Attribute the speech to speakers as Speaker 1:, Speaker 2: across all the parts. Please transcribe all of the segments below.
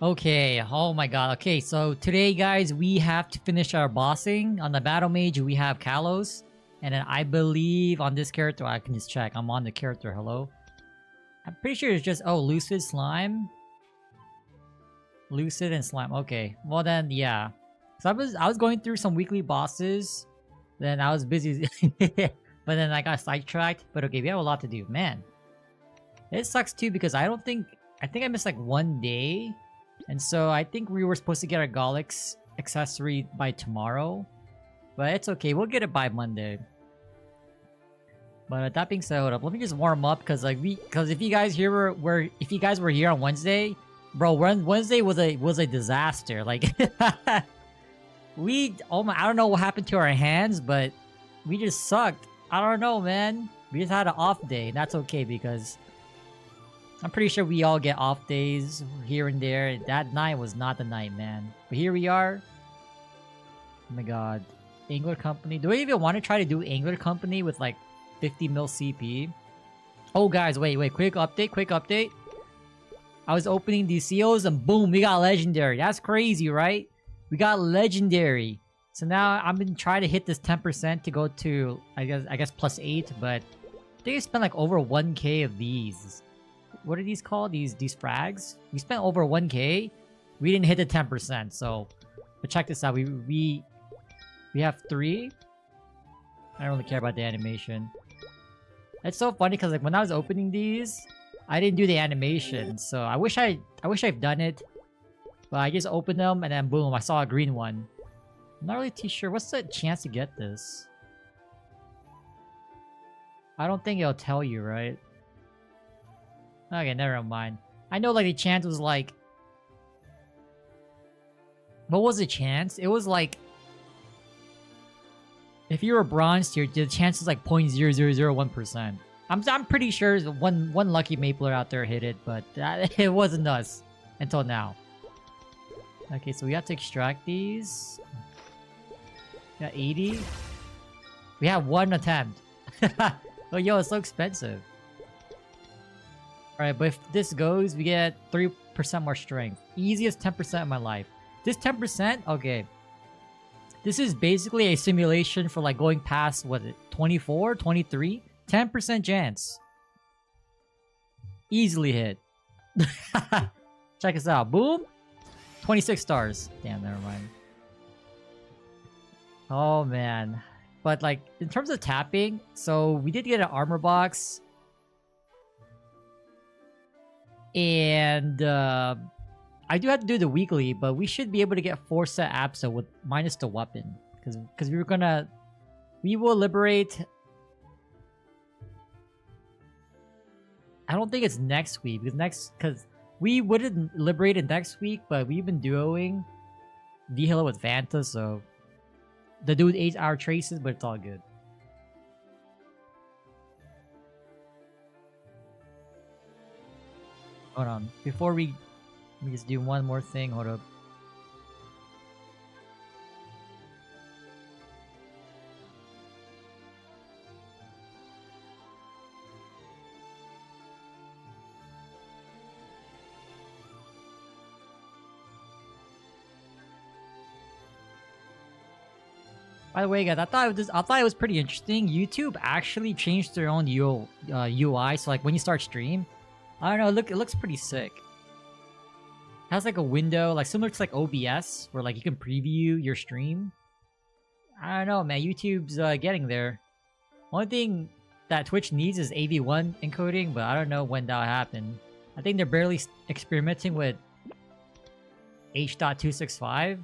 Speaker 1: Okay, oh my god. Okay, so today, guys, we have to finish our bossing. On the Battle Mage, we have Kalos. And then I believe on this character, I can just check. I'm on the character, hello? I'm pretty sure it's just, oh, Lucid Slime? Lucid and Slime, okay. Well then, yeah. So I was going through some weekly bosses. Then I was busy. But then I got sidetracked. But okay, we have a lot to do. Man. It sucks too because I think I missed like one day. And so I think we were supposed to get our Golix accessory by tomorrow. But it's okay, we'll get it by Monday. But that being said, hold up, let me just warm up because if you guys if you guys were here on Wednesday, bro, Wednesday was a disaster. Like I don't know what happened to our hands, but we just sucked. I don't know, man. We just had an off day, and that's okay because I'm pretty sure we all get off days here and there. That night was not the night, man. But here we are. Oh my god. Angler Company. Do I even want to try to do Angler Company with like 50 mil CP? Oh guys, wait. Quick update. I was opening these COs and boom, we got Legendary. That's crazy, right? We got Legendary. So now I'm gonna try to hit this 10% to go to, I guess plus 8, but I think I spent like over 1k of these. What are these called? These frags? We spent over 1k. We didn't hit the 10%, so but check this out. We have 3. I don't really care about the animation. It's so funny because like when I was opening these, I didn't do the animation. So I wish I've done it. But I just opened them and then boom, I saw a green one. I'm not really too sure. What's the chance to get this? I don't think it'll tell you, right? Okay, never mind. I know like the chance was like... What was the chance? It was like... If you were bronze tier, the chance is like 0.0001%. I'm pretty sure there's one lucky mapler out there hit it, but it wasn't us until now. Okay, so we have to extract these. Got 80. We have 1 attempt. Oh, yo, it's so expensive. Alright, but if this goes, we get 3% more strength. Easiest 10% of my life. This 10%, okay. This is basically a simulation for like going past, what, 24, 23? 10% chance. Easily hit. Check us out. Boom! 26 stars. Damn, never mind. Oh, man. But like, in terms of tapping, so we did get an armor box. And I do have to do the weekly, but we should be able to get 4 set Absa with minus the weapon. Because we will liberate... I don't think it's next week, because we wouldn't liberate it next week, but we've been duoing V-Hilo with Vanta, so the dude 8-hour traces, but it's all good. Hold on. Before we just do one more thing. Hold up. By the way, guys, I thought it was pretty interesting. YouTube actually changed their own UI, so like when you start stream, I don't know, it looks pretty sick. It has like a window, like similar to like OBS, where like you can preview your stream. I don't know, man. YouTube's getting there. Only thing that Twitch needs is AV1 encoding, but I don't know when that'll happen. I think they're barely experimenting with H.265.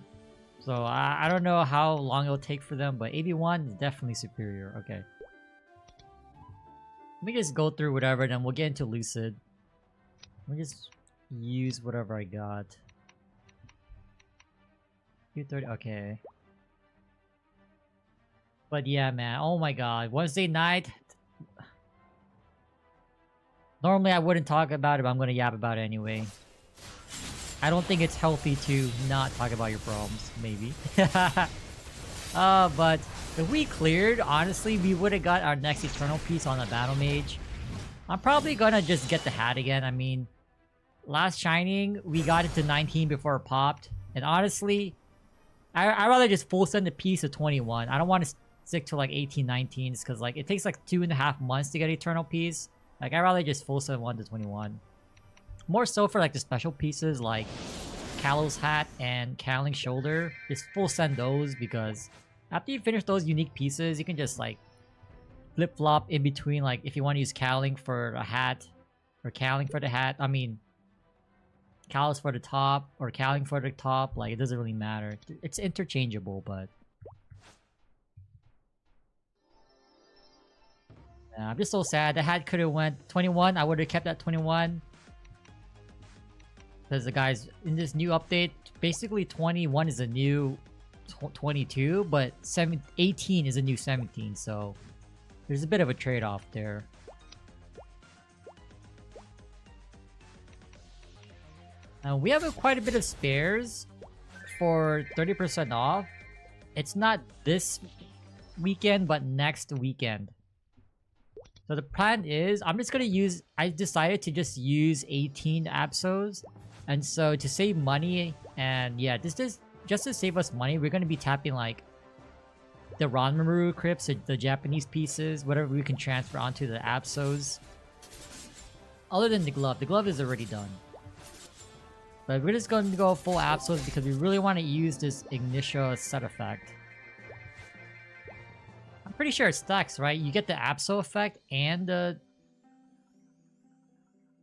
Speaker 1: So I don't know how long it'll take for them, but AV1 is definitely superior. Okay. Let me just go through whatever, then we'll get into Lucid. Let me just use whatever I got. 230, okay. But yeah, man. Oh my god. Wednesday night. Normally I wouldn't talk about it, but I'm gonna yap about it anyway. I don't think it's healthy to not talk about your problems, maybe. But if we cleared, honestly, we would have got our next Eternal Piece on the Battle Mage. I'm probably gonna just get the hat again. I mean, last Shining, we got into 19 before it popped. And honestly, I'd rather just full send the piece to 21. I don't want to stick to like 18, 19s because like it takes like 2.5 months to get Eternal Piece. Like I'd rather just full send 1 to 21. More so for like the special pieces like Callow's Hat and Cowling's Shoulder. Just full send those because after you finish those unique pieces, you can just like flip-flop in between, like if you want to use Cowling for a hat or Cowling for the hat. I mean, Callus for the top or Cowling for the top. Like it doesn't really matter. It's interchangeable, but yeah, I'm just so sad. The hat could have went 21. I would have kept that 21. Because the guys in this new update, basically 21 is a new 22, but 18 is a new 17, so there's a bit of a trade-off there. We have quite a bit of spares for 30% off. It's not this weekend, but next weekend. So the plan is, I decided to just use 18 Absos. And so to save money, and yeah, just to save us money, we're going to be tapping like the Ranmaru crypts, the Japanese pieces, whatever we can transfer onto the Absos. Other than the glove is already done. But we're just going to go full Absos because we really want to use this Ignitia set effect. I'm pretty sure it stacks, right? You get the Abso effect and the...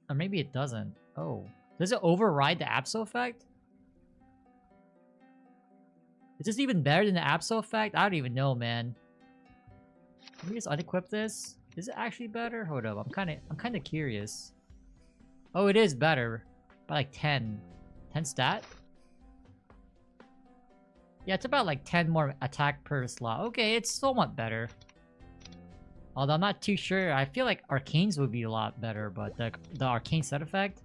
Speaker 1: Or maybe it doesn't. Oh. Does it override the Abso effect? Is this even better than the Abso effect? I don't even know, man. Let me just unequip this. Is it actually better? Hold up, I'm kinda curious. Oh, it is better. By like 10. 10 stat? Yeah, it's about like 10 more attack per slot. Okay, it's somewhat better. Although I'm not too sure. I feel like Arcanes would be a lot better, but the Arcane set effect?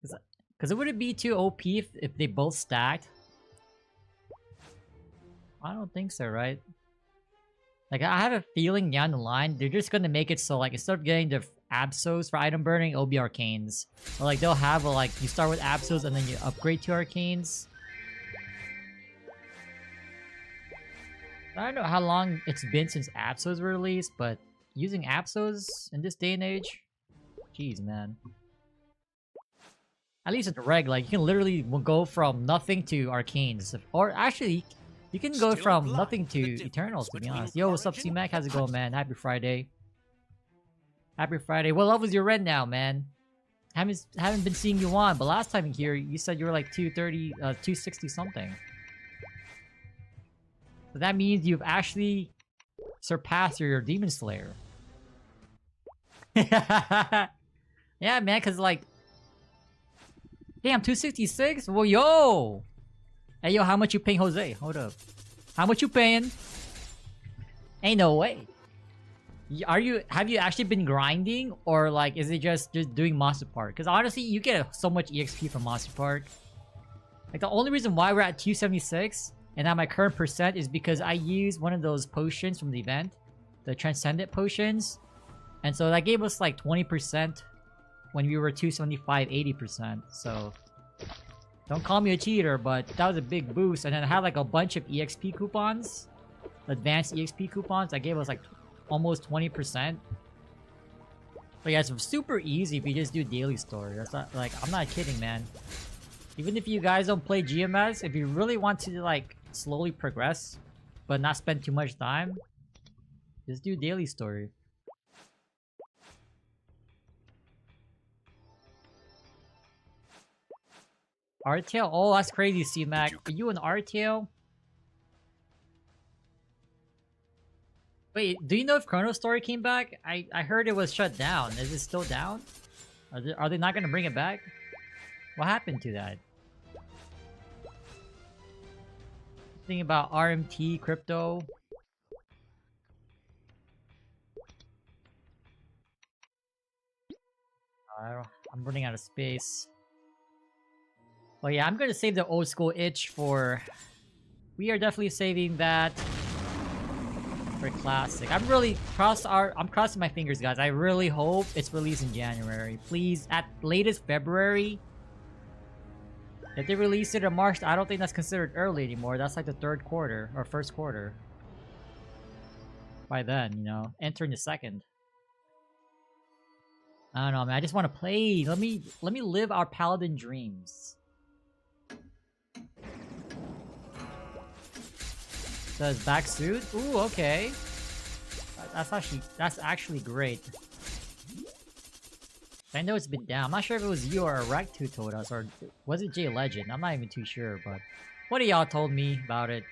Speaker 1: Because it wouldn't be too OP if they both stacked. I don't think so, right? Like, I have a feeling down the line, they're just gonna make it so, like, instead of getting the Absos for item burning, it'll be Arcanes. Or, like, they'll have, like, you start with Absos and then you upgrade to Arcanes. I don't know how long it's been since Absos were released, but using Absos in this day and age? Jeez, man. At least in the reg, like, you can literally go from nothing to Arcanes. Or actually, you can go from nothing to Eternals, to be honest. Yo, what's up, C-Mac? How's it going, man? Happy Friday. Happy Friday. What level is your red now, man? Haven't been seeing you on, but last time here, you said you were like 230, 260 something. So that means you've actually surpassed your Demon Slayer. Yeah, man, because like... Damn, 266? Well, yo! Hey, yo, how much you paying Jose? Hold up. How much you paying? Ain't no way. Have you actually been grinding? Or, like, is it just doing Monster Park? Because, honestly, you get so much EXP from Monster Park. Like, the only reason why we're at 276 and at my current percent is because I used one of those potions from the event. The Transcendent Potions. And so that gave us, like, 20%. When we were 275, 80%, so... Don't call me a cheater, but that was a big boost. And then I had like a bunch of EXP coupons. Advanced EXP coupons that gave us like almost 20%. But yeah, it's super easy if you just do daily story. That's not, like, I'm not kidding, man. Even if you guys don't play GMS, if you really want to like slowly progress, but not spend too much time, just do daily story. RTL? Oh, that's crazy, C-Mac. Are you an RTL? Wait, do you know if Chrono Story came back? I heard it was shut down. Is it still down? Are they not gonna bring it back? What happened to that? Thinking about RMT, crypto. I'm running out of space. Well, yeah, I'm gonna save the old school itch for... We are definitely saving that. for classic. I'm crossing my fingers, guys. I really hope it's released in January. Please, at latest February. If they release it in March, I don't think that's considered early anymore. That's like the third quarter or first quarter. By then, you know, entering the second. I don't know, man. I just want to play. Let me live our paladin dreams. Does back suit? Ooh, okay. That's actually great. I know it's been down. I'm not sure if it was you or Rect who told us, or was it Jay Legend? I'm not even too sure, but what of y'all told me about it?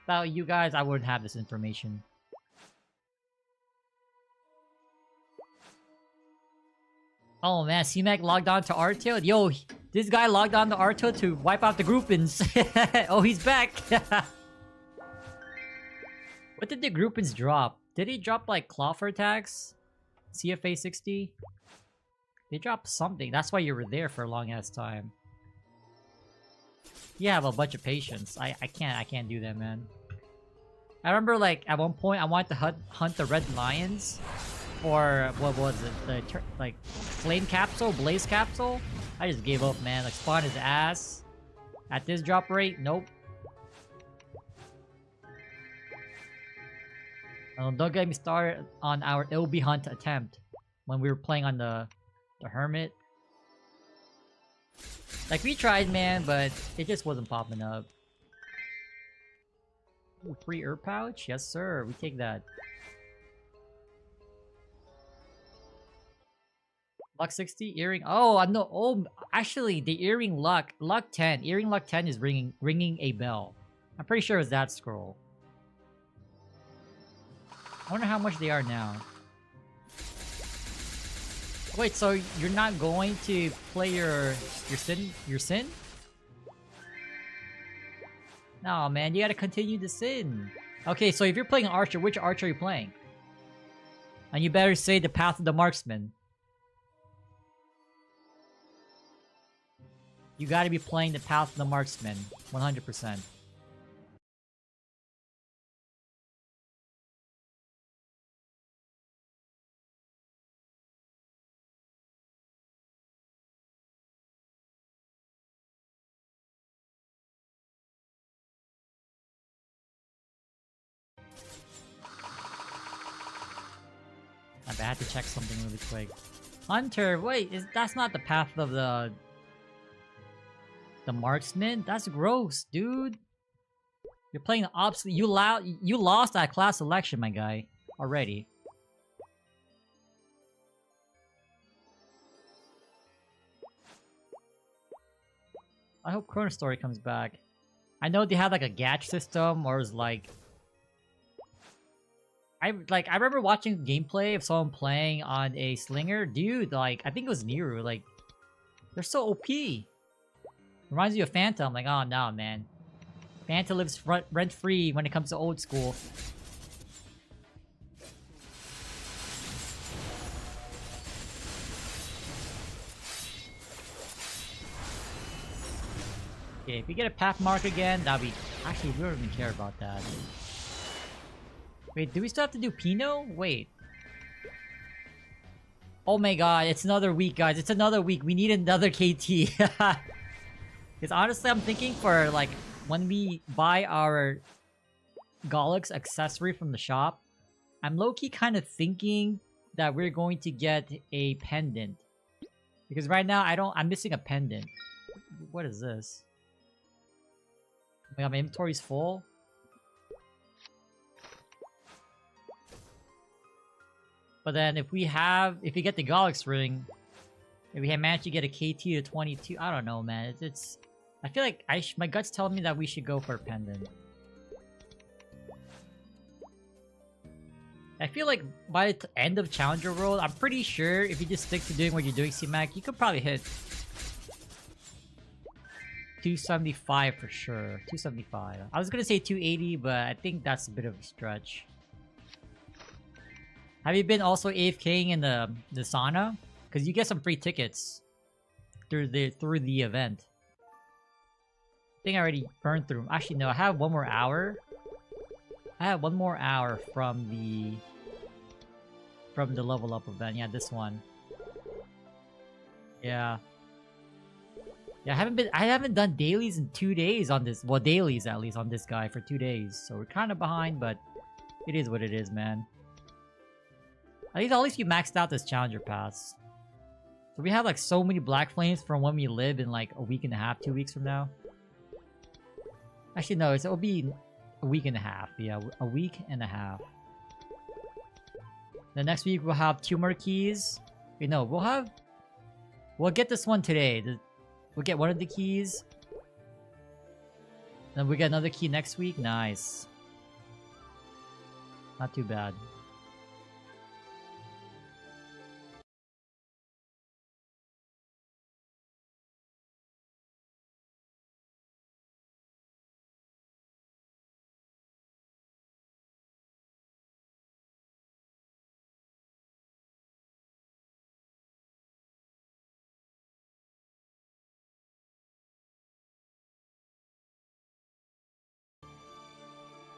Speaker 1: About you guys, I wouldn't have this information. Oh man, C-Mac logged on to Artio? Yo, this guy logged on to Artio to wipe out the groupings. Oh, he's back! What did the groupings drop? Did he drop like Clawford attacks? CFA 60? They dropped something. That's why you were there for a long ass time. You have a bunch of patience. I can't do that, man. I remember like at one point I wanted to hunt the red lions. Or what was it? Like flame capsule, blaze capsule? I just gave up, man. Like spawn his ass. At this drop rate, nope. Don't get me started on our LB hunt attempt when we were playing on the hermit. Like we tried, man, but it just wasn't popping up. Ooh, free herb pouch? Yes, sir. We take that. Luck 60 earring. Oh, I know. Oh, actually, the earring luck 10. Earring luck 10 is ringing a bell. I'm pretty sure it's that scroll. I wonder how much they are now. Wait, so you're not going to play your sin? No, man, you gotta continue the sin. Okay, so if you're playing an archer, which archer are you playing? And you better say the Path of the Marksman. You gotta be playing the Path of the Marksman, 100%. I had to check something really quick. Hunter, wait, that's not the Path of the Marksman? That's gross, dude. You're playing the opposite. You lost that class selection, my guy, already. I hope Chrono Story comes back. I know they have like a gadget system, or is like I remember watching gameplay of someone playing on a slinger. Dude, like I think it was Niru, like they're so OP. Reminds you of Phantom, like, oh no, man. Phantom lives rent-free when it comes to old school. Okay, if you get a path mark again, that'll be... Actually, we don't even care about that. Wait, do we still have to do Pino? Wait. Oh my god, it's another week, guys. It's another week. We need another KT. Because honestly, I'm thinking for, like, when we buy our Gollux accessory from the shop, I'm low-key kind of thinking that we're going to get a pendant. Because right now, I'm missing a pendant. What is this? Oh my god, my inventory's full. But then if we get the Gollux ring, if we manage to get a KT to 22, I don't know, man. It's I feel like my gut's telling me that we should go for a pendant. I feel like by the end of Challenger World, I'm pretty sure if you just stick to doing what you're doing, C-Mac, you could probably hit 275 for sure. 275. I was gonna say 280, but I think that's a bit of a stretch. Have you been also AFKing in the sauna? Because you get some free tickets through the event. I think I already burned through. Actually, no, I have one more hour. I have 1 more hour from the level up event. Yeah, this one. Yeah. Yeah, I haven't done dailies in 2 days on this. Well, dailies at least on this guy for 2 days. So we're kind of behind, but it is what it is, man. At least you maxed out this challenger pass. So we have like so many black flames from when we live in like a week and a half, 2 weeks from now. Actually, no, it'll be a week and a half. Yeah, a week and a half. The next week we'll have 2 more keys. Wait, no, we'll get this one today. We'll get one of the keys. Then we get another key next week. Nice. Not too bad.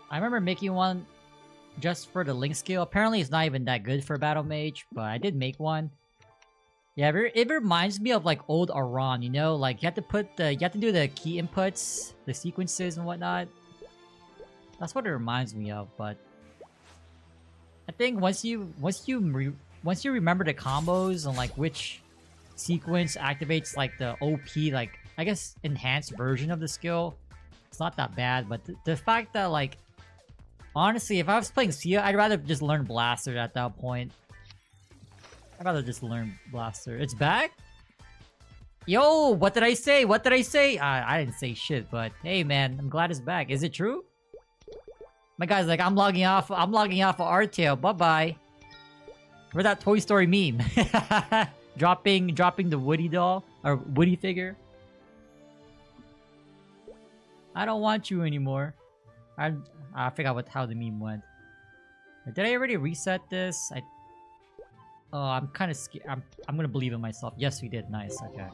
Speaker 1: I remember making one just for the link skill. Apparently it's not even that good for Battle Mage, but I did make one. Yeah, it reminds me of like old Aran, you know? Like you have to do the key inputs, the sequences and whatnot. That's what it reminds me of, but I think once you remember the combos and like which sequence activates like the OP, like I guess enhanced version of the skill, it's not that bad. But the fact that like honestly, if I was playing Sia, I'd rather just learn Blaster at that point. I'd rather just learn Blaster. It's back? Yo, what did I say? What did I say? I didn't say shit, but hey man, I'm glad it's back. Is it true? My guy's like, I'm logging off of Artale. Bye-bye. Where's that Toy Story meme? dropping the Woody doll or Woody figure. I don't want you anymore. I forgot how the meme went. Did I already reset this? Oh, I'm kind of scared. I'm gonna believe in myself. Yes, we did. Nice. Okay.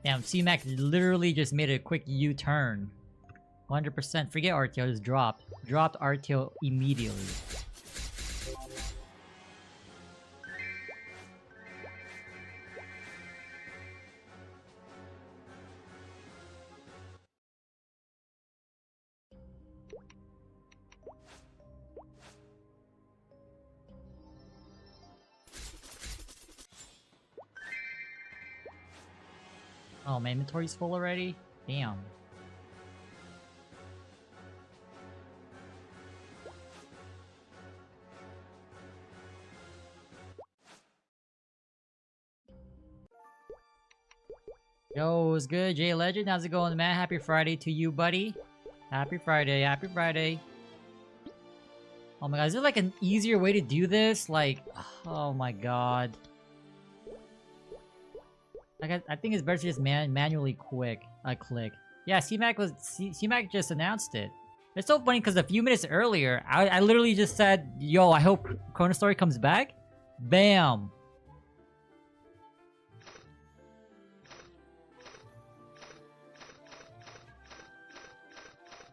Speaker 1: Damn, C-Mac literally just made a quick U-turn. 100%. Forget Artale, just dropped. Dropped Artale immediately. Oh, my inventory's full already? Damn. Yo, what's good? Jay Legend, how's it going, man? Happy Friday to you, buddy. Happy Friday, happy Friday. Oh my god, is there like an easier way to do this? Like, oh my god. Like, I think it's better to just manually click. Yeah, C-Mac just announced it. It's so funny because a few minutes earlier, I literally just said, yo, I hope Chrono Story comes back. Bam.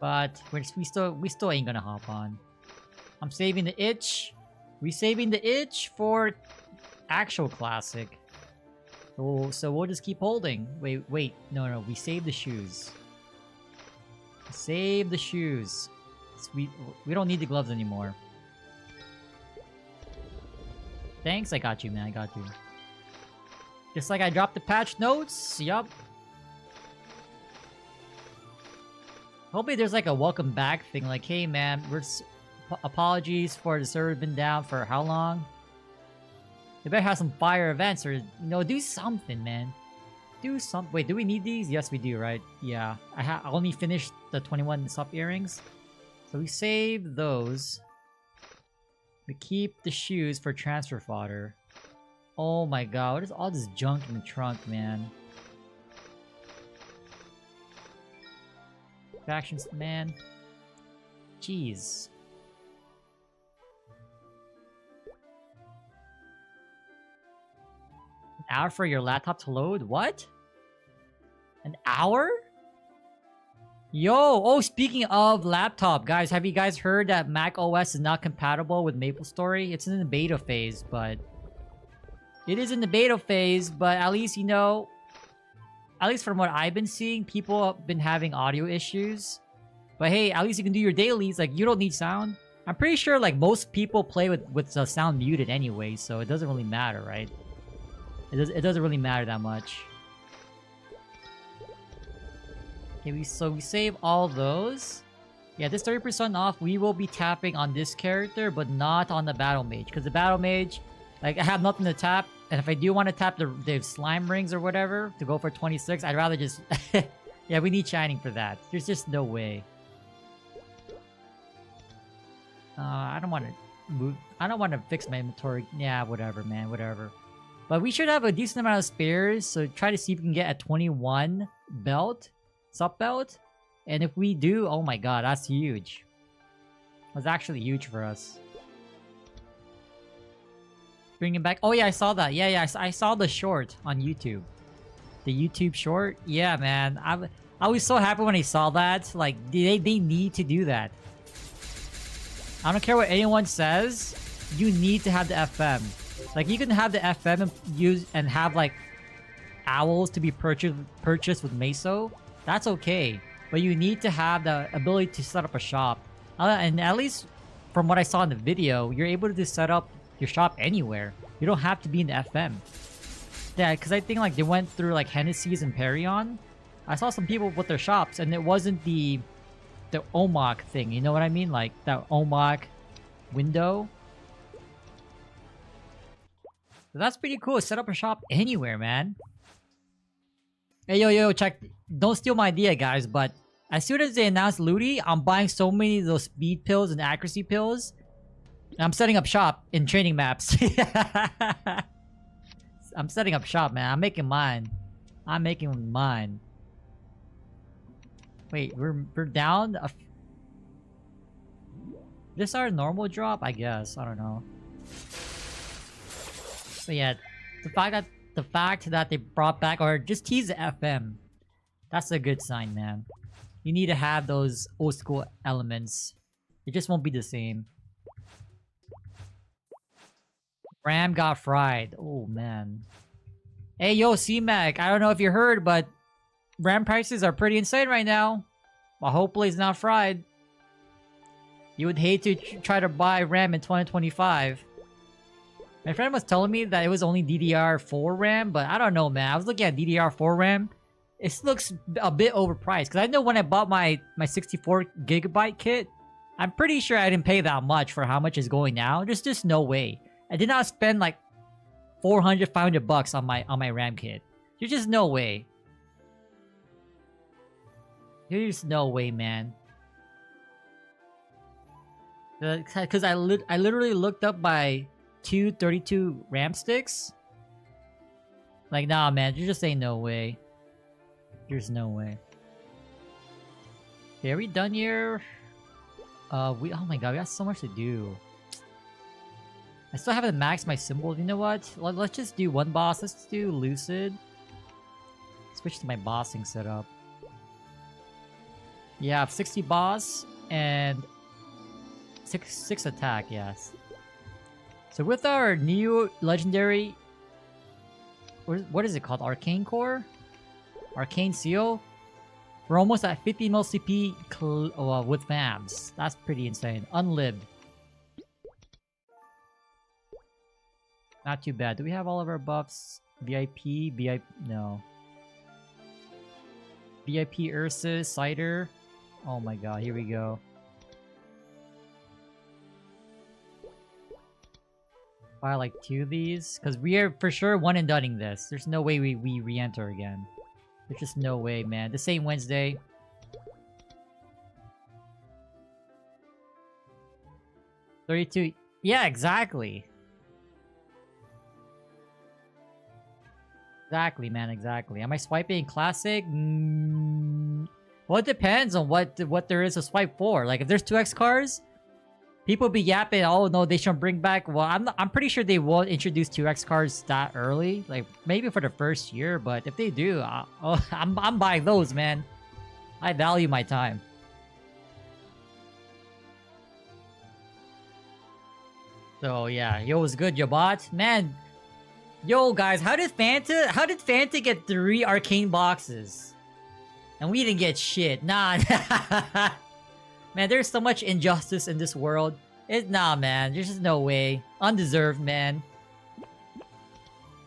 Speaker 1: But we still ain't gonna hop on. I'm saving the itch. We saving the itch for actual classic. So we'll just keep holding. Wait, no, we save the shoes. Save the shoes. We don't need the gloves anymore. Thanks, I got you, man. I got you. Just like I dropped the patch notes. Yup. Hopefully there's like a welcome back thing. Like, hey, man, apologies for the server been down for how long? They better have some fire events or, do something, man. Do something. Wait, do we need these? Yes, we do, right? Yeah. I only finished the 21 sub earrings. So we save those. We keep the shoes for transfer fodder. Oh my god, what is all this junk in the trunk, man? Factions, man. Jeez. hour for your laptop to load? What? An hour? Yo, oh, speaking of laptop, guys, have you guys heard that Mac OS is not compatible with MapleStory? It's in the beta phase, but... It is in the beta phase, but at least, you know... At least from what I've been seeing, people have been having audio issues. But hey, at least you can do your dailies, like, you don't need sound. I'm pretty sure, like, most people play with the sound muted anyway, so it doesn't really matter, right? It doesn't really matter that much. Okay, so we save all those. Yeah, this 30% off, we will be tapping on this character, but not on the Battle Mage. Because the Battle Mage, like, I have nothing to tap. And if I do want to tap the slime rings or whatever to go for 26, I'd rather just... Yeah, we need Shining for that. There's just no way. I don't want to move. I don't want to fix my inventory. Yeah, whatever, man, whatever. But we should have a decent amount of spares, so try to see if we can get a 21 belt. Sub belt, and if we do, oh my god, that's huge. That's actually huge for us. Bring it back. Oh yeah, I saw that. Yeah, I saw the short on YouTube. The YouTube short. Yeah, man, I was so happy when I saw that. Like they need to do that. I don't care what anyone says. You need to have the FM. Like you can have the FM and use and have like owls to be purchased with Meso. That's okay, but you need to have the ability to set up a shop. And at least from what I saw in the video, you're able to set up your shop anywhere. You don't have to be in the FM. Yeah, because I think like they went through like Hennessy's and Perion. I saw some people with their shops, and it wasn't the OMOC thing. You know what I mean? Like that OMOC window. So that's pretty cool. Set up a shop anywhere, man. Hey, yo, check. Don't steal my idea, guys, but as soon as they announced Ludi, I'm buying so many of those speed pills and accuracy pills. I'm setting up shop in training maps. I'm setting up shop, man. I'm making mine. Wait, we're down? This our normal drop? I guess. I don't know. But yeah, the fact that they brought back or just tease the FM, that's a good sign, man. You need to have those old school elements. It just won't be the same. Ram got fried. Oh man. Hey yo, C-Mac, I don't know if you heard, but RAM prices are pretty insane right now. Well, hopefully it's not fried. You would hate to try to buy RAM in 2025. My friend was telling me that it was only DDR4 RAM, but I don't know, man. I was looking at DDR4 RAM. It looks a bit overpriced. Because I know when I bought my 64GB kit, I'm pretty sure I didn't pay that much for how much it's going now. There's just no way. I did not spend like 400, 500 bucks on my RAM kit. There's just no way. There's no way, man. Because I literally looked up my 232 RAM sticks. Like, nah, man, there just ain't no way. There's no way. Okay, are we done here? Oh my god, we got so much to do. I still haven't maxed my symbols. You know what? Let's just do one boss. Let's do Lucid. Switch to my bossing setup. Yeah, 60 boss and 6 attack, yes. So with our new legendary... What is it called? Arcane Core? Arcane Seal? We're almost at 50 mil CP with FAMs. That's pretty insane. Unlibbed. Not too bad. Do we have all of our buffs? VIP? VIP? No. VIP Ursus, Cider. Oh my god, here we go. Buy like 2 of these. Because we are for sure one and doneing this. There's no way we re-enter again. There's just no way, man. The same Wednesday. $32. Yeah, exactly. Exactly, man, exactly. Am I swiping classic? Well, it depends on what there is to swipe for. Like, if there's 2x cars, People be yapping, oh no, they should bring back. Well, I'm pretty sure they won't introduce 2X cards that early. Like maybe for the first year, but if they do, I'm buying those, man. I value my time. So yeah, yo, was good, yo bot, man. Yo guys, how did Fanta get 3 arcane boxes? And we didn't get shit. Nah. Man, there's so much injustice in this world. Nah, man. There's just no way. Undeserved, man.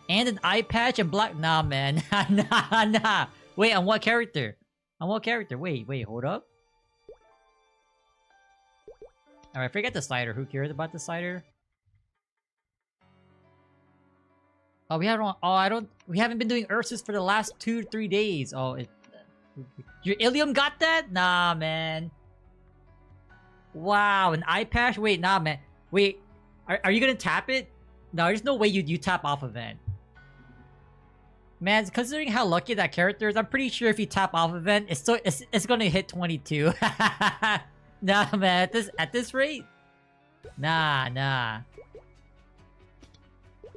Speaker 1: And an eye patch and black. Nah, man. Nah. Wait, on what character? On what character? Wait, hold up. Alright, forget the slider. Who cares about the slider? Oh, we haven't been doing Ursus for the last 2-3 days. Oh, your Ilium got that? Nah, man. Wow, an eye patch? Wait, nah, man. Wait, are you gonna tap it? No, there's no way you tap off event. Man, considering how lucky that character is, I'm pretty sure if you tap off event, it's gonna hit 22. Nah, man, at this rate? Nah.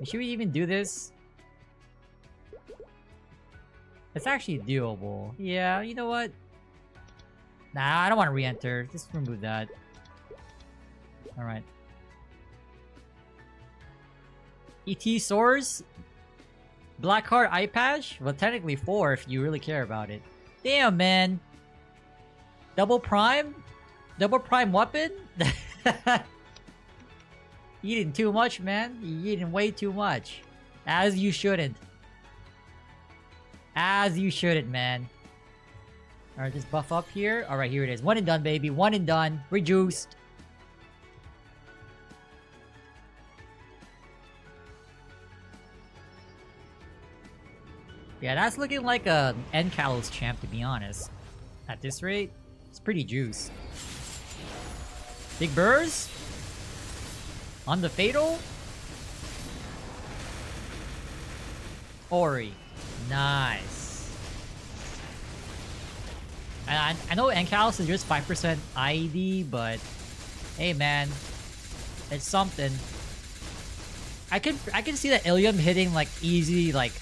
Speaker 1: Should we even do this? It's actually doable. Yeah, you know what? Nah, I don't want to re-enter. Just remove that. Alright. ET Soars? Blackheart Eye Patch? Well, technically 4 if you really care about it. Damn, man. Double Prime? Double Prime Weapon? You eating too much, man. You eating way too much. As you shouldn't. As you shouldn't, man. Alright, just buff up here. Alright, here it is. One and done, baby. One and done. Reduced. Yeah, that's looking like a Kalos champ, to be honest. At this rate, it's pretty juice. Big Burrs? On the Fatal? Ori. Nice. I know Enkalos is just 5% IED, but hey man, it's something. I can see that Ilium hitting like easy, like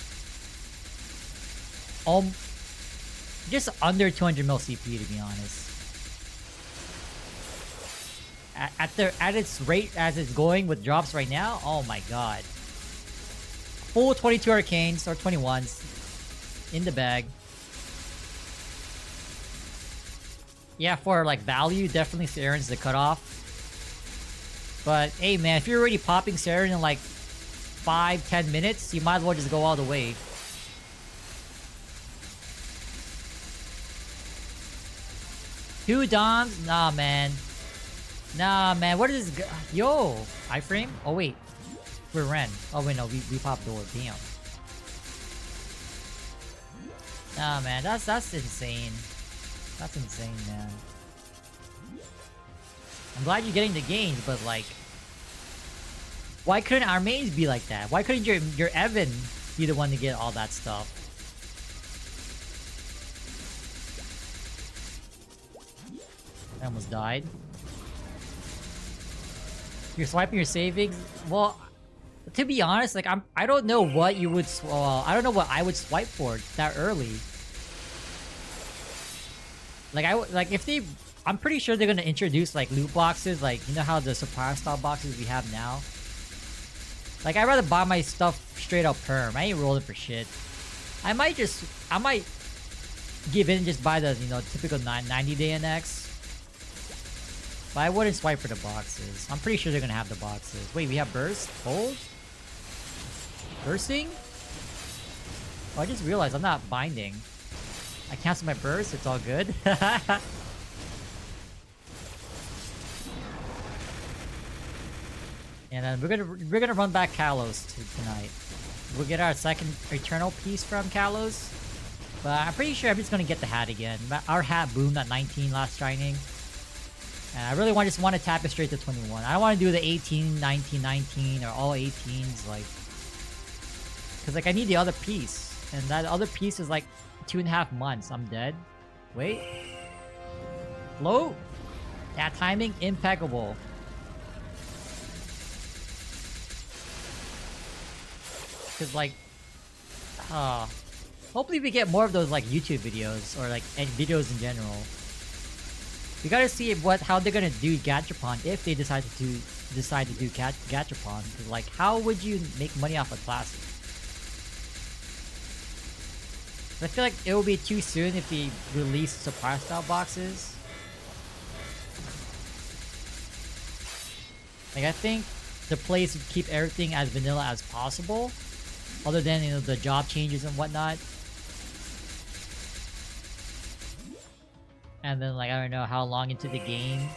Speaker 1: just under 200 mil CP, to be honest. At its rate as it's going with drops right now, oh my god. Full 22 arcanes or 21s in the bag. Yeah, for like value, definitely Saren's the cutoff. But hey man, if you're already popping Saren in like 5-10 minutes, you might as well just go all the way. Two Dons? Nah, man. Nah, man. What is this? Yo! Iframe? Oh, wait. We're Ren. Oh, wait, no. We popped door. Damn. Nah, man. That's insane. That's insane, man. I'm glad you're getting the gains, but like... Why couldn't our mains be like that? Why couldn't your Evan be the one to get all that stuff? I almost died. You're swiping your savings? Well, to be honest, like I don't know what you would I don't know what I would swipe for that early. Like if they, I'm pretty sure they're gonna introduce like loot boxes, like you know how the surprise style boxes we have now. Like I'd rather buy my stuff straight up perm. I ain't rolling for shit. I might give in and just buy the typical 90-day NX. But I wouldn't swipe for the boxes. I'm pretty sure they're gonna have the boxes. Wait, we have burst? Hold? Bursting? Oh, I just realized I'm not binding. I cancel my burst, it's all good. And then we're gonna run back Kalos tonight. We'll get our second Eternal piece from Kalos. But I'm pretty sure everybody's gonna get the hat again. Our hat boomed at 19 last training. And I really just want to tap it straight to 21. I don't want to do the 18, 19, 19, or all 18s, like... Because, like, I need the other piece. And that other piece is, like, 2.5 months. I'm dead. Wait. Float? Yeah, timing impeccable. Cause like, uh, hopefully we get more of those like YouTube videos or like and videos in general. We gotta see how they're gonna do Gachapon if they decide to do Gachapon. Cause like, how would you make money off a classic? I feel like it will be too soon if they release surprise style boxes. Like, I think the play is to keep everything as vanilla as possible, other than, you know, the job changes and whatnot. And then, like, I don't know how long into the game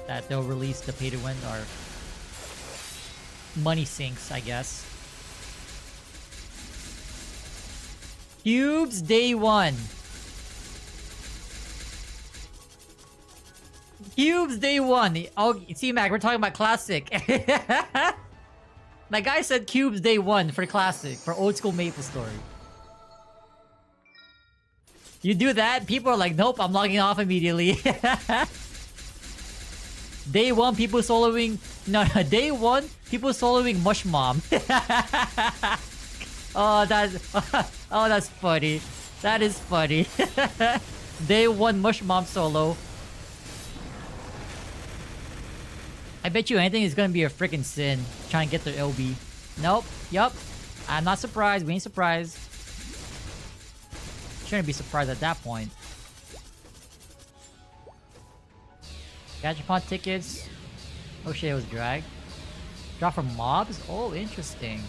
Speaker 1: that they'll release the pay to win or money sinks, I guess. Cubes day one. Cubes day one. Oh, see, Mac, we're talking about classic. That guy said cubes day one for classic, for old school Maple Story. You do that, people are like, nope, I'm logging off immediately. Day one, people soloing. No, day one, people soloing Mush Mom. Oh, that's funny. That is funny. Day one, Mush Mom solo. I bet you anything is gonna be a freaking sin trying to get their LB. Nope. Yup. I'm not surprised. We ain't surprised. Shouldn't be surprised at that point. Gachapon tickets. Oh shit, it was drag. Drop from mobs? Oh, interesting.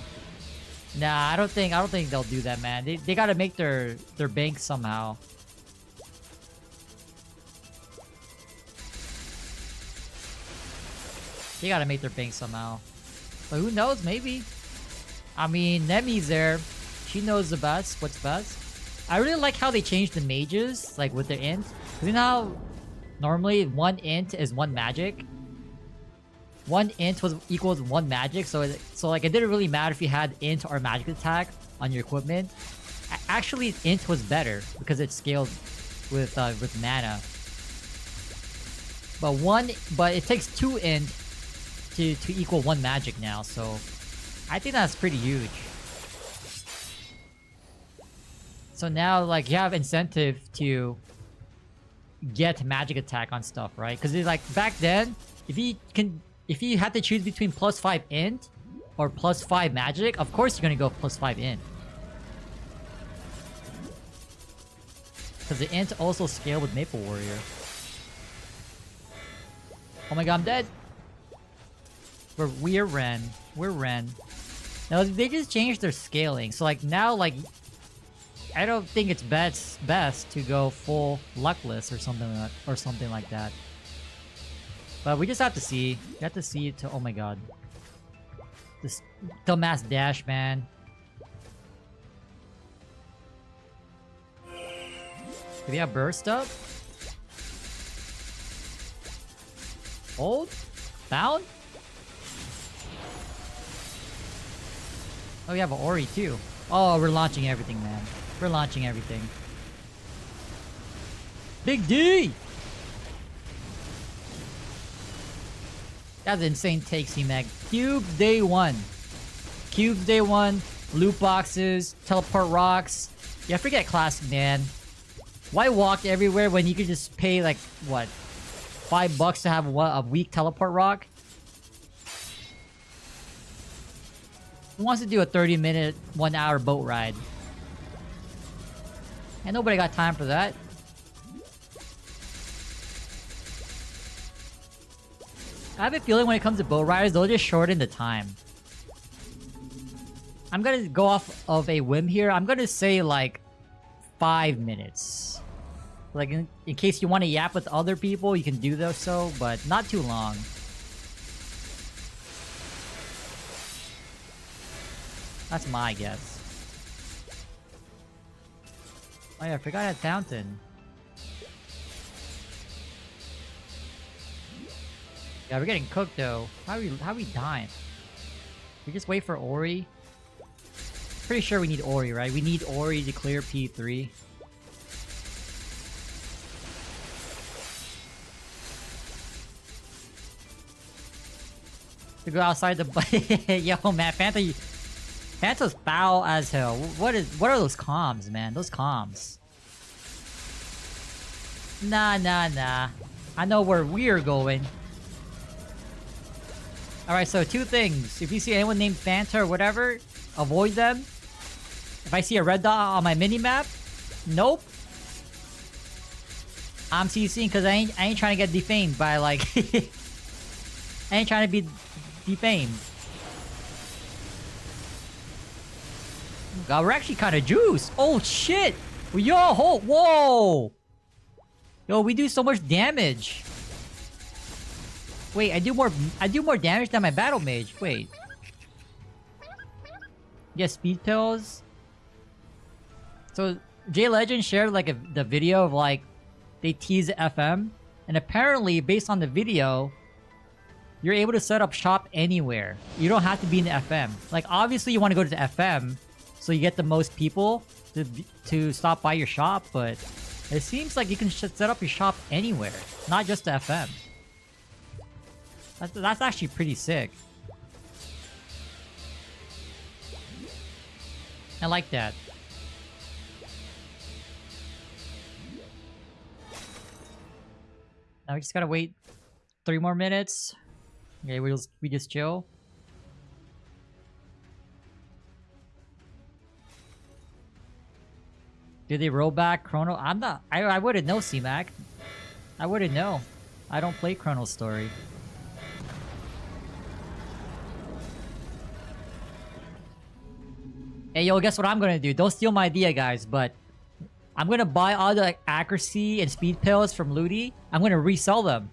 Speaker 1: Nah, I don't think they'll do that, man. They gotta make their bank somehow. They gotta make their bank somehow. But who knows? Maybe. I mean, Nemi's there. She knows the best. What's best. I really like how they changed the mages, like with the int. Cause you know how normally one int is one magic. One int equals one magic, so like it didn't really matter if you had int or magic attack on your equipment. Actually, int was better because it scaled with mana. But it takes two int to equal one magic now, so I think that's pretty huge. So now, like, you have incentive to get magic attack on stuff, right? Because like back then, if you had to choose between +5 int or +5 magic, of course you're gonna go +5 int. Because the int also scale with Maple Warrior. Oh my god, I'm dead. We're Ren. We're Ren. Now they just changed their scaling, so like now, like, I don't think it's best to go full luckless or something like that. But we just have to see. We have to see it to. Oh my god, this dumbass dash, man. Do we have burst up? Hold? Bound? Oh, we have an Ori too. Oh, we're launching everything, man. We're launching everything. Big D! That's an insane take, C-Mag. Cube day one. Cube day one. Loot boxes. Teleport rocks. Yeah, forget classic, man. Why walk everywhere when you could just pay, like, what? $5 to have a weak teleport rock? Who wants to do a 30-minute, 1-hour boat ride? And nobody got time for that. I have a feeling when it comes to boat riders, they'll just shorten the time. I'm gonna go off of a whim here. I'm gonna say like 5 minutes. Like in case you want to yap with other people, you can do so, but not too long. That's my guess. Oh yeah, I forgot I had Fountain. Yeah, we're getting cooked though. How are we dying? We just wait for Ori. Pretty sure we need Ori, right? We need Ori to clear P3. To go outside the... Yo, man, Phantom... Panto's foul as hell. What are those comms, man? Those comms. Nah. I know where we're going. Alright, so two things. If you see anyone named Fanta or whatever, avoid them. If I see a red dot on my minimap, nope. I'm CCing because I ain't trying to get defamed by like... I ain't trying to be defamed. God, we're actually kind of juiced. Oh shit! Yo, whoa! Yo, we do so much damage. Wait, I do more damage than my battle mage. Wait. Yeah, speed pills. So J Legend shared like the video of like they tease FM, and apparently based on the video, you're able to set up shop anywhere. You don't have to be in the FM. Like obviously you want to go to the FM so you get the most people to stop by your shop, but it seems like you can set up your shop anywhere, not just the FM. That's actually pretty sick. I like that. Now we just gotta wait 3 more minutes. Okay, we just chill. Did they roll back Chrono? I wouldn't know, C-Mac. I wouldn't know. I don't play Chrono Story. Hey, yo, guess what I'm gonna do? Don't steal my idea, guys, but I'm gonna buy all the accuracy and speed pills from Ludi. I'm gonna resell them.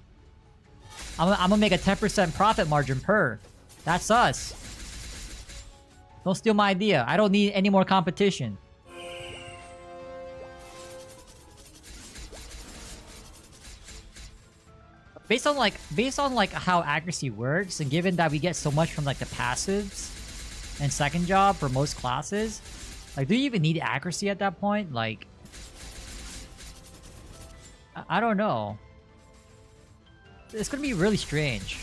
Speaker 1: I'm gonna make a 10% profit margin per. That's us. Don't steal my idea. I don't need any more competition. Based on like how accuracy works, and given that we get so much from like the passives and second job for most classes, like, do you even need accuracy at that point? Like, I don't know. It's gonna be really strange.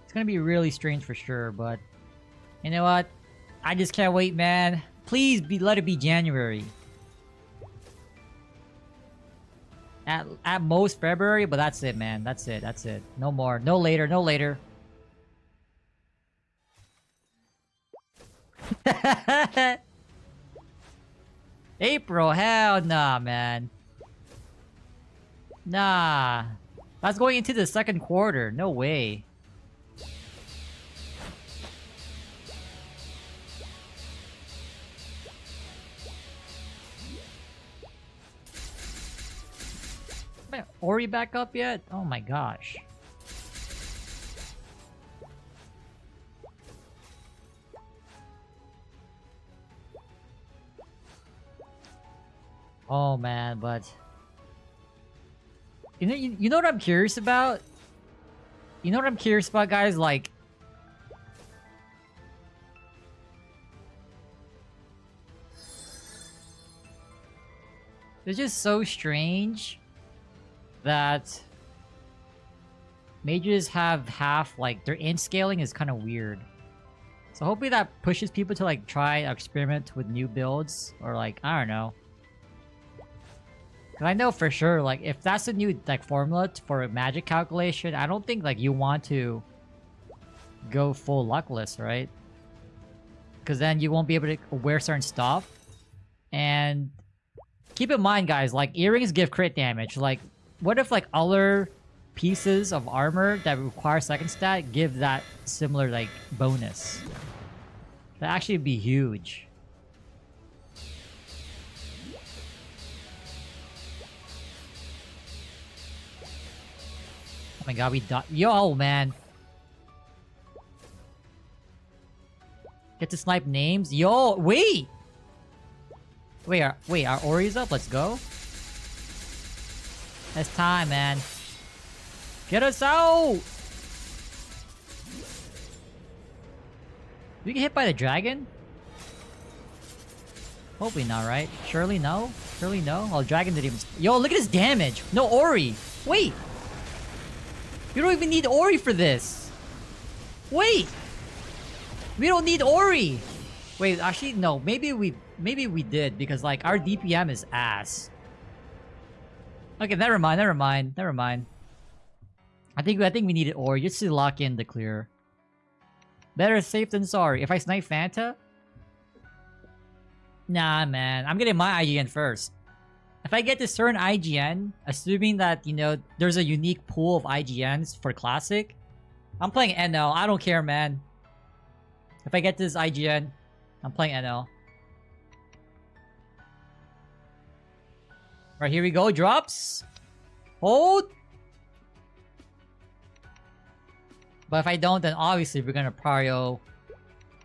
Speaker 1: It's gonna be really strange for sure, but you know what? I just can't wait, man. Please let it be January. At most February, but that's it, man. That's it. No more. No later. No later. April? Hell nah, man. Nah. That's going into the second quarter. No way. Ori back up yet? Oh my gosh. Oh man, but you know what I'm curious about? You know what I'm curious about, guys? Like, it's just so strange that mages have half, like, their int scaling is kind of weird. So hopefully that pushes people to like try experiment with new builds, or like, I don't know. Cause I know for sure, like, if that's a new like formula for magic calculation, I don't think like you want to go full luckless, right? Because then you won't be able to wear certain stuff. And keep in mind, guys, like, earrings give crit damage. Like, what if like other pieces of armor that require second stat give that similar like bonus? That'd actually be huge. Oh my god, we died. Yo, man. Get to snipe names. Yo, wait! Wait, our Ori's up? Let's go. It's time, man. Get us out! We get hit by the dragon? Hopefully not, right? Surely no? Surely no? Oh, dragon didn't even... Yo, look at his damage! No Ori! Wait! You don't even need Ori for this! Wait! We don't need Ori! Wait, actually, no. Maybe we did, because, like, our DPM is ass. Okay, never mind. I think we needed Ori just to lock in the clear. Better safe than sorry. If I snipe Fanta? Nah, man. I'm getting my IGN first. If I get this certain IGN, assuming that, you know, there's a unique pool of IGNs for Classic, I'm playing NL. I don't care, man. If I get this IGN, I'm playing NL. Right, here we go. Drops. Hold. But if I don't, then obviously we're gonna prio.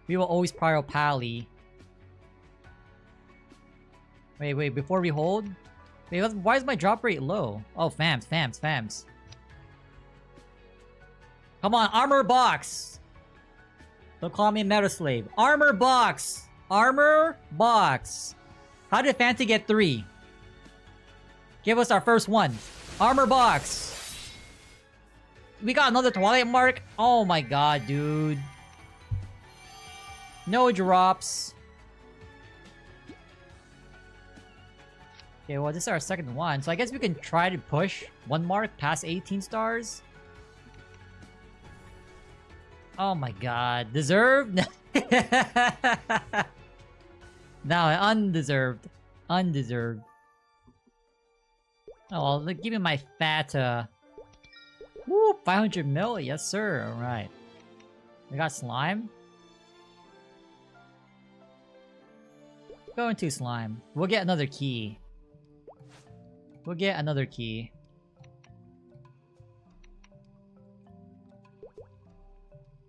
Speaker 1: We will always prio Pally. Wait, before we hold? Wait, why is my drop rate low? Oh, fams. Come on, armor box! Don't call me Meta Slave. Armor box! Armor box! How did Fanta get 3? Give us our first one. Armor box! We got another Twilight Mark? Oh my god, dude. No drops. Okay, well, this is our second one. So I guess we can try to push one mark past 18 stars. Oh my god. Deserved? No, undeserved. Undeserved. Oh, well, give me my fat, Woo! 500 mil? Yes, sir. Alright. We got slime. Go into slime. We'll get another key. Do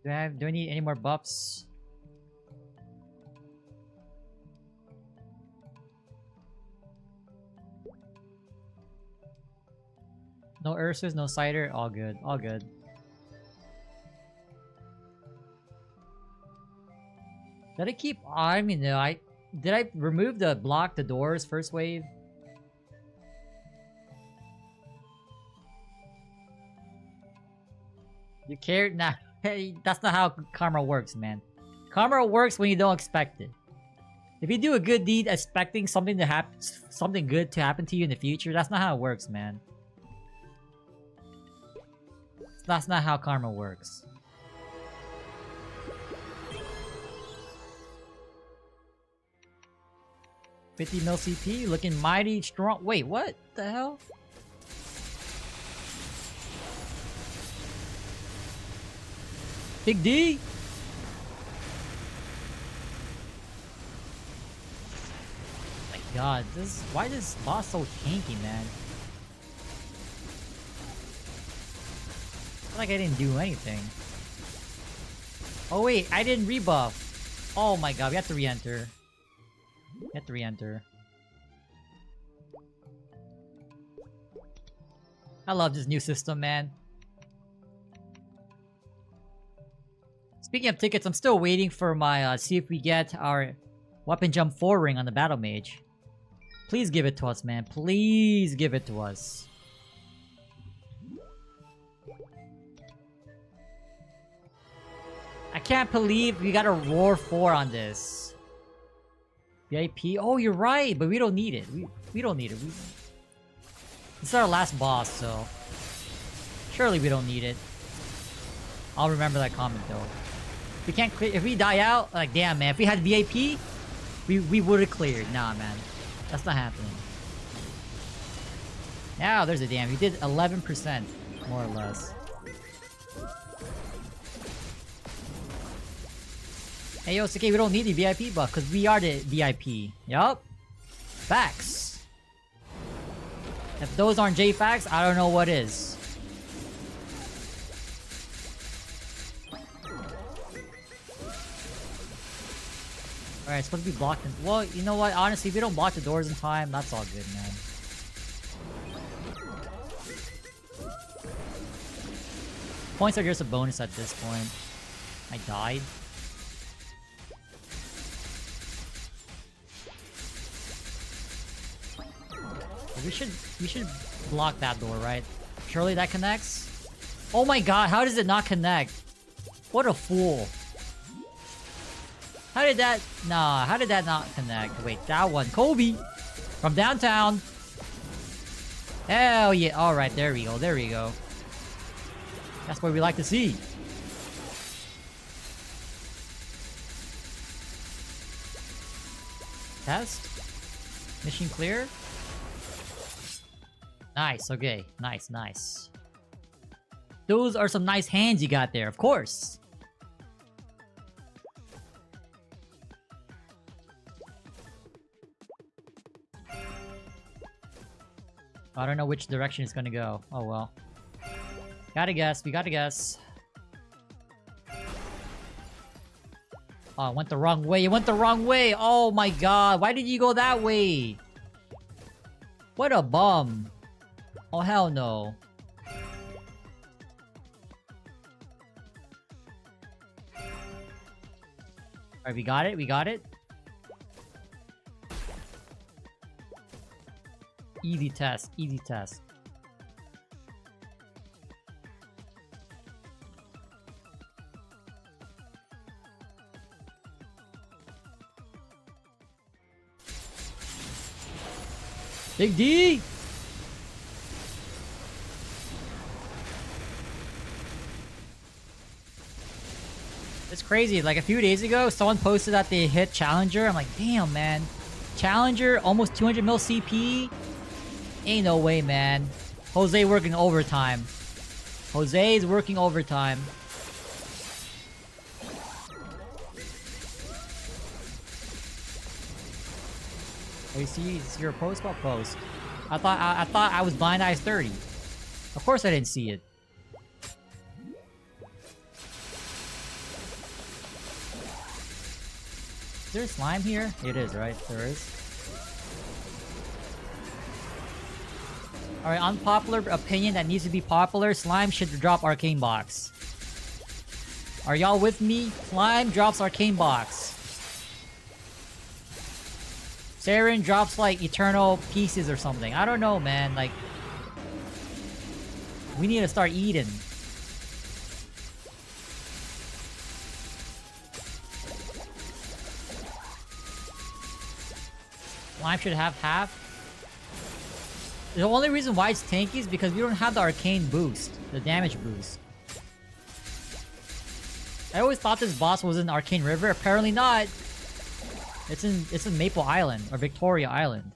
Speaker 1: I need any more buffs? No Ursus, no Cider, all good, all good. Did I keep? I mean, no, did I remove the block the doors first wave? You cared? Nah, hey, that's not how karma works, man. Karma works when you don't expect it. If you do a good deed expecting something to happen, something good to happen to you in the future, that's not how it works, man. That's not how karma works. $50 mil CP, looking mighty strong. Wait, what the hell? Big D? My god, why is this boss so tanky, man? I feel like I didn't do anything. Oh wait, I didn't rebuff. Oh my god, we have to re-enter. I love this new system, man. Speaking of tickets, I'm still waiting for my, see if we get our weapon jump 4 ring on the battle mage. Please give it to us, man. Please give it to us. I can't believe we got a Roar 4 on this. VIP? Oh, you're right, but we don't need it. We don't need it. This is our last boss, so... surely we don't need it. I'll remember that comment, though. We can't clear... if we die out, like, damn, man. If we had VIP, we would've cleared. Nah, man. That's not happening. Now, there's a damn. We did 11%, more or less. Hey, yo, it's okay, we don't need the VIP buff, because we are the VIP. Yup. Facts. If those aren't J-Facts, I don't know what is. Alright, it's supposed to be blocked in... well, you know what? Honestly, if we don't block the doors in time, that's all good, man. Points are just a bonus at this point. I died. We should block that door, right? Surely that connects? Oh my god, how does it not connect? What a fool. How did that... Nah, how did that not connect? Wait, that one. Kobe! From downtown! Hell yeah. Alright, there we go. There we go. That's what we like to see. Test? Mission clear? Nice, okay. Nice, nice. Those are some nice hands you got there, of course. I don't know which direction it's gonna go. Oh well. Gotta guess, we gotta guess. Oh, it went the wrong way. It went the wrong way. Oh my god. Why did you go that way? What a bum. Oh, hell no. Alright, we got it. We got it. Easy test. Easy test. Big D! It's crazy. Like a few days ago, someone posted that they hit Challenger. I'm like, damn, man. Challenger, almost 200 mil CP? Ain't no way, man. Jose working overtime. Jose is working overtime. Oh, you see, it's your post? What post? I thought I was blind eyes 30. Of course I didn't see it. Is there a slime here? It is, right? There is. Alright, unpopular opinion that needs to be popular. Slime should drop Arcane Box. Are y'all with me? Slime drops Arcane Box. Saren drops like Eternal Pieces or something. I don't know, man. Like, we need to start eating. Slime should have half. The only reason why it's tanky is because we don't have the arcane boost, the damage boost. I always thought this boss was in Arcane River. Apparently not. It's in Maple Island or Victoria Island.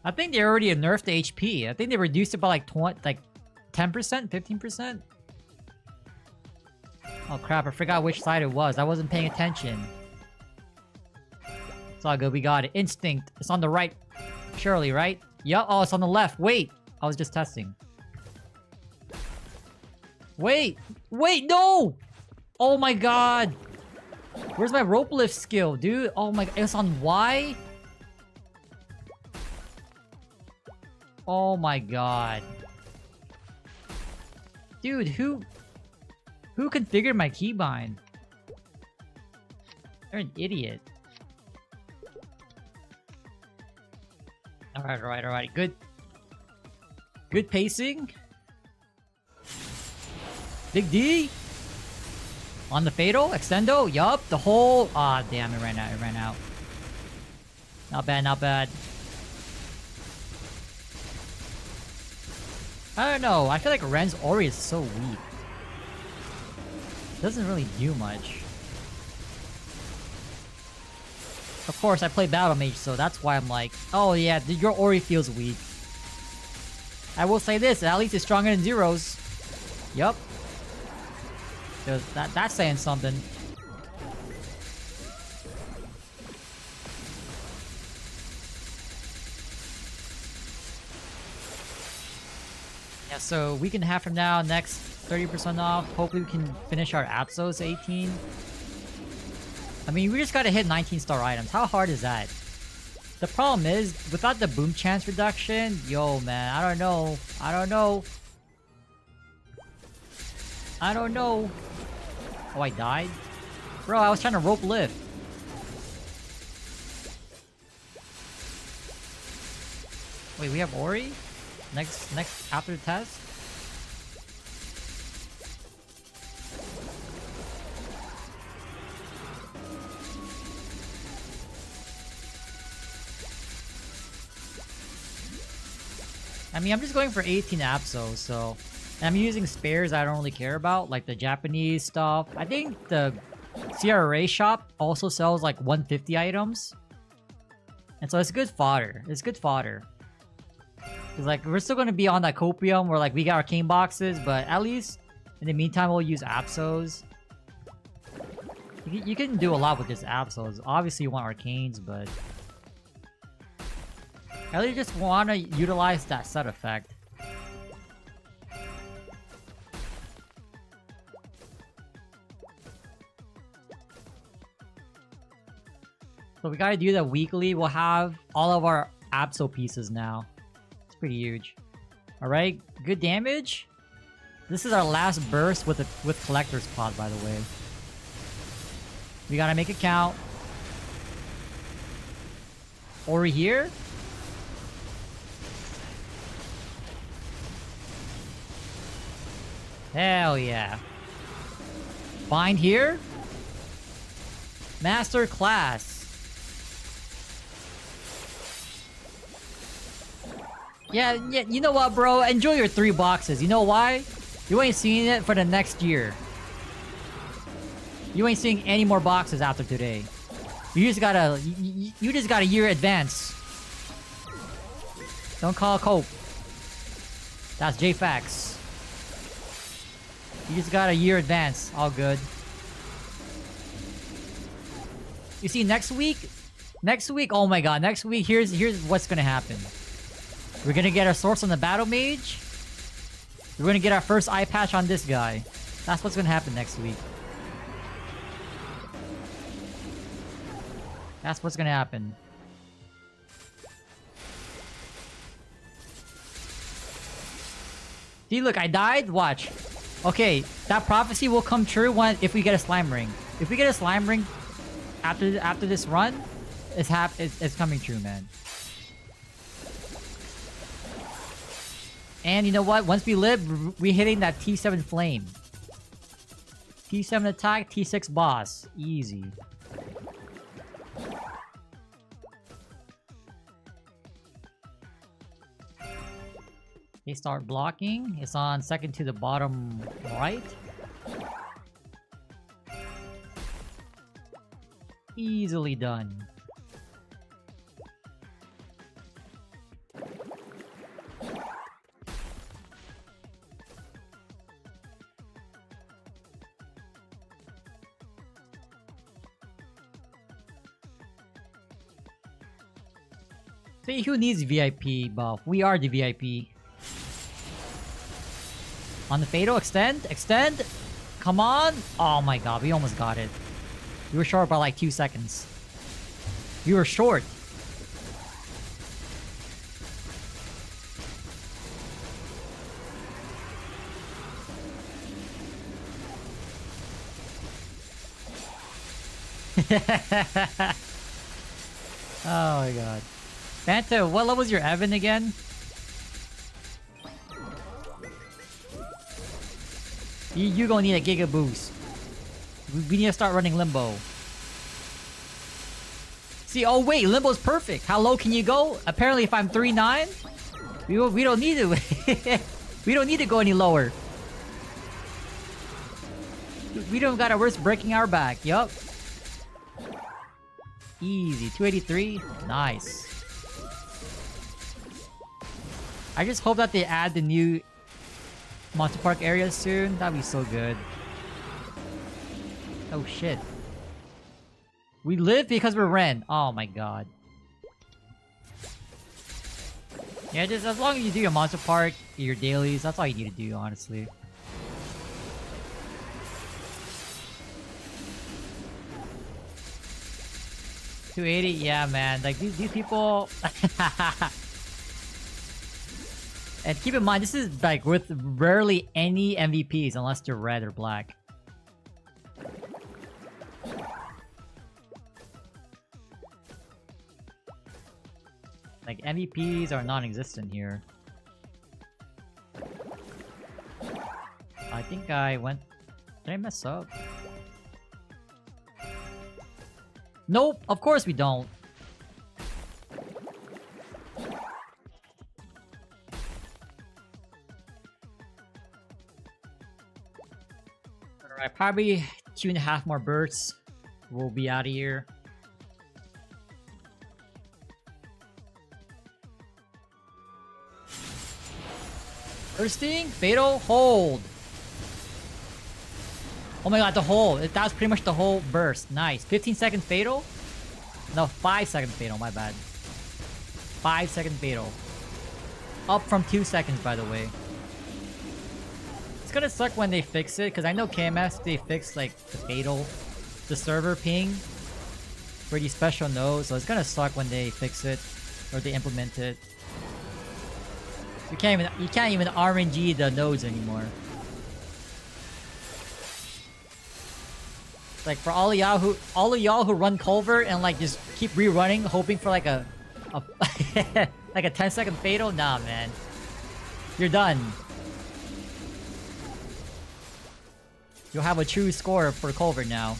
Speaker 1: I think they already nerfed the HP. I think they reduced it by like 10%, 15%. Oh crap! I forgot which side it was. I wasn't paying attention. It's all good. We got it. Instinct. It's on the right. Surely, right? Yeah. Oh, it's on the left. Wait. I was just testing. Wait. Wait. No. Oh my god. Where's my rope lift skill, dude? Oh my... It's on Y? Oh my god. Dude, who configured my keybind? They're an idiot. Alright, alright, alright. Good. Good pacing. Big D. On the Fatal? Extendo? Yup. The whole... Ah, damn. It ran out. It ran out. Not bad, not bad. I don't know. I feel like Ren's Ori is so weak. Doesn't really do much. Of course, I play Battle Mage, so that's why I'm like, oh yeah, your Ori feels weak. I will say this, at least it's stronger than Zero's. Yup. That's saying something. Yeah, so week and a half from now, next 30% off. Hopefully we can finish our Apsos 18. I mean, we just gotta hit 19-star items. How hard is that? The problem is, without the boom chance reduction, yo man, I don't know. I don't know. I don't know. Oh, I died? Bro, I was trying to rope lift. Wait, we have Ori? Next after the test? I mean, I'm just going for 18 Apsos, so... And I'm using spares I don't really care about, like the Japanese stuff. I think the CRA shop also sells like 150 items. And so it's good fodder. It's good fodder. Because like, we're still going to be on that Copium where like we got arcane boxes, but at least in the meantime we'll use Apsos. You can do a lot with just Apsos. Obviously you want arcanes, but... I really just want to utilize that set effect. So we gotta do that weekly. We'll have all of our Apso pieces now. It's pretty huge. Alright, good damage. This is our last burst with Collector's Pod, by the way. We gotta make it count. Over here. Hell yeah. Find here. Master Class. Yeah, you know what, bro? Enjoy your 3 boxes. You know why? You ain't seeing it for the next year. You ain't seeing any more boxes after today. You just gotta... You just got a year advance. Don't call Cope. That's J-Fax. You just got a year advance. All good. You see, next week... Next week, oh my god. Next week, here's what's gonna happen. We're gonna get our source on the Battle Mage. We're gonna get our first eye patch on this guy. That's what's gonna happen next week. That's what's gonna happen. See, look, I died. Watch. Okay, that prophecy will come true if we get a slime ring. If we get a slime ring after this run, it's coming true, man. And you know what? Once we live, we're hitting that T7 flame. T7 attack, T6 boss. Easy. They start blocking. It's on second to the bottom right. Easily done. See, who needs VIP buff? We are the VIP. On the Fatal, extend! Extend! Come on! Oh my god, we almost got it. We were short by like 2 seconds. We were short. Oh my god. Fanta, what level was your Evan again? You gonna need a Giga Boost. We need to start running Limbo. See, oh wait, Limbo's perfect. How low can you go? Apparently if I'm 3-9, we don't need to. We don't need to go any lower. We don't got a worse breaking our back. Yup. Easy. 283. Nice. I just hope that they add the new Monster Park area soon. That'd be so good. Oh shit. We live because we're Ren. Oh my god. Yeah, just as long as you do your Monster Park, your dailies, that's all you need to do, honestly. $280, yeah, man. Like these people. And keep in mind, this is like with rarely any MVPs unless they're red or black. Like MVPs are non-existent here. I think I went... Did I mess up? Nope, of course we don't. Alright, probably 2.5 more bursts. We'll be out of here. Bursting, fatal, hold. Oh my god, the whole. That was pretty much the whole burst. Nice. 15-second fatal? No, 5-second fatal, my bad. 5-second fatal. Up from 2 seconds, by the way. It's gonna suck when they fix it, because I know KMS, they fix like the fatal, the server ping for these special nodes, so it's gonna suck when they fix it or they implement it. You can't even RNG the nodes anymore. Like for all of y'all who run Culvert and like just keep rerunning, hoping for like a like a 10-second fatal, nah man. You're done. You'll have a true score for Culvert now.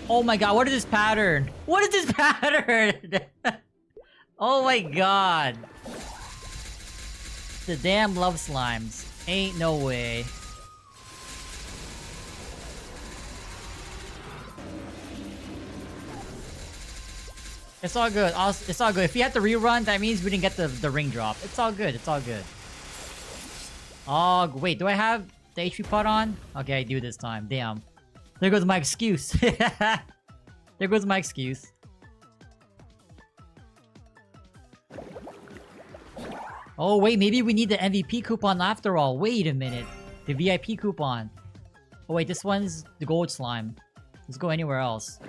Speaker 1: Oh my god, what is this pattern? What is this pattern? Oh my god. The damn love slimes. Ain't no way. It's all good. It's all good. If you have to rerun, that means we didn't get the ring drop. It's all good. It's all good. Oh, wait. Do I have the HP pot on? Okay, I do this time. Damn. There goes my excuse. There goes my excuse. Oh, wait. Maybe we need the MVP coupon after all. Wait a minute. The VIP coupon. Oh, wait. This one's the gold slime. Let's go anywhere else.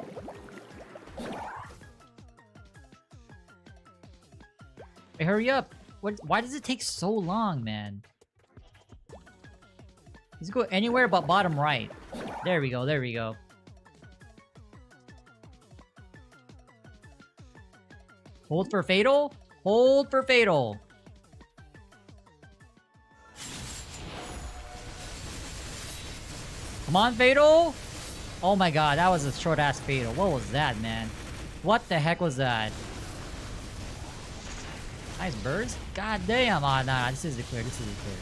Speaker 1: Hey, hurry up! Why does it take so long, man? Let's go anywhere but bottom right. There we go, there we go. Hold for fatal? Hold for fatal! Come on, fatal! Oh my god, that was a short-ass fatal. What was that, man? What the heck was that? Nice burst? God damn! Oh, nah, this is the clear. This is the clear.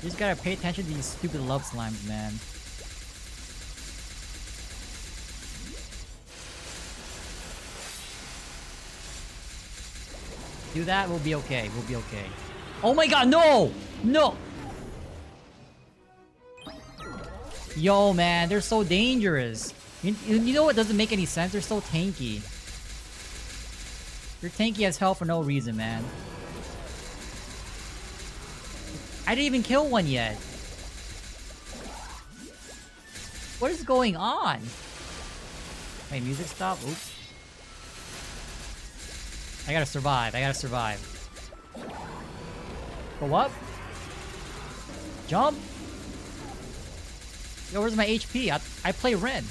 Speaker 1: You just gotta pay attention to these stupid love slimes, man. Do that, we'll be okay. We'll be okay. Oh my god, no! No! Yo, man, they're so dangerous. You know what doesn't make any sense? They're so tanky. You're tanky as hell for no reason, man. I didn't even kill one yet. What is going on? Wait, music stop? Oops. I gotta survive. I gotta survive. Go up. Jump. Yo, where's my HP? I play Ren.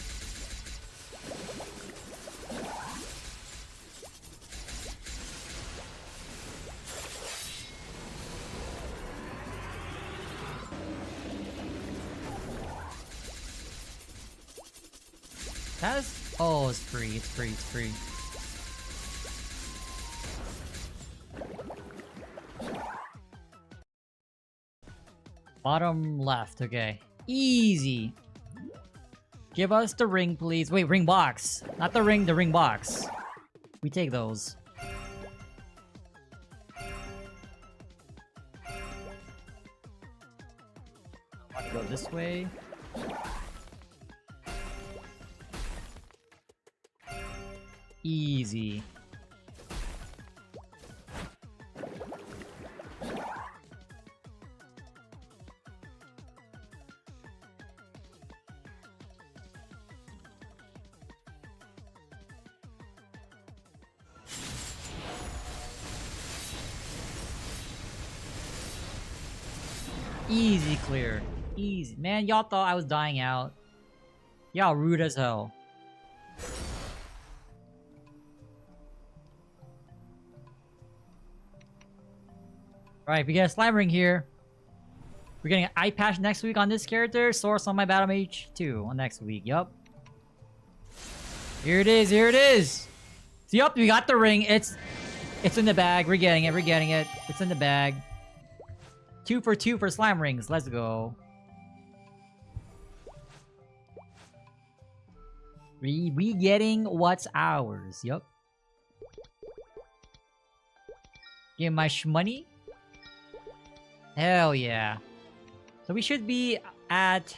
Speaker 1: That's... Oh, it's free. It's free. It's free. Bottom left. Okay. Easy. Give us the ring, please. Wait, ring box. Not the ring box. We take those. I want to go this way. Easy. Easy clear. Easy. Man, y'all thought I was dying out. Y'all rude as hell. Alright, we get a slime ring here. We're getting an eye patch next week on this character. Source on my Battle Mage 2 on next week. Yup. Here it is. Here it is. So, yup, we got the ring. It's in the bag. We're getting it. We're getting it. It's in the bag. 2 for 2 for slime rings. Let's go. We getting what's ours. Yup. Give my shmoney. Hell yeah. So we should be at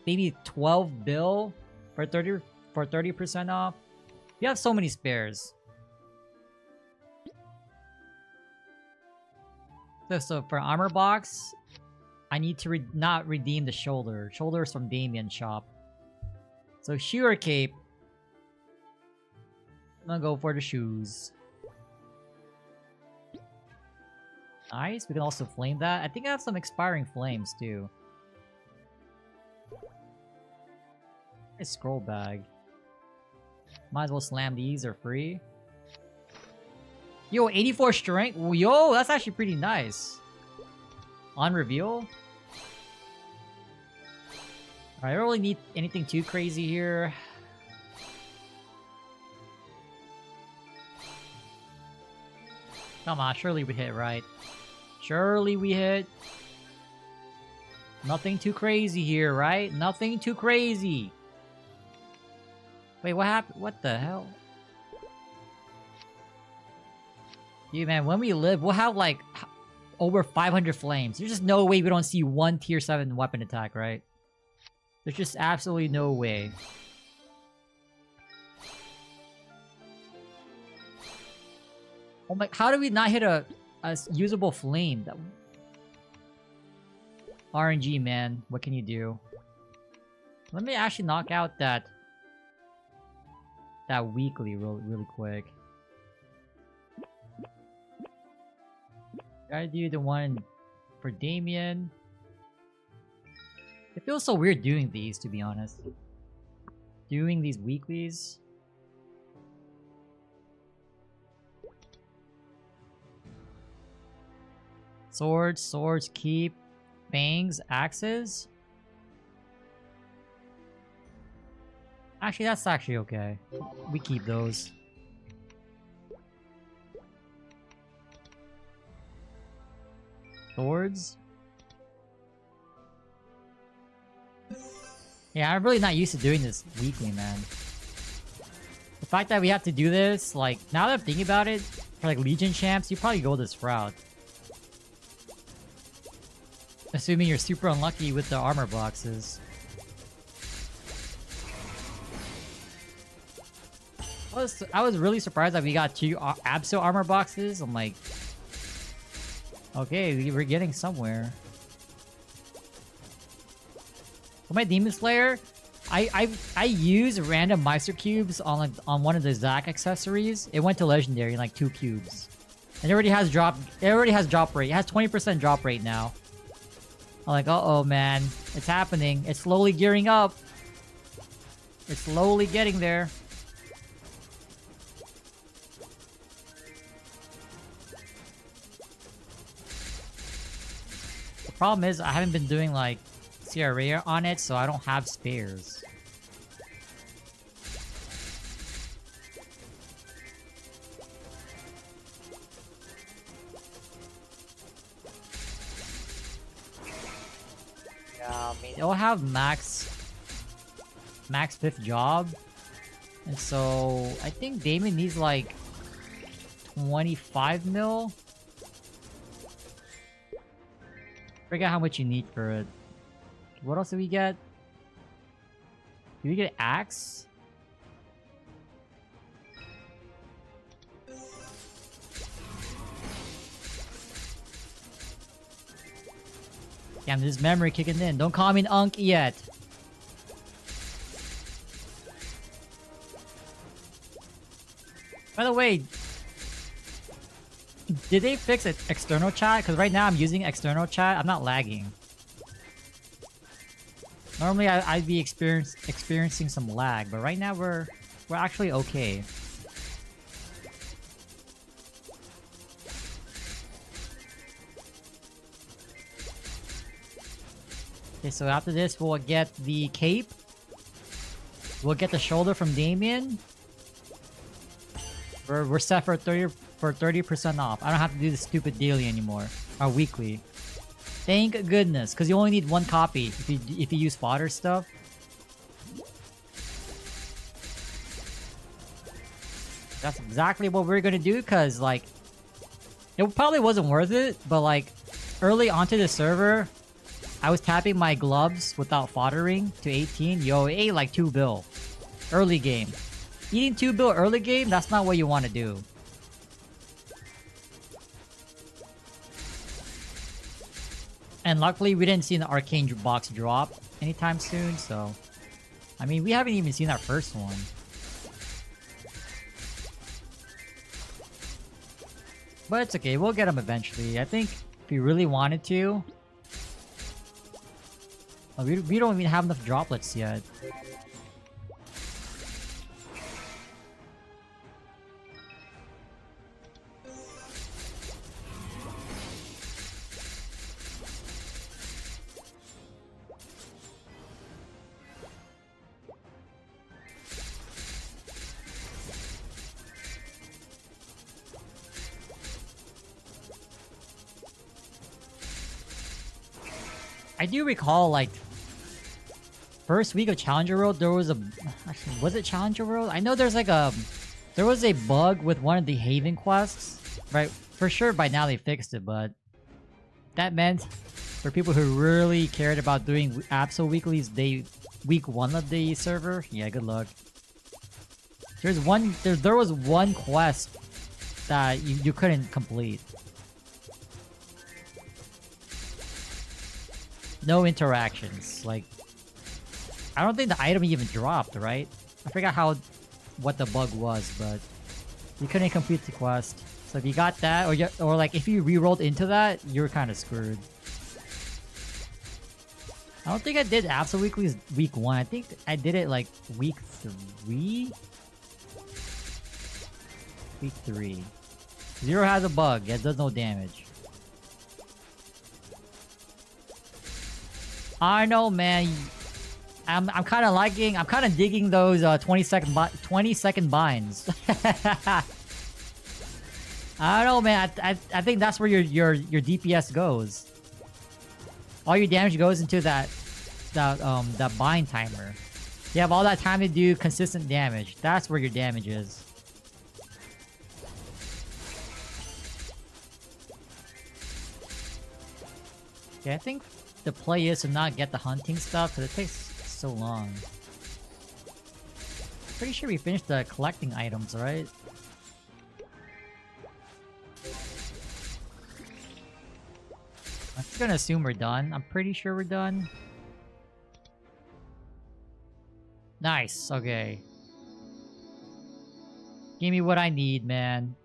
Speaker 1: maybe 12 bill for 30% off. We have so many spares. So for armor box, I need to not redeem the shoulder. Shoulders from Damien shop. So shoe or cape. I'm gonna go for the shoes. Nice. We can also flame that. I think I have some expiring flames too. A scroll bag. Might as well slam these. They're free. Yo, 84 strength. Yo, that's actually pretty nice. On reveal. Alright, I don't really need anything too crazy here. Come on, surely we hit, right? Surely we hit. Nothing too crazy here, right? Nothing too crazy. Wait, what happened? What the hell? Dude, man, when we live, we'll have like over 500 flames. There's just no way we don't see one tier 7 weapon attack, right? There's just absolutely no way. Oh my, how do we not hit a usable flame? That RNG, man. What can you do? Let me actually knock out that weekly really quick. Gotta do the one for Damien. It feels so weird doing these, to be honest. Doing these weeklies. Swords, keep, fangs, axes. Actually, that's actually okay. We keep those. Swords. Yeah, I'm really not used to doing this weekly, man. The fact that we have to do this, like, now that I'm thinking about it, for like Legion champs, you probably go this route. Assuming you're super unlucky with the armor boxes. I was really surprised that we got 2 Absol armor boxes. I'm like, okay, we're getting somewhere. For my Demon Slayer, I use random Meister cubes on one of the Zac accessories. It went to legendary in like 2 cubes, and it already has drop. It already has drop rate. It has 20% drop rate now. I'm like, uh-oh, man. It's happening. It's slowly gearing up. It's slowly getting there. The problem is, I haven't been doing, like, CRA on it, so I don't have spares. They'll have max 5th job. And so I think Damon needs like 25 mil. Forget how much you need for it. What else did we get? Did we get axe? Damn, this memory kicking in. Don't call me an unk yet. By the way, did they fix external chat? Because right now I'm using external chat. I'm not lagging. Normally I'd be experiencing some lag, but right now we're actually okay. Okay, so after this, we'll get the cape. We'll get the shoulder from Damien. We're set for 30% off. I don't have to do the stupid daily anymore. Or weekly. Thank goodness, because you only need one copy if you use fodder stuff. That's exactly what we're gonna do, because like it probably wasn't worth it, but like early onto the server, I was tapping my gloves without foddering to 18. Yo, it ate like 2 bill. Early game. Eating 2 bill early game, that's not what you want to do. And luckily, we didn't see an arcane box drop anytime soon, so... I mean, we haven't even seen our first one. But it's okay, we'll get them eventually. I think if we really wanted to... we don't even have enough droplets yet. I do recall, like, first week of Challenger World, there was a... Actually, was it Challenger World? I know there's like a... There was a bug with one of the Haven quests. Right? For sure by now they fixed it, but... That meant, for people who really cared about doing Absol Weeklies, week 1 of the server, yeah, good luck. There's one... There was one quest that you couldn't complete. No interactions. Like, I don't think the item even dropped, right? I forgot what the bug was, but you couldn't complete the quest. So if you got that, or like if you re-rolled into that, you're kind of screwed. I don't think I did Absol Weekly's week 1. I think I did it like week 3? Week 3. Zero has a bug. It does no damage. I know, man. I'm kind of digging those 20-second binds. I don't know, man. I think that's where your DPS goes. All your damage goes into that bind timer. You have all that time to do consistent damage. That's where your damage is. Okay, I think the play is to not get the hunting stuff because it takes so long. Pretty sure we finished the collecting items, right? I'm just gonna assume we're done. I'm pretty sure we're done. Nice, okay. Give me what I need, man.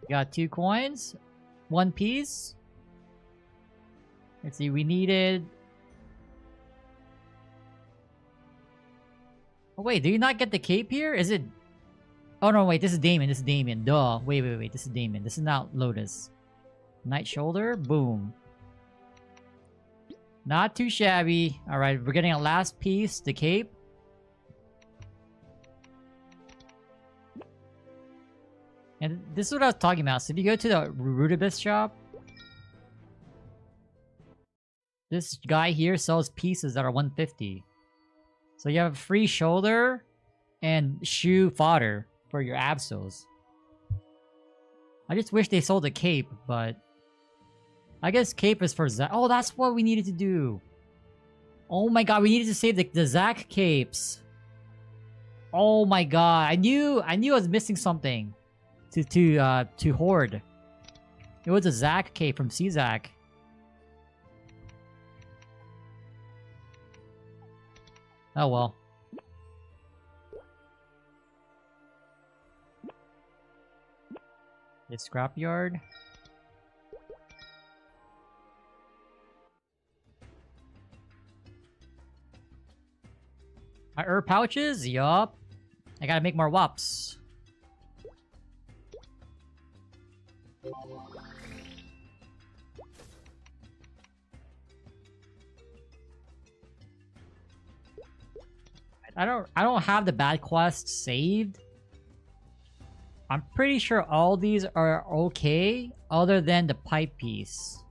Speaker 1: Got 2 coins. 1 piece. Let's see, we needed... Oh wait, do you not get the cape here? Is it... Oh no, wait, this is Damien, this is Damien. Duh. Wait, this is Damien. This is not Lotus. Knight Shoulder, boom. Not too shabby. Alright, we're getting a last piece, the cape. And this is what I was talking about. So if you go to the Rudibus shop, this guy here sells pieces that are 150. So you have a free shoulder and shoe fodder for your Absols. I just wish they sold a cape, but I guess cape is for Zac. Oh, that's what we needed to do. Oh my god, we needed to save the Zac capes. Oh my god, I knew I was missing something to hoard. It was a Zac cape from CZAC. Oh well. The scrapyard. My herb pouches? Yup. I gotta make more wops. I don't have the bad quests saved. I'm pretty sure all these are okay, other than the pipe piece.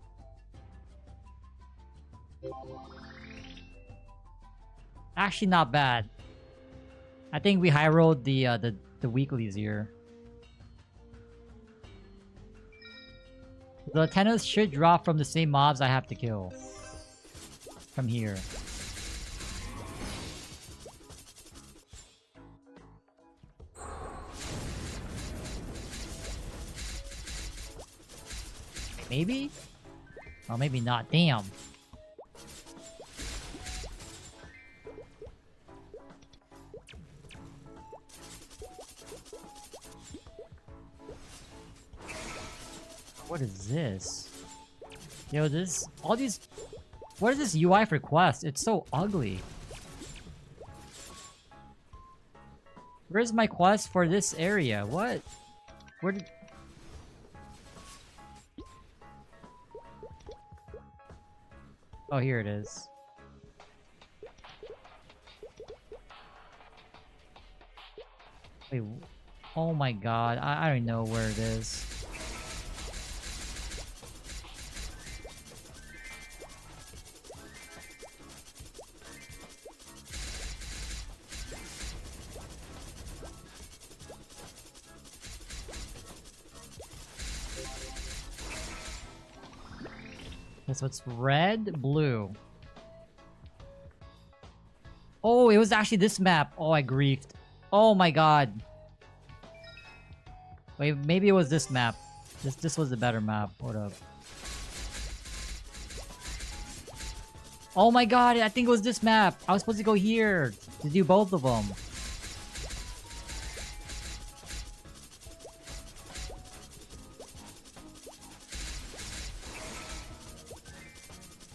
Speaker 1: Actually, not bad. I think we high rolled the weeklies here. The tennis should drop from the same mobs I have to kill. From here. Maybe? Or maybe not. Damn. What is this? Yo, this... All these... What is this UI for quest? It's so ugly. Where's my quest for this area? What? Where did... Oh, here it is. Wait, oh my god, I don't know where it is. So it's red, blue. Oh, it was actually this map. Oh, I griefed. Oh my god. Wait, maybe it was this map. This was the better map. Hold up. Oh my god, I think it was this map. I was supposed to go here to do both of them.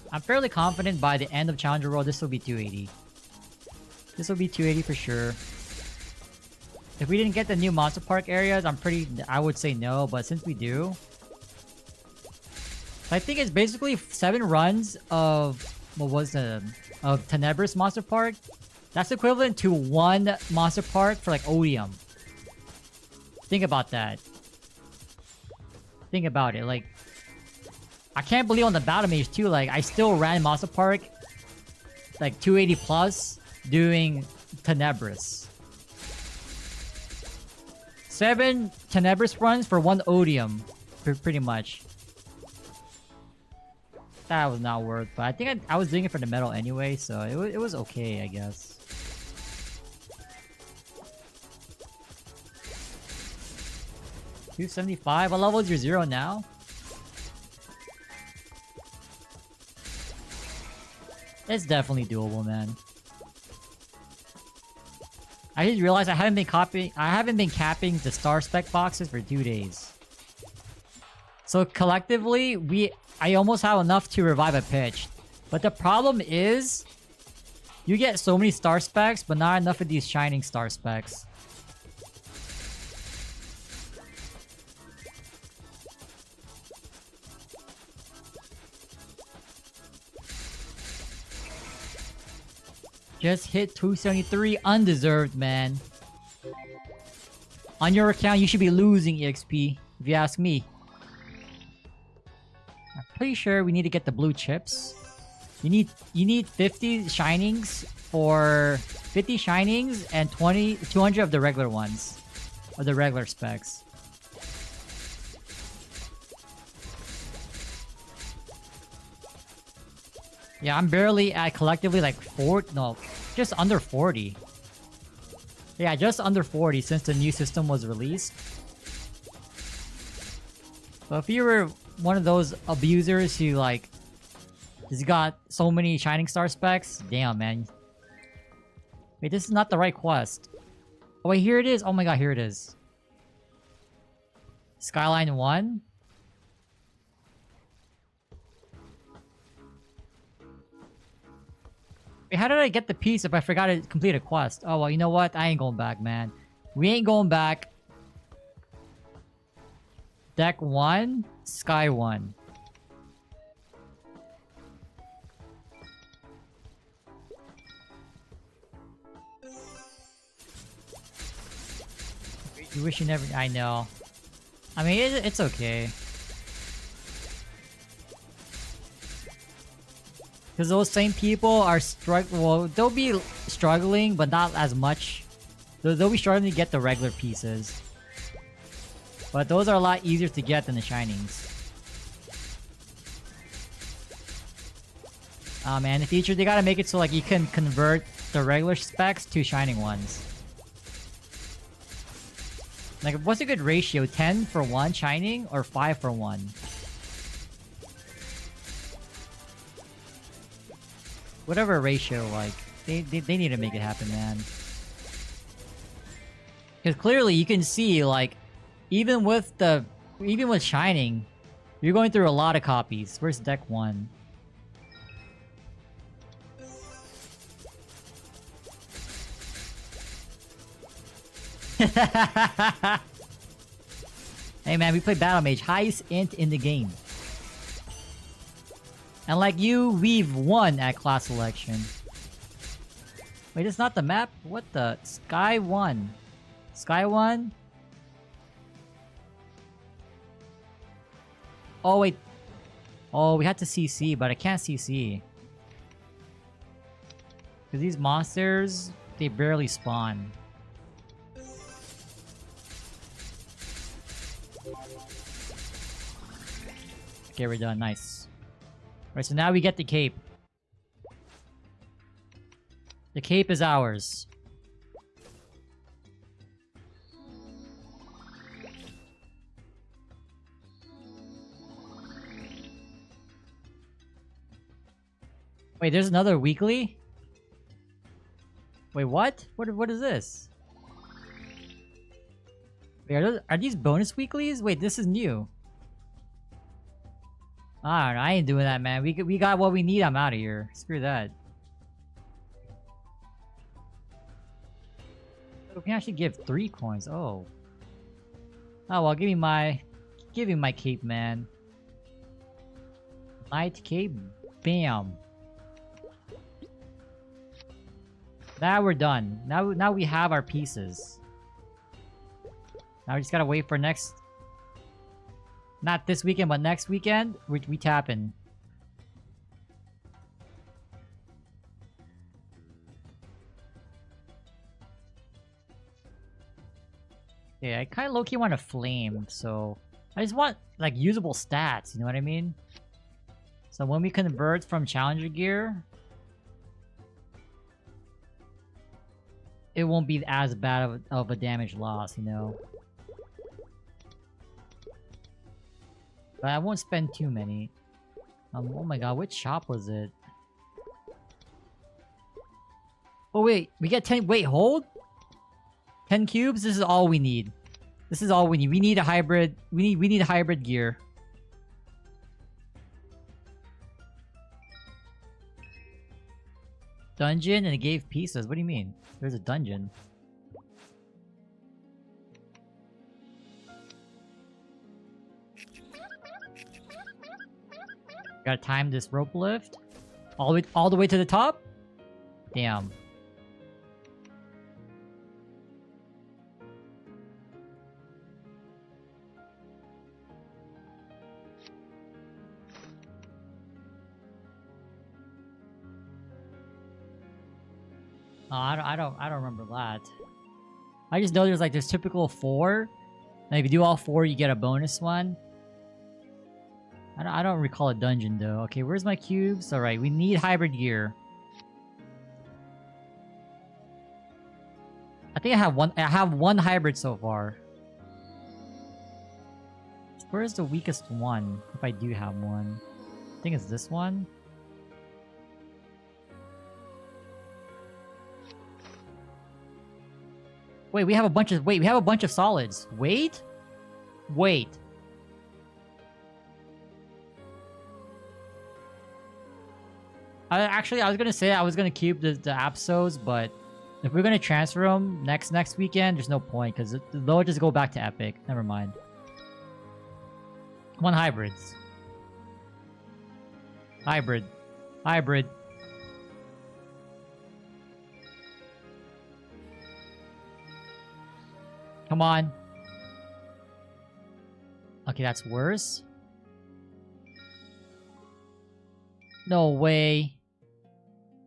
Speaker 1: I'm fairly confident by the end of Challenger World, this will be 280. This will be 280 for sure. If we didn't get the new Monster Park areas, I would say no, but since we do... I think it's basically 7 runs of... What was the... Of Tenebris Monster Park. That's equivalent to 1 Monster Park for like Odium. Think about that. Think about it, like... I can't believe on the Battle Mage too, like, I still ran Monster Park like 280 plus doing Tenebris. 7 Tenebris runs for 1 Odium, pretty much. That was not worth, but I think I was doing it for the medal anyway, so it was okay, I guess. $275? What level is your 0 now? It's definitely doable, man. I just realized I haven't been capping the star spec boxes for 2 days. So collectively, I almost have enough to revive a pitch. But the problem is, you get so many star specs, but not enough of these shining star specs. Just hit 273, undeserved, man. On your account, you should be losing EXP, if you ask me. I'm pretty sure we need to get the blue chips. You need 50 shinings for 50 shinings and 200 of the regular ones, or the regular specs. Yeah, I'm barely at collectively like just under 40. Yeah, just under 40 since the new system was released. But if you were one of those abusers who like has got so many shining star specs, damn man. Wait, this is not the right quest. Oh wait, here it is. Oh my god, here it is. Skyline 1. Wait, how did I get the piece if I forgot to complete a quest? Oh, well, you know what? I ain't going back, man. We ain't going back. Deck 1, Sky 1. You wish you never... I know. I mean, it's okay. Because those same people are struggling... Well, they'll be struggling, but not as much. They'll be struggling to get the regular pieces. But those are a lot easier to get than the Shinings. Man, in the future, they gotta make it so like you can convert the regular specs to Shining ones. Like, what's a good ratio? 10 for 1 Shining or 5 for 1? Whatever ratio, like, they need to make it happen, man. Because clearly you can see, like, even with Shining, you're going through a lot of copies. Where's deck 1? Hey man, we play Battle Mage, highest int in the game. And like you, we've won at class selection. Wait, it's not the map? What the? Sky 1. Sky 1? Oh wait. Oh, we had to CC, but I can't CC. Because these monsters, they barely spawn. Okay, we're done. Nice. Alright, so now we get the cape. The cape is ours. Wait, there's another weekly? Wait, what? What is this? Wait, are these bonus weeklies? Wait, this is new. I ain't doing that, man. We got what we need. I'm out of here. Screw that. We can actually give 3 coins. Oh. Oh well, give me my cape, man. Light cape. Bam. Now we're done. Now we have our pieces. Now we just gotta wait for next. Not this weekend, but next weekend, we tapping. Yeah, I kind of low-key want a flame, so... I just want, like, usable stats, you know what I mean? So when we convert from Challenger gear... it won't be as bad of a damage loss, you know? But I won't spend too many. Oh my god, which shop was it? Oh wait, we get 10- wait, hold? 10 cubes? This is all we need. This is all we need. We need a hybrid. We need a hybrid gear. Dungeon and it gave pieces. What do you mean? There's a dungeon. Gotta time this rope lift. All the way to the top? Damn. Oh, I don't remember that. I just know there's typical 4. And if you do all 4, you get a bonus one. I don't recall a dungeon though. Okay, where's my cubes? Alright, we need hybrid gear. I think I have one hybrid so far. Where's the weakest one? If I do have one. I think it's this one. Wait, we have a bunch of solids. Wait. I was gonna say I was gonna keep the Apsos, but if we're gonna transfer them next weekend, there's no point because they'll just go back to Epic. Never mind. 1 hybrids. Hybrid. Come on. Okay, that's worse. No way.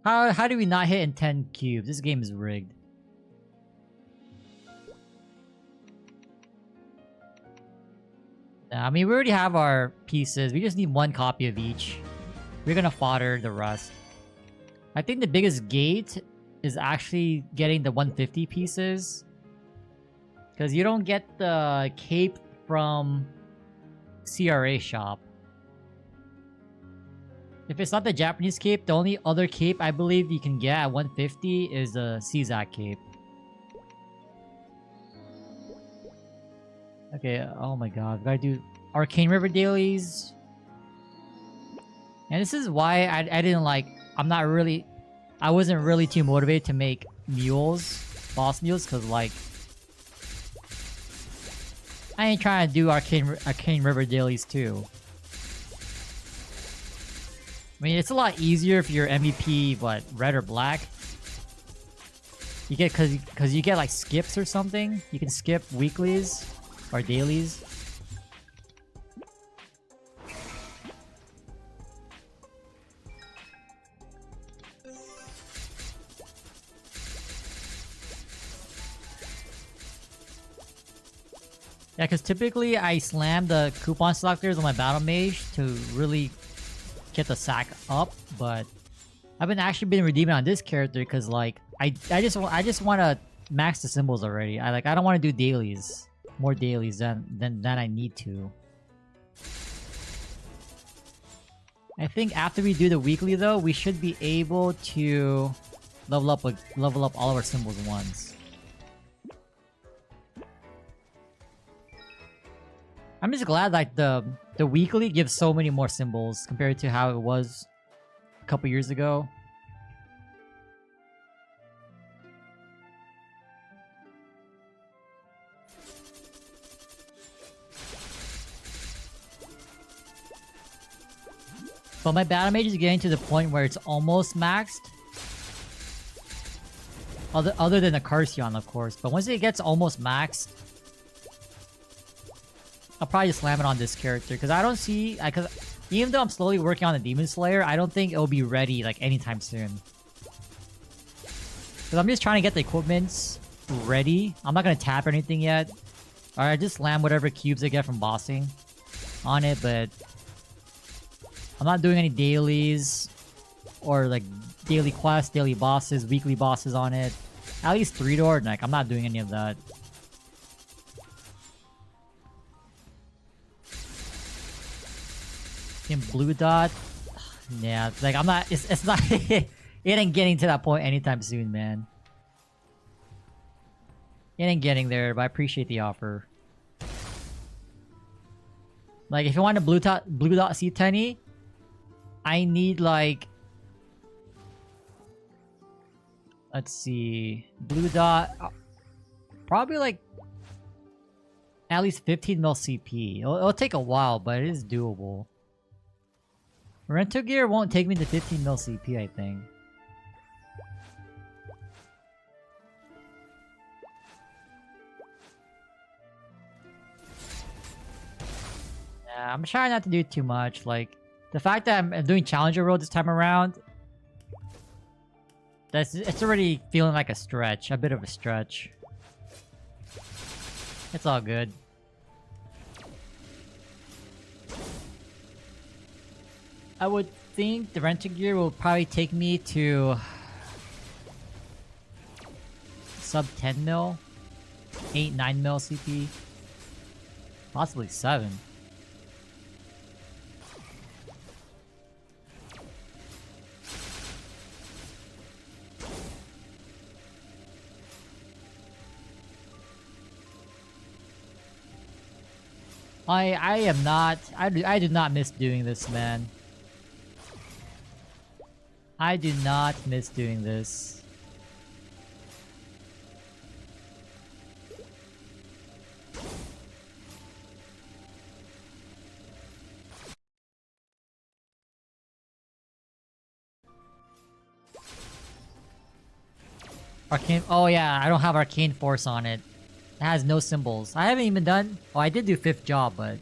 Speaker 1: How do we not hit in 10 cubes? This game is rigged. I mean, we already have our pieces. We just need one copy of each. We're gonna fodder the rest. I think the biggest gate is actually getting the 150 pieces. Because you don't get the cape from CRA shop. If it's not the Japanese cape, the only other cape I believe you can get at 150 is the CZAC cape. Okay, oh my god, we gotta do Arcane River dailies. And this is why I didn't like, I wasn't really too motivated to make mules, boss mules, because like, I ain't trying to do Arcane River dailies too. I mean, it's a lot easier if you're MVP, what, red or black? You get, cause you get like skips or something. You can skip weeklies or dailies. Yeah, because typically I slam the coupon selectors on my battle mage to really get the sack up, but I've been redeeming on this character because like I just want to max the symbols already. I don't want to do dailies, more dailies than I need to. I think after we do the weekly though, we should be able to level up all of our symbols once. I'm just glad like the weekly gives so many more symbols compared to how it was a couple years ago. But my battle mage is getting to the point where it's almost maxed. Other than the Carsion, of course. But once it gets almost maxed, I'll probably just slam it on this character because I don't see, because even though I'm slowly working on the Demon Slayer, I don't think it'll be ready like anytime soon. Because I'm just trying to get the equipments ready. I'm not gonna tap or anything yet. Or I just slam whatever cubes I get from bossing on it, but I'm not doing any dailies or like daily quests, daily bosses, weekly bosses on it. At least 3-door, like I'm not doing any of that. In blue dot, yeah, like I'm not. It's not. It ain't getting to that point anytime soon, man. It ain't getting there, but I appreciate the offer. Like, if you want a blue dot C10, I need like, let's see, blue dot, probably like at least 15 mil CP. It'll take a while, but it is doable. Rental gear won't take me to 15 mil CP, I think. Yeah, I'm trying not to do too much. Like, the fact that I'm doing Challenger Road this time around, it's already feeling like a stretch. A bit of a stretch. It's all good. I would think the rental gear will probably take me to sub 10 mil, 8, 9 mil CP, possibly 7. I am not, I do not miss doing this, man. I do not miss doing this. Arcane, oh yeah, I don't have Arcane Force on it. It has no symbols. I haven't even done, oh I did do 5th job, but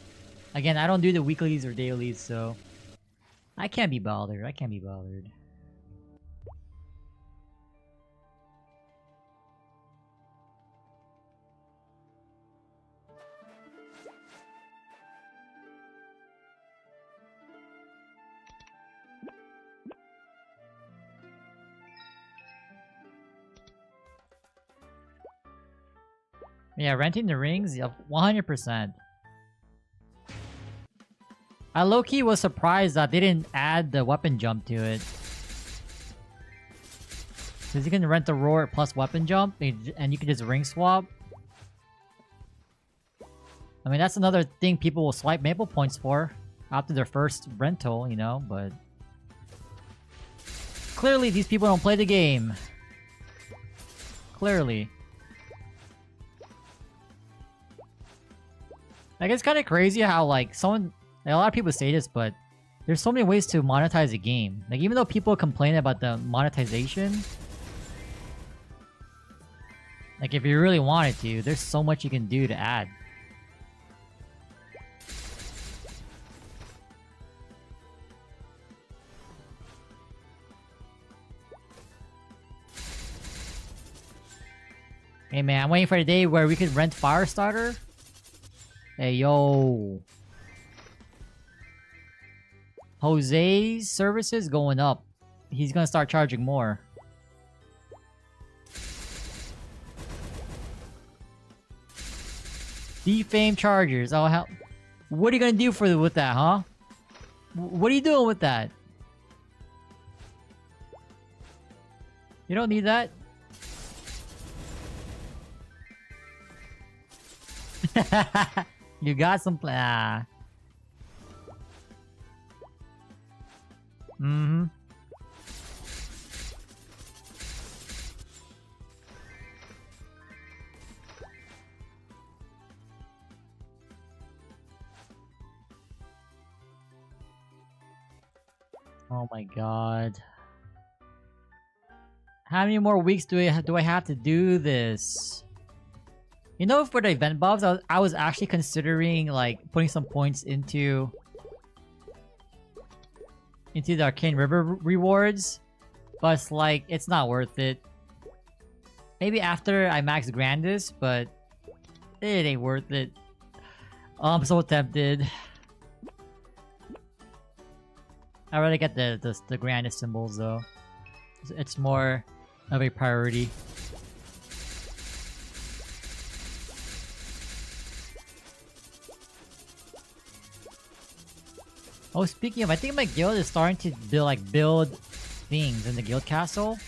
Speaker 1: Again, I don't do the weeklies or dailies, so I can't be bothered. I can't be bothered. Yeah, renting the rings, yeah, 100%. I low-key was surprised that they didn't add the weapon jump to it. Because you can rent the roar plus weapon jump, and you can just ring swap. I mean, that's another thing people will swipe Maple points for after their first rental, you know, but... Clearly, these people don't play the game. Clearly. Like, it's kind of crazy how, like, someone... Like, a lot of people say this, but there's so many ways to monetize a game. Like, even though people complain about the monetization, like, if you really wanted to, there's so much you can do to add. Hey, man, I'm waiting for the day where we could rent Firestarter. Hey, yo. Jose's services going up. He's gonna start charging more. Defame chargers. Oh, hell. What are you gonna do with that, huh? What are you doing with that? You don't need that. You got some plan. Mm-hmm. Oh my god. How many more weeks do I have to do this? You know, for the event buffs, I was actually considering like putting some points into the Arcane River rewards, but it's like it's not worth it. Maybe after I max Grandis, but it ain't worth it. Oh, I'm so tempted. I rather get the Grandis symbols though. It's more of a priority. Oh, speaking of, I think my guild is starting to build things in the guild castle.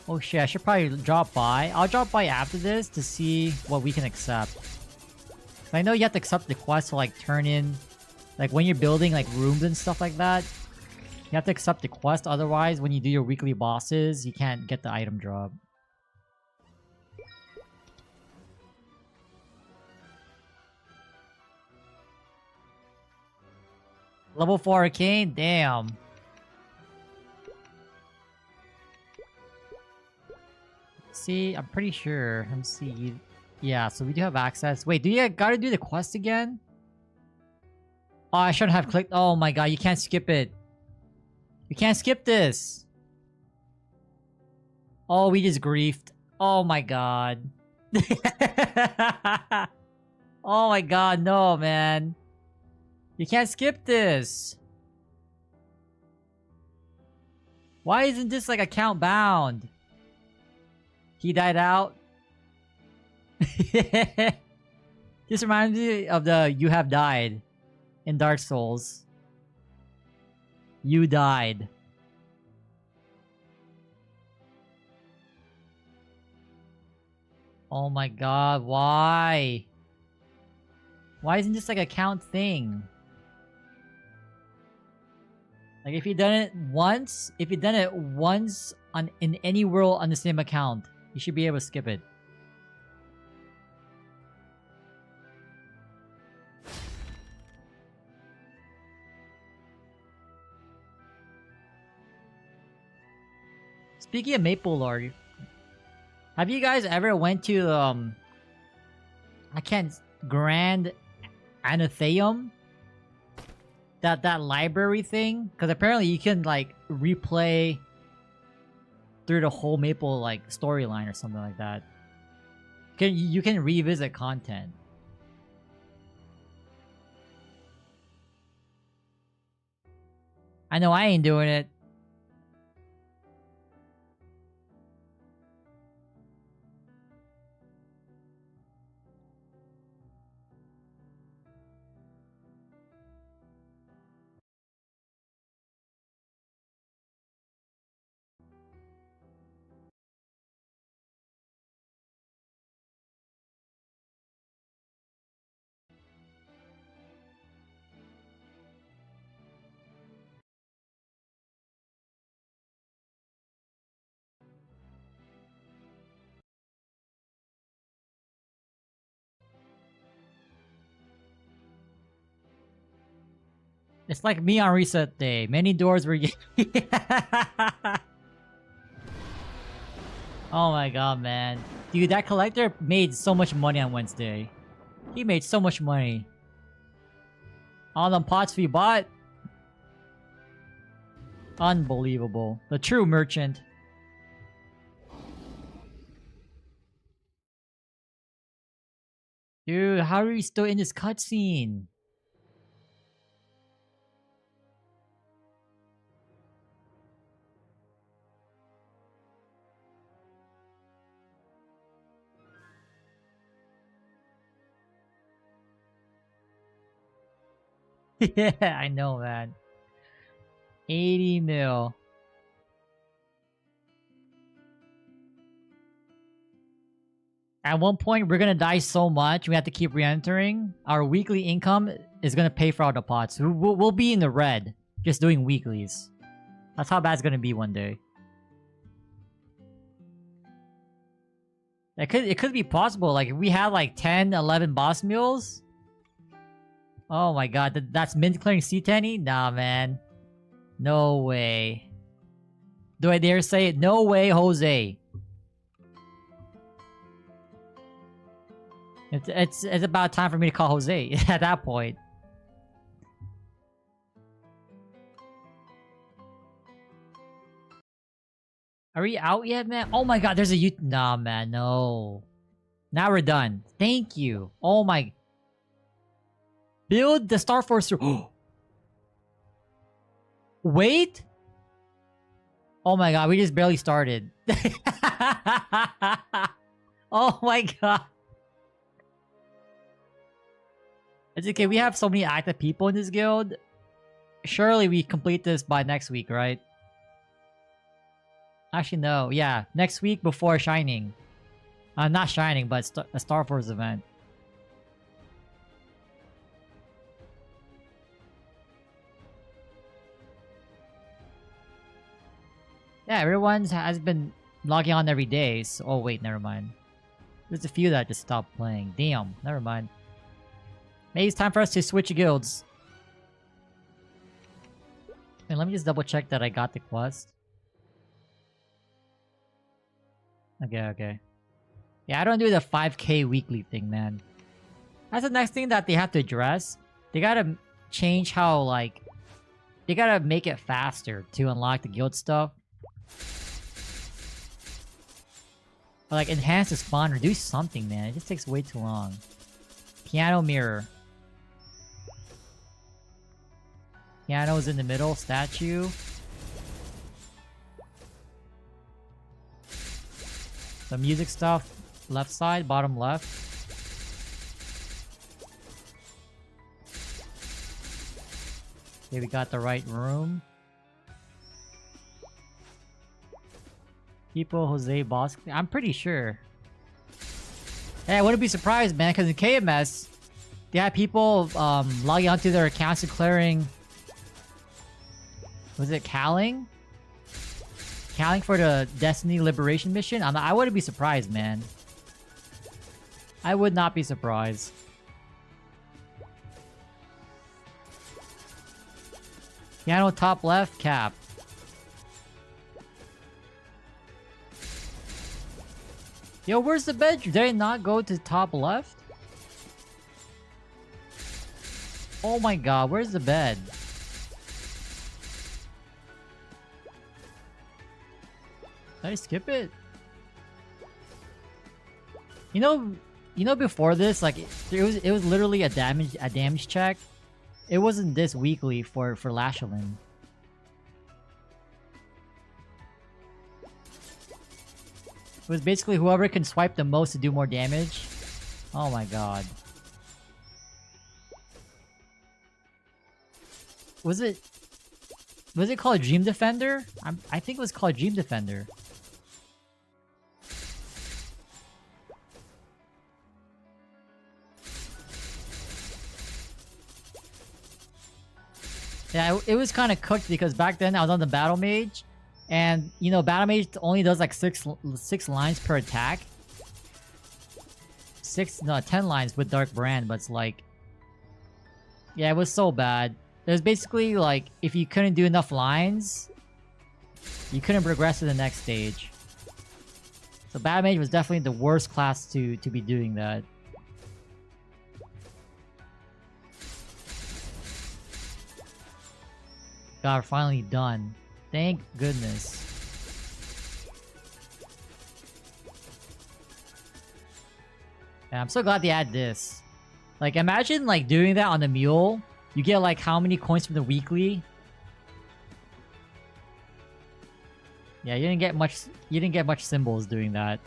Speaker 1: Oh shit, I should probably drop by. I'll drop by after this to see what we can accept. I know you have to accept the quest to like turn in, like when you're building like rooms and stuff like that. You have to accept the quest, otherwise when you do your weekly bosses, you can't get the item drop. Level 4 Arcane? Damn. See, I'm pretty sure. Let me see. Yeah, so we do have access. Wait, do you gotta do the quest again? Oh, I shouldn't have clicked. Oh my god, you can't skip it. You can't skip this. Oh, we just griefed. Oh my god. Oh my god, no, man. You can't skip this. Why isn't this like account bound? He died out. This reminds me of the "You Have Died" in Dark Souls. You died. Oh my god, why? Why isn't this like a count thing? Like if you done it once in any world on the same account, you should be able to skip it. Speaking of Maple Lord, have you guys ever went to I can't Grand Anatheum. That library thing, because apparently you can like replay through the whole Maple like storyline or something like that. You can revisit content. I know I ain't doing it. It's like me on reset day. Many doors were... Oh my god, man. Dude, that collector made so much money on Wednesday. He made so much money. All them pots we bought. Unbelievable. The true merchant. Dude, how are we still in this cutscene? Yeah, I know, man. 80 mil. At one point, we're gonna die so much, we have to keep re-entering. Our weekly income is gonna pay for all the pots. We'll be in the red, just doing weeklies. That's how bad it's gonna be one day. It could be possible, like, if we had like 10, 11 boss mules. Oh my god, that's mint clearing C10? Nah, man. No way. Do I dare say it? No way, Jose. It's about time for me to call Jose at that point. Are we out yet, man? Oh my god, there's a Nah, man, no. Now we're done. Thank you. Oh my... Build the Star Force... Wait? Oh my god, we just barely started. Oh my god. It's okay, we have so many active people in this guild. Surely we complete this by next week, right? Actually, no. Yeah, next week before Shining. Not Shining, but a Star Force event. Yeah, everyone has been logging on every day. So, oh wait, never mind. There's a few that just stopped playing. Damn, never mind. Maybe it's time for us to switch guilds. And let me just double check that I got the quest. Okay. Yeah, I don't do the 5k weekly thing, man. That's the next thing that they have to address. They gotta change how, like... They gotta make it faster to unlock the guild stuff. Or, like, enhance the spawn or do something, man. It just takes way too long. Piano mirror. Piano's in the middle. Statue. The music stuff. Left side, bottom left. Okay, we got the right room. People, Jose, boss. I'm pretty sure. Hey, I wouldn't be surprised, man, because in KMS, they have people logging onto their accounts and clearing... Was it Calling? Calling for the Destiny Liberation mission? I wouldn't be surprised, man. I would not be surprised. Piano top left, cap. Yo, where's the bedroom? Did I not go to top left? Oh my god, where's the bed? Did I skip it? You know before this, like it was literally a damage check. It wasn't this weekly for Lashelin. It was basically whoever can swipe the most to do more damage. Oh my god. Was it called Dream Defender? I think it was called Dream Defender. Yeah, it was kind of cooked because back then I was on the Battle Mage, and you know Battle Mage only does like six lines per attack. 10 lines with Dark Brand, but it's like, yeah, it was so bad. It was basically like if you couldn't do enough lines, you couldn't progress to the next stage. So Battle Mage was definitely the worst class to be doing that. God, we're finally done. Thank goodness. Yeah, I'm so glad they add this. Like, imagine like doing that on the mule. You get like how many coins from the weekly? Yeah, you didn't get much. You didn't get much symbols doing that.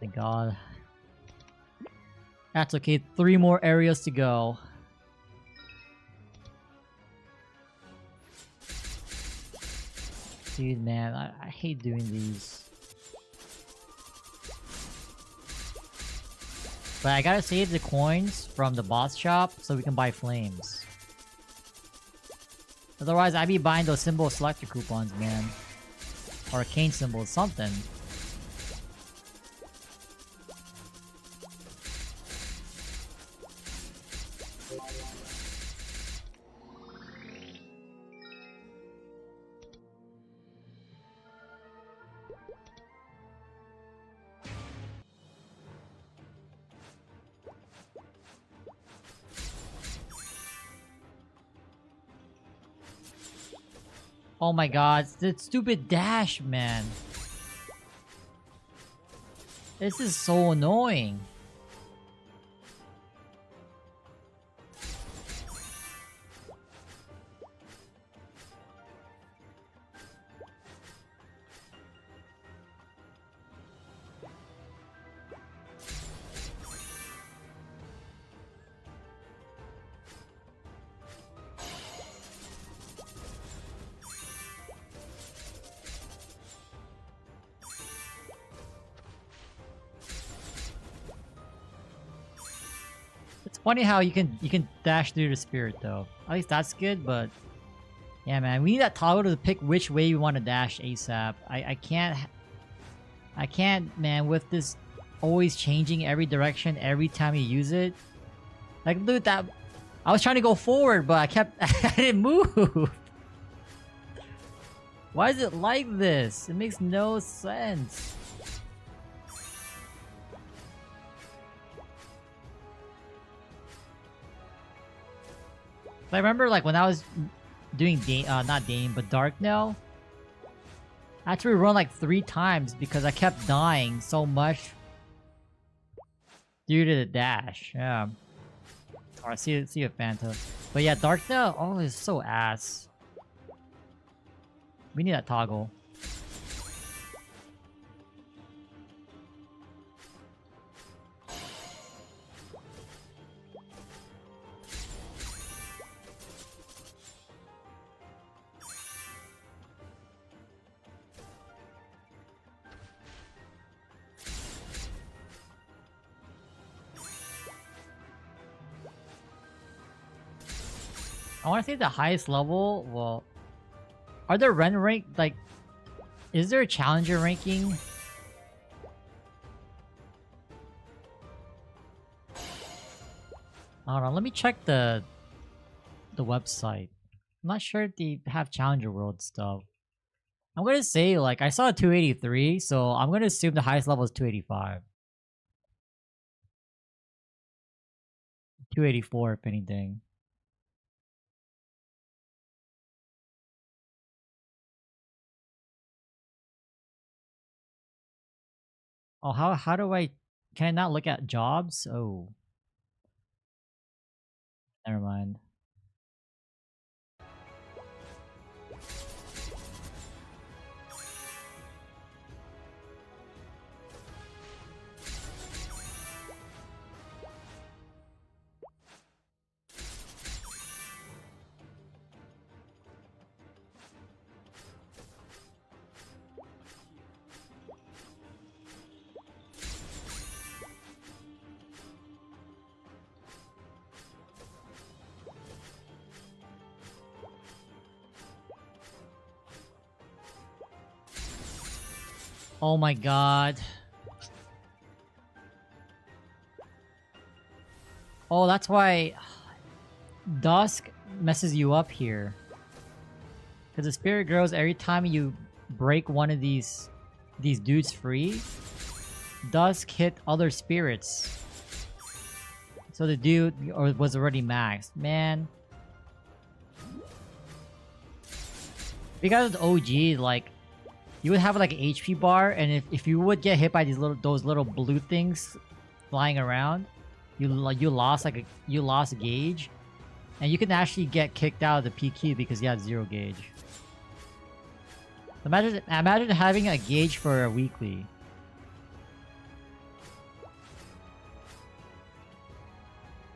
Speaker 1: Thank God. That's okay. 3 more areas to go. Dude, man, I hate doing these. But I gotta save the coins from the boss shop so we can buy flames. Otherwise, I'd be buying those symbol selector coupons, man. Or arcane symbols, something. Oh my god, it's that stupid dash, man. This is so annoying. It's funny how you can dash through the spirit though. At least that's good, but yeah, man, we need that toggle to pick which way we want to dash ASAP. I can't, man, with this always changing every direction every time you use it. Like, look at that. I was trying to go forward, but I didn't move. Why is it like this? It makes no sense. I remember like when I was doing not Dame, but Darknell, I had to rerun like 3 times because I kept dying so much due to the dash. Yeah. Alright, see you, Fanta. But yeah, Darknell, oh, it's so ass. We need that toggle. I want to say the highest level. Well, are there Ren rank like? Is there a challenger ranking? Hold on, let me check the website. I'm not sure if they have challenger world stuff. I'm gonna say like I saw 283, so I'm gonna assume the highest level is 285. 284 if anything. Oh, how do I... Can I not look at jobs? Oh, never mind. Oh my god. Oh, that's why Dusk messes you up here. Because the spirit grows every time you break one of these dudes free. Dusk hit other spirits. So the dude was already maxed. Man. If you guys OG, like, you would have like an HP bar, and if you would get hit by those little blue things flying around, you lost a gauge, and you can actually get kicked out of the PQ because you had 0 gauge. Imagine having a gauge for a weekly.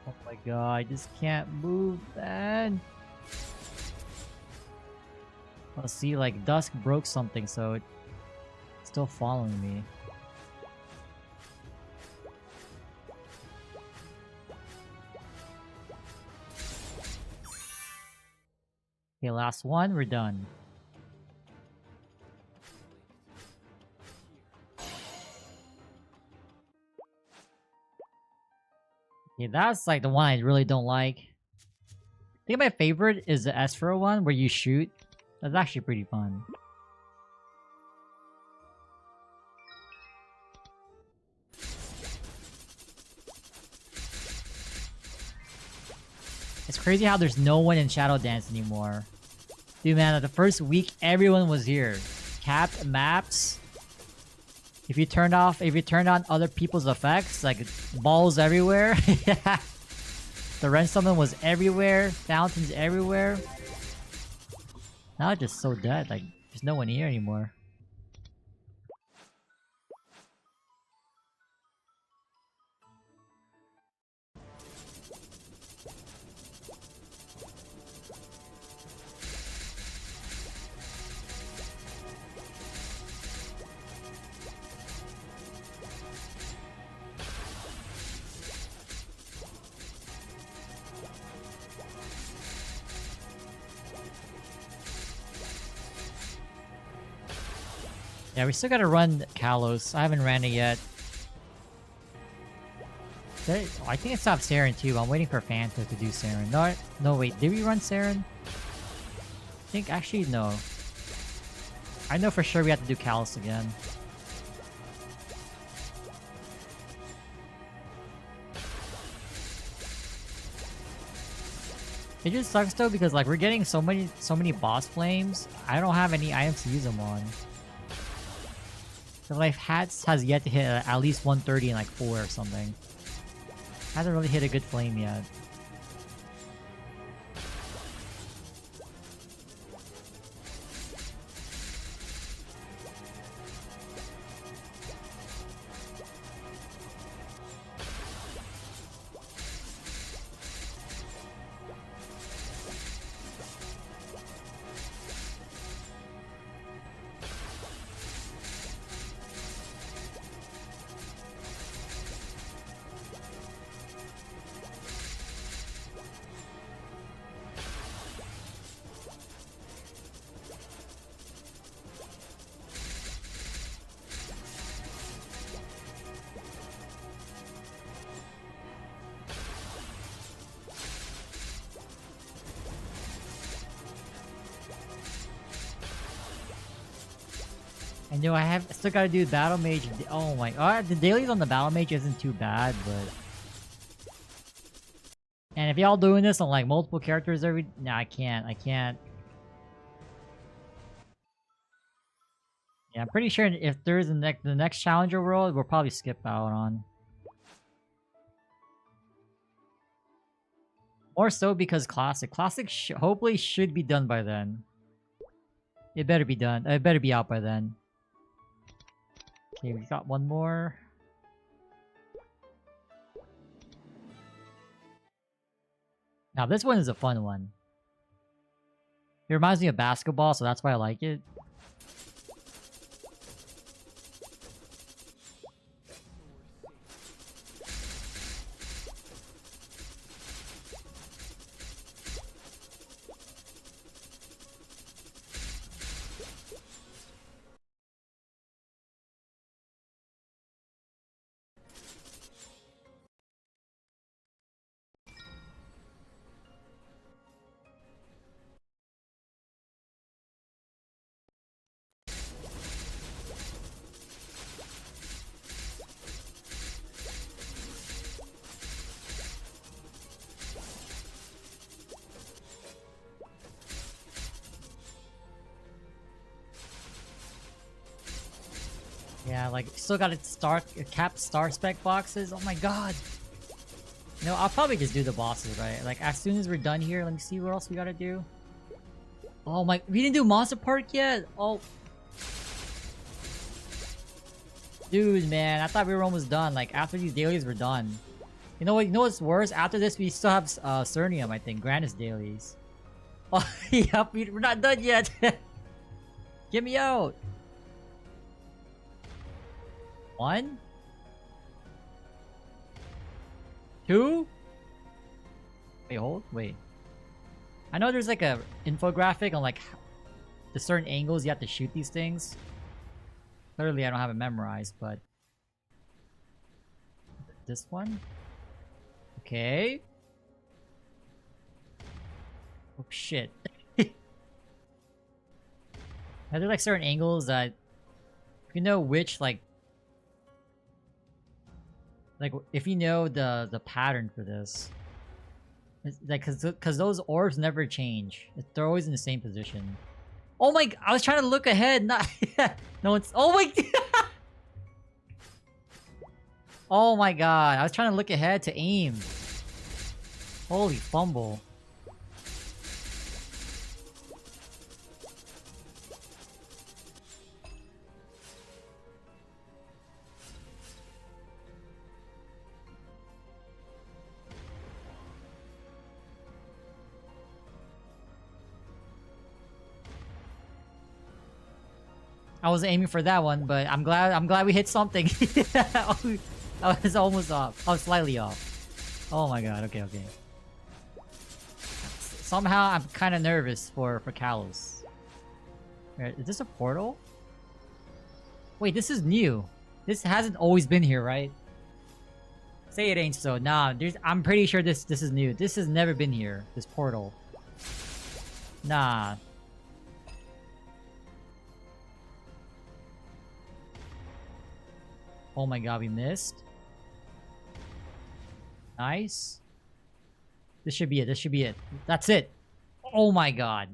Speaker 1: Oh my god, I just can't move, man. Let's see, like, Dusk broke something, so it's still following me. Okay, last one, we're done. Okay, that's like the one I really don't like. I think my favorite is the Esfero one, where you shoot. That's actually pretty fun. It's crazy how there's no one in Shadow Dance anymore. Dude, man, the first week, everyone was here. Capped maps. If you turned on other people's effects, like balls everywhere. The Ren Summon was everywhere. Fountains everywhere. Now it's just so dead. Like, there's no one here anymore. Yeah, we still gotta run Kalos. I haven't ran it yet. I think it stopped Saren too. I'm waiting for Fanta to do Saren. No, wait. Did we run Saren? I think actually no. I know for sure we have to do Kalos again. It just sucks though because like we're getting so many boss flames. I don't have any items to use them on. So like Hats has yet to hit at least 130 and like 4 or something. Hasn't really hit a good flame yet. I know I still gotta do Battle Mage. Oh my god, the dailies on the Battle Mage isn't too bad, but And if y'all doing this on like multiple characters every... No, I can't. I can't. Yeah, I'm pretty sure if there's the next Challenger World, we'll probably skip out on. More so because Classic. Classic hopefully should be done by then. It better be done. It better be out by then. Okay, we got one more. Now this one is a fun one. It reminds me of basketball, so that's why I like it. Yeah, like, still got its cap star spec boxes. Oh my god. You know, I'll probably just do the bosses, right? Like, as soon as we're done here, let me see what else we gotta do. Oh my, we didn't do Monster Park yet? Oh. Dude, man, I thought we were almost done. Like, after these dailies, we're done. You know what? You know what's worse? After this, we still have Cernium, I think. Granis dailies. Oh, yep, we're not done yet. Get me out. 1? 2? Wait, hold. Wait. I know there's like a infographic on like the certain angles you have to shoot these things. Clearly, I don't have it memorized, but this one. Okay. Oh shit. Are there like certain angles that you know which like if you know the pattern for this, it's like because those orbs never change. They're always in the same position. Oh my! I was trying to look ahead. Not no, it's oh my. Oh my god! I was trying to look ahead to aim. Holy fumble. I was aiming for that one, but I'm glad we hit something. I was almost off. I was slightly off. Oh my god, okay. Somehow I'm kinda nervous for Kalos. Is this a portal? Wait, this is new. This hasn't always been here, right? Say it ain't so. Nah, I'm pretty sure this is new. This has never been here, this portal. Nah. Oh my god, we missed. Nice. This should be it. This should be it. That's it. Oh my god.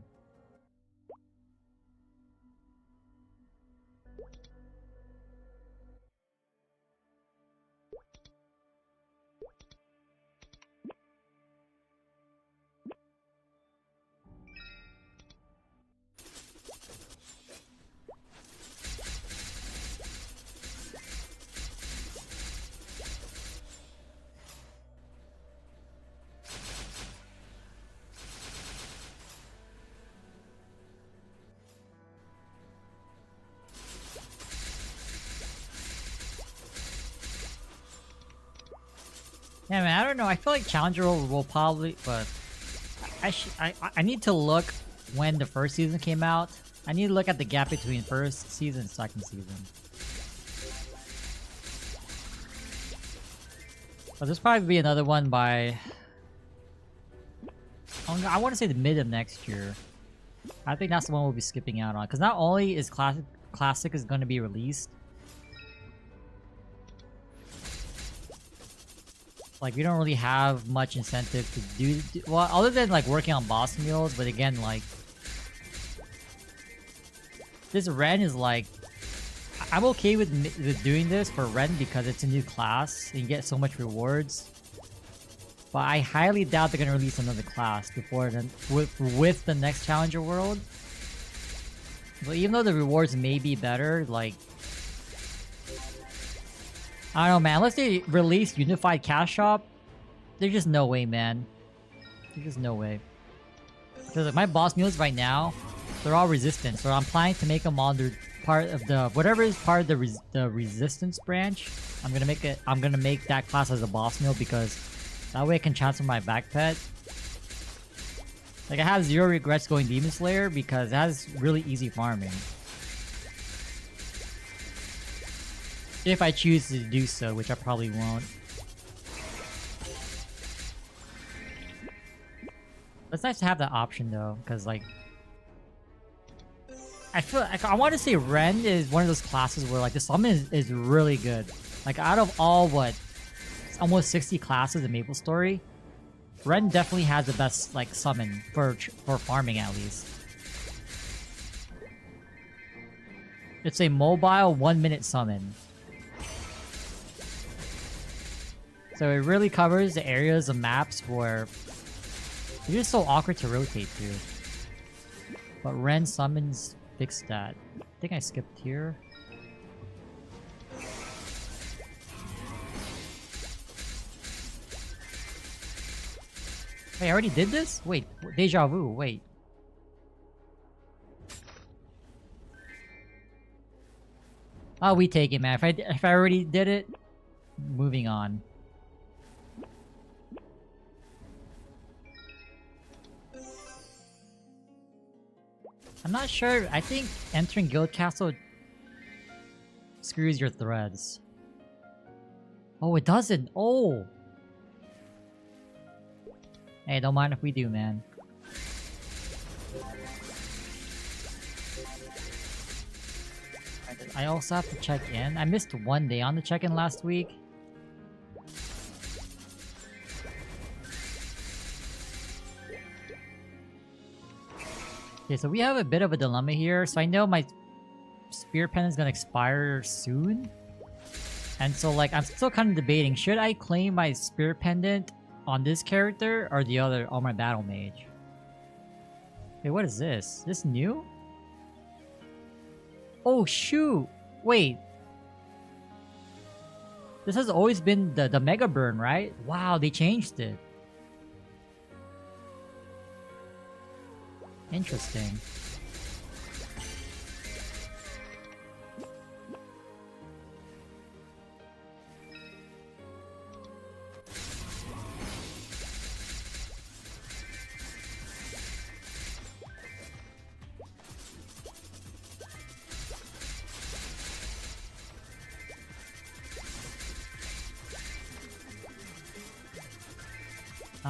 Speaker 1: Yeah, man, I don't know. I feel like Challenger will probably, but I need to look when the first season came out. I need to look at the gap between first season and second season. But there's probably be another one by I want to say the mid of next year. I think that's the one we'll be skipping out on because not only is Classic is going to be released. like we don't really have much incentive to well, other than like working on boss mules. But again, like this Ren is like, I'm okay with doing this for Ren because it's a new class and you get so much rewards. But I highly doubt they're gonna release another class before then with the next Challenger World. But even though the rewards may be better, like I don't know, man. Unless they release Unified Cash Shop, there's just no way, man. There's just no way. Because like, my boss mules right now, they're all resistant, so I'm planning to make them all part of the whatever is part of the resistance branch. I'm gonna make that class as a boss mule because that way I can transfer my back pet. Like I have zero regrets going Demon Slayer because it has really easy farming. If I choose to do so, which I probably won't. It's nice to have that option though, because like I feel like I want to say Ren is one of those classes where like the summon is really good. Like out of all what almost 60 classes in MapleStory, Ren definitely has the best like summon for farming at least. It's a mobile 1-minute summon. So it really covers the areas of maps where it's just so awkward to rotate to. But Ren summons fix that. I think I skipped here. Wait, I already did this? Wait, deja vu, wait. Oh, we take it, man. If I already did it, moving on. I'm not sure. I think entering Guild Castle screws your threads. Oh, it doesn't. Oh. Hey, don't mind if we do, man. I also have to check in. I missed one day on the check-in last week. Okay, so we have a bit of a dilemma here. So I know my Spear Pendant is gonna expire soon. And so like, I'm still kind of debating, should I claim my Spear Pendant on this character or the other on my Battle Mage? Wait, what is this? Is this new? Oh shoot! Wait. This has always been the Mega Burn, right? Wow, they changed it. Interesting.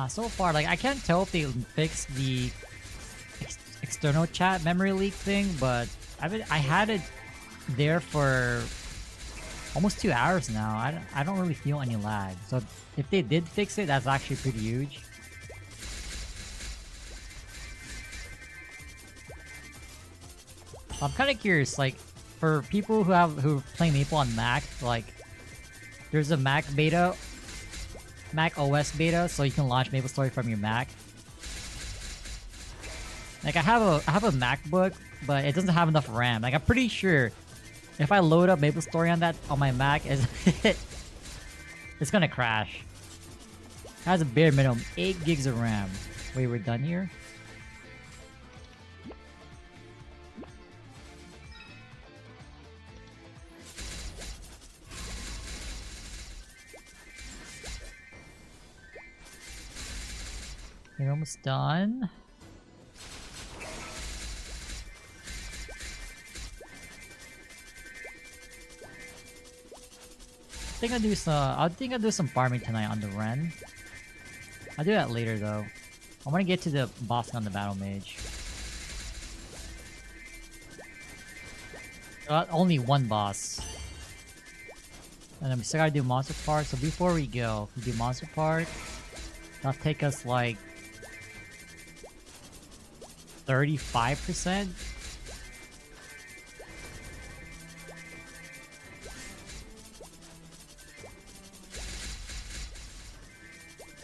Speaker 1: So far, like, I can't tell if they fixed the external chat memory leak thing, but I had it there for almost 2 hours now. I don't really feel any lag. So if they did fix it, that's actually pretty huge. I'm kind of curious, like, for people who play Maple on Mac, like, there's a Mac OS beta, so you can launch MapleStory from your Mac. Like I have a MacBook, but it doesn't have enough RAM. Like I'm pretty sure if I load up MapleStory on my Mac, it's gonna crash. It has a bare minimum 8 gigs of RAM. Wait, we're done here? We're almost done. I think I'll do some farming tonight on the Ren. I'll do that later though. I want to get to the boss on the Battle Mage. Only one boss. And then we still gotta do Monster Park. So before we go, we do Monster Park. That'll take us like 35%.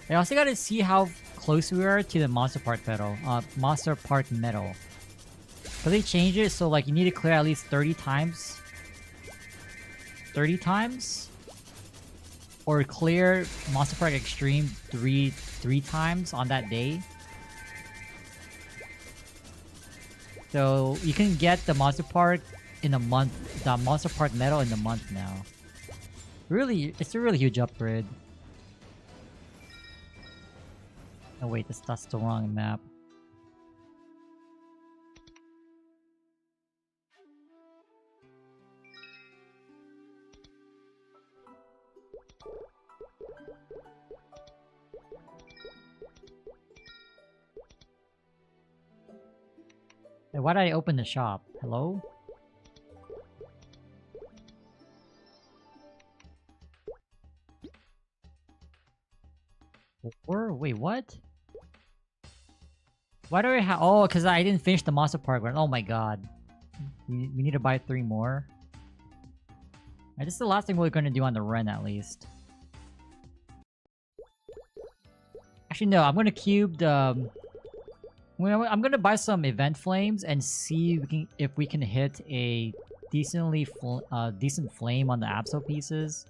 Speaker 1: I also gotta see how close we are to the Monster Park medal. Monster Park medal. But they changed it so like you need to clear at least 30 times. 30 times? Or clear Monster Park Extreme three times on that day. So you can get the Monster Park in a month, the Monster Park medal in a month now. Really, it's a really huge upgrade. Oh wait, that's the wrong map. Hey, why did I open the shop? Hello? Wait, what? Why do I have? Oh, because I didn't finish the Monster Park run. Oh my god. We need to buy 3 more. This is the last thing we're gonna do on the run, at least. Actually, no. I'm gonna cube the. I'm gonna buy some event flames and see if we can hit a decent flame on the Absol pieces.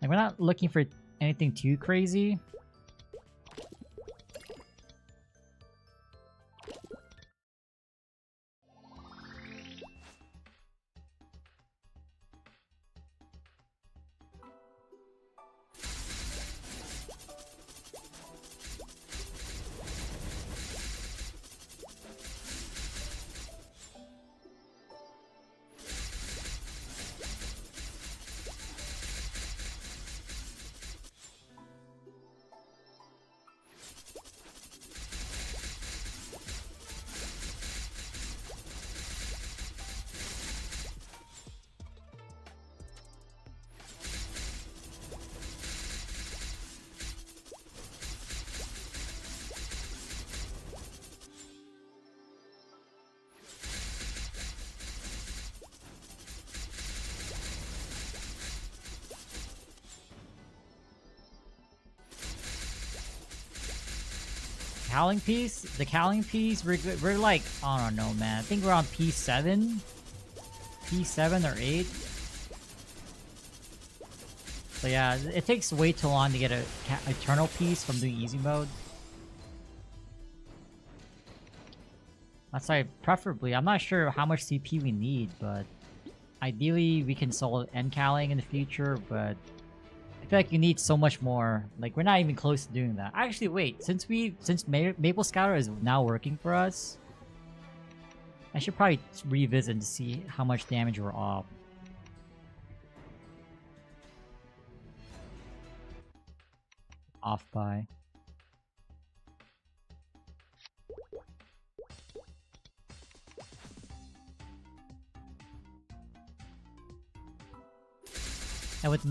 Speaker 1: Like, we're not looking for anything too crazy. Cowling piece? The cowling piece? We're like, I don't know, man. I think we're on P7? P7 or 8? So yeah, it takes way too long to get a eternal piece from doing easy mode. That's like, preferably. I'm not sure how much CP we need, but ideally we can solo end cowling in the future, but I feel like you need so much more. Like, we're not even close to doing that. Actually, wait. Since Maple Scouter is now working for us, I should probably revisit to see how much damage we're off. Off by. And with the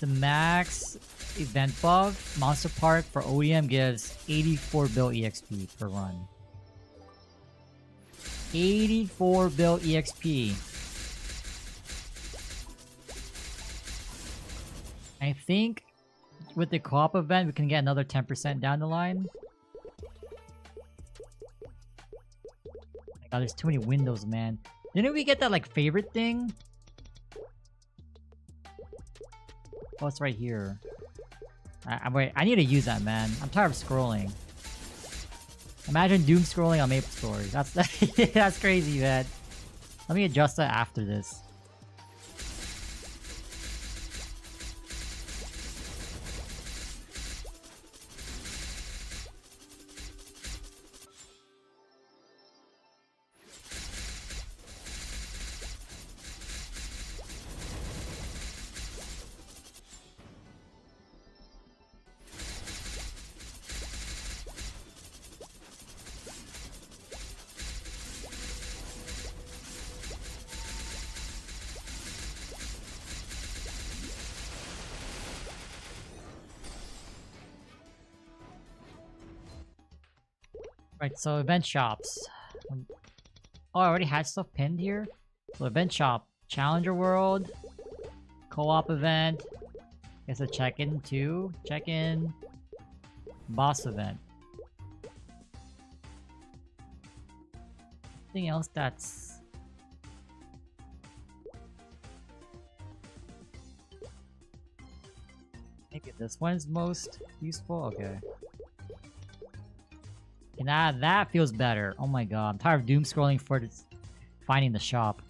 Speaker 1: max event buff, Monster Park for OEM gives 84 bill EXP per run. 84 bill EXP. I think with the co-op event, we can get another 10% down the line. Oh my god, there's too many windows, man. Didn't we get that, like, favorite thing? Oh, it's right here. Wait, I need to use that, man. I'm tired of scrolling. Imagine doom scrolling on MapleStory. That's crazy, man. Let me adjust that after this. Right, so event shops. Oh, I already had stuff pinned here. So event shop, Challenger World, co-op event. Guess a check-in too. Check-in, boss event. Anything else that's... Maybe this one's most useful? Okay. And that feels better. Oh my god, I'm tired of doom scrolling for this, finding the shop.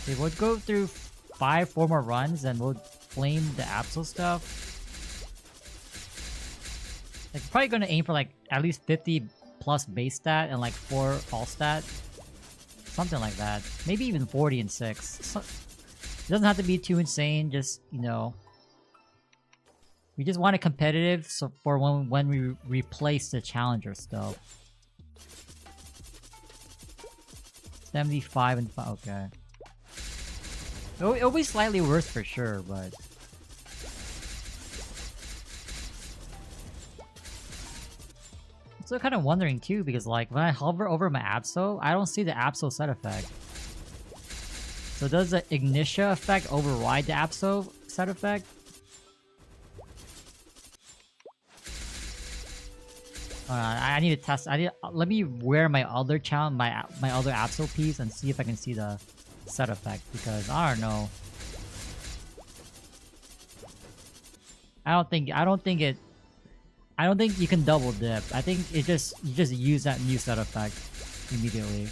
Speaker 1: Okay, we'll go through 4 more runs and we'll flame the Absol stuff. Like, probably gonna aim for like at least 50 plus base stat and like 4 all stat. Something like that. Maybe even 40 and 6. So, it doesn't have to be too insane, just, you know. We just want it competitive so for when we replace the challenger stuff. 75 and 5, okay. It'll be slightly worse for sure, but... I'm still kind of wondering too, because like when I hover over my Absol, I don't see the Absol set effect. So does the Ignitia effect override the Absol set effect? I need to test. Let me wear my other challenge, my other Absol piece, and see if I can see the set effect, because I don't know. I don't think you can double dip. I think you just use that new set effect immediately.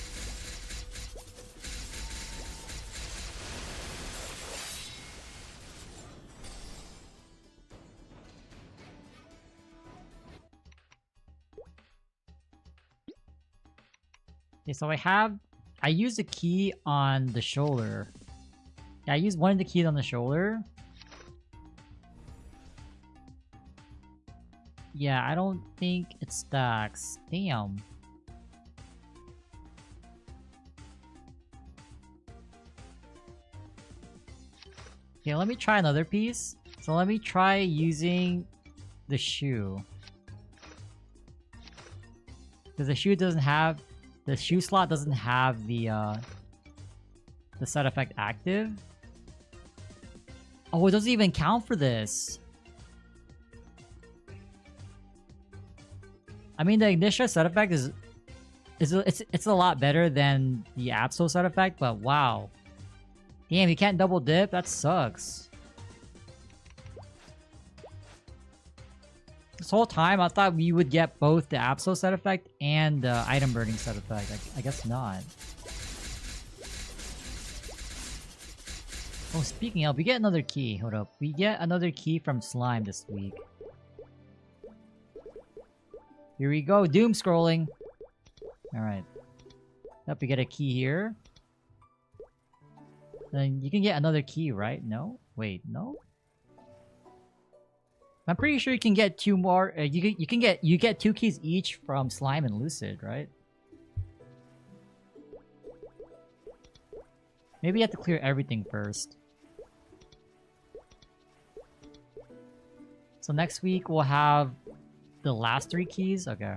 Speaker 1: Okay, so I use the key on the shoulder. Yeah, I use one of the keys on the shoulder. Yeah, I don't think it stacks. Damn. Okay, let me try another piece. So let me try using the shoe. Because the shoe doesn't have... The shoe slot doesn't have the set effect active. Oh, it doesn't even count for this. I mean, the Ignitia set effect it's a lot better than the Absol set effect, but wow. Damn, you can't double dip? That sucks. This whole time, I thought we would get both the Absol set effect and the item burning set effect. I guess not. Oh, speaking of, we get another key. Hold up. We get another key from Slime this week. Here we go. Doom scrolling. Alright. Yep, we get a key here. Then you can get another key, right? No? Wait, no? I'm pretty sure you can get 2 more. You get 2 keys each from Slime and Lucid, right? Maybe you have to clear everything first. So next week we'll have the last 3 keys. Okay.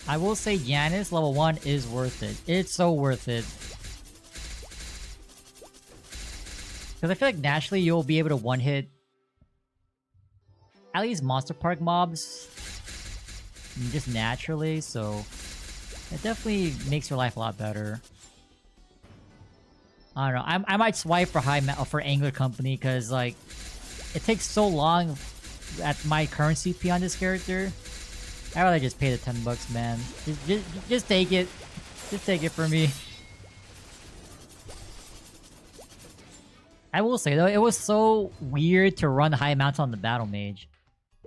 Speaker 1: I will say Janus level 1 is worth it. It's so worth it. Because I feel like naturally you'll be able to one-hit at least Monster Park mobs. Just naturally, so it definitely makes your life a lot better. I don't know. I might swipe for for Angler Company because like it takes so long at my current CP on this character. I'd rather just pay the 10 bucks, man. Just take it. Just take it for me. I will say though, it was so weird to run high mounts on the Battle Mage.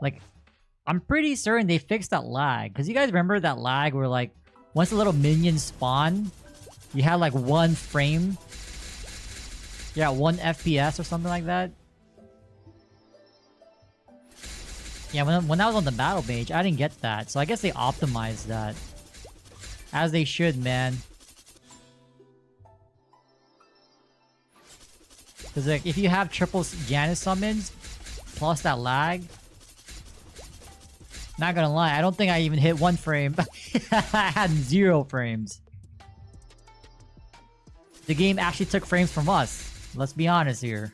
Speaker 1: Like, I'm pretty certain they fixed that lag. Because you guys remember that lag where like, once a little minion spawn, you had like 1 frame. Yeah, 1 FPS or something like that. Yeah, when I was on the battle mage, I didn't get that. So I guess they optimized that. As they should, man. Because like, if you have triple Janus summons, plus that lag... Not gonna lie, I don't think I even hit 1 frame. I had 0 frames. The game actually took frames from us. Let's be honest here.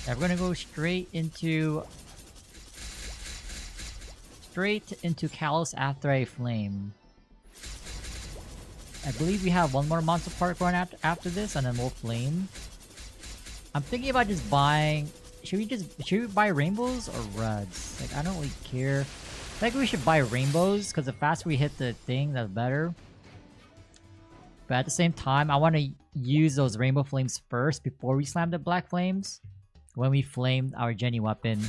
Speaker 1: Yeah, we're gonna go straight into Callous after I flame. I believe we have one more monster part going after this, and then we'll flame. I'm thinking about just buying... Should we buy rainbows or reds? Like, I don't really care. I think we should buy rainbows, because the faster we hit the thing, the better. But at the same time, I want to use those rainbow flames first before we slam the black flames. When we flame our Jenny weapon.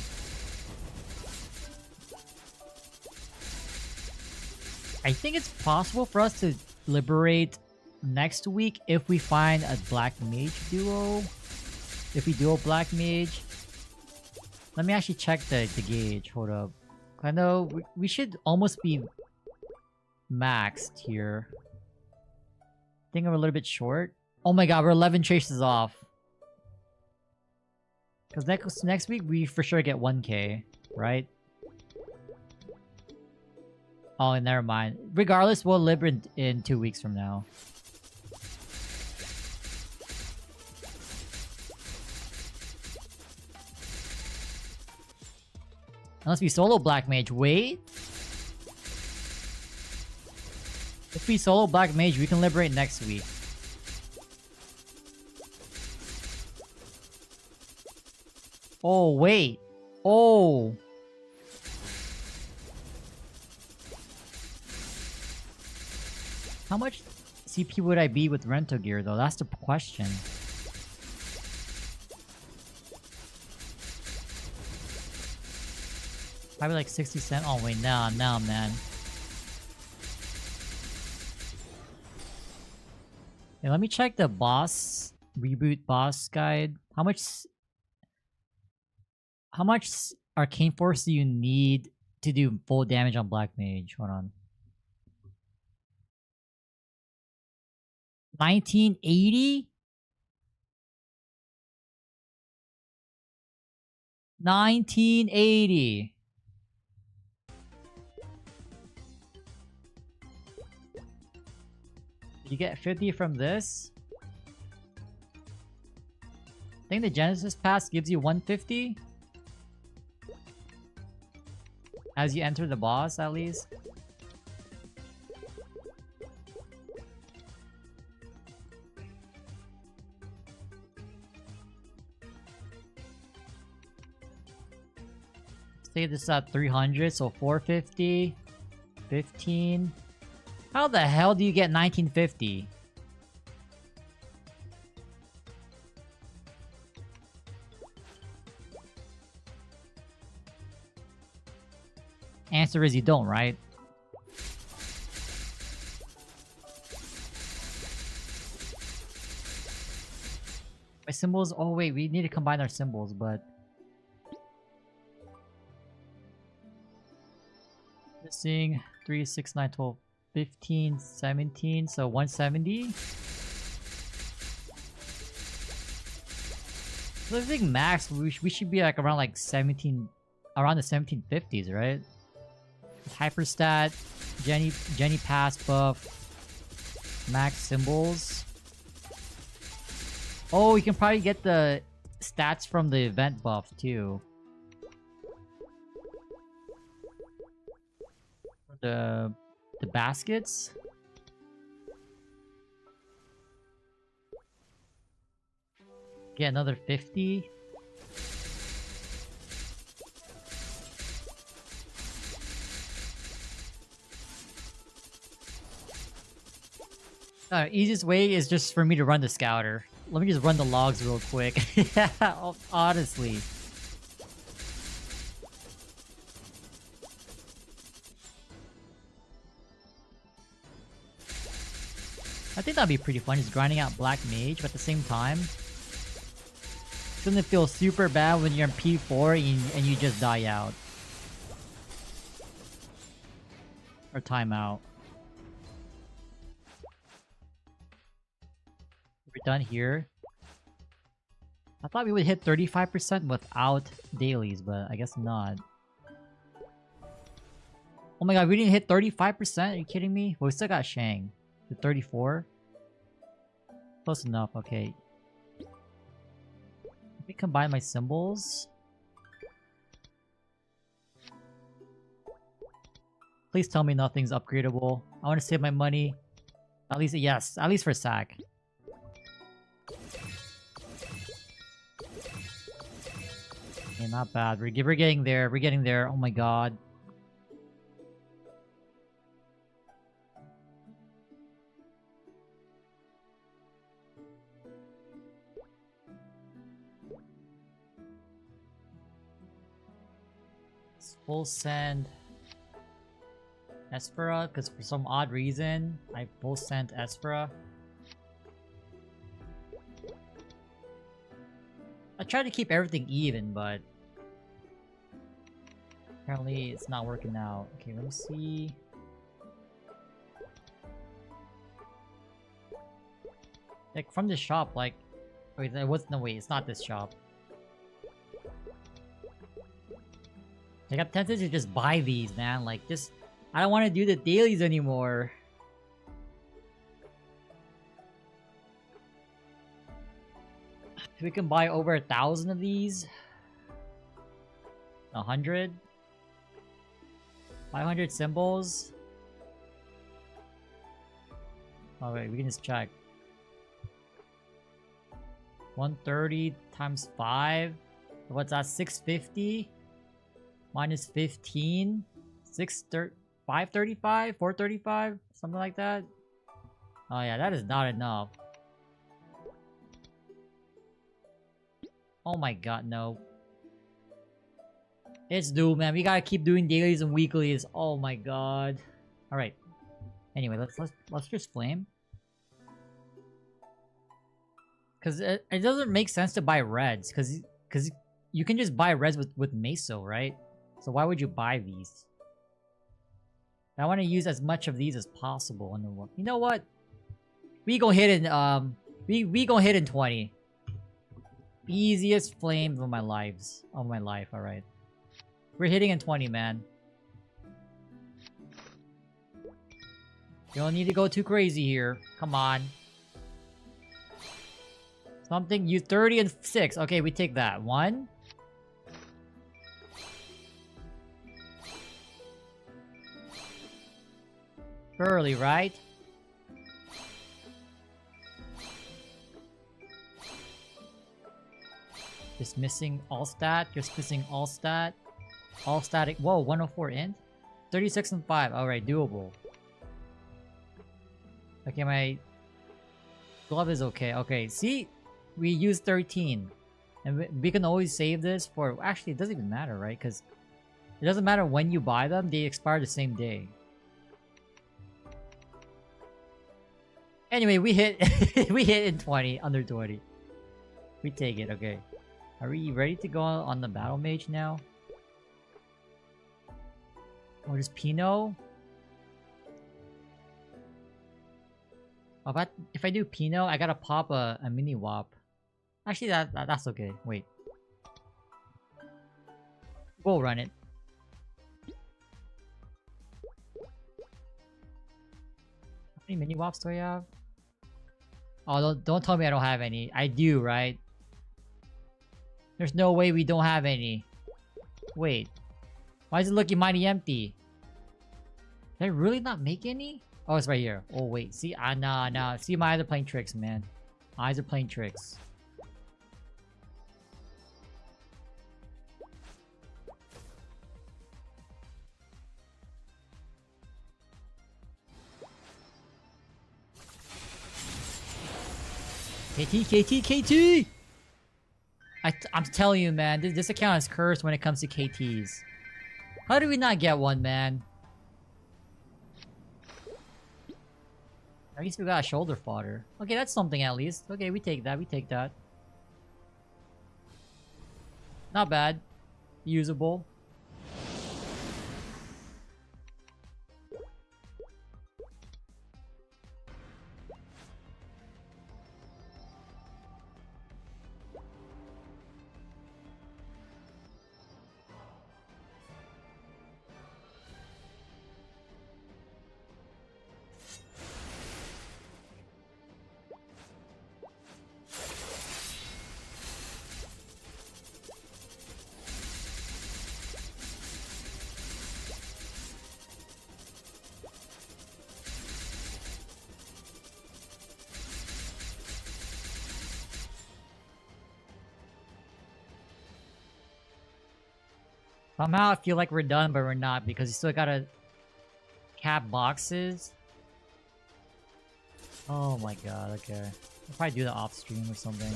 Speaker 1: I think it's possible for us to liberate next week if we find a black mage duo. If we do a black mage. Let me actually check the gauge. Hold up. I know we should almost be maxed here. I think I'm a little bit short. Oh my god, we're 11 traces off. Because next week we for sure get 1k, right? Oh, never mind. Regardless, we'll live in 2 weeks from now. Unless we solo Black Mage. Wait. If we solo Black Mage, we can liberate next week. Oh, wait. Oh. How much CP would I be with rental gear, though? That's the question. Probably like 60 cents. Oh, wait. Nah, man. Yeah, let me check the boss. Reboot boss guide. How much Arcane Force do you need to do full damage on Black Mage? Hold on. 1980? 1980. You get 50 from this? I think the Genesis Pass gives you 150? As you enter the boss, at least. Say this at 300, so 450, 15. How the hell do you get 1950? Answer is you don't, right? My symbols? Oh wait, we need to combine our symbols, but... Missing 3, 6, 9, 12, 15, 17, so 170? So I think max, we should be like around like 17... Around the 1750s, right? Hyperstat, Jenny Pass buff, max symbols. Oh, you can probably get the stats from the event buff too. The baskets. Get another 50. Easiest way is just for me to run the scouter. Let me just run the logs real quick. Yeah, honestly. I think that'd be pretty fun, just grinding out Black Mage, but at the same time, doesn't it feel super bad when you're in P4 and you just die out? Or timeout. We're done here. I thought we would hit 35% without dailies, but I guess not. Oh my god, we didn't hit 35%? Are you kidding me? Well, we still got Shang. The 34? Close enough, okay. Let me combine my symbols. Please tell me nothing's upgradable. I want to save my money. At least, yes, at least for sack. Okay, not bad. We're getting there. We're getting there. Oh my god. Full send Espera, because for some odd reason I full sent Espera. I tried to keep everything even, but apparently it's not working out. Okay, let me see. Like from the shop, like wait, there was no way. It's not this shop. Like, I'm tempted to just buy these, man. Like, just... I don't want to do the dailies anymore. We can buy over 1,000 of these. 100. 500 symbols. Oh, wait, we can just check. 130 times 5. What's that? 650? Minus 15, 535, 435, something like that. Oh yeah, that is not enough. Oh my god, no. It's due, man. We gotta keep doing dailies and weeklies. Oh my god. All right. Anyway, let's just flame. Cause it doesn't make sense to buy reds, cause you can just buy reds with Meso, right? So why would you buy these? I want to use as much of these as possible in the world. You know what? We go hit in we go hit in 20. Easiest flames of my life, alright. We're hitting in 20, man. You don't need to go too crazy here. Come on. Something, you 30 and 6. Okay, we take that. 1. Early, right? Just missing all stat. Just missing all stat. All static. Whoa, 104 int? 36 and 5. Alright, doable. Okay, my glove is okay. Okay, see? We used 13. And we can always save this for... Actually, it doesn't even matter, right? Because it doesn't matter when you buy them. They expire the same day. Anyway, we hit we hit in 20, under 20. We take it, okay. Are we ready to go on the battle mage now? Oh, just Pino? Oh, but if I do Pino, I gotta pop a mini wop. Actually, that's okay. Wait. We'll run it. How many mini wops do I have? Oh, don't tell me I don't have any. I do, right? There's no way we don't have any. Wait. Why is it looking mighty empty? Did I really not make any? Oh, it's right here. Oh, wait. See? Nah. See, my eyes are playing tricks, man. My eyes are playing tricks. KT! I'm telling you, man, this account is cursed when it comes to KTs. How do we not get one, man? At least we got a shoulder fodder. Okay, that's something at least. Okay, we take that. We take that. Not bad. Usable. Somehow I feel like we're done, but we're not because you still gotta cap boxes. Oh my god, okay. I'll probably do that off stream or something.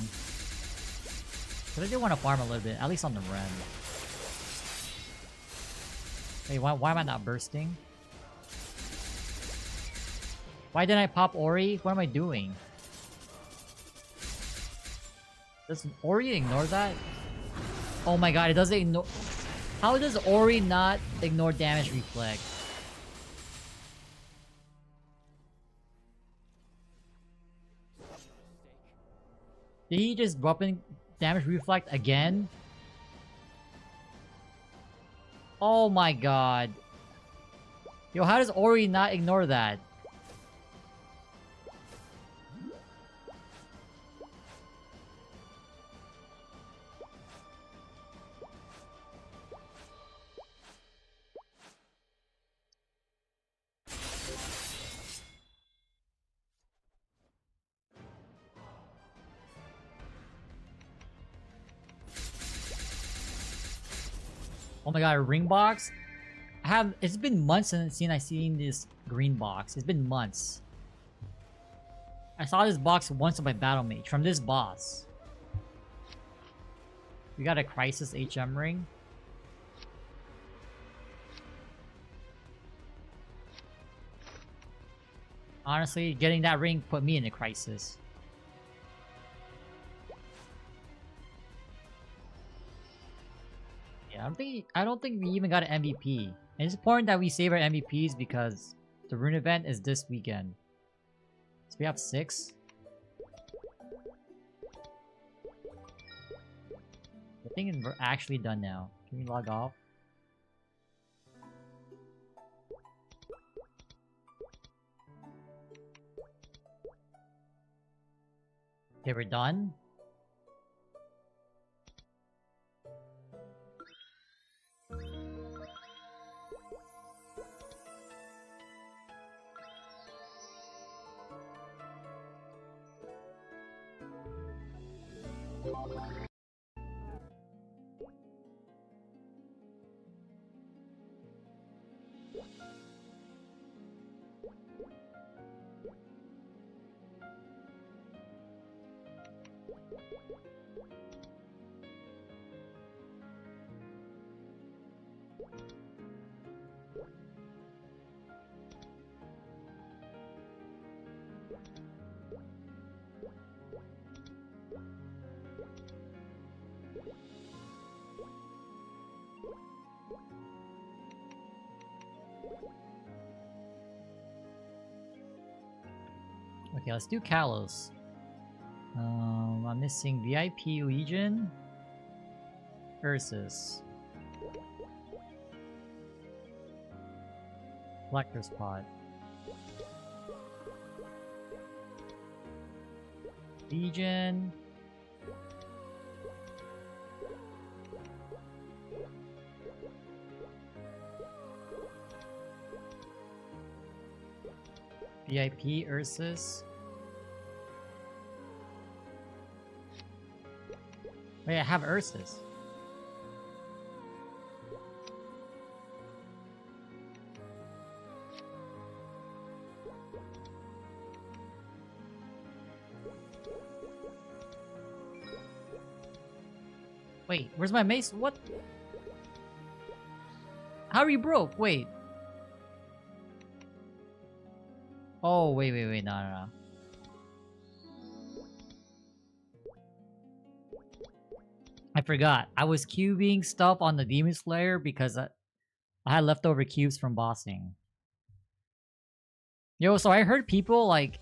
Speaker 1: But I do want to farm a little bit, at least on the Ren. Wait, why am I not bursting? Why didn't I pop Ori? What am I doing? Does Ori ignore that? Oh my god, it doesn't ignore... How does Ori not ignore damage reflect? Did he just drop in damage reflect again? Oh my god. Yo, how does Ori not ignore that? Oh my god, a ring box? It's been months since I seen this green box. It's been months. I saw this box once on my battle mage from this boss. We got a Crisis HM ring. Honestly, getting that ring put me in a crisis. Yeah, I don't think we even got an MVP. And it's important that we save our MVPs because the rune event is this weekend. So we have 6. I think we're actually done now. Can we log off? Okay, we're done. Okay, let's do Kalos. I'm missing VIP Legion. Ursus. Collector's Pot. Legion. VIP Ursus. Wait, I have Ursus. Wait, where's my mace? What? How are you broke? Wait. Oh, wait, no, no, no. I forgot. I was cubing stuff on the Demon Slayer because I had leftover cubes from bossing. Yo, so I heard people like...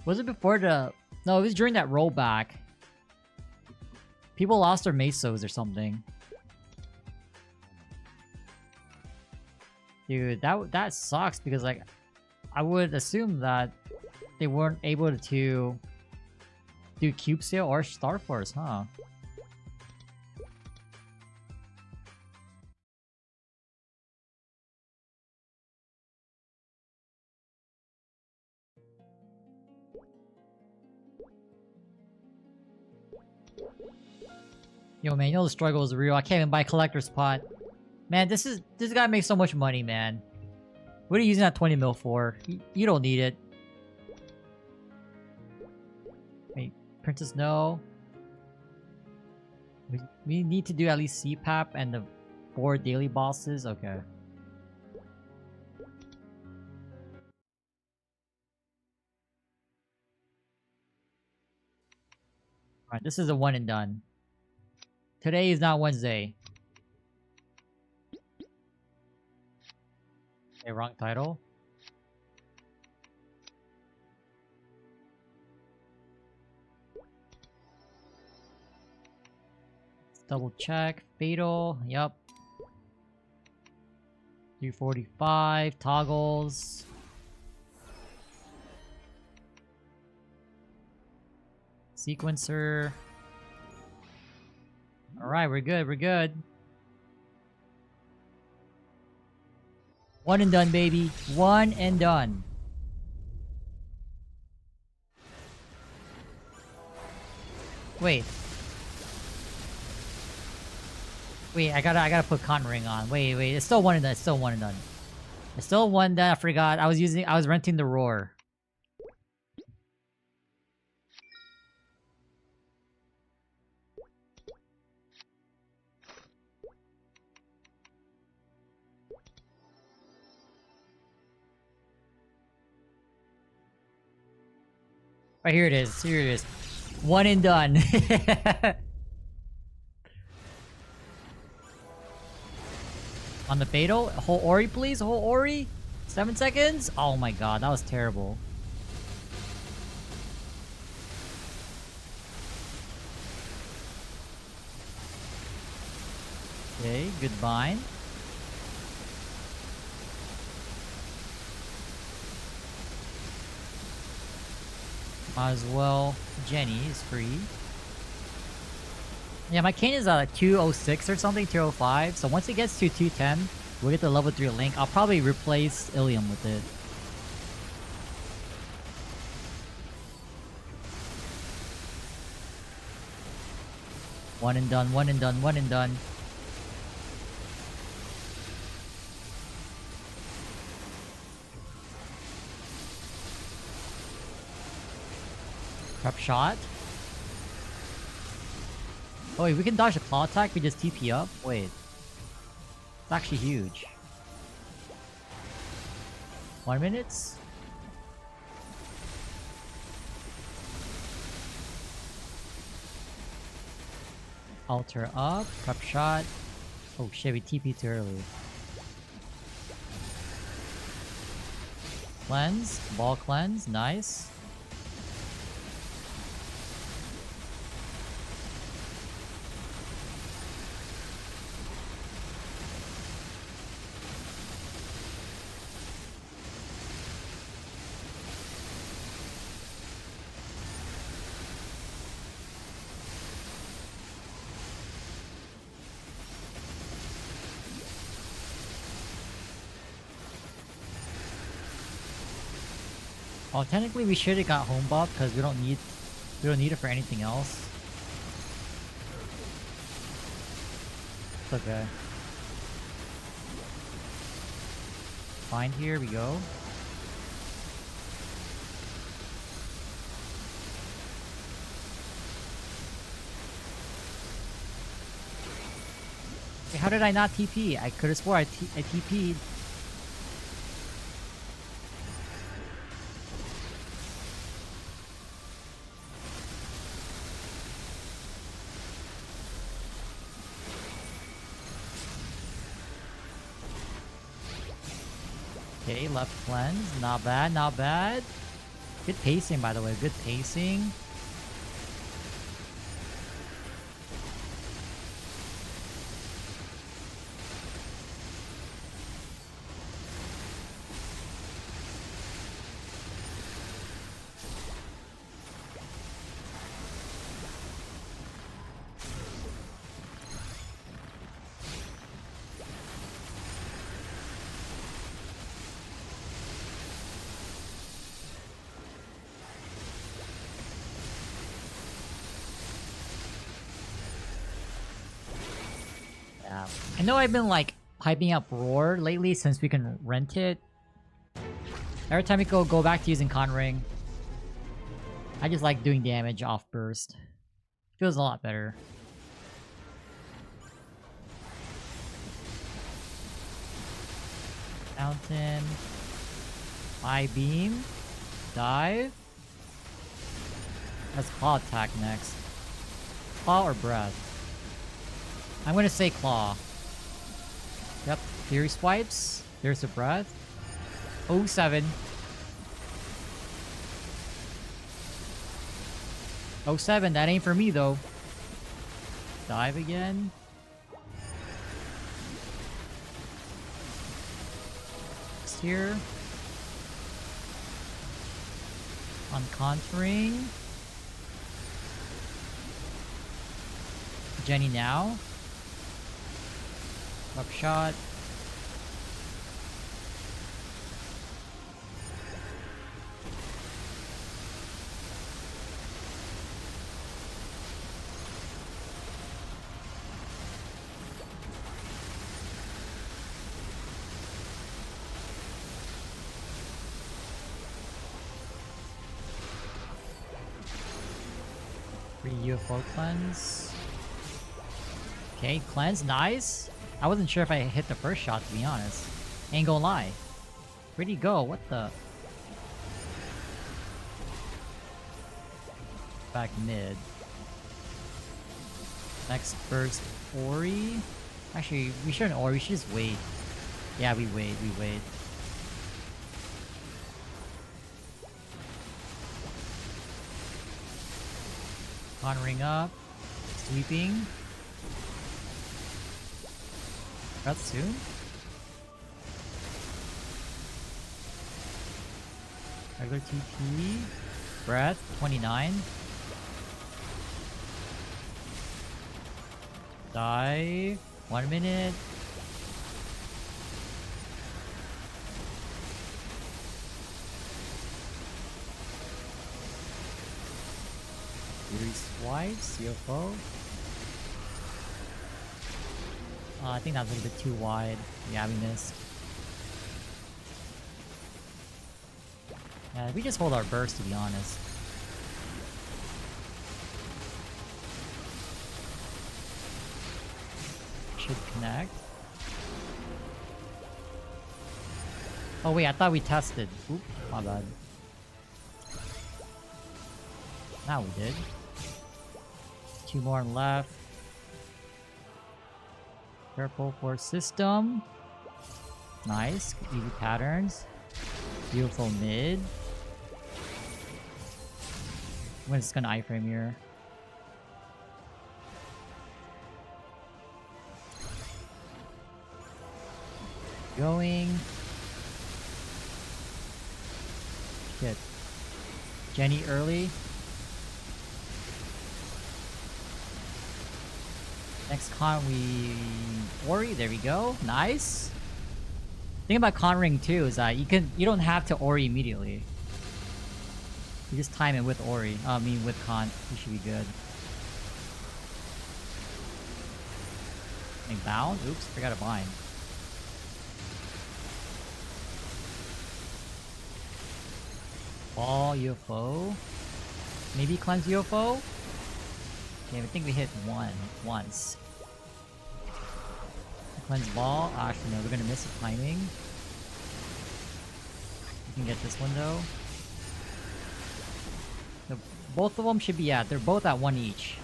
Speaker 1: Was it before the... No, it was during that rollback. People lost their mesos or something. Dude, that sucks because like... I would assume that they weren't able to do Cube Sale or Star Force, huh? Yo, man, you know the struggle is real. I can't even buy Collector's Pot. Man, this guy makes so much money, man. What are you using that 20 mil for? You don't need it. Wait, Princess, no. We need to do at least CPAP and the 4 daily bosses. Okay. Alright, this is a one and done. Today is not Wednesday. Okay, wrong title. Let's double check. Fatal. Yep. 345. Toggles. Sequencer. Alright, we're good, we're good. One and done, baby. One and done. Wait. Wait, I gotta put Con Ring on. Wait, it's still one and done. It's still one and done. It's still one that I forgot. I was renting the Roar. Right, here it is. Here it is. One and done. On the Fatal? Whole Ori, please? Whole Ori? 7 seconds? Oh my god, that was terrible. Okay, goodbye. Might as well. Jenny is free. Yeah, my cane is 206 or something, 205. So once it gets to 210, we'll get the level 3 Link. I'll probably replace Ilium with it. One and done, one and done, one and done. Prep shot. Oh wait, we can dodge a claw attack, we just TP up? Wait. It's actually huge. 1 minute? Alter up, prep shot. Oh shit, we TP too early. Cleanse, ball cleanse, nice. Oh, technically we should have got home buff because we don't need it for anything else. It's okay. Fine, here we go. Wait, how did I not TP? I could have swore I TP'd. Okay, left cleanse. Not bad, not bad. Good pacing, by the way. Good pacing. Yeah. I know I've been like hyping up Roar lately since we can rent it. Every time we go back to using Con Ring, I just like doing damage off burst. Feels a lot better. Fountain. Eye beam. Dive. Let's claw attack next. Claw or breath? I'm gonna say claw. Yep. Fury swipes. There's a breath. 07. 07, that ain't for me though. Dive again. Next here. On contouring. Jenny now. Up shot. UFO cleanse. Okay, cleanse, nice. I wasn't sure if I hit the first shot, to be honest. Ain't gonna lie. Where'd he go? What the? Back mid. Next burst, Ori. Actually, we shouldn't Ori, we should just wait. Yeah, we wait. Con ring up. Sweeping. Breath soon? Regular TP. Breath. 29. Die. 1 minute. Swipes, CFO. I think that's a little bit too wide. Yeah, we missed. Yeah, we just hold our burst, to be honest. Should connect. Oh wait, I thought we tested. Oop, my bad. Now we did. 2 more left. Purple for system. Nice. Easy patterns. Beautiful mid. I'm just gonna iframe here. Going. Shit. Jenny early. Next con we Ori, there we go. Nice. Thing about con ring too is that you don't have to Ori immediately. You just time it with Ori. I mean with con. You should be good. And bound? Oops, forgot to bind. Ball UFO. Maybe cleanse UFO? Okay, I think we hit once. Cleanse ball. Actually, no, we're gonna miss the timing. We can get this window. So both of them should be they're both at 1 each.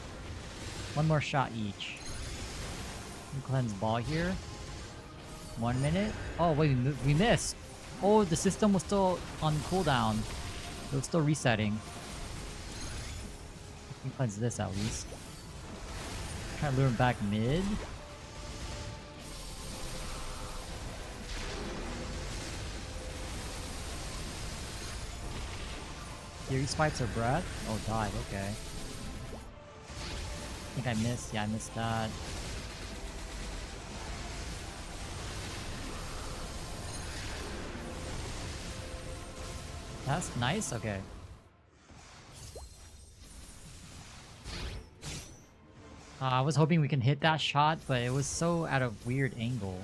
Speaker 1: 1 more shot each. We cleanse ball here. 1 minute. Oh wait, we missed. Oh, the system was still on cooldown. It was still resetting. I can cleanse this at least. Try to lure him back mid. Fury swipes or breath? Oh, died, okay. I think I missed. Yeah, I missed that. That's nice, okay. I was hoping we can hit that shot, but it was so at a weird angle.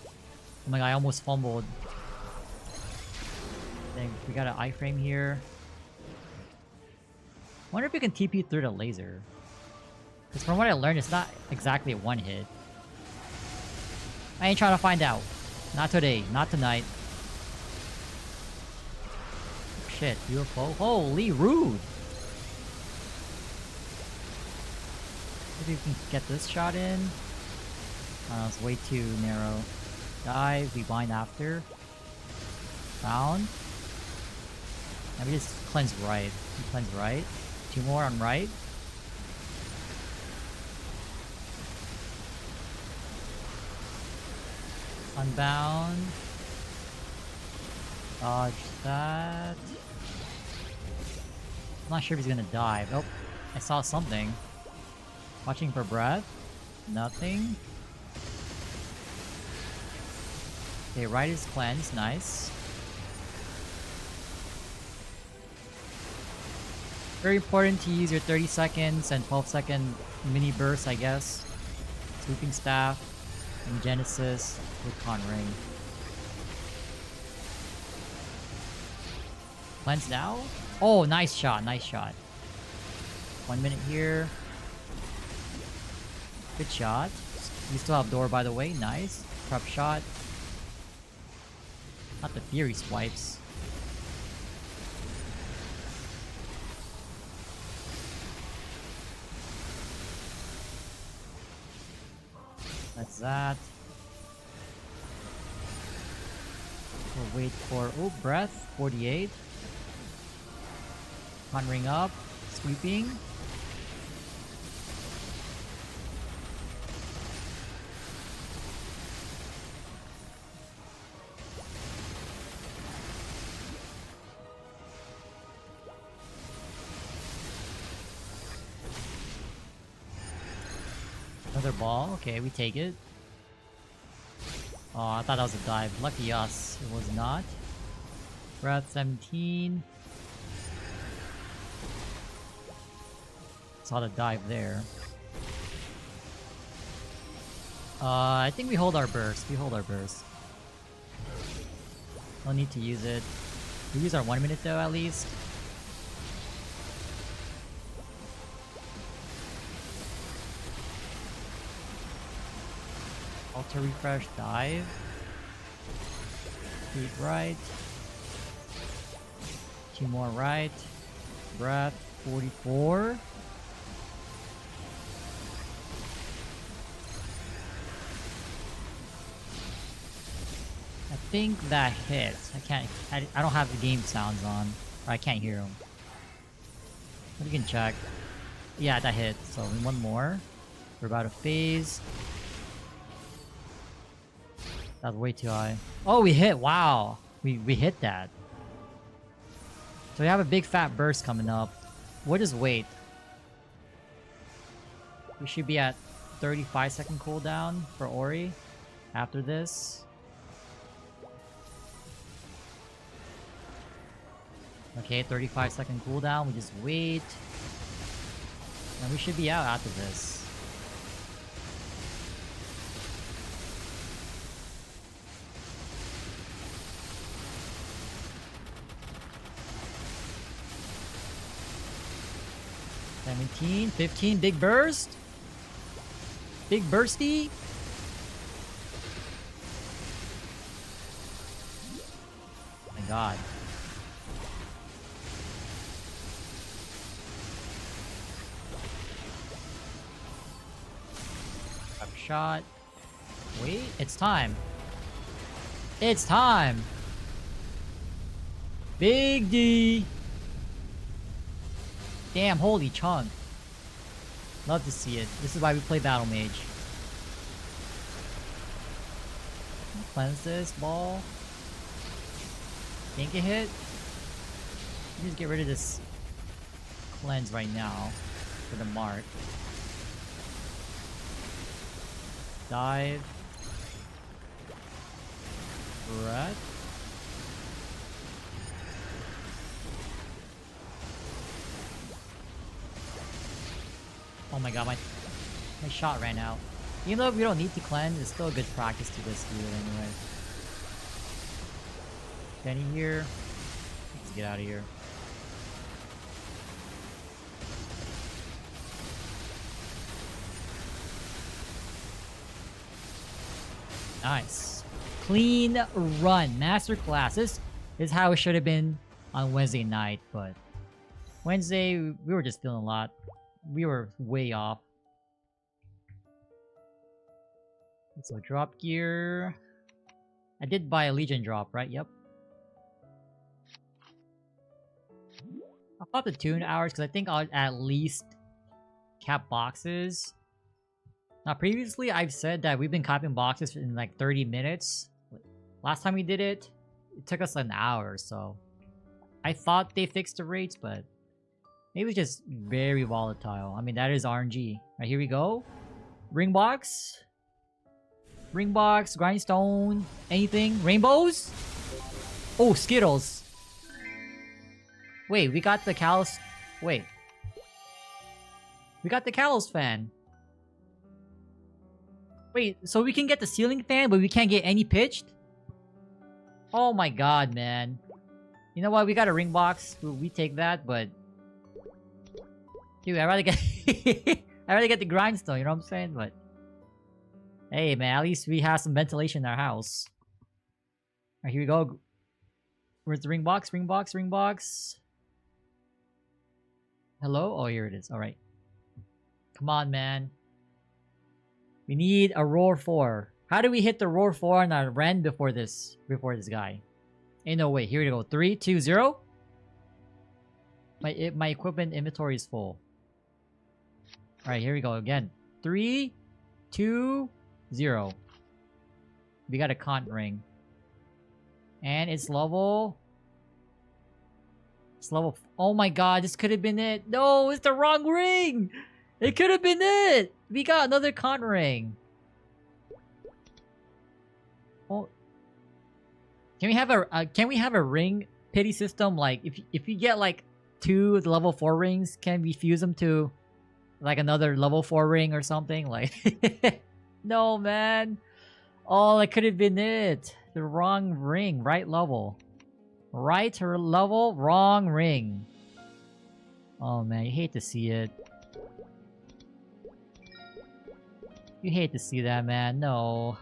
Speaker 1: Oh my god, I almost fumbled. Dang, we got an iframe here. Wonder if we can TP through the laser. Because from what I learned, it's not exactly a one hit. I ain't trying to find out. Not today, not tonight. Shit, UFO. Holy rude! Maybe we can get this shot in. It's way too narrow. Dive, we bind after. Found. And we just cleanse right. We cleanse right. 2 more on right. Unbound. Dodge that. I'm not sure if he's gonna dive. Oh, I saw something. Watching for breath. Nothing. Okay, right is cleansed. Nice. Very important to use your 30 seconds and 12-second mini bursts, I guess. Sweeping Staff and Genesis with Con Ring. Cleanse now? Oh, nice shot, nice shot. 1 minute here. Good shot. You still have door, by the way. Nice. Prep shot. Not the Fury swipes. That's that. We'll wait for... Oh, breath. 48. Con ring up. Sweeping. Another ball. Okay, we take it. Oh, I thought that was a dive. Lucky us. It was not. Breath 17. Saw the dive there. I think we hold our burst. We hold our burst. No need to use it. We use our 1 minute though, at least. Alter refresh, dive. Feet right. 2 more right. Breath, 44. I think that hits. I don't have the game sounds on. Or I can't hear them. We can check. Yeah, that hit. So 1 more. We're about to phase. That's way too high. Oh, we hit. Wow. We hit that. So we have a big fat burst coming up. We'll just wait. We should be at 35-second cooldown for Ori after this. Okay, 35-second cooldown. We just wait. And we should be out after this. $17, $15, big burst. Big bursty. Oh my god. Up shot. Wait, it's time. It's time. Big D. Damn, holy chunk. Love to see it. This is why we play Battle Mage. Cleanse this ball. Can't get hit. Just get rid of this cleanse right now for the mark. Dive. Breath. Oh my god, my shot ran out. Even though we don't need to cleanse, it's still a good practice to just do it anyway. Penny here. Let's get out of here. Nice. Clean run. Masterclass. This is how it should have been on Wednesday night, but Wednesday, we were just feeling a lot. We were way off. So drop gear. I did buy a Legion drop, right? Yep. I'll pop the tune hours because I think I'll at least cap boxes. Now previously I've said that we've been capping boxes in like 30 minutes. Last time we did it, it took us an hour, so I thought they fixed the rates, but maybe it's just very volatile. I mean, that is RNG. Right, here we go. Ring box. Ring box, grindstone, anything. Rainbows? Oh, Skittles. Wait, we got the Kalos. Wait. We got the Kalos fan. Wait, so we can get the ceiling fan, but we can't get any pitched? Oh my god, man. You know what? We got a ring box. We take that, but dude, I'd rather get I'd rather get the grindstone, you know what I'm saying? But hey man, at least we have some ventilation in our house. Alright, here we go. Where's the ring box? Ring box, ring box. Hello? Oh, here it is. Alright. Come on, man. We need a roar 4. How do we hit the roar 4 on our Ren before this guy? Ain't no way. Here we go. 3, 2, 0. My equipment inventory is full. Alright, here we go again. 3, 2, 0. We got a Kant ring. And it's level... It's level... Oh my god, this could have been it. No, it's the wrong ring! It could have been it! We got another Kant ring. Oh. Can we have a ring pity system? Like, if you get like 2 level 4 rings, can we fuse them to like another level 4 ring or something? Like, no, man. Oh, that could have been it. The wrong ring, right level. Right level, wrong ring. Oh man, you hate to see it. You hate to see that, man. No.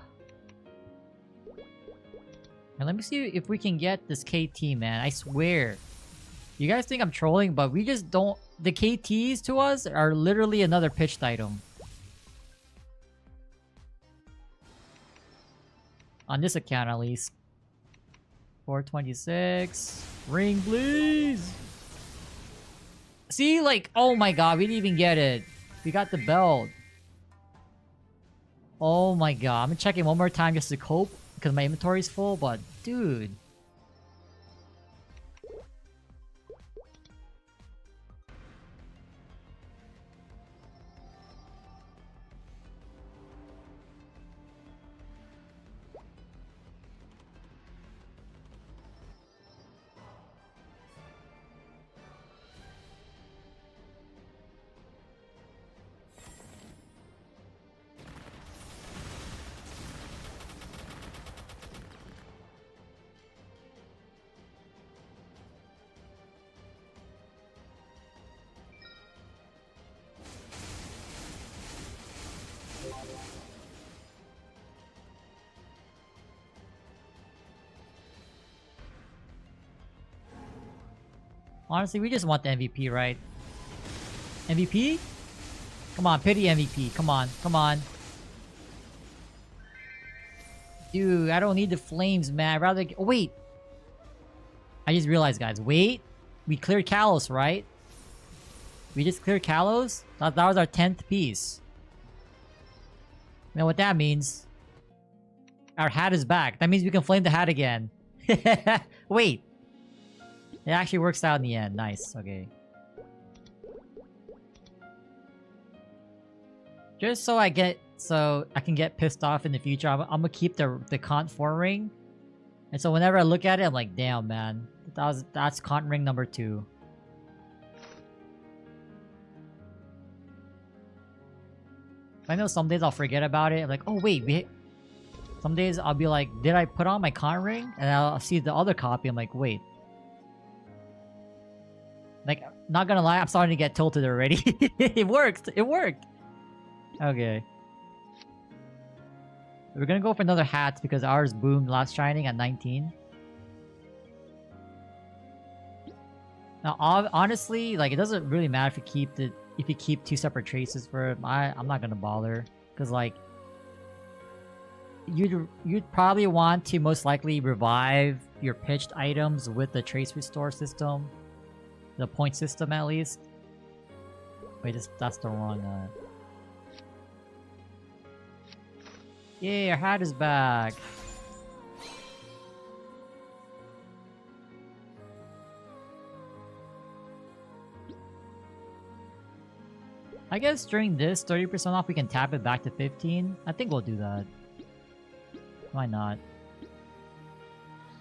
Speaker 1: Now let me see if we can get this KT, man. I swear. You guys think I'm trolling, but we just don't... The KTs to us are literally another pitched item. On this account, at least. 426. Ring, please! See, like, oh my god, we didn't even get it. We got the belt. Oh my god, I'm gonna check it one more time just to cope. Because my inventory is full, but dude. Honestly, we just want the MVP, right? MVP? Come on, pity MVP. Come on, come on. Dude, I don't need the flames, man. I'd rather... Oh, wait. I just realized, guys. Wait, we cleared Kalos, right? We just cleared Kalos? That was our 10th piece. Now what that means... Our hat is back. That means we can flame the hat again. Wait. It actually works out in the end. Nice. Okay. Just so I can get pissed off in the future, I'm gonna keep the Kant 4 ring. And so whenever I look at it, I'm like, damn, man. That's Kant ring number 2. I know some days I'll forget about it. I'm like, oh wait, some days I'll be like, did I put on my Kant ring? And I'll see the other copy. I'm like, wait. Like, not gonna lie, I'm starting to get tilted already. It worked! It worked! Okay. We're gonna go for another hat because ours boomed last shining at 19. Now, honestly, like, it doesn't really matter if you keep 2 separate traces for it. I'm not gonna bother. Because, like, you'd probably want to most likely revive your pitched items with the trace restore system. The point system, at least. Wait, that's the wrong, Yay, our hat is back! I guess during this 30% off, we can tap it back to 15. I think we'll do that. Why not?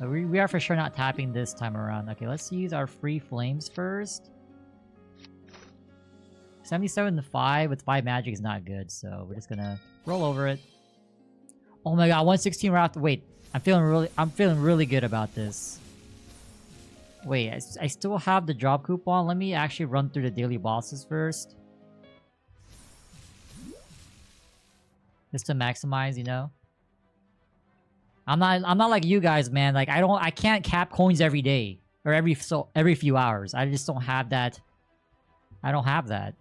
Speaker 1: But we are for sure not tapping this time around. Okay, let's use our free flames first. 77 to 5 with 5 magic is not good, so we're just gonna roll over it. Oh my god, 116 right after. Wait, I'm feeling really good about this. Wait, I still have the drop coupon. Let me actually run through the daily bosses first. Just to maximize, you know? I'm not like you guys, man. Like I can't cap coins every day or every few hours. I just don't have that. I don't have that.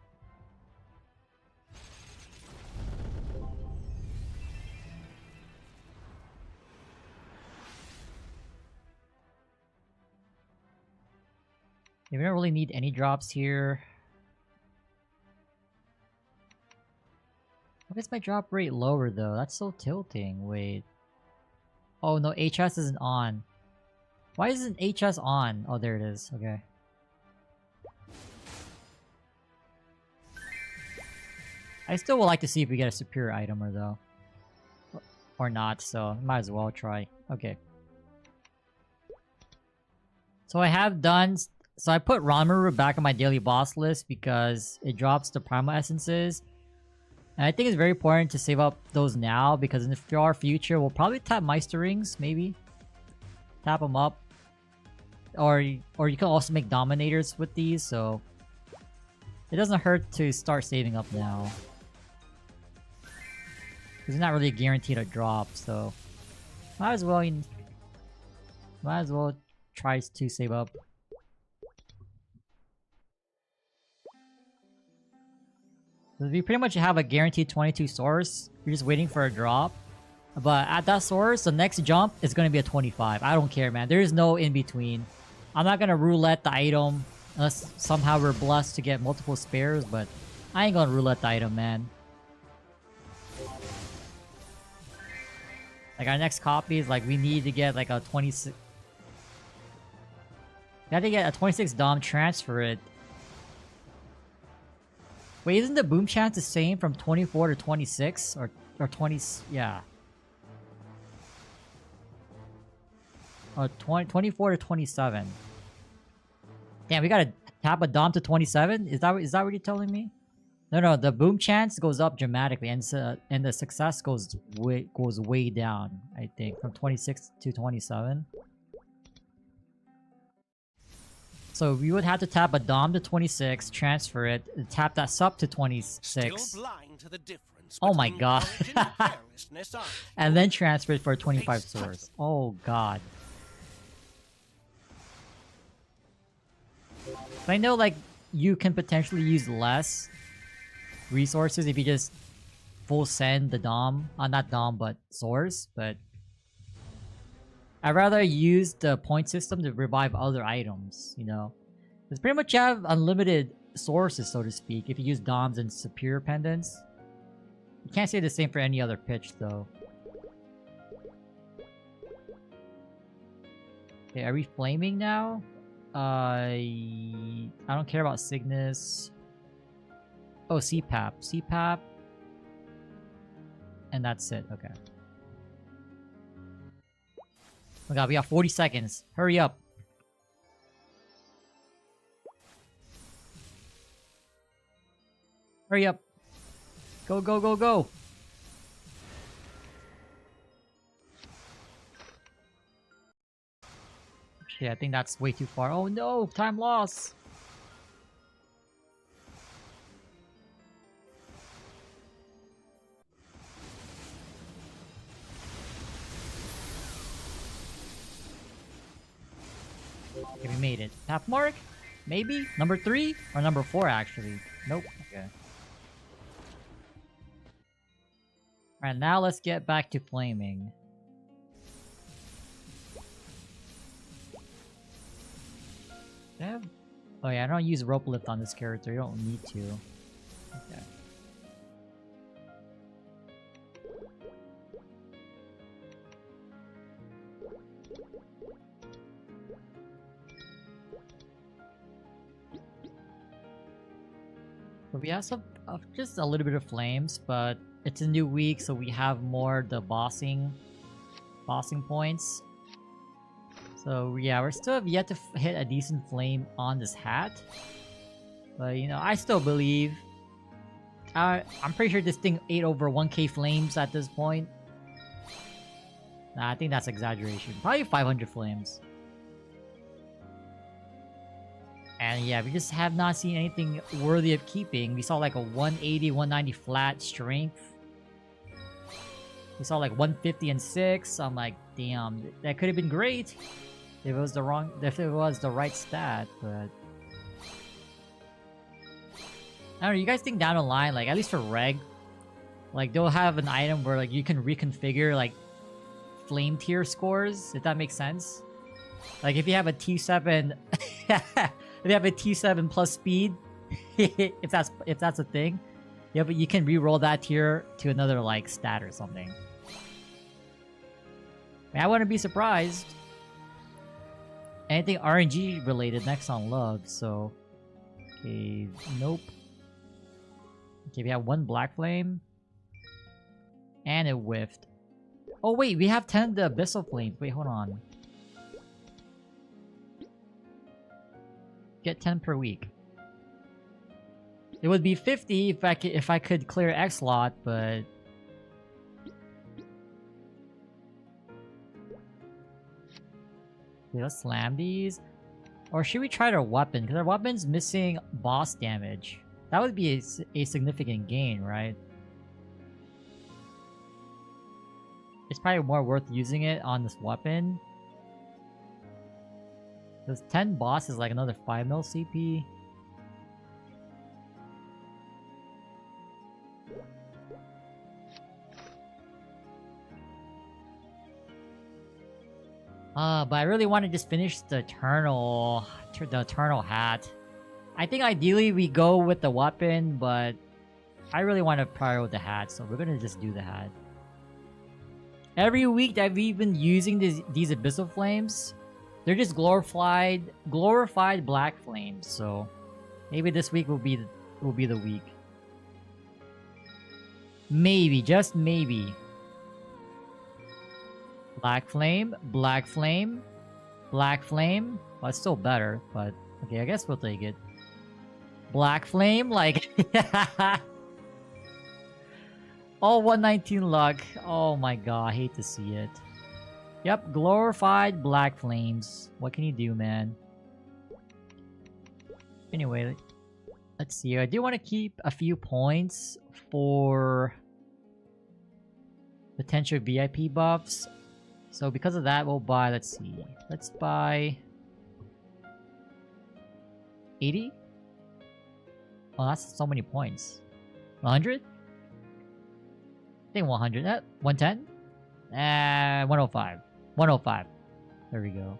Speaker 1: We don't really need any drops here. Why is my drop rate lower though? That's so tilting. Wait. Oh no, HS isn't on. Why isn't HS on? Oh, there it is. Okay. I still would like to see if we get a superior item or though. Or not, so might as well try. Okay. So I have done... So I put Ranmaru back on my daily boss list because it drops the Primal Essences. And I think it's very important to save up those now because in the far future, we'll probably tap Meister Rings, maybe. Tap them up. Or you can also make Dominators with these, so... It doesn't hurt to start saving up now. Because it's not really guaranteed a drop, so... Might as well try to save up. We pretty much have a guaranteed 22 source. We're just waiting for a drop. But at that source, the next jump is going to be a 25. I don't care, man. There is no in-between. I'm not going to roulette the item unless somehow we're blessed to get multiple spares, but I ain't going to roulette the item, man. Like, our next copy is like, we need to get like a 26... We have to get a 26 Dom, transfer it. Wait, isn't the boom chance the same from 24 to 26? Or 20... Yeah. Or 24 to 27. Damn, we gotta tap a Dom to 27? Is that what you're telling me? No, the boom chance goes up dramatically, and the success goes way down, I think, from 26 to 27. So we would have to tap a Dom to 26, transfer it, tap that sub to 26. Oh my god. And then transfer it for a 25 source. Oh god. I know, like, you can potentially use less resources if you just full send the Dom. Not Dom, but source, but... I'd rather use the point system to revive other items, you know? Because pretty much you have unlimited sources, so to speak, if you use Doms and Superior Pendants. You can't say the same for any other pitch, though. Okay, are we flaming now? I don't care about Cygnus. Oh, CPAP. CPAP. And that's it. Okay. Oh god, we got 40 seconds. Hurry up. Hurry up. Go, go, go, go. Shit, I think that's way too far. Oh no, time loss. Okay, we made it. Half mark? Maybe? Number 3? Or number 4, actually? Nope. Okay. Alright, now let's get back to flaming. Oh yeah, I don't use rope lift on this character. You don't need to. Okay. So we have some, just a little bit of flames, but it's a new week, so we have more the bossing points. So yeah, we're still have yet to hit a decent flame on this hat. But you know, I still believe. I'm pretty sure this thing ate over 1k flames at this point. Nah, I think that's exaggeration. Probably 500 flames. And yeah, we just have not seen anything worthy of keeping. We saw like a 180, 190 flat strength. We saw like 150 and 6. I'm like, damn, that could have been great if it was the right stat, but I don't know, you guys think down the line, like at least for reg, like they'll have an item where like you can reconfigure like flame tier scores, if that makes sense. Like if you have a T7 if you have a T7 plus speed, if that's a thing, yeah, but you can re-roll that tier to another like stat or something. I mean, I wouldn't be surprised. Anything RNG related next on love, so okay, nope. Okay, we have one black flame. And it whiffed. Oh wait, we have 10 of the abyssal flames. Wait, hold on. Get 10 per week. It would be 50 if I could clear X lot, but okay, let's slam these. Or should we try our weapon? Because our weapon's missing boss damage. That would be a significant gain, right? It's probably more worth using it on this weapon. Because 10 boss is like another 5 mil CP. But I really want to just finish the Eternal hat. I think ideally we go with the weapon, but I really want to prior with the hat, so we're gonna just do the hat. Every week that we've been using these abyssal flames, they're just glorified black flames. So maybe this week will be the week. Maybe, just maybe. Black flame, black flame, black flame. Well, it's still better, but okay, I guess we'll take it. Black flame, like all 119 luck. Oh my god, I hate to see it. Yep, glorified black flames. What can you do, man? Anyway, let's see. I do want to keep a few points for potential VIP buffs. So because of that, we'll buy, let's see. Let's buy 80? Oh, that's so many points. 100? I think 100. 110? 105. 105. There we go.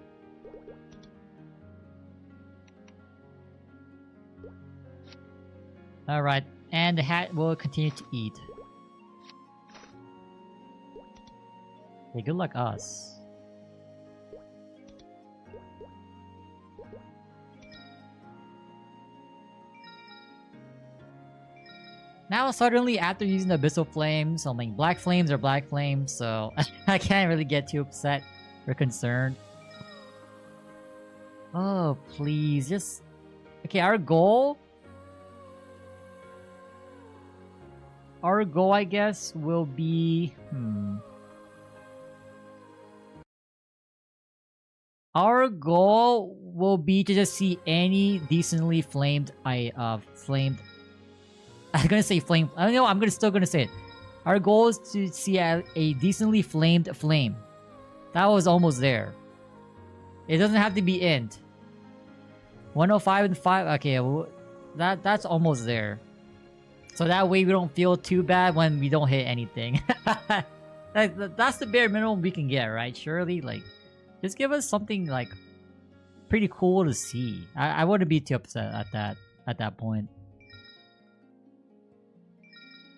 Speaker 1: Alright, and the hat will continue to eat. Okay, good luck us. Now suddenly after using the Abyssal Flames, I'm like, black flames are black flames, so I can't really get too upset or concerned. Oh, please, just... Okay, our goal... Our goal, I guess, will be... Our goal will be to just see any decently flamed... flamed... I'm gonna say flame... I don't know, I'm still gonna say it. Our goal is to see a decently flamed flame. That was almost there. It doesn't have to be int. 105 and 5... Okay, well, that's almost there. So that way we don't feel too bad when we don't hit anything. That's the bare minimum we can get, right? Surely, like, just give us something, like, pretty cool to see. I wouldn't be too upset at that point.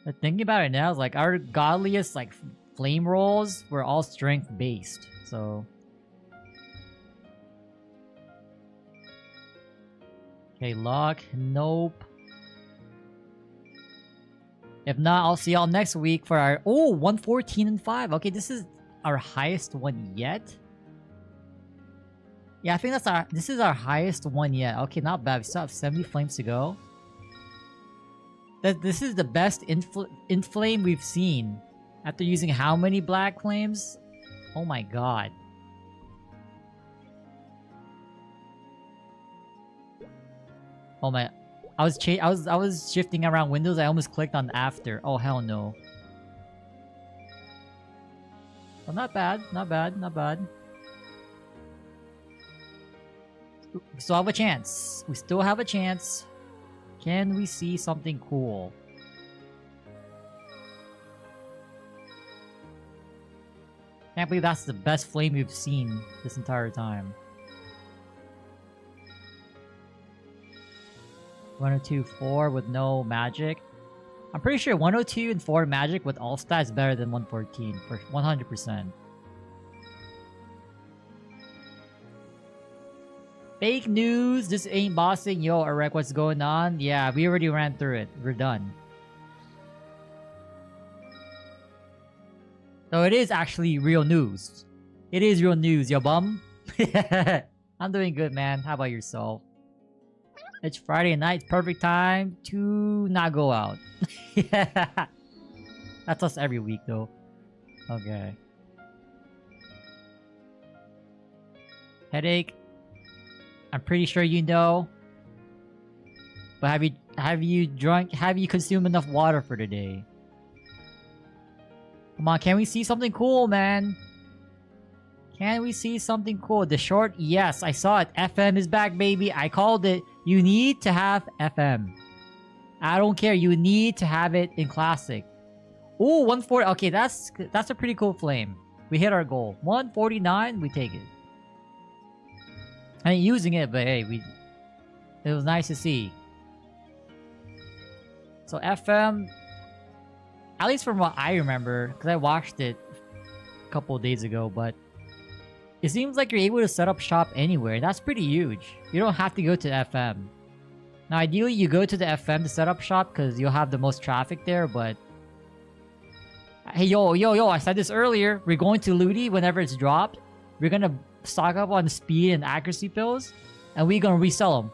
Speaker 1: But thinking about it now, it's like, our godliest, like, flame rolls were all strength-based, so... Okay, luck. Nope. If not, I'll see y'all next week for our... Oh, 114 and 5. Okay, this is our highest one yet. Yeah, I think this is our highest one yet. Okay, not bad. We still have 70 flames to go. This is the best inflame we've seen. After using how many black flames? Oh my god. Oh my... I was shifting around windows. I almost clicked on after. Oh hell no. Well, not bad. Not bad. Not bad. We still have a chance. We still have a chance. Can we see something cool? Can't believe that's the best flame we've seen this entire time. 102, 4 with no magic. I'm pretty sure 102 and 4 magic with all stats better than 114 for 100%. Fake news! This ain't bossing. Yo, Arek, what's going on? Yeah, we already ran through it. We're done. So it is actually real news. It is real news, yo bum. I'm doing good, man. How about yourself? It's Friday night. Perfect time to not go out. Yeah. That's us every week, though. Okay. Headache. I'm pretty sure you know. But have you consumed enough water for today? Come on, can we see something cool, man? Can we see something cool? The short? Yes, I saw it. FM is back, baby. I called it. You need to have FM. I don't care. You need to have it in Classic. Ooh, 140. Okay, that's a pretty cool flame. We hit our goal. 149, we take it. I ain't using it, but hey, it was nice to see. So FM, at least from what I remember, because I watched it a couple of days ago, but it seems like you're able to set up shop anywhere. That's pretty huge. You don't have to go to FM. Now, ideally, you go to the FM to set up shop because you'll have the most traffic there, but... Hey, yo, I said this earlier. We're going to Ludi whenever it's dropped. We're going to stock up on speed and accuracy pills, and we're going to resell them.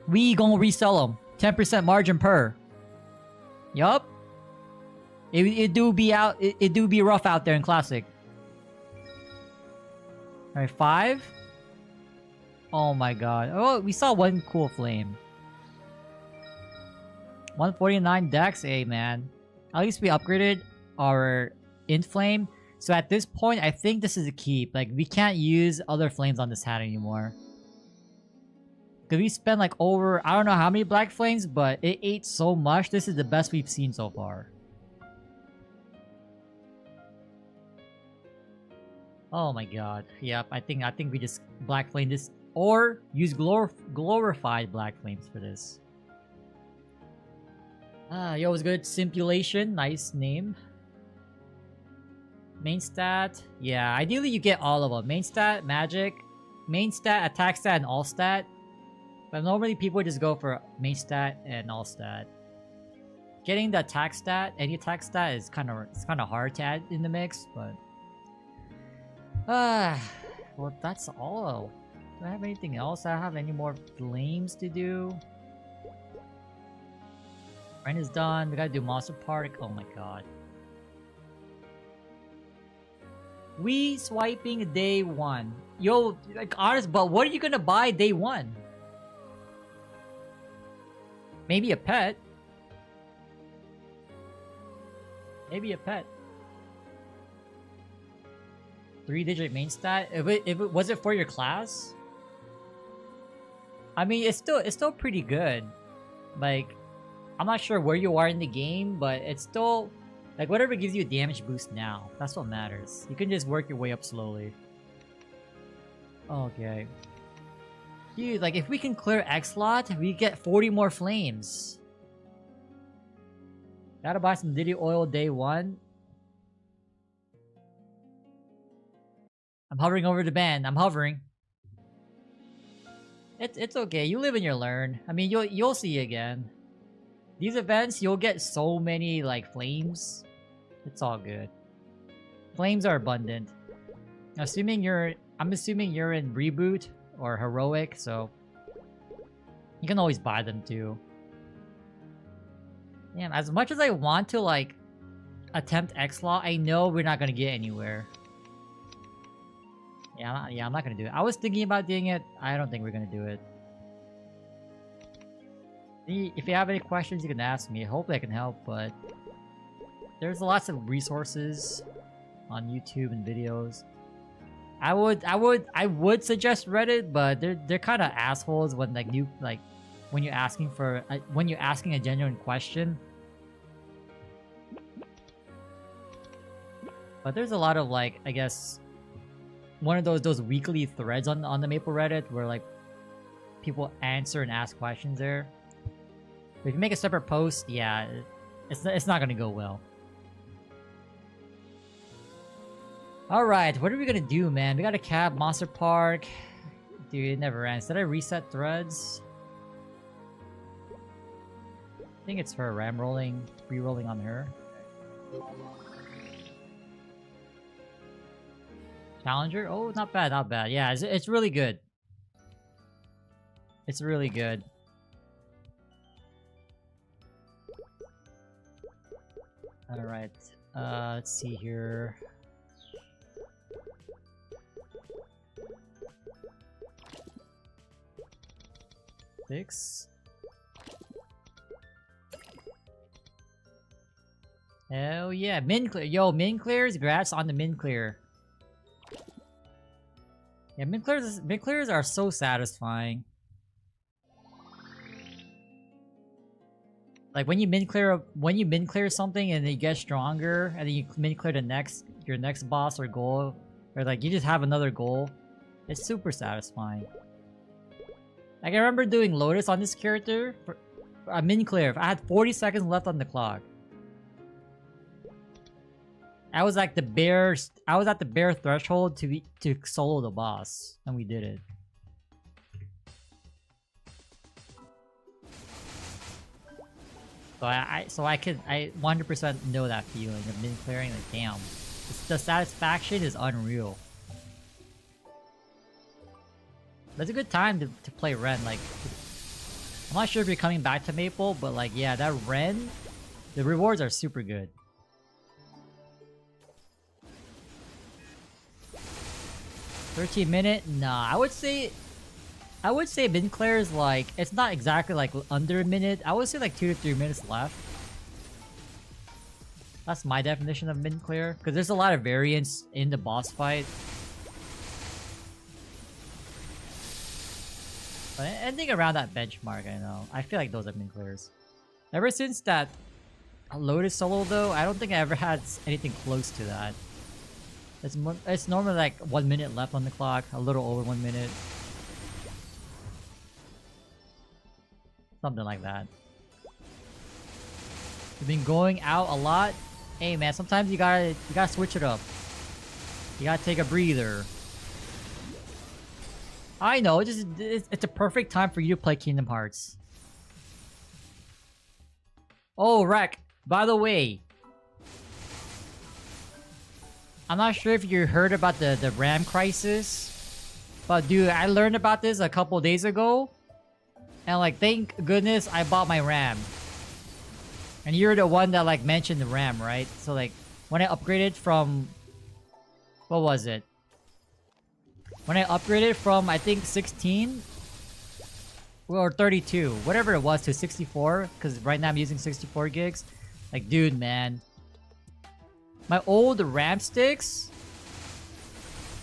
Speaker 1: We going to resell them. 10% margin per. Yup. It do be rough out there in Classic. Alright, 5. Oh my god. Oh, we saw one cool flame. 149 dex. Hey, man. At least we upgraded our inflame. So at this point, I think this is a keep. Like, we can't use other flames on this hat anymore. Because we spent like over, I don't know how many black flames, but it ate so much. This is the best we've seen so far. Oh my god. Yep, I think we just Black Flame this or use glorified Black Flames for this. Yo, was good. Simpulation, nice name. Main stat, yeah, ideally you get all of them. Main stat, magic, main stat, attack stat, and all stat. But normally people just go for main stat and all stat. Getting the attack stat, any attack stat is kind of hard to add in the mix, but well, that's all. Do I have anything else? I don't have any more flames to do. Rain is done. We gotta do Monster Park. Oh my god. We swiping day 1. Yo, like honest, but what are you gonna buy day 1? Maybe a pet. Maybe a pet. 3-digit main stat. If it was it for your class? I mean, it's still pretty good. Like, I'm not sure where you are in the game, but it's still like whatever gives you a damage boost now. That's what matters. You can just work your way up slowly. Okay. Dude, like if we can clear X-Lot, we get 40 more flames. Gotta buy some Diddy oil day 1. I'm hovering over the band. I'm hovering. It's okay. You live and you learn. I mean, you'll see again. These events, you'll get so many like flames. It's all good. Flames are abundant. I'm assuming you're in reboot or heroic, so you can always buy them too. Damn, as much as I want to like attempt X-Law, I know we're not gonna get anywhere. Yeah, I'm not gonna do it. I was thinking about doing it. I don't think we're gonna do it. If you have any questions, you can ask me. Hopefully I can help, but there's lots of resources on YouTube and videos. I would suggest Reddit, but they're kind of assholes when when you're asking a genuine question. But there's a lot of like, I guess, one of those weekly threads on the Maple Reddit where like people answer and ask questions there. But if you make a separate post, yeah, it's not gonna go well. Alright, what are we gonna do, man? We got a cab, Monster Park. Dude, it never ends. Did I reset threads? I think it's her ram-rolling, re-rolling on her. Challenger? Oh, not bad, not bad. Yeah, it's really good. It's really good. Alright, let's see here. Six. Hell yeah, min clear. Yo, min clears, congrats on the min clear. Yeah, min clears are so satisfying. Like when you min clear something and then you get stronger, and then you min clear your next boss or goal, or like you just have another goal. It's super satisfying. Like I remember doing Lotus on this character for a min clear. I had 40 seconds left on the clock. I was at the bare threshold to solo the boss, and we did it. So I 100% know that feeling of min clearing. Like damn, the satisfaction is unreal. That's a good time to play Ren. Like, I'm not sure if you're coming back to Maple, but like, yeah, that Ren, the rewards are super good. $13-minute? Nah, I would say min clear is like, it's not exactly like under a minute. I would say like 2 to 3 minutes left. That's my definition of min clear, because there's a lot of variance in the boss fight. But anything around that benchmark, I know. I feel like those are min clears. Ever since that Lotus solo though, I don't think I ever had anything close to that. It's normally like 1 minute left on the clock, a little over 1 minute. Something like that. You've been going out a lot. Hey man, sometimes you gotta switch it up. You gotta take a breather. I know, it's a perfect time for you to play Kingdom Hearts. Oh, Rek, by the way, I'm not sure if you heard about the RAM crisis, but dude, I learned about this a couple days ago, and like, thank goodness I bought my RAM. And you're the one that like mentioned the RAM, right? So like, when I upgraded from, what was it? When I upgraded from, I think 16 or 32, whatever it was, to 64, because right now I'm using 64 gigs. Like, dude, man, my old RAM sticks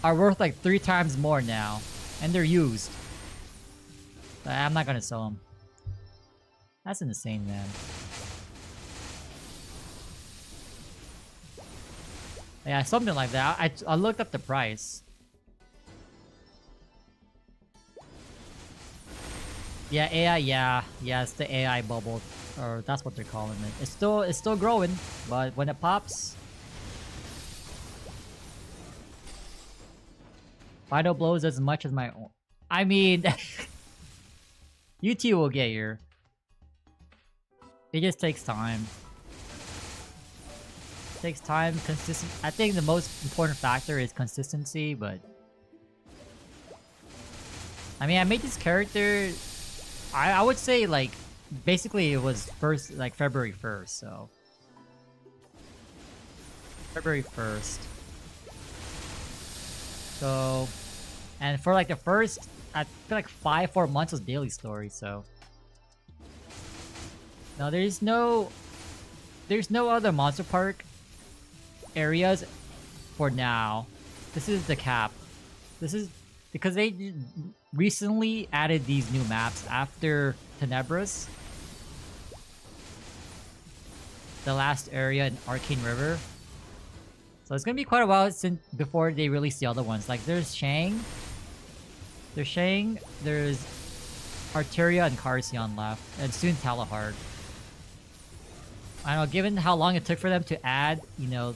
Speaker 1: are worth like 3 times more now, and they're used. But I'm not gonna sell them. That's insane, man. Yeah, something like that. I looked up the price. Yeah, AI, yeah, it's the AI bubble, or that's what they're calling it. It's still growing, but when it pops, Final blows as much as my own. I mean, UT will get here. It just takes time. It takes time, consistent. I think the most important factor is consistency, but I mean, I made this character. I would say like basically it was February 1st, so February 1st. So, and for like the first, I feel like 4 months was daily story. So no, there's no other Monster Park areas for now. This is the cap. This is because they recently added these new maps after Tenebris, the last area in Arcane River. So it's gonna be quite a while since before they release the other ones. Like there's Shang, there's Arteria and Carcion left, and soon Talahard. I don't know, given how long it took for them to add, you know,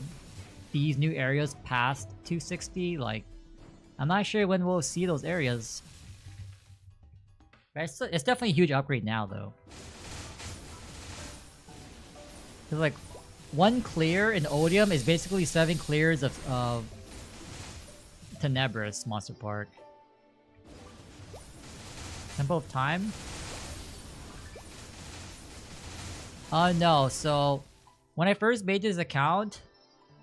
Speaker 1: these new areas past 260, like, I'm not sure when we'll see those areas. But it's definitely a huge upgrade now, though. Cause like, 1 clear in Odium is basically 7 clears of Tenebris Monster Park. Temple of Time? No, so when I first made this account,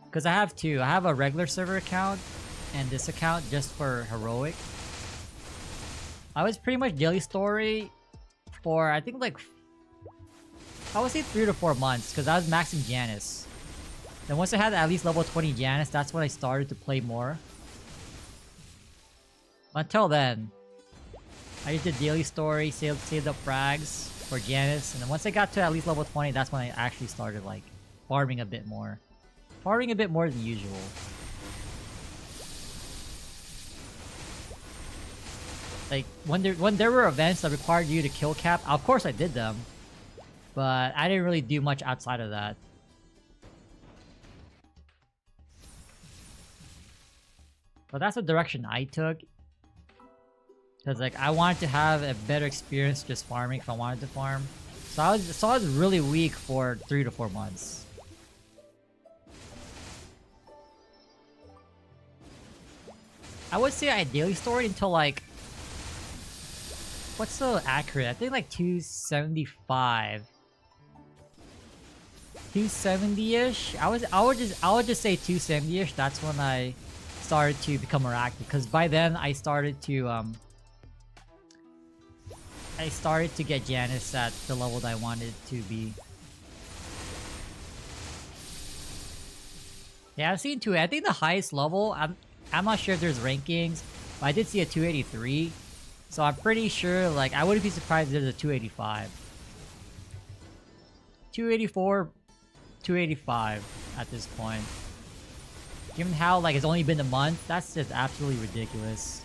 Speaker 1: because I have 2. I have a regular server account and this account just for Heroic. I was pretty much daily story for I think like I would say 3 to 4 months because I was maxing Janus. Then once I had at least level 20 Janus, that's when I started to play more. Until then, I just did daily story, saved up frags for Janus, and then once I got to at least level 20, that's when I actually started like farming a bit more. Farming a bit more than usual. Like when there were events that required you to kill cap, of course I did them. But I didn't really do much outside of that. But that's the direction I took. Because like I wanted to have a better experience just farming if I wanted to farm. So I was really weak for 3 to 4 months. I would say I daily stored until like, what's so accurate? I think like 275. 270-ish. I would just say 270-ish. That's when I started to become more active. Because by then I started to get Janus at the level that I wanted to be. Yeah, I've seen 2. I think the highest level, I'm not sure if there's rankings, but I did see a 283. So I'm pretty sure, like, I wouldn't be surprised if there's a 285. 284, 285 at this point. Given how, like, it's only been a month, that's just absolutely ridiculous.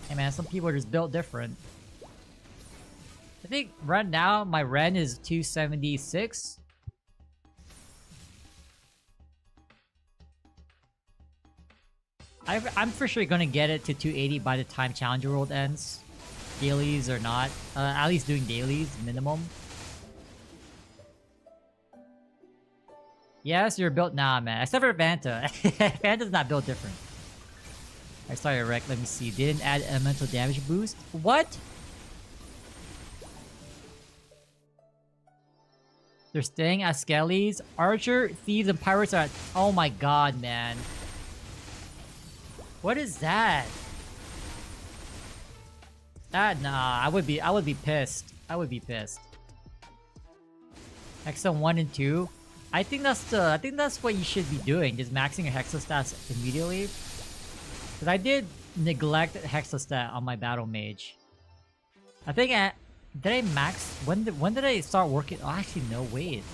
Speaker 1: Hey man, some people are just built different. I think right now, my Ren is 276. I'm for sure gonna get it to 280 by the time Challenger World ends. Dailies or not. At least doing dailies, minimum. Yes, you're built nah, man. Except for Vanta. Vanta's not built different. I started wreck. Let me see. Didn't add elemental damage boost. What? They're staying at Skelly's. Archer, Thieves, and Pirates are at... Oh my god, man. What is that? Nah, I would be pissed. I would be pissed. Hexa 1 and 2. I think that's what you should be doing. Just maxing your Hexa stats immediately. Because I did neglect Hexa stat on my battle mage. I think did I max? When did I start working? Oh, actually, no, wait.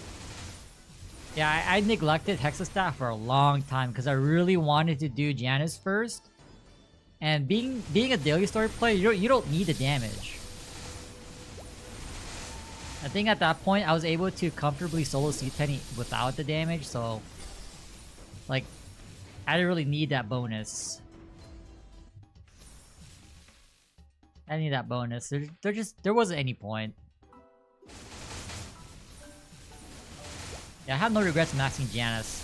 Speaker 1: Yeah, I neglected Hexastat for a long time because I really wanted to do Janus first. And being a daily story player, you don't need the damage. I think at that point I was able to comfortably solo C10 without the damage, so like I didn't really need that bonus. I didn't need that bonus. There wasn't any point. Yeah, I have no regrets maxing Janus.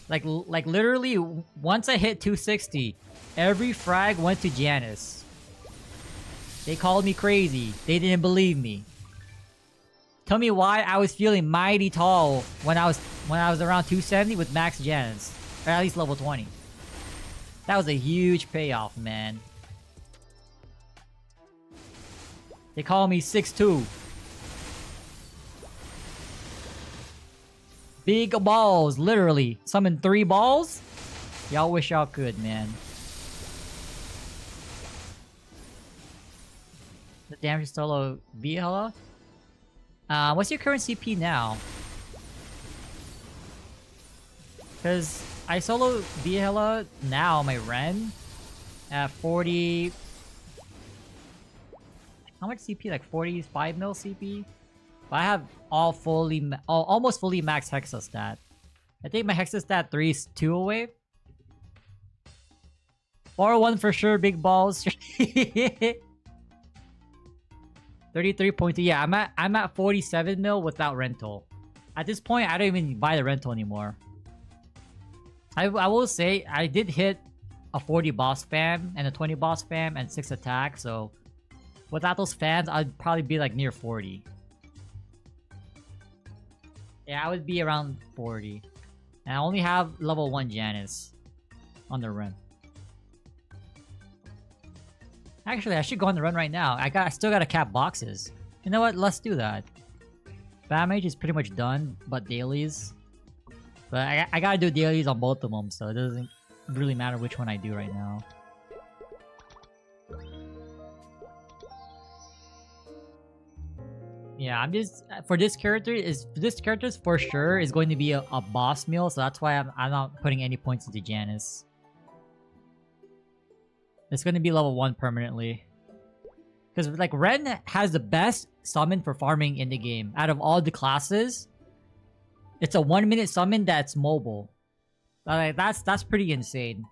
Speaker 1: Like literally, once I hit 260, every frag went to Janus. They called me crazy. They didn't believe me. Tell me why I was feeling mighty tall when I was around 270 with max Janus, or at least level 20. That was a huge payoff, man. They call me 6'2". Big balls, literally. Summon 3 balls? Y'all wish y'all could, man. The damage solo Vihela? What's your current CP now? Because I solo Vihela now, my Ren, at 40... How much CP? Like 45 mil CP? But I have almost fully max Hexa stat. I think my Hexa stat 3 is 2 away. 401 for sure, big balls. 33.2. Yeah, I'm at 47 mil without rental. At this point, I don't even buy the rental anymore. I will say I did hit a 40 boss spam and a 20 boss spam and 6 attack, so without those fans, I'd probably be like near 40. Yeah, I would be around 40. And I only have level 1 Janus on the run. Actually, I should go on the run right now. I still gotta cap boxes. You know what? Let's do that. Damage is pretty much done, but dailies. But I gotta do dailies on both of them, so it doesn't really matter which one I do right now. Yeah, I'm just for this character for sure is going to be a boss meal, so that's why I'm not putting any points into Janus. It's going to be level 1 permanently. Because like Ren has the best summon for farming in the game. Out of all the classes, it's a 1-minute summon that's mobile. Like that's pretty insane.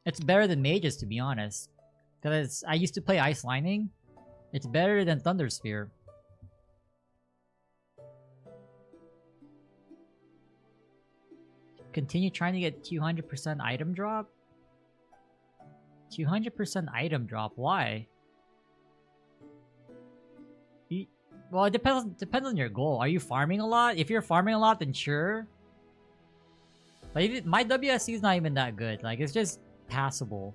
Speaker 1: It's better than mages, to be honest. Because I used to play Ice Lining. It's better than Thunder Sphere. Continue trying to get 200% item drop? 200% item drop? Why? Well, it depends on your goal. Are you farming a lot? If you're farming a lot, then sure. But my WSC is not even that good. Like, it's just passable.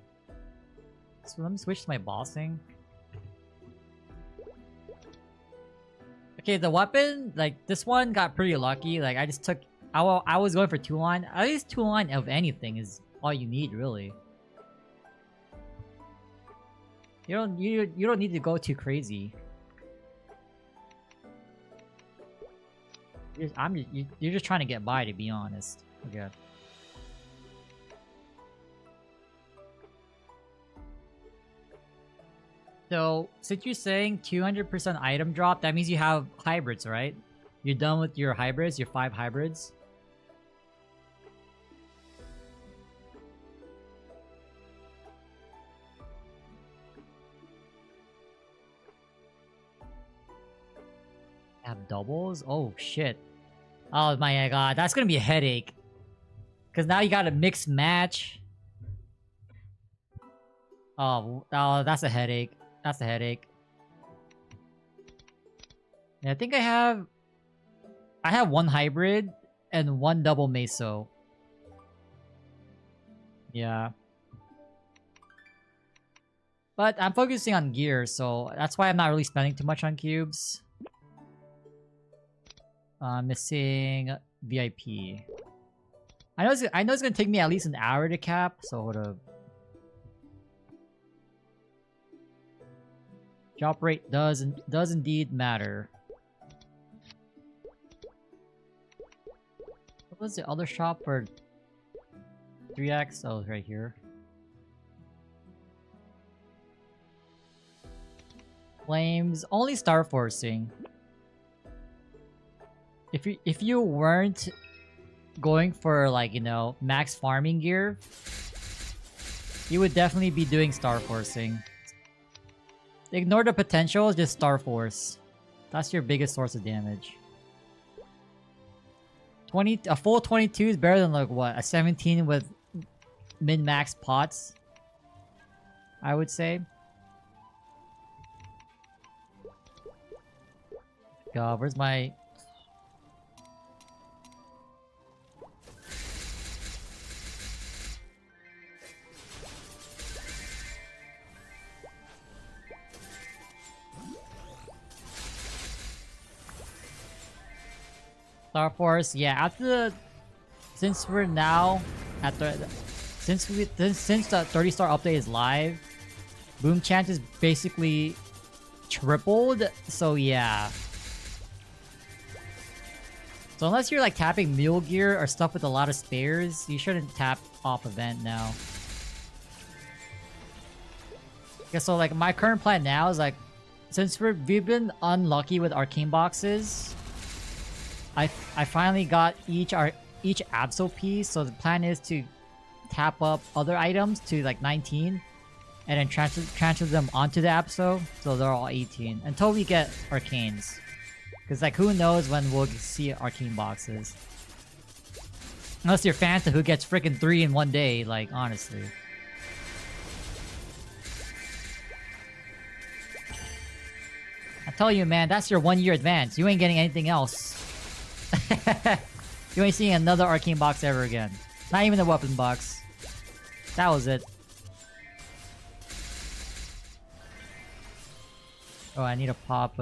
Speaker 1: So let me switch to my bossing. Okay, the weapon, like, this one got pretty lucky. Like, I just took... I was going for 2-line. At least 2-line of anything is all you need, really. You don't need to go too crazy. You're just trying to get by, to be honest. Okay. So, since you're saying 200% item drop, that means you have hybrids, right? You're done with your hybrids, your 5 hybrids? Have doubles? Oh, shit. Oh my god, that's gonna be a headache. Because now you got a mixed match. Oh, that's a headache. That's a headache. Yeah, I think I have 1 hybrid and 1 double meso. Yeah. But I'm focusing on gear, so that's why I'm not really spending too much on cubes. Missing VIP. I know it's gonna take me at least an hour to cap, so hold up. Drop rate does indeed matter. What was the other shop for 3x? Oh, it's right here. Flames, only star forcing. If you weren't going for, like, you know, max farming gear, you would definitely be doing star forcing. Ignore the potential, just star force. That's your biggest source of damage. A full 22 is better than, like, what, a 17 with min-max pots, I would say. God, where's my... Star Force, yeah, since we're now at since the 30-star update is live, boom chance is basically tripled, so yeah. So unless you're like tapping mule gear or stuff with a lot of spares, you shouldn't tap off event now. Okay, so like my current plan now is like, since we've been unlucky with arcane boxes, I finally got each Absol piece, so the plan is to tap up other items to like 19 and then transfer them onto the Absol, so they're all 18 until we get arcanes. Because like who knows when we'll see arcane boxes. Unless you're Fanta, who gets freaking 3 in one day, like honestly. I tell you, man, that's your 1 year advance. You ain't getting anything else. You ain't seeing another arcane box ever again. Not even a weapon box. That was it. Oh, I need to pop,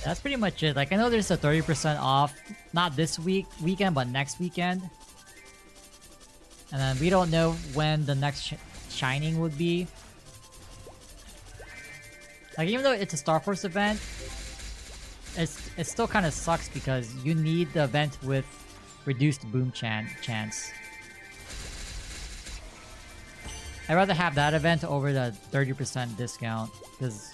Speaker 1: That's pretty much it. Like, I know there's a 30% off. Not this weekend, but next weekend. And then we don't know when the next shining would be. Like, even though it's a Star Force event, it still kind of sucks because you need the event with reduced boom chance. I'd rather have that event over the 30% discount, because...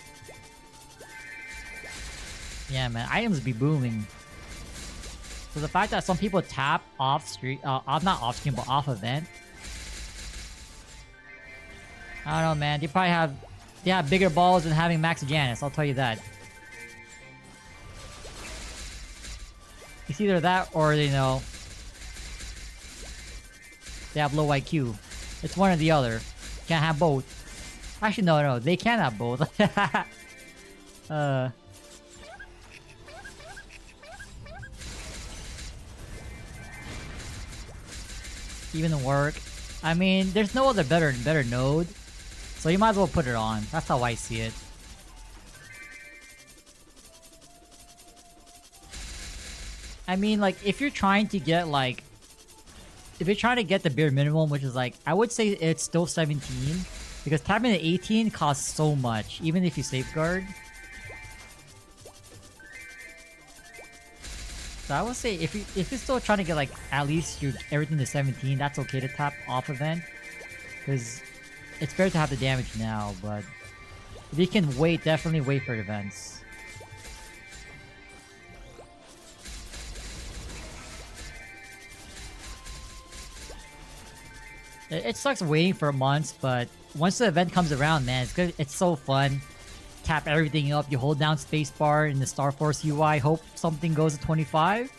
Speaker 1: yeah, man, items be booming. So the fact that some people tap off stream, not off stream, but off event. I don't know, man. They probably have bigger balls than having Max Janus, I'll tell you that. It's either that or, you know, they have low IQ. It's one or the other. Can't have both. Actually, no, they can have both. Even work. I mean, there's no other better node, so you might as well put it on. That's how I see it. I mean, like, if you're trying to get, like... if you're trying to get the bare minimum, which is, like... I would say it's still 17. Because tapping the 18 costs so much, even if you safeguard. So I would say if you're still trying to get like at least your everything to 17, that's okay to tap off event. Because it's better to have the damage now, but if you can wait, definitely wait for events. It sucks waiting for months, but once the event comes around, man, it's good. It's so fun. Tap everything up. You hold down spacebar in the Star Force UI. Hope something goes to 25.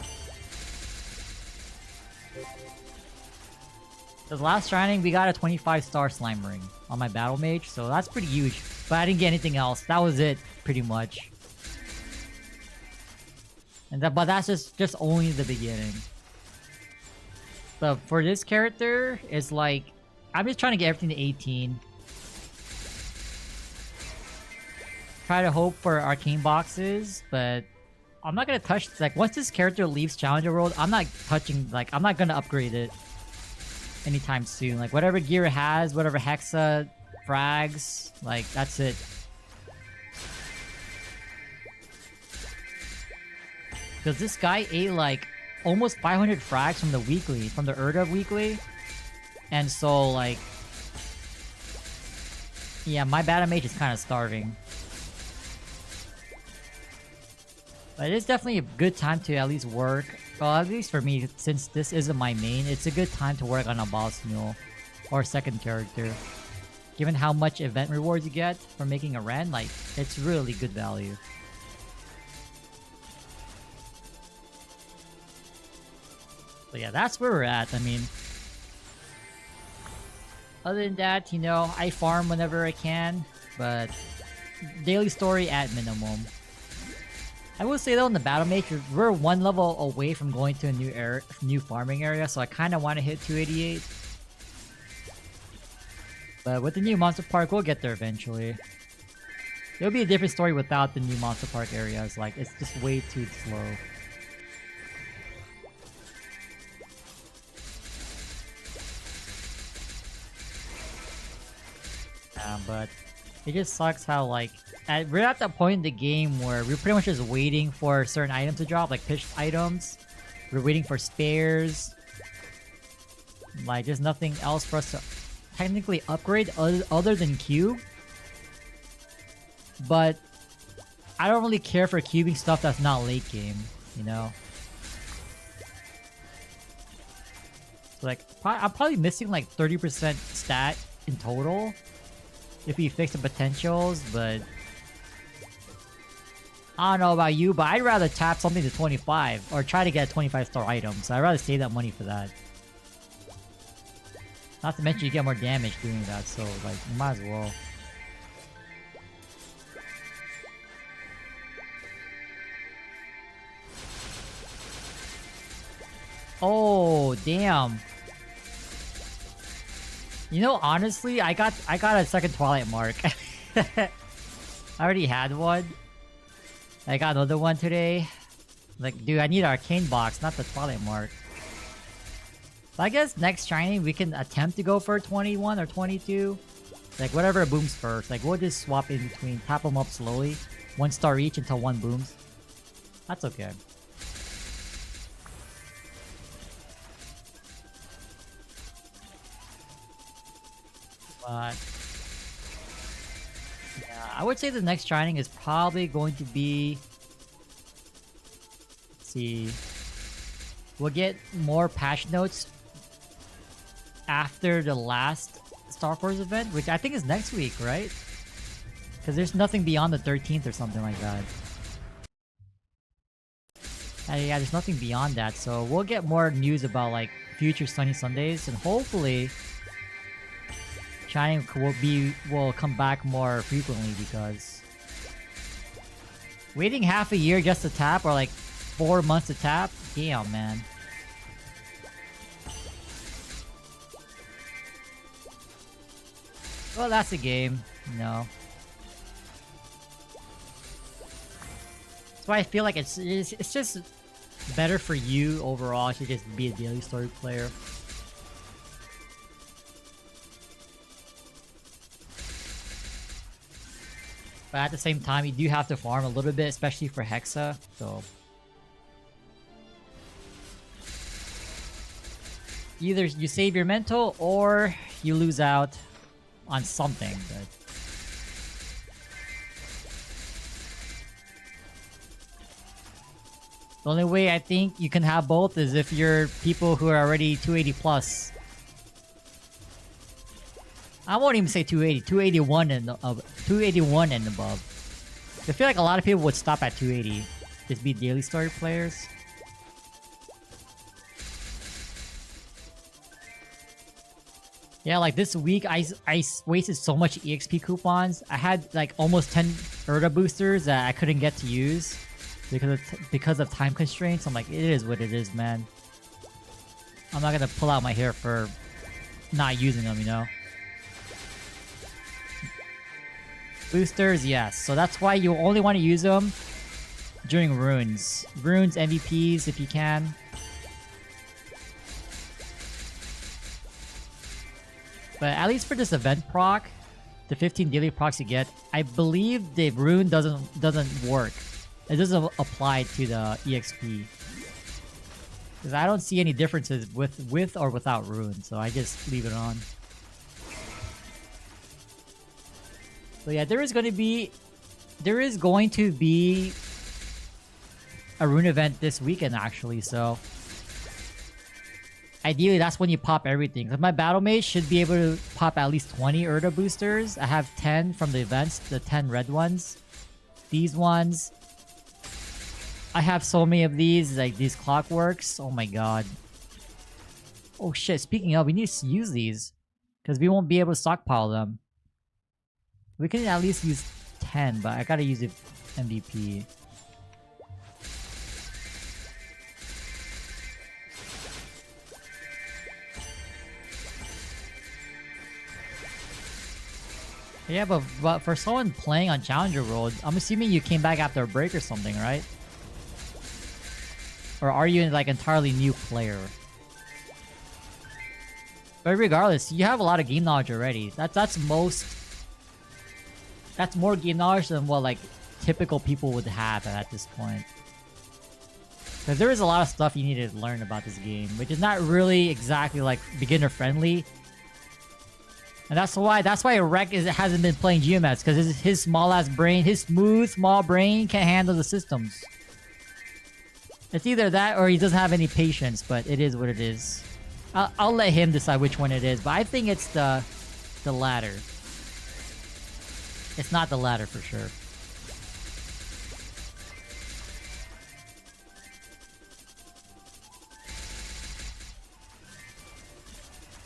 Speaker 1: The last training, we got a 25-star slime ring on my battle mage, so that's pretty huge. But I didn't get anything else. That was it, pretty much. But that's just only the beginning. But for this character, it's like I'm just trying to get everything to 18. Try to hope for arcane boxes, but I'm not gonna touch. Like once this character leaves Challenger World, I'm not touching. Like I'm not gonna upgrade it anytime soon. Like whatever gear it has, whatever Hexa frags, like that's it. Because this guy ate like almost 500 frags from the weekly, from the Urda weekly. And so like, yeah, my battle mage is kind of starving. But it is definitely a good time to at least work. Well, at least for me, since this isn't my main, it's a good time to work on a boss mule or second character. Given how much event rewards you get for making a Ren, like, it's really good value. So yeah, that's where we're at. I mean, other than that, you know, I farm whenever I can, but daily story at minimum. I will say though, in the battle mage, we're one level away from going to a new farming area, so I kind of want to hit 288. But with the new monster park, we'll get there eventually. It'll be a different story without the new monster park areas. Like, it's just way too slow. But it just sucks how, like, we're at that point in the game where we're pretty much just waiting for certain items to drop, like pitched items. We're waiting for spares. Like, there's nothing else for us to technically upgrade other than cube. But I don't really care for cubing stuff that's not late game, you know? So, like, I'm probably missing like 30% stat in total if we fix the potentials, but I don't know about you, but I'd rather tap something to 25 or try to get a 25-star item, so I'd rather save that money for that. Not to mention you get more damage doing that, so like, you might as well. Oh, damn. You know, honestly, I got a second Twilight Mark. I already had one. I got another one today. Like, dude, I need Arcane Box, not the Twilight Mark. So I guess next training we can attempt to go for 21 or 22. Like, whatever booms first. Like, we'll just swap in between, tap them up slowly. 1 star each until one booms. That's okay. But yeah, I would say the next training is probably going to be. Let's see. We'll get more patch notes after the last Star Force event, which I think is next week, right? Because there's nothing beyond the 13th or something like that. Yeah, there's nothing beyond that, so we'll get more news about like future Sunny Sundays, and hopefully Shining will come back more frequently, because waiting half a year just to tap, or like 4 months to tap, damn man. Well, that's a game, you know. That's why I feel like it's just better for you overall to just be a daily story player. But at the same time, you do have to farm a little bit, especially for Hexa, so Either you save your mental or you lose out on something. But the only way I think you can have both is if you're people who are already 280 plus. I won't even say 280, 281 and 281 and above. I feel like a lot of people would stop at 280. Just be daily story players. Yeah, like this week I wasted so much EXP coupons. I had like almost 10 Erda boosters that I couldn't get to use because of time constraints. I'm like, it is what it is, man. I'm not gonna pull out my hair for not using them, you know? Boosters, yes. So that's why you only want to use them during runes. Runes, MVPs if you can. But at least for this event proc, the 15 daily procs you get, I believe the rune doesn't work. It doesn't apply to the EXP. Because I don't see any differences with or without rune, so I just leave it on. So yeah, there is going to be a rune event this weekend actually, so ideally that's when you pop everything. Cause my battle mage should be able to pop at least 20 Erda boosters. I have 10 from the events, the 10 red ones. These ones. I have so many of these, like these clockworks. Oh my god. Oh shit, speaking of, we need to use these. Because we won't be able to stockpile them. We can at least use 10, but I gotta use the MVP. Yeah, but for someone playing on Challenger World, I'm assuming you came back after a break or something, right? Or are you like entirely new player? But regardless, you have a lot of game knowledge already. That's more game knowledge than what like typical people would have at this point. Because there is a lot of stuff you need to learn about this game, which is not really exactly like beginner friendly. And that's why Rek hasn't been playing GMS, because his small ass brain, his smooth small brain can't handle the systems. It's either that or he doesn't have any patience, but it is what it is. I'll let him decide which one it is, but I think it's the latter. It's not the latter for sure.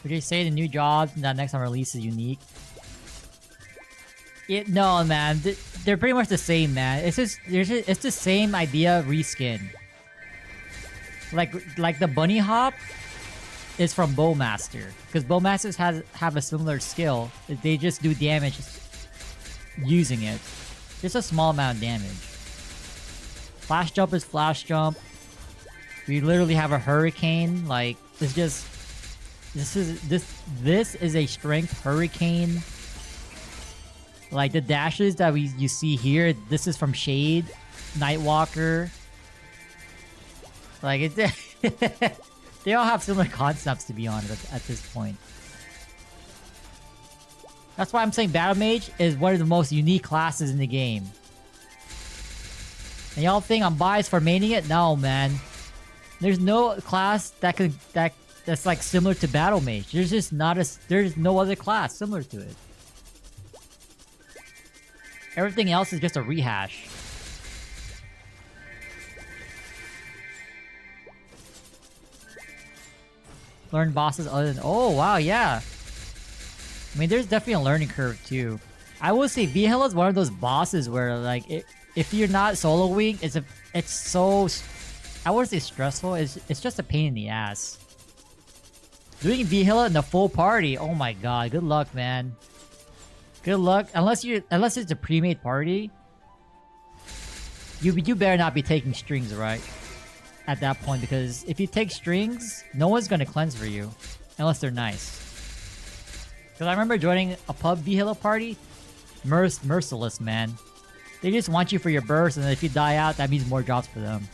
Speaker 1: Would you say the new jobs that next time release is unique? No, man. They're pretty much the same, man. It's the same idea reskin. Like the bunny hop is from Bowmaster, because Bowmasters have a similar skill. They just do damage using it. Just a small amount of damage. Flash jump is flash jump. We literally have a hurricane. Like it's just this is a strength hurricane. Like the dashes that you see here, this is from Shade, Nightwalker. Like it, they all have similar concepts, to be honest, at this point. That's why I'm saying Battle Mage is one of the most unique classes in the game. And y'all think I'm biased for maining it? No, man. There's no class that's like similar to Battle Mage. There's no other class similar to it. Everything else is just a rehash. Learn bosses other than... Oh, wow, yeah. I mean, there's definitely a learning curve, too. I will say Vihela is one of those bosses where, like, if you're not soloing, it's so... I wouldn't say stressful. It's just a pain in the ass. Doing Vihela in the full party, oh my god, good luck, man. Good luck. Unless it's a pre-made party, you better not be taking strings, right? At that point, because if you take strings, no one's gonna cleanse for you, unless they're nice. Because I remember joining a pub Vihela party, merciless, man. They just want you for your burst, and if you die out, that means more drops for them.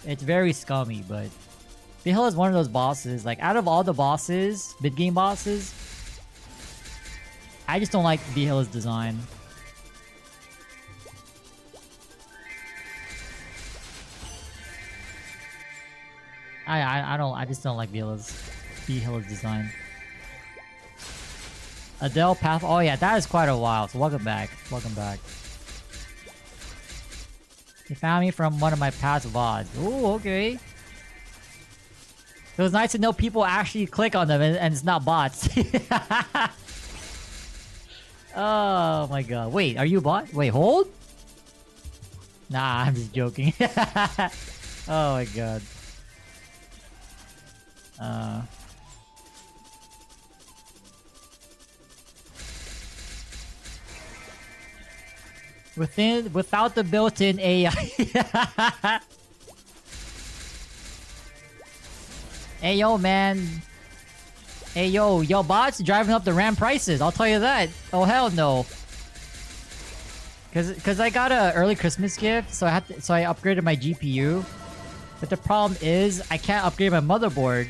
Speaker 1: It's very scummy, but Bihil is one of those bosses. Like, out of all the bosses, mid-game bosses, I just don't like Bihil's design. I just don't like Bihil's design. Adele Path. Oh yeah, that is quite a while. So welcome back. Welcome back. You found me from one of my past VODs. Ooh, okay. It was nice to know people actually click on them and it's not bots. Oh my god. Wait, are you a bot? Wait, hold? Nah, I'm just joking. Oh my god. Without the built-in AI. Hey yo, man. Hey yo, bots driving up the RAM prices. I'll tell you that. Oh hell no. Cause I got a early Christmas gift, so I upgraded my GPU. But the problem is I can't upgrade my motherboard.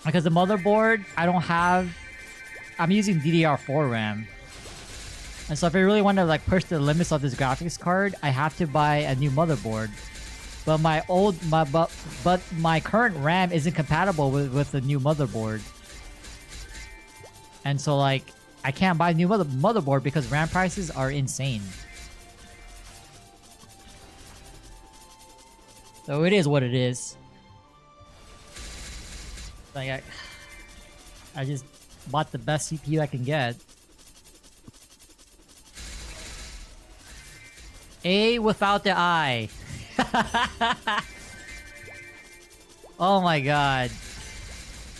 Speaker 1: Because the motherboard I'm using DDR4 RAM. And so if I really want to like push the limits of this graphics card, I have to buy a new motherboard. But my current RAM isn't compatible with the new motherboard. And so like I can't buy a new motherboard because RAM prices are insane. So it is what it is. Like I just bought the best CPU I can get. A without the I. Oh my god.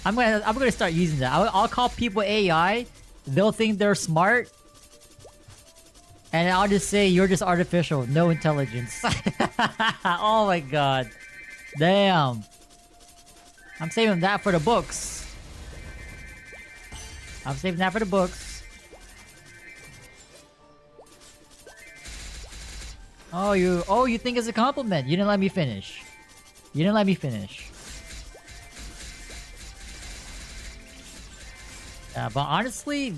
Speaker 1: I'm gonna start using that. I'll call people AI. They'll think they're smart. And I'll just say you're just artificial, no intelligence. Oh my god. Damn. I'm saving that for the books. I'm saving that for the books. Oh, you think it's a compliment. You didn't let me finish. You didn't let me finish. Yeah, but honestly,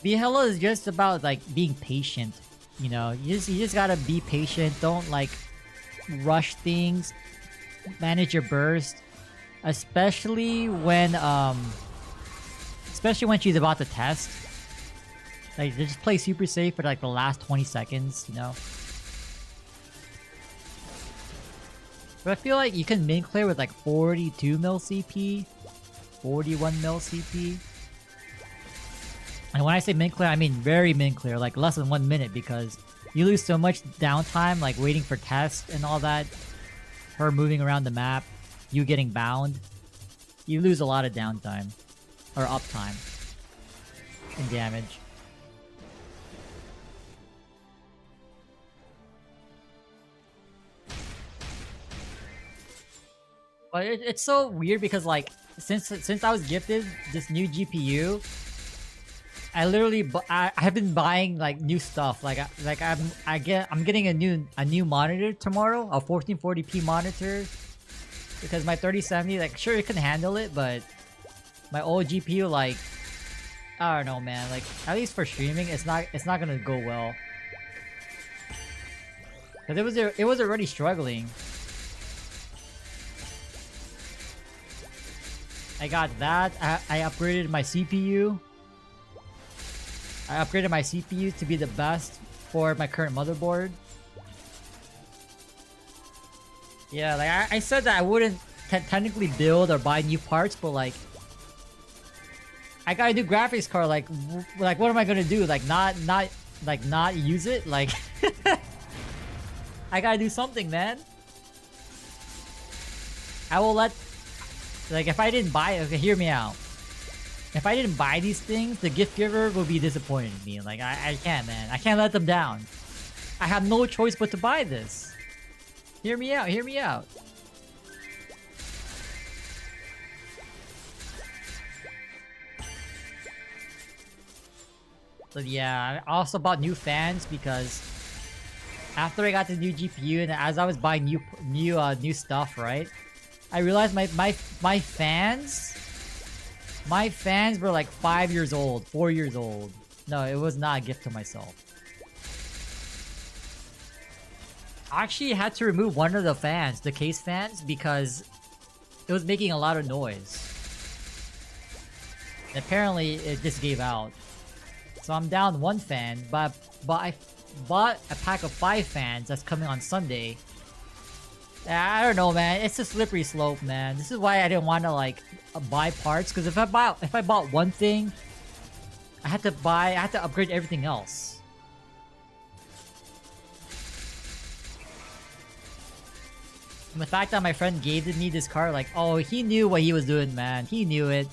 Speaker 1: Bihela is just about like being patient. You know, you just gotta be patient. Don't like rush things. Manage your burst, especially when she's about to test. Like, just play super safe for like the last 20 seconds, you know? But I feel like you can min clear with like 42 mil CP, 41 mil CP. And when I say min clear, I mean very min clear, like less than 1 minute, because you lose so much downtime, like waiting for tests and all that. Her moving around the map, you getting bound. You lose a lot of downtime. Or uptime. And damage. But it's so weird because like since I was gifted this new GPU, I literally I have been buying like new stuff. I'm getting a new monitor tomorrow, a 1440p monitor, because my 3070, like, sure it can handle it, but my old GPU, like, I don't know, man. Like, at least for streaming, it's not gonna go well. Cause it was already struggling. I got that. I upgraded my CPU. I upgraded my CPU to be the best for my current motherboard. Yeah, like I said that I wouldn't technically build or buy new parts, but like I got a new graphics card. Like what am I gonna do? Like not use it? Like I gotta do something, man. I will let. Like, if I didn't buy it, okay, hear me out. If I didn't buy these things, the gift giver will be disappointed in me. Like, I can't, man. I can't let them down. I have no choice but to buy this. Hear me out, hear me out. But yeah, I also bought new fans because after I got the new GPU and as I was buying new stuff, right? I realized my fans were like 5 years old, 4 years old. No, it was not a gift to myself. I actually had to remove one of the fans, the case fans, because it was making a lot of noise. And apparently, it just gave out. So I'm down one fan, but I bought a pack of 5 fans that's coming on Sunday. I don't know, man. It's a slippery slope, man. This is why I didn't want to like buy parts, because if I bought one thing, I had to upgrade everything else. And the fact that my friend gave me this car, like, oh, he knew what he was doing, man. He knew it.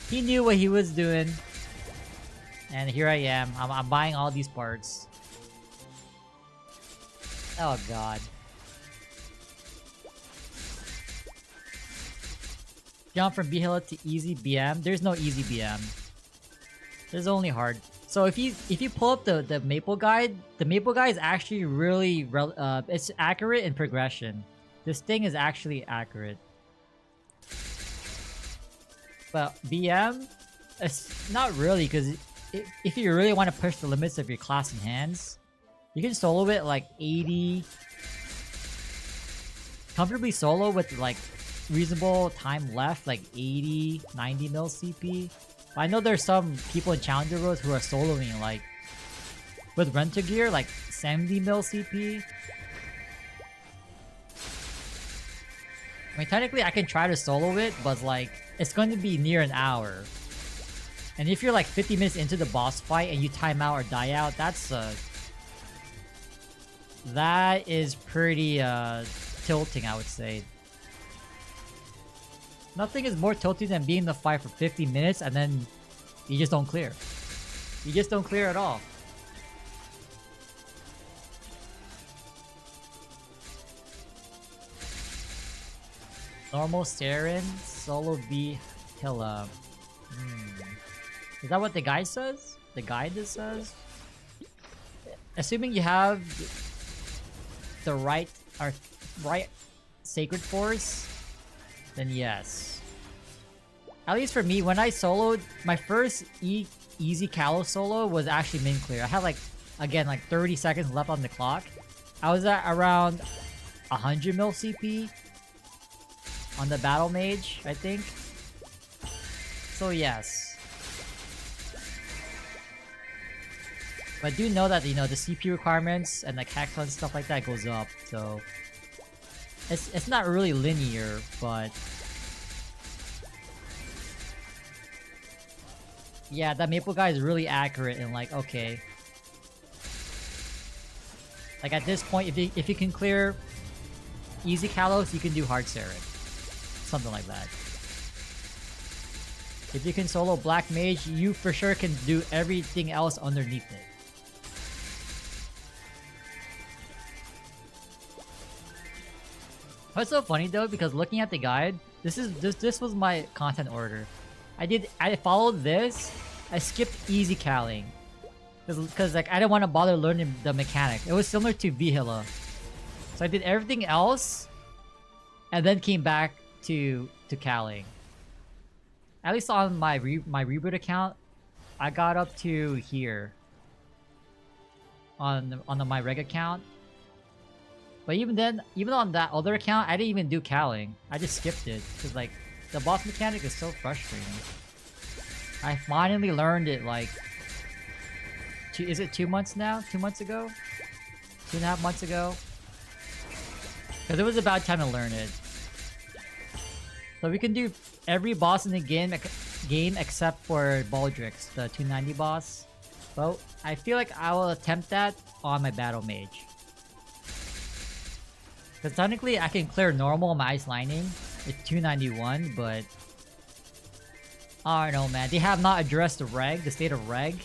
Speaker 1: He knew what he was doing. And here I am. I'm buying all these parts. Oh, God. Jump from BHILA to easy BM. There's no easy BM. There's only hard. So if you pull up the Maple guide, the Maple guide is actually really it's accurate in progression. This thing is actually accurate. But BM, it's not really, because if you really want to push the limits of your class and hands, you can solo it like 80. Comfortably solo with like reasonable time left, like 80, 90 mil CP. But I know there's some people in Challenger Worlds who are soloing like with rental gear like 70 mil CP. I mean, technically I can try to solo it, but like it's going to be near an hour. And if you're like 50 minutes into the boss fight and you time out or die out, that is pretty tilting, I would say. Nothing is more tilting than being in the fight for 50 minutes and then you just don't clear. You just don't clear at all. Normal Saren, solo BHILA. Is that what the guide says? The guide that says? Assuming you have the right Sacred Force, then yes. At least for me, when I soloed, my first easy Kalos solo was actually min clear. I had like, again, like 30 seconds left on the clock. I was at around 100 mil CP on the Battle Mage, I think. So yes. But do know that, you know, the CP requirements and like hacks and stuff like that goes up, so it's not really linear, but yeah, that Maple guy is really accurate and like, okay, like at this point, if you can clear easy Kalos, you can do hard Saren, something like that. If you can solo Black Mage, you for sure can do everything else underneath it. What's so funny though, because looking at the guide, this was my content order. I followed this. I skipped easy Caling because like I didn't want to bother learning the mechanic. It was similar to BHILA, so I did everything else, and then came back to Caling. At least on my reboot account, I got up to here on my reg account. But even then, even on that other account, I didn't even do Caling. I just skipped it because like the boss mechanic is so frustrating. I finally learned it like is it 2 months now? 2 months ago? 2.5 months ago? Because it was about time to learn it. So we can do every boss in the game except for Baldrix, the 290 boss. But I feel like I will attempt that on my Battle Mage. Because technically I can clear normal on my Ice Lining. It's 291, but I don't know, man. They have not addressed the state of reg.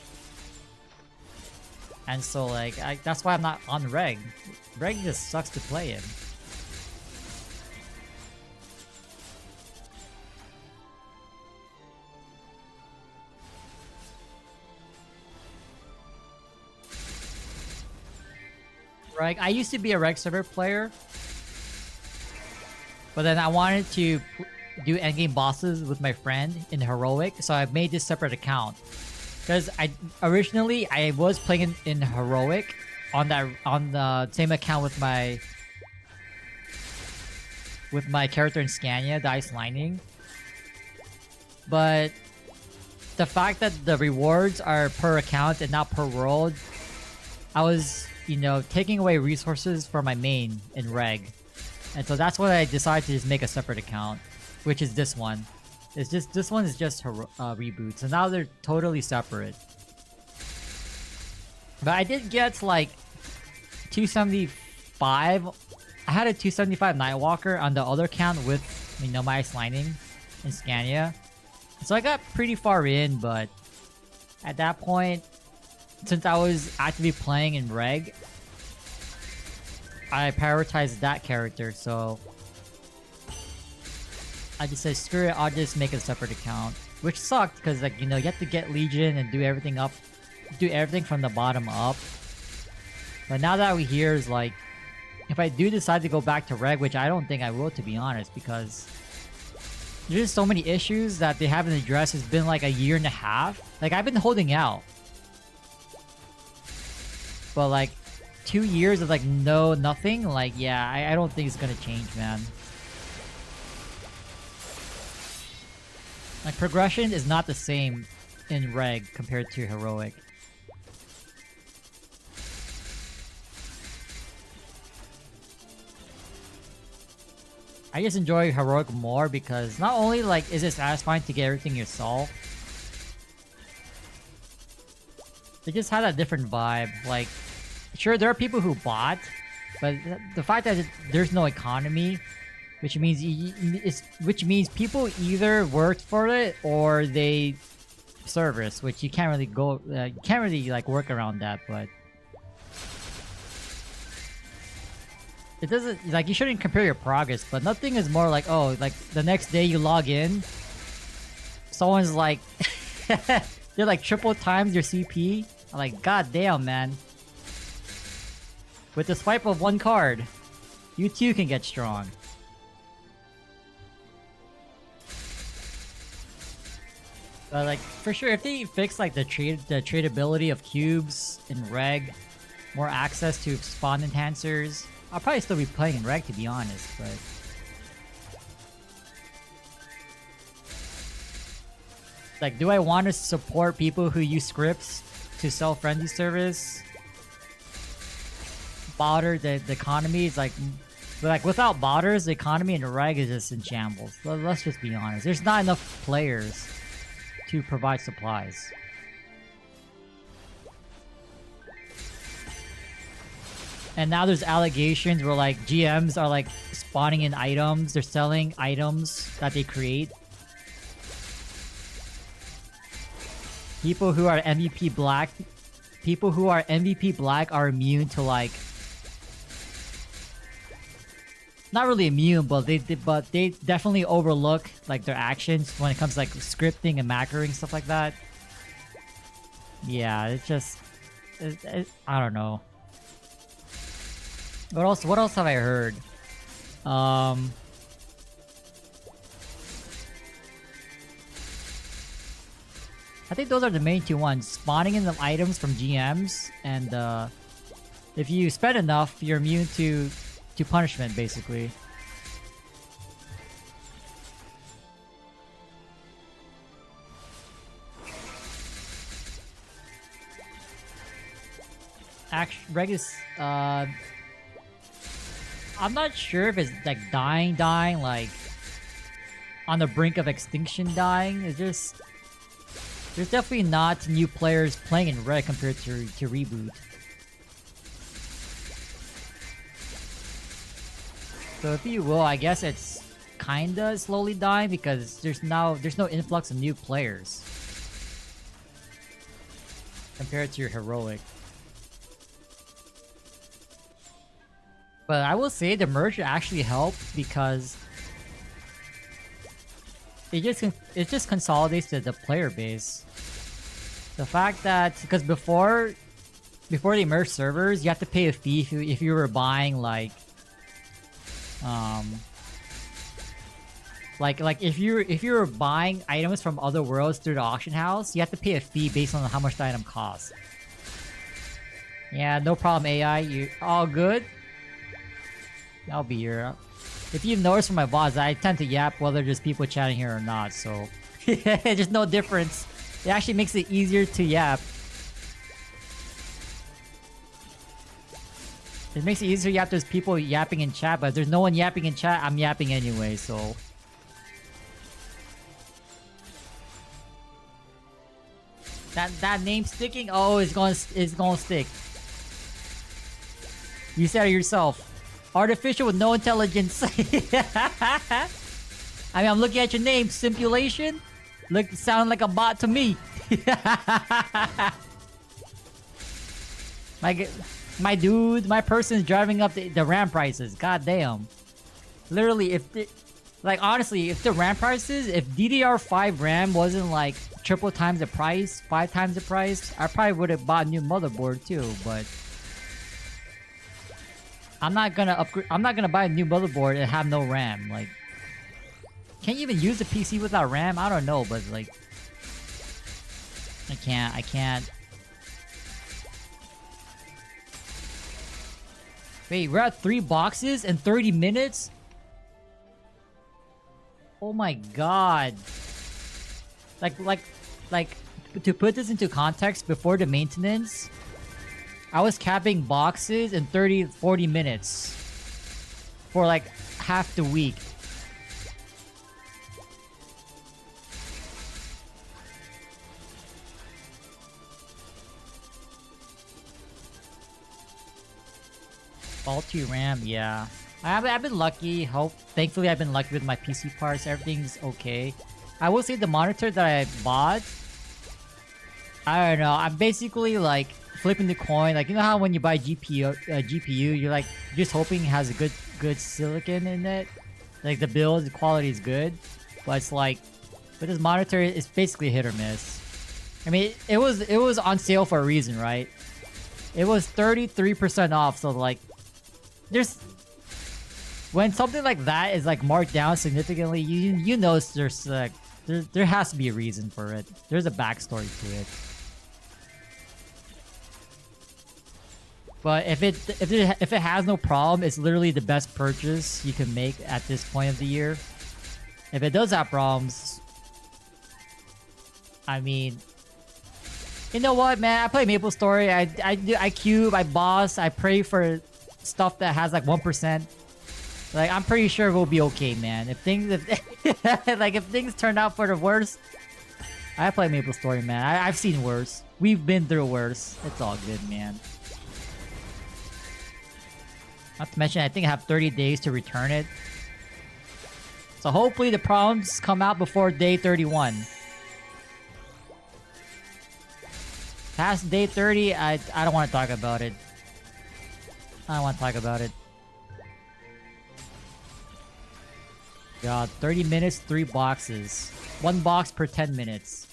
Speaker 1: And so like that's why I'm not on reg. Reg just sucks to play in. Reg. I used to be a Reg server player, but then I wanted to do endgame bosses with my friend in Heroic, so I made this separate account. Because originally I was playing in Heroic on the same account with my character in Scania, the Ice Lightning. But the fact that the rewards are per account and not per world, I was, you know, taking away resources for my main in Reg. And so that's why I decided to just make a separate account, which is this one. It's just, this one is just reboots, so now they're totally separate. But I did get like 275. I had a 275 Nightwalker on the other account with, you know, my Ice Lightning and Scania. So I got pretty far in, but at that point, since I was actively playing in Reg, I prioritized that character, so I just said, screw it, I'll just make a separate account. Which sucked, because, like, you know, you have to get Legion and do everything from the bottom up. But now that we're here, is like, if I do decide to go back to Reg, which I don't think I will, to be honest, because there's just so many issues that they haven't addressed. It's been like a year and a half. Like, I've been holding out. But like, 2 years of like nothing, like, yeah, I don't think it's gonna change, man. Like, progression is not the same in Reg compared to Heroic. I just enjoy Heroic more because not only like is it satisfying to get everything yourself, they just had a different vibe. Like, sure, there are people who bought, but the fact that there's no economy, which means people either worked for it or they service, which you can't really like work around that. But it doesn't, like, you shouldn't compare your progress, but nothing is more like, oh, like the next day you log in, someone's like they're like triple times your CP. I'm like, god damn, man. With the swipe of one card, you too can get strong. But like, for sure, if they fix like the tradability of cubes in Reg, more access to spawn enhancers, I'll probably still be playing in Reg, to be honest, but like, do I want to support people who use scripts to sell friendly service? Botter, the economy is like without botters, the economy in Reg is just in shambles. Let's just be honest. There's not enough players to provide supplies. And now there's allegations where like GMs are like spawning in items. They're selling items that they create. People who are MVP Black are immune to like, not really immune, but they definitely overlook like their actions when it comes to like scripting and macroing, stuff like that. Yeah, it's just I don't know. What else have I heard? I think those are the main two ones. Spawning in the items from GMs, and if you spend enough, you're immune to punishment, basically. Reg is, I'm not sure if it's like dying, like on the brink of extinction dying. It's just, there's definitely not new players playing in Reg compared to Reboot. So if you will, I guess it's kinda slowly dying because there's no influx of new players compared to your Heroic. But I will say the merge actually helped because it just consolidates the player base. The fact that, because before before they merge servers, you have to pay a fee if you were buying like if you were buying items from other worlds through the auction house, you have to pay a fee based on how much the item costs. Yeah, no problem, AI. You all good? I'll be here. If you've noticed from my VODs, I tend to yap whether there's people chatting here or not, so there's no difference. It actually makes it easier to yap. It makes it easier to yap. There's people yapping in chat, but if there's no one yapping in chat, I'm yapping anyway, so. That name sticking? Oh, it's gonna stick. You said it yourself. Artificial with no intelligence. I mean, I'm looking at your name, Simulation. Sound like a bot to me. My dude, my person's driving up the RAM prices. God damn. Literally, honestly, if the RAM prices, if DDR5 RAM wasn't like triple times the price, 5 times the price, I probably would have bought a new motherboard too, but I'm not gonna upgrade. I'm not gonna buy a new motherboard and have no RAM. Like, can't you even use the PC without RAM? I don't know, but like, I can't. Wait, we're at 3 boxes in 30 minutes? Oh my god. Like, to put this into context, before the maintenance, I was capping boxes in 30-40 minutes for like half the week. Faulty RAM, yeah. I've been lucky. Thankfully, I've been lucky with my PC parts. Everything's okay. I will say the monitor that I bought, I don't know. I'm basically like flipping the coin. Like, you know how when you buy GPU, you're like just hoping it has a good silicon in it. Like the build, the quality is good, but it's like, with this monitor, it's basically hit or miss. I mean, it was on sale for a reason, right? It was 33% off, so like, when something like that is like marked down significantly, you know there's like there has to be a reason for it. There's a backstory to it. But if it has no problem, it's literally the best purchase you can make at this point of the year. If it does have problems, I mean, you know what, man? I play MapleStory. I cube. I boss. I pray for stuff that has like 1%. Like, I'm pretty sure we'll be okay, man. If things turn out for the worst, I play MapleStory, man. I've seen worse. We've been through worse. It's all good, man. Not to mention, I think I have 30 days to return it. So hopefully the problems come out before day 31. Past day 30, I don't want to talk about it. I don't want to talk about it. God, 30 minutes, 3 boxes. 1 box per 10 minutes.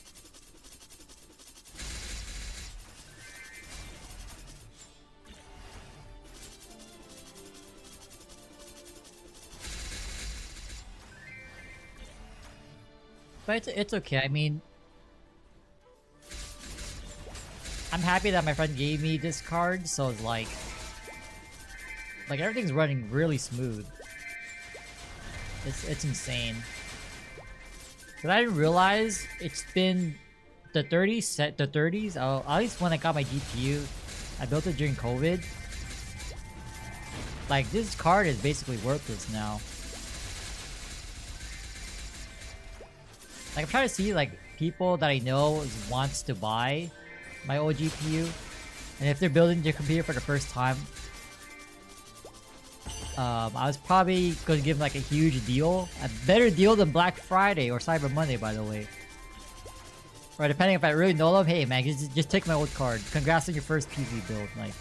Speaker 1: But it's okay. I mean, I'm happy that my friend gave me this card, so it's like everything's running really smooth. It's insane. But I didn't realize it's been the 30s. Oh, at least when I got my GPU, I built it during COVID. Like, this card is basically worthless now. Like, I'm trying to see like people that I know wants to buy my old GPU, and if they're building their computer for the first time, I was probably going to give them like a huge deal. A better deal than Black Friday or Cyber Monday, by the way. Or depending if I really know them, hey man, just take my old card. Congrats on your first PC build. Like,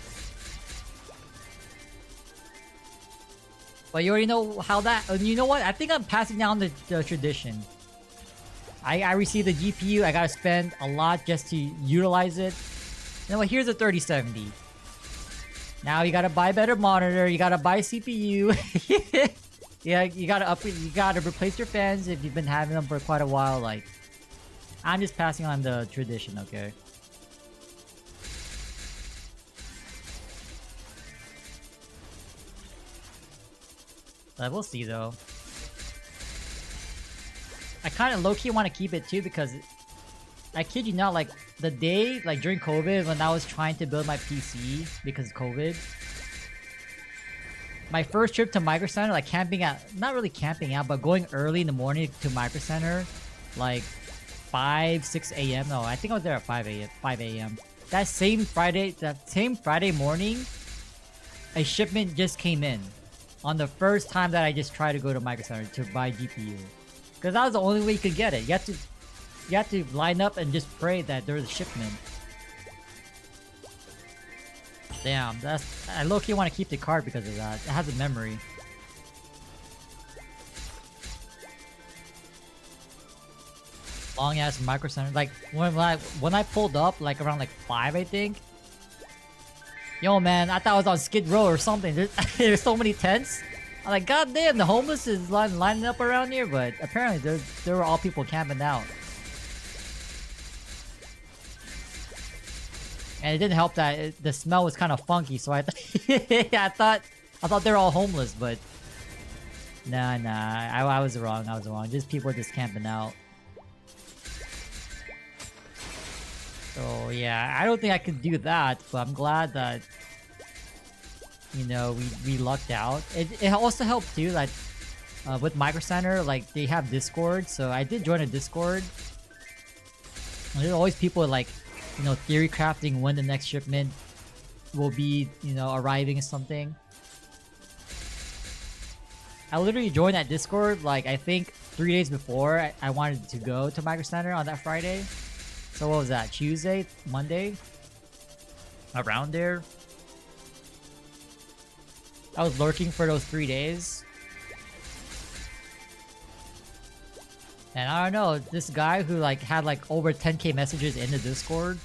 Speaker 1: but you already know how that... You know what? I think I'm passing down the tradition. I received the GPU. I gotta spend a lot just to utilize it. You know what? Here's a 3070. Now you gotta buy better monitor. You gotta buy CPU. Yeah, you gotta replace your fans if you've been having them for quite a while. Like, I'm just passing on the tradition, okay? But we'll see though. I kind of low-key want to keep it too because I kid you not, like the day like during COVID when I was trying to build my PC because of COVID. My first trip to Micro Center, like camping out, not really camping out, but going early in the morning to Micro Center, like 6 a.m. No, I think I was there at 5 a.m. That same Friday morning, a shipment just came in on the first time that I just tried to go to Micro Center to buy GPU. Because that was the only way you could get it. You have to line up and just pray that there's a shipment. Damn, I low-key want to keep the card because of that. It has a memory. Long ass Micro Center. Like when I pulled up, like around like 5, I think. Yo, man, I thought I was on Skid Row or something. There's so many tents. I'm like, god damn, the homeless is lining up around here, but apparently there were all people camping out. And it didn't help that the smell was kind of funky, so I thought they were all homeless, but nah, I was wrong. Just people just camping out. So yeah, I don't think I could do that, but I'm glad that, you know, we lucked out. It also helped too that with Micro Center, like they have Discord, so I did join a Discord. And there's always people like, you know, theory crafting when the next shipment will be, you know, arriving or something. I literally joined that Discord like I think 3 days before I wanted to go to Micro Center on that Friday. So what was that? Tuesday? Monday? Around there. I was lurking for those 3 days. And I don't know, this guy who like had like over 10k messages in the Discord.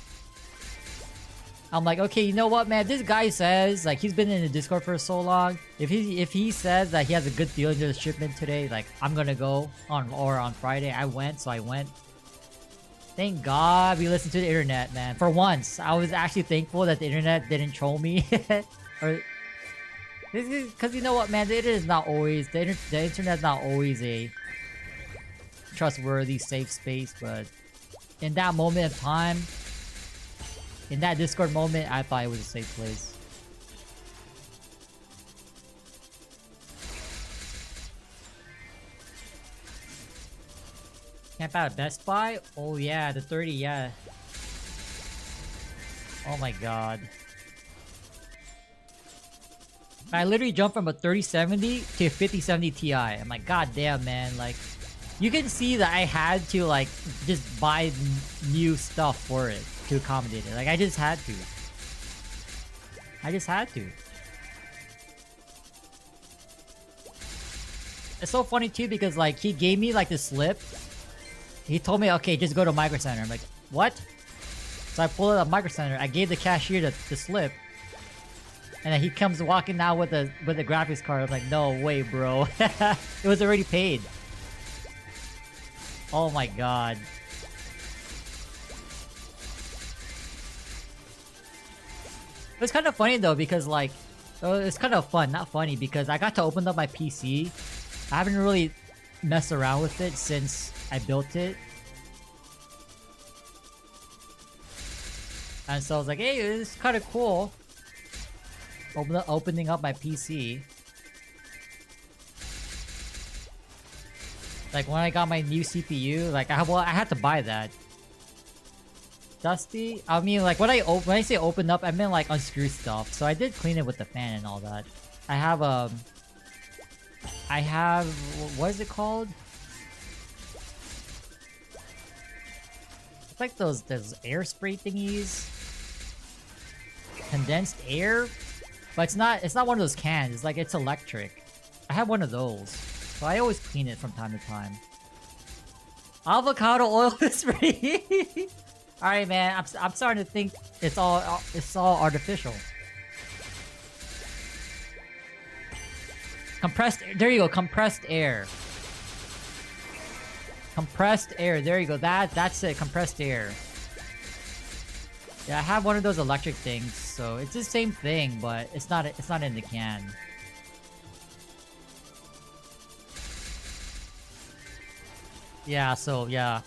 Speaker 1: I'm like, okay, you know what, man? This guy says like he's been in the Discord for so long. If he says that he has a good feeling to the shipment today, like I'm gonna go on Friday. I went, so I went. Thank God we listened to the internet, man. For once, I was actually thankful that the internet didn't troll me. Or this is because you know what, man? The internet is not always the internet's not always a trustworthy, safe space. But in that moment of time, in that Discord moment, I thought it was a safe place. Camp out at Best Buy? Oh yeah, the 30, yeah. Oh my god. I literally jumped from a 3070 to a 5070 Ti. I'm like, god damn, man. Like, you can see that I had to like just buy new stuff for it to accommodate it. Like, I just had to. It's so funny too because like he gave me like the slip. He told me, okay, just go to Micro Center. I'm like, what? So I pulled up Micro Center. I gave the cashier the slip. And then he comes walking out with the graphics card. I was like, no way, bro. It was already paid. Oh my god. It's kind of funny though because like, it's kind of fun, not funny, because I got to open up my PC. I haven't really messed around with it since I built it. And so I was like, hey, this is kind of cool. Opening up my PC. Like when I got my new CPU, like I had to buy that. Dusty? I mean, like when I say open up, I meant like unscrew stuff. So I did clean it with the fan and all that. I have what is it called? It's like those air spray thingies. Condensed air? But it's not one of those cans. It's like it's electric. I have one of those. So I always clean it from time to time. Avocado oil spray. Alright, man. I'm starting to think it's all artificial. Compressed. There you go. Compressed air. Compressed air. There you go. That's it. Compressed air. Yeah, I have one of those electric things, so it's the same thing, but it's not in the can. Yeah, so yeah.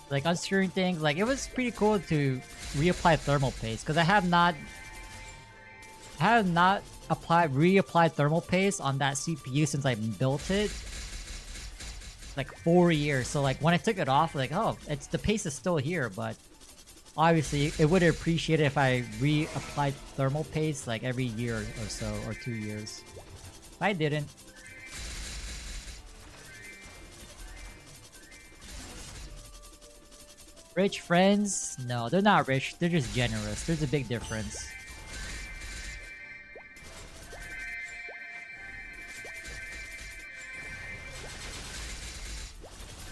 Speaker 1: Like unscrewing things, like it was pretty cool to reapply thermal paste because I have not reapplied thermal paste on that CPU since I built it. Like 4 years. So like when I took it off, like, oh, it's the paste is still here, but obviously it would appreciate it if I reapplied thermal paste like every year or so, or 2 years. I didn't. Rich friends? No, they're not rich. They're just generous. There's a big difference.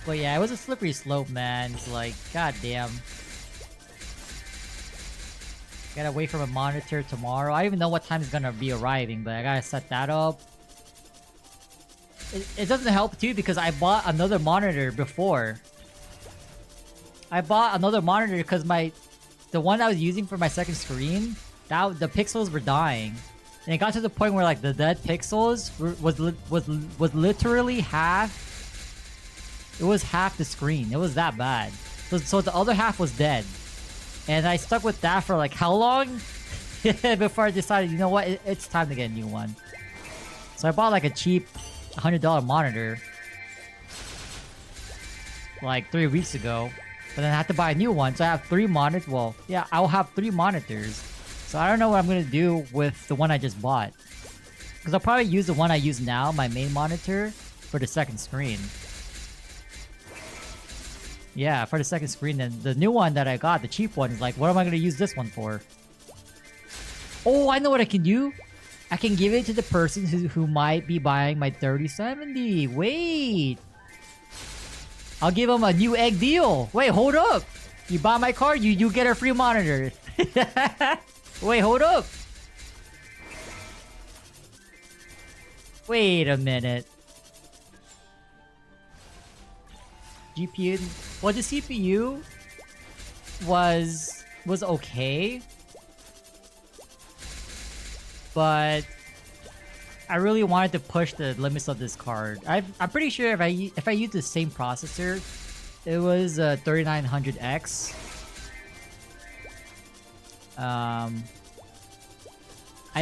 Speaker 1: But yeah, it was a slippery slope, man. It's like, goddamn. Gotta wait for a monitor tomorrow. I don't even know what time it's gonna be arriving, but I gotta set that up. It doesn't help too because I bought another monitor before. I bought another monitor because the one I was using for my second screen, the pixels were dying, and it got to the point where like the dead pixels was literally half. It was half the screen. It was that bad. So the other half was dead, and I stuck with that for like how long before I decided, you know what, it's time to get a new one. So I bought like a cheap $100 monitor like 3 weeks ago. But then I had to buy a new one, so I have 3 monitors. Well, yeah, I'll have 3 monitors. So I don't know what I'm gonna do with the one I just bought. Because I'll probably use the one I use now, my main monitor, for the second screen. Yeah, for the second screen. Then the new one that I got, the cheap one, is like, what am I gonna use this one for? Oh, I know what I can do. I can give it to the person who might be buying my 3070. Wait. I'll give him a new egg deal. Wait, hold up. You buy my card, you get a free monitor. Wait, hold up. Wait a minute. GPU. Well, the CPU was okay, but I really wanted to push the limits of this card. I'm pretty sure if I use the same processor, it was 3900X. I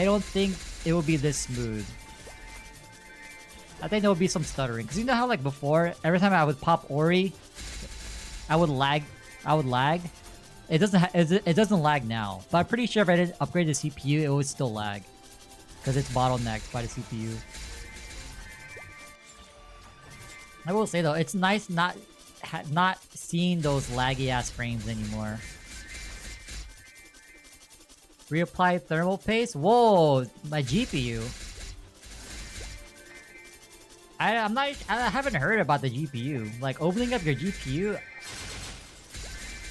Speaker 1: don't think it will be this smooth. I think there will be some stuttering, because you know how like before, every time I would pop Ori, I would lag. It doesn't lag now, but I'm pretty sure if I didn't upgrade the CPU, it would still lag. Because it's bottlenecked by the CPU. I will say though, it's nice not seeing those laggy ass frames anymore. Reapply thermal paste? Whoa, my GPU. I haven't heard about the GPU. Like opening up your GPU,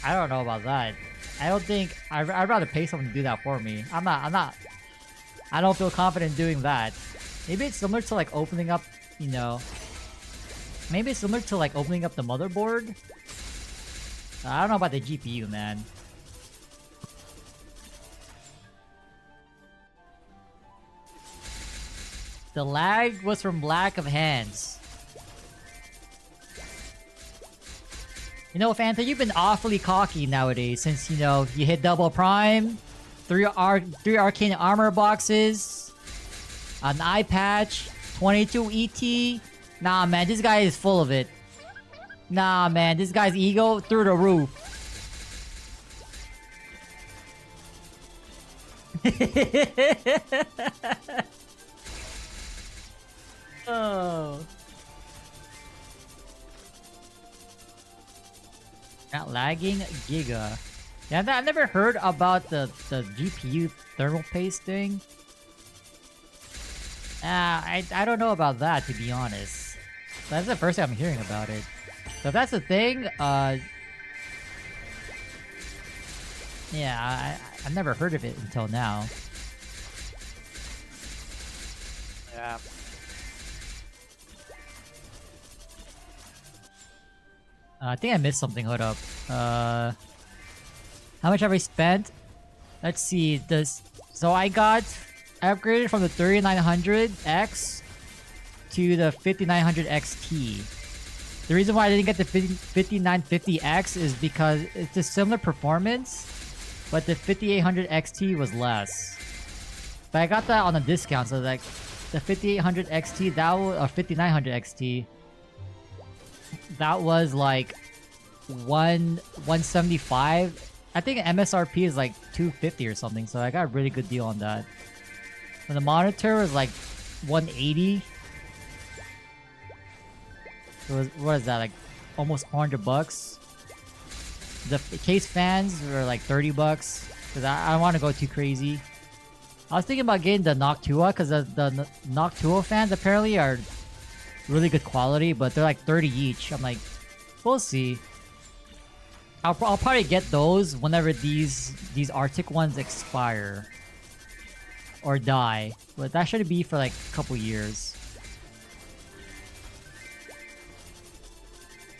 Speaker 1: I don't know about that. I don't think I'd rather pay someone to do that for me. I don't feel confident doing that. Maybe it's similar to like opening up, you know. Maybe it's similar to like opening up the motherboard. I don't know about the GPU, man. The lag was from lack of hands. You know, Fanta, you've been awfully cocky nowadays since, you know, you hit double prime. 3 arcane armor boxes, an eye patch, 22 ET. Nah, man, this guy is full of it. Nah, man, this guy's ego through the roof. Oh. Not lagging, Giga. Yeah, I never heard about the GPU thermal paste thing. I don't know about that, to be honest. That's the first time I'm hearing about it. So if that's the thing, yeah, I've never heard of it until now. I think I missed something. Hold up. How much have I spent? Let's see. This. So I upgraded from the 3900X to the 5900 XT. The reason why I didn't get the 5950X is because it's a similar performance, but the 5800 XT was less. But I got that on a discount, so like the 5800 XT, that was, or 5900 XT, that was like 175. I think MSRP is like 250 or something, so I got a really good deal on that. And the monitor was like 180. It was, what is that, like almost 400 bucks? The case fans were like 30 bucks, because I don't want to go too crazy. I was thinking about getting the Noctua, because the Noctua fans apparently are really good quality, but they're like 30 each. I'm like, we'll see. I'll probably get those whenever these Arctic ones expire or die, but that should be for like a couple years.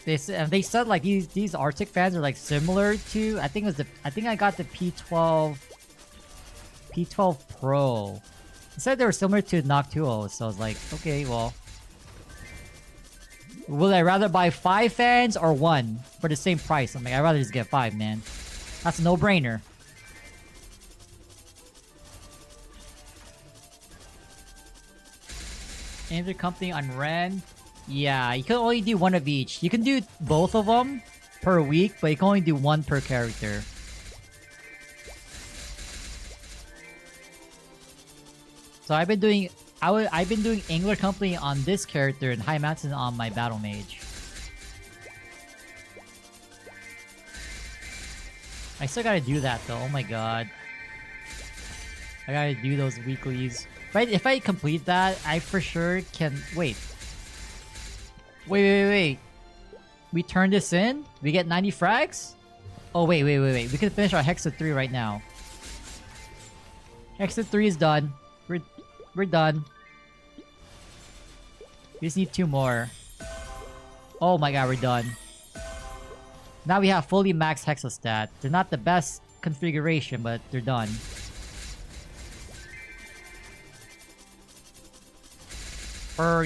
Speaker 1: They said like these Arctic fans are like similar to, I think I got the P12 Pro. They said they were similar to Noctuo, so I was like, okay, well, would I rather buy 5 fans or 1 for the same price? I'm like, I'd rather just get 5, man. That's a no-brainer. Intercompany on Ren. Yeah, you can only do 1 of each. You can do both of them per week, but you can only do 1 per character. So I've been doing Angler Company on this character and High Mountain on my Battle Mage. I still gotta do that though, oh my god. I gotta do those weeklies. If I complete that, I for sure can... Wait. Wait. We turn this in? We get 90 frags? Oh, wait. We can finish our Hexa 3 right now. Hexa 3 is done. We're done. We just need 2 more. Oh my god, we're done. Now we have fully maxed Hexastat. They're not the best configuration, but they're done.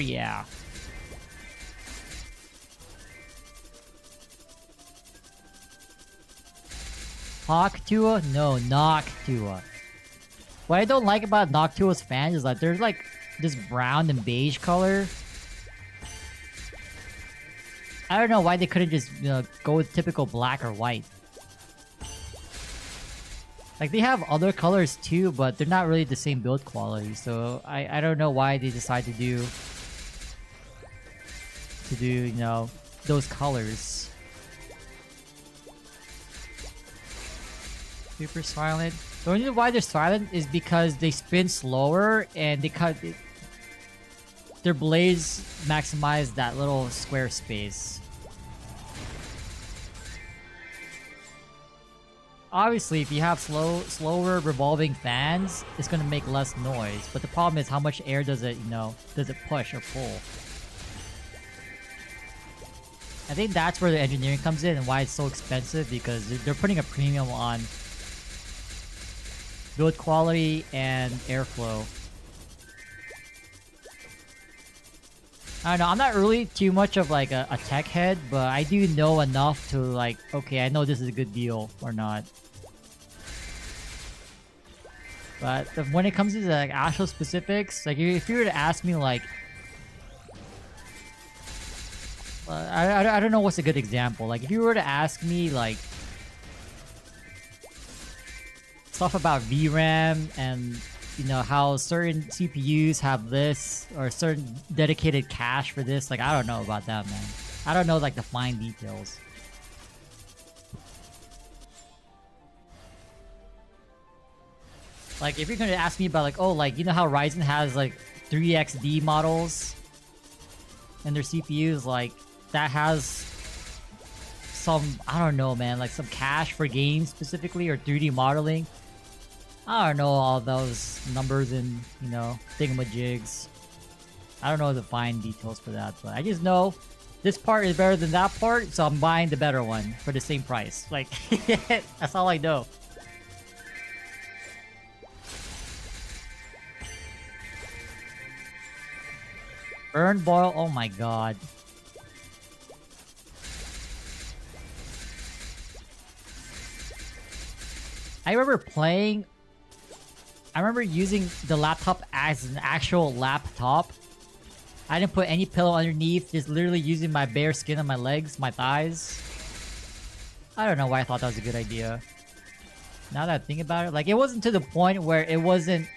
Speaker 1: Yeah. Noctua? No, Noctua. What I don't like about Noctua's fans is that there's like this brown and beige color. I don't know why they couldn't just, you know, go with typical black or white. Like, they have other colors too, but they're not really the same build quality. So I don't know why they decide to do, you know, those colors. Super silent. The only reason why they're silent is because they spin slower and their blades maximize that little square space. Obviously, if you have slower revolving fans, it's gonna make less noise. But the problem is how much air does it, you know, does it push or pull? I think that's where the engineering comes in and why it's so expensive, because they're putting a premium on build quality and airflow. I don't know, I'm not really too much of like a tech head, but I do know enough to like, okay, I know this is a good deal or not. But when it comes to like actual specifics, like if you were to ask me like, I don't know what's a good example. Like if you were to ask me like stuff about VRAM and, you know, how certain CPUs have this or certain dedicated cache for this, like I don't know about that, man. I don't know like the fine details. Like if you're gonna ask me about like, oh, like, you know how Ryzen has like 3XD models and their CPUs, like that has some, I don't know, man, like some cache for games specifically or 3D modeling. I don't know all those numbers and, you know, thingamajigs. I don't know the fine details for that, but I just know this part is better than that part, so I'm buying the better one for the same price. Like, that's all I know. Burn, boil, oh my god. I remember using the laptop as an actual laptop. I didn't put any pillow underneath, just literally using my bare skin on my legs, my thighs. I don't know why I thought that was a good idea. Now that I think about it, like, it wasn't to the point where it wasn't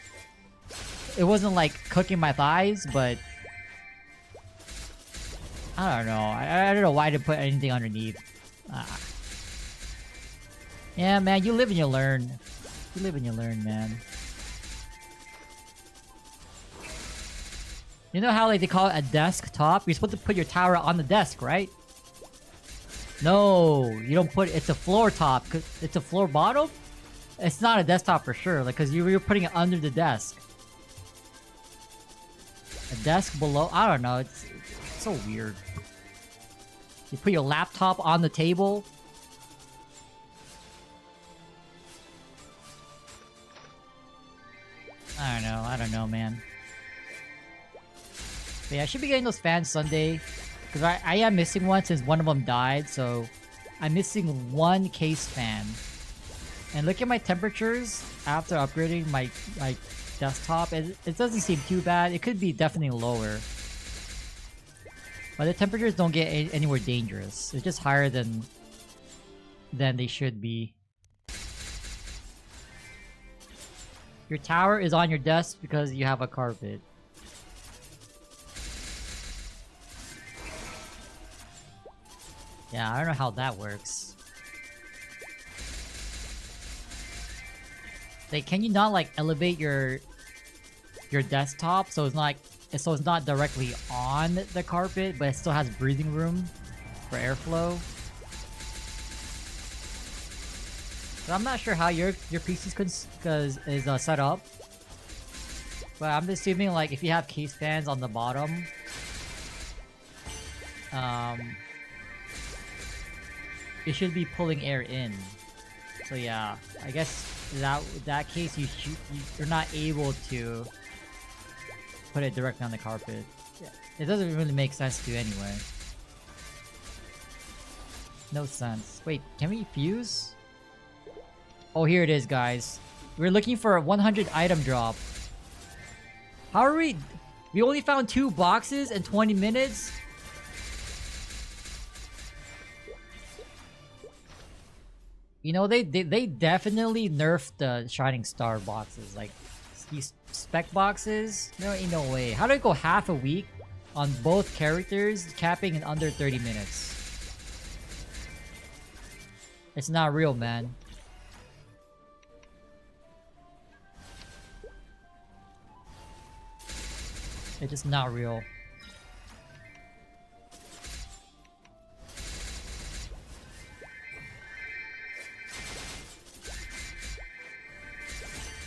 Speaker 1: like cooking my thighs, but I don't know. I don't know why I didn't put anything underneath. Yeah, man, you live and you learn. You live and you learn, man. You know how, like, they call it a desktop? You're supposed to put your tower on the desk, right? No, you don't put it. It's a floor top. It's a floor bottom? It's not a desktop for sure, like, because you're putting it under the desk. A desk below? I don't know. It's so weird. You put your laptop on the table. I don't know, man. But yeah, I should be getting those fans Sunday. Because I am missing one since one of them died, so I'm missing one case fan. And look at my temperatures after upgrading my desktop. It doesn't seem too bad. It could be definitely lower. But the temperatures don't get anywhere dangerous. It's just higher than they should be. Your tower is on your desk because you have a carpet. Yeah, I don't know how that works. Like, can you not, like, elevate your desktop so it's not directly on the carpet, but it still has breathing room for airflow? So I'm not sure how your PC is set up, but I'm assuming, like, if you have case fans on the bottom, it should be pulling air in. So yeah, I guess that case you're not able to put it directly on the carpet. Yeah. It doesn't really make sense to anyway. No sense. Wait, can we fuse? Oh, here it is, guys. We're looking for a 100 item drop. How are we? We only found 2 boxes in 20 minutes? You know, they definitely nerfed the Shining Star boxes. Like, these spec boxes? No, ain't no way. How do I go half a week on both characters, capping in under 30 minutes? It's not real, man. It's just not real.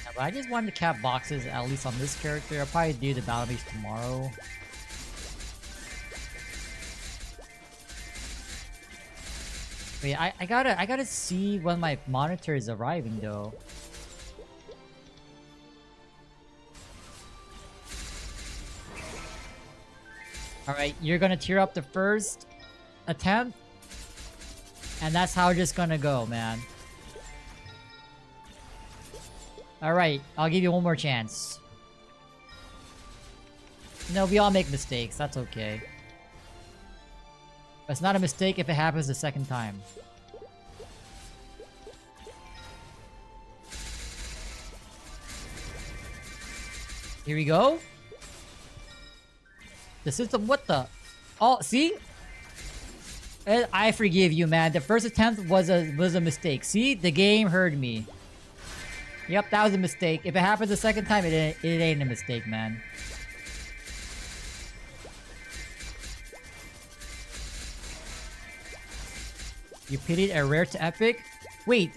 Speaker 1: Yeah, but I just wanted to cap boxes, at least on this character. I'll probably do the battle base tomorrow. Wait, I gotta see when my monitor is arriving though. Alright, you're gonna tear up the first attempt. And that's how it's just gonna go, man. Alright, I'll give you one more chance. No, we all make mistakes, that's okay. It's not a mistake if it happens the second time. Here we go. The system, what the? Oh, see? I forgive you, man. The first attempt was a mistake. See? The game heard me. Yep, that was a mistake. If it happens the second time, it ain't a mistake, man. You pitied a rare to epic? Wait.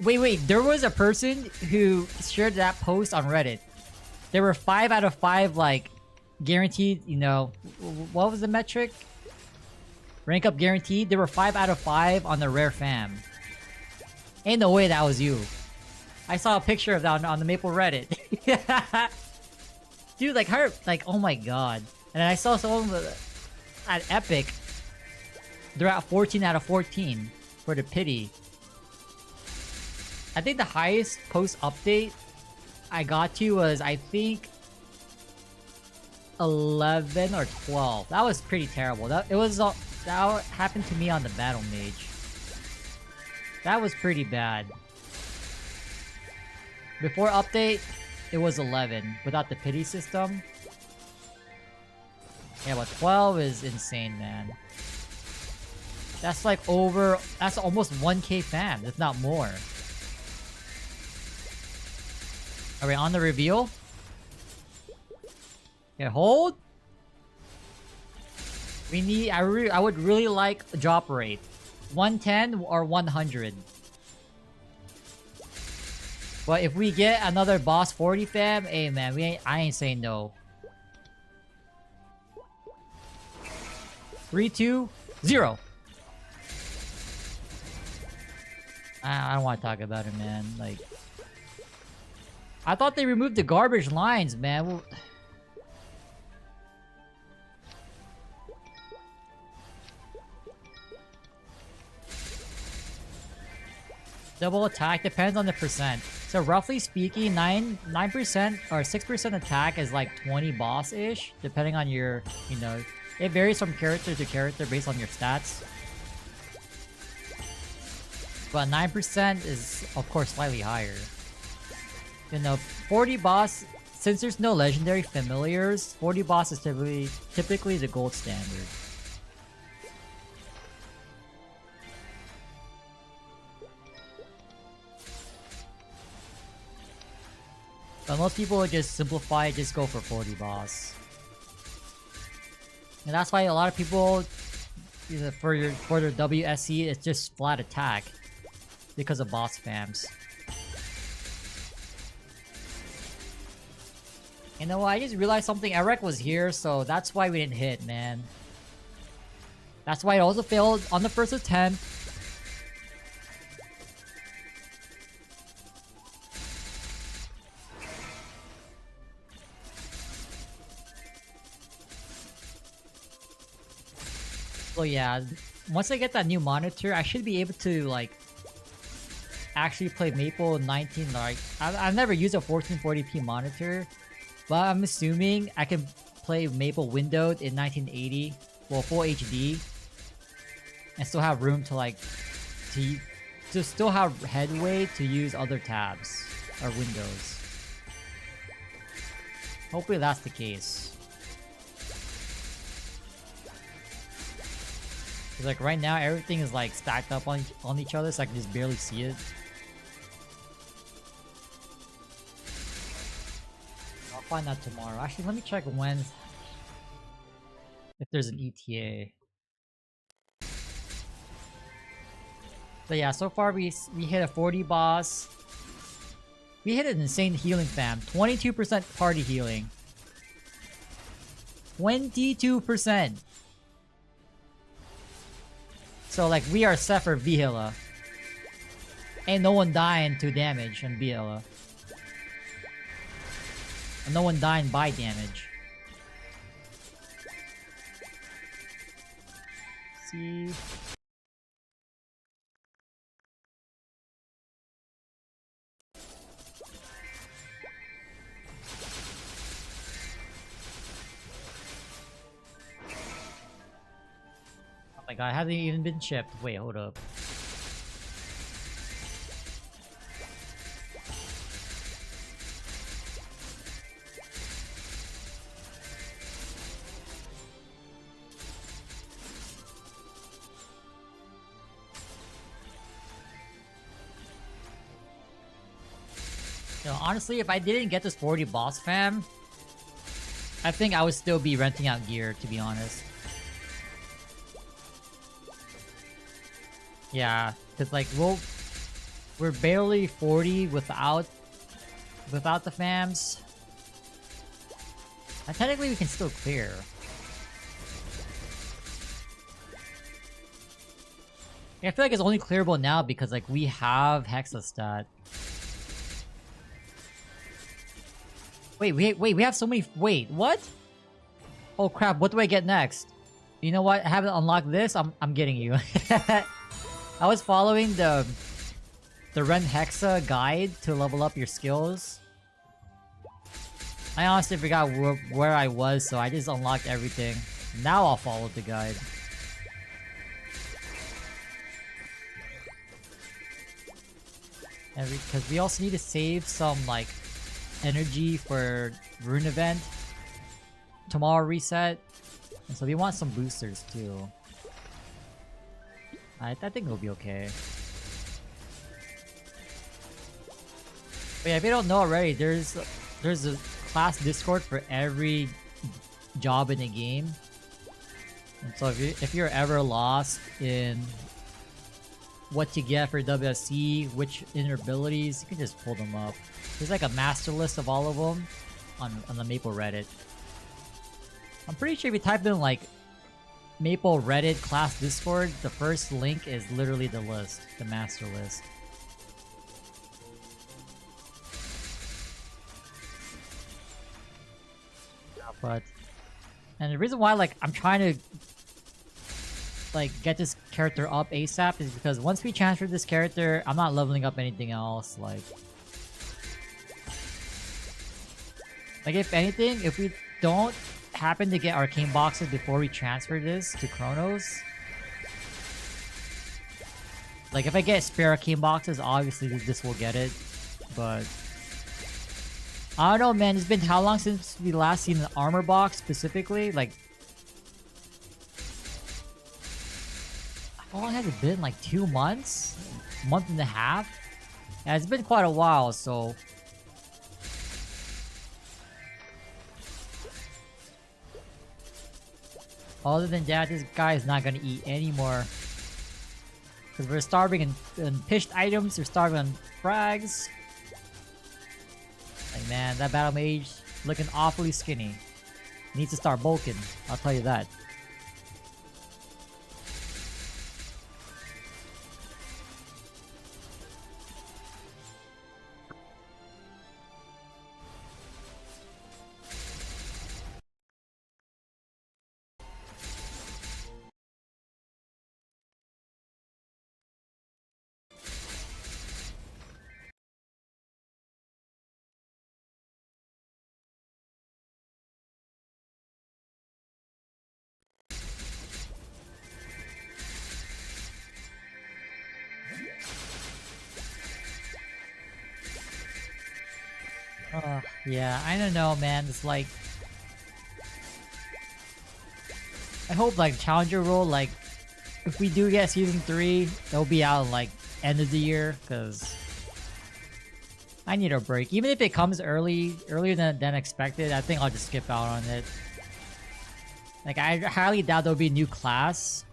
Speaker 1: There was a person who shared that post on Reddit. There were 5 out of 5, like, guaranteed, you know, what was the metric? Rank up guaranteed. There were 5 out of 5 on the rare fam. Ain't no way that was you. I saw a picture of that on the Maple Reddit. Dude, like her, like, oh my god. And then I saw someone at Epic. They're at 14 out of 14 for the pity. I think the highest post update I got to was, I think, 11 or 12. That was pretty terrible. That happened to me on the Battle Mage. That was pretty bad. Before update, it was 11 without the pity system. Yeah, but 12 is insane, man. That's like over... That's almost 1k fam, if not more. Are we on the reveal? Okay, hold. We need... I would really like a drop rate. 110 or 100. But if we get another boss 40 fam, hey man, I ain't saying no. 3, 2, 0. I don't want to talk about it, man. Like, I thought they removed the garbage lines, man. Well, double attack depends on the percent. So roughly speaking, 9% or 6% attack is like 20 boss-ish, depending on your, you know, it varies from character to character based on your stats. But 9% is, of course, slightly higher. You know, 40 boss, since there's no legendary familiars, 40 boss is typically the gold standard. But most people would just simplify it, just go for 40 boss. And that's why a lot of people, for their WSC, it's just flat attack. Because of boss fams. You know what, I just realized something. Eric was here, so that's why we didn't hit, man. That's why it also failed on the first attempt. So yeah, once I get that new monitor, I should be able to like actually play Maple 19. Like I've never used a 1440p monitor, but I'm assuming I can play Maple windowed in 1980, well, full HD, and still have room to like to still have headway to use other tabs or windows. Hopefully that's the case. Cause like right now everything is like stacked up on each other, so I can just barely see it. I'll find out tomorrow. Actually, let me check when, if there's an ETA. But yeah, so far we hit a 40 boss. We hit an insane healing fam. 22% party healing. 22%. So like we are set for Vihila. Ain't no one dying to damage on Vihila. And no one dying by damage. See. Oh my god, it hasn't even been shipped. Wait, hold up. You know, honestly, if I didn't get this 40 boss fam, I think I would still be renting out gear, to be honest. Yeah, cause like we're barely 40 without the fams. And technically we can still clear. I feel like it's only clearable now because like we have Hexastat. Wait, we have so many. Wait, what? Oh crap! What do I get next? You know what? I haven't unlocked this. I'm getting you. I was following the Ren Hexa guide to level up your skills. I honestly forgot where I was, so I just unlocked everything. Now I'll follow the guide. Because we also need to save some like energy for Rune event. Tomorrow reset. And so we want some boosters too. I think it'll be okay. But yeah, if you don't know already, there's a class Discord for every job in the game. And so if you're ever lost in what to get for WSC, which inner abilities, you can just pull them up. There's like a master list of all of them on the Maple Reddit. I'm pretty sure if you type in like Maple Reddit class Discord, the first link is literally the list, the master list. But and the reason why like I'm trying to like get this character up ASAP is because once we transfer this character, I'm not leveling up anything else. Like if anything, if we don't happen to get arcane boxes before we transfer this to Chronos, like if I get spare arcane boxes, obviously this will get it. But I don't know, man. It's been how long since we last seen an armor box specifically? Like, how long has it been? Like 2 months? A month and a half? Yeah, it's been quite a while, so... Other than that, this guy is not gonna eat anymore. Because we're starving in pished items, we're starving on frags. Like, man, that battle mage looking awfully skinny. Needs to start bulking, I'll tell you that. Yeah, I don't know, man. It's like... I hope, like, Challenger role, like, if we do get Season 3, it'll be out, like, end of the year, because... I need a break. Even if it comes earlier than expected, I think I'll just skip out on it. Like, I highly doubt there'll be a new class.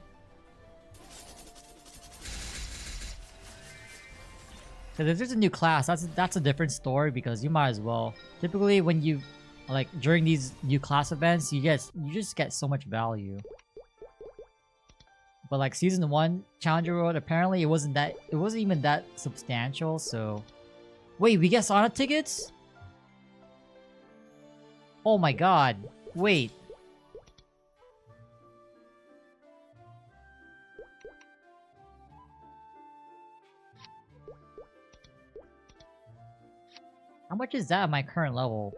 Speaker 1: Because if there's a new class, that's a different story because you might as well. Typically, when you like during these new class events, you just get so much value. But like Season 1 Challenger Road, apparently it wasn't even that substantial. So, wait, we get Sonic tickets? Oh my god! Wait. How much is that at my current level?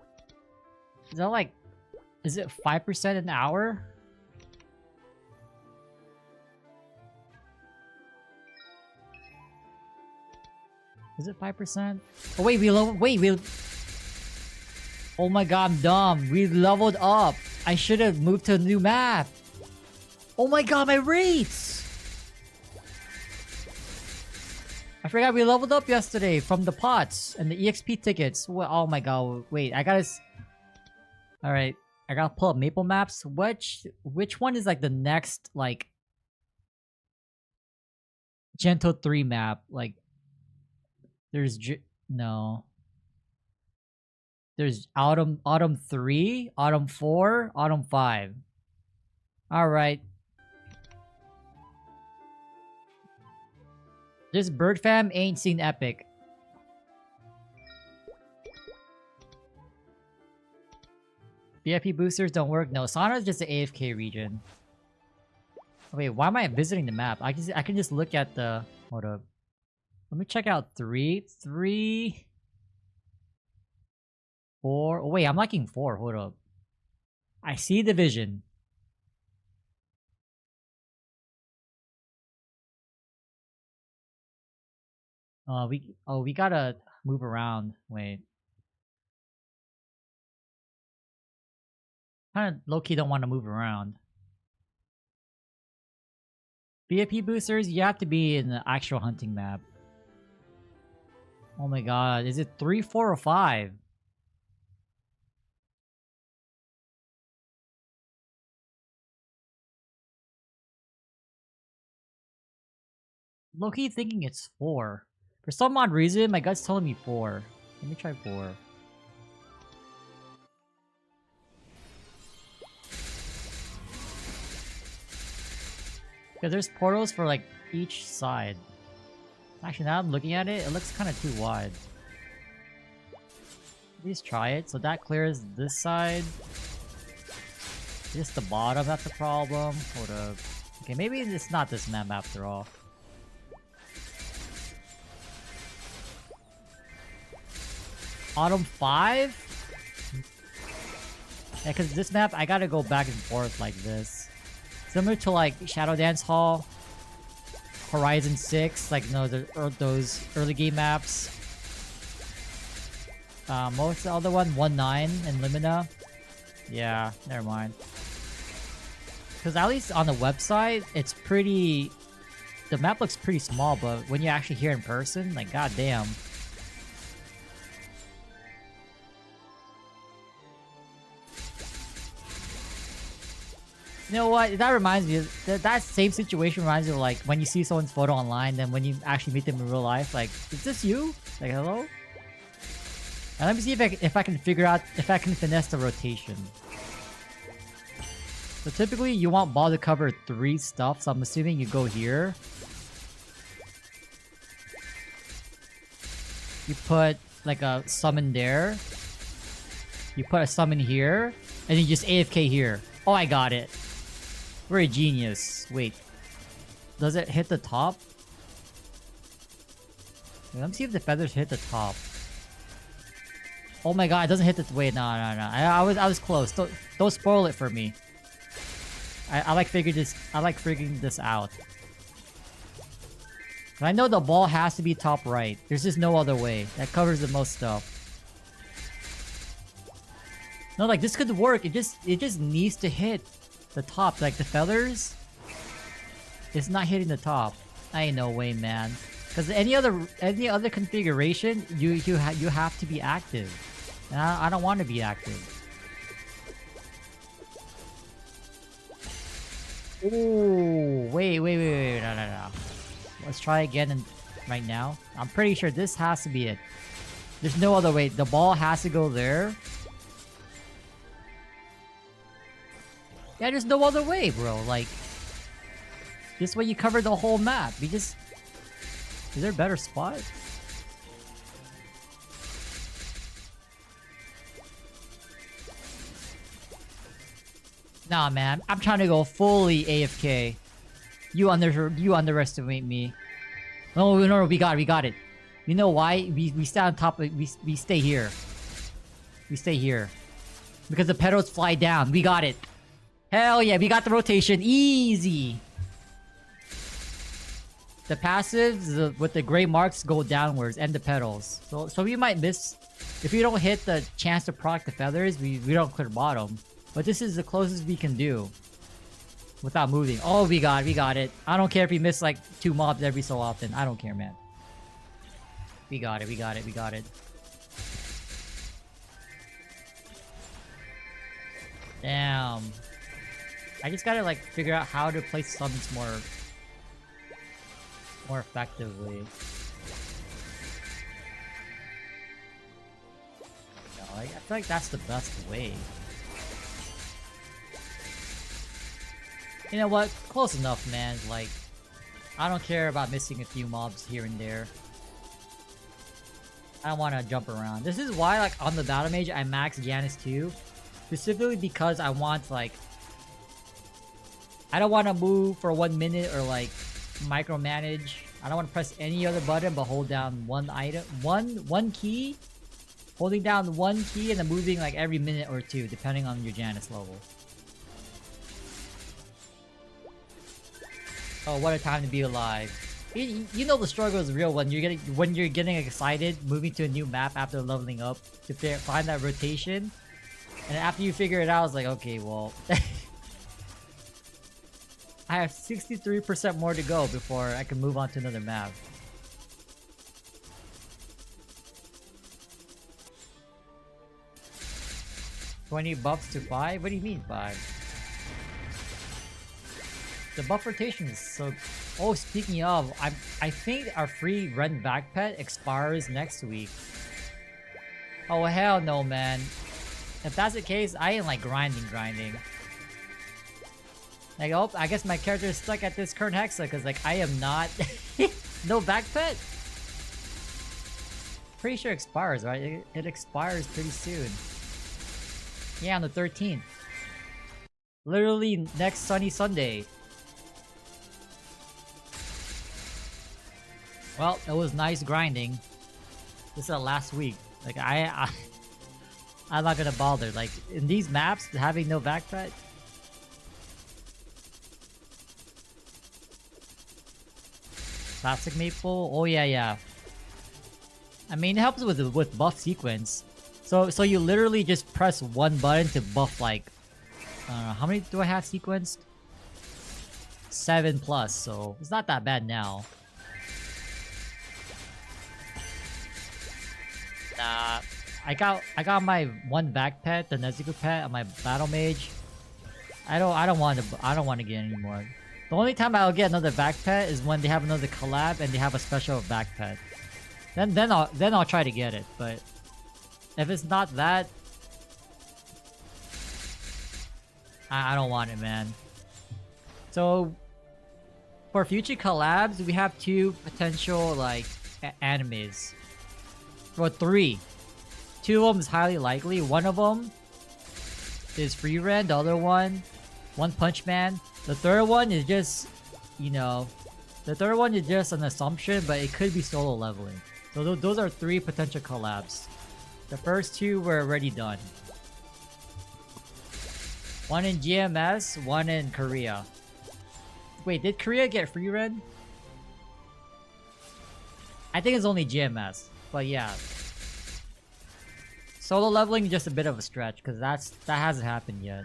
Speaker 1: Is that like... Is it 5% an hour? Is it 5%? Oh wait, we... Oh my god, I'm dumb. We leveled up. I should have moved to a new map. Oh my god, my rates! I forgot we leveled up yesterday from the pots and the EXP tickets. Oh my god, wait, I gotta... Alright, I gotta pull up Maple Maps. Which one is like the next, like... Gento 3 map? Like... There's... No. There's Autumn 3, Autumn 4, Autumn 5. Alright. This bird fam ain't seen epic. VIP boosters don't work. No, Sana is just an AFK region. Wait, why am I visiting the map? I can just look at the... Hold up. Let me check out 3. 3... 4... Oh wait, I'm liking 4. Hold up. I see the vision. We gotta move around. Wait. Kinda low-key don't want to move around. VIP boosters, you have to be in the actual hunting map. Oh my god, is it 3, 4, or 5? Low-key thinking it's 4. For some odd reason, my gut's telling me 4. Let me try 4. Because there's portals for like each side. Actually, now I'm looking at it, it looks kind of too wide. Please try it. So that clears this side. Just the bottom, that's the problem. Hold up. Okay, maybe it's not this map after all. Autumn 5? Yeah, because this map, I gotta go back and forth like this. Similar to like Shadow Dance Hall, Horizon 6, like those early game maps. Most of the other one, 1-9 and Limina. Yeah, never mind. Because at least on the website, it's pretty... The map looks pretty small, but when you actually hear in person, like goddamn. You know what? That reminds me, that same situation reminds me of like when you see someone's photo online, then when you actually meet them in real life, like, is this you? Like, hello? And let me see if I can figure out, if I can finesse the rotation. So typically you want ball to cover 3 stuff, so I'm assuming you go here. You put like a summon there. You put a summon here, and then you just AFK here. Oh, I got it. We're a genius. Wait. Does it hit the top? Wait, let me see if the feathers hit the top. Oh my god, it doesn't hit the... Wait, no. I was close. Don't spoil it for me. I like figuring this out. I know the ball has to be top right. There's just no other way. That covers the most stuff. No, like this could work. It just needs to hit the top. Like the feathers, it's not hitting the top. I ain't no way, man. Because any other configuration, you have to be active, and I don't want to be active. Ooh, wait, no. Let's try again and right now. I'm pretty sure this has to be it. There's no other way. The ball has to go there. Yeah, there's no other way, bro. Like, this way you cover the whole map. Is there a better spot? Nah, man. I'm trying to go fully AFK. You underestimate me. No, we got it. You know why? We stay on top of we stay here. We stay here. Because the petals fly down. We got it. Hell yeah, we got the rotation. Easy. The passives with the gray marks go downwards and the petals. So we might miss. If we don't hit the chance to proc the feathers, we don't clear bottom. But this is the closest we can do. Without moving. Oh, we got it. I don't care if we miss like 2 mobs every so often. I don't care, man. We got it. Damn. I just gotta like figure out how to place summons more effectively. No, I feel like that's the best way. You know what? Close enough, man. Like, I don't care about missing a few mobs here and there. I don't want to jump around. This is why, like, on the Battle Mage, I max Janus too. Specifically because I want, like... I don't want to move for 1 minute or, like, micromanage. I don't want to press any other button but hold down one item. One key. Holding down one key and then moving, like, every minute or two, depending on your Janus level. Oh, what a time to be alive. You know the struggle is real when you're getting excited moving to a new map after leveling up to find that rotation. And after you figure it out, it's like, okay, well... I have 63% more to go before I can move on to another map. $20 buffs to 5? What do you mean 5? The buff rotation is so... Oh, speaking of, I think our free Ren back pet expires next week. Oh, hell no, man. If that's the case, I ain't like grinding. Like, oh, I guess my character is stuck at this current hexa because, like, I am not... No back pet? Pretty sure it expires, right? It expires pretty soon. Yeah, on the 13th. Literally next sunny Sunday. Well, it was nice grinding. This is the last week. Like, I'm not gonna bother. Like, in these maps, having no back pet... Classic Maple? Oh yeah. I mean, it helps with buff sequence. So you literally just press one button to buff, like... I don't know, how many do I have sequenced? 7+, so it's not that bad now. Nah, I got my one back pet, the Nezuko pet, on my Battle Mage. I don't want to get any more. The only time I'll get another back pet is when they have another collab and they have a special back pet. Then I'll try to get it. But if it's not that, I don't want it, man. So for future collabs, we have 2 potential like animes. Well, 3. 2 of them is highly likely. One of them is Free Ren. The other one, One Punch Man. The third one is just, you know, the third one is just an assumption, but it could be solo leveling. So those are 3 potential collabs. The first 2 were already done. One in GMS, one in Korea. Wait, did Korea get Free Ren? I think it's only GMS, but yeah. Solo leveling is just a bit of a stretch because that hasn't happened yet.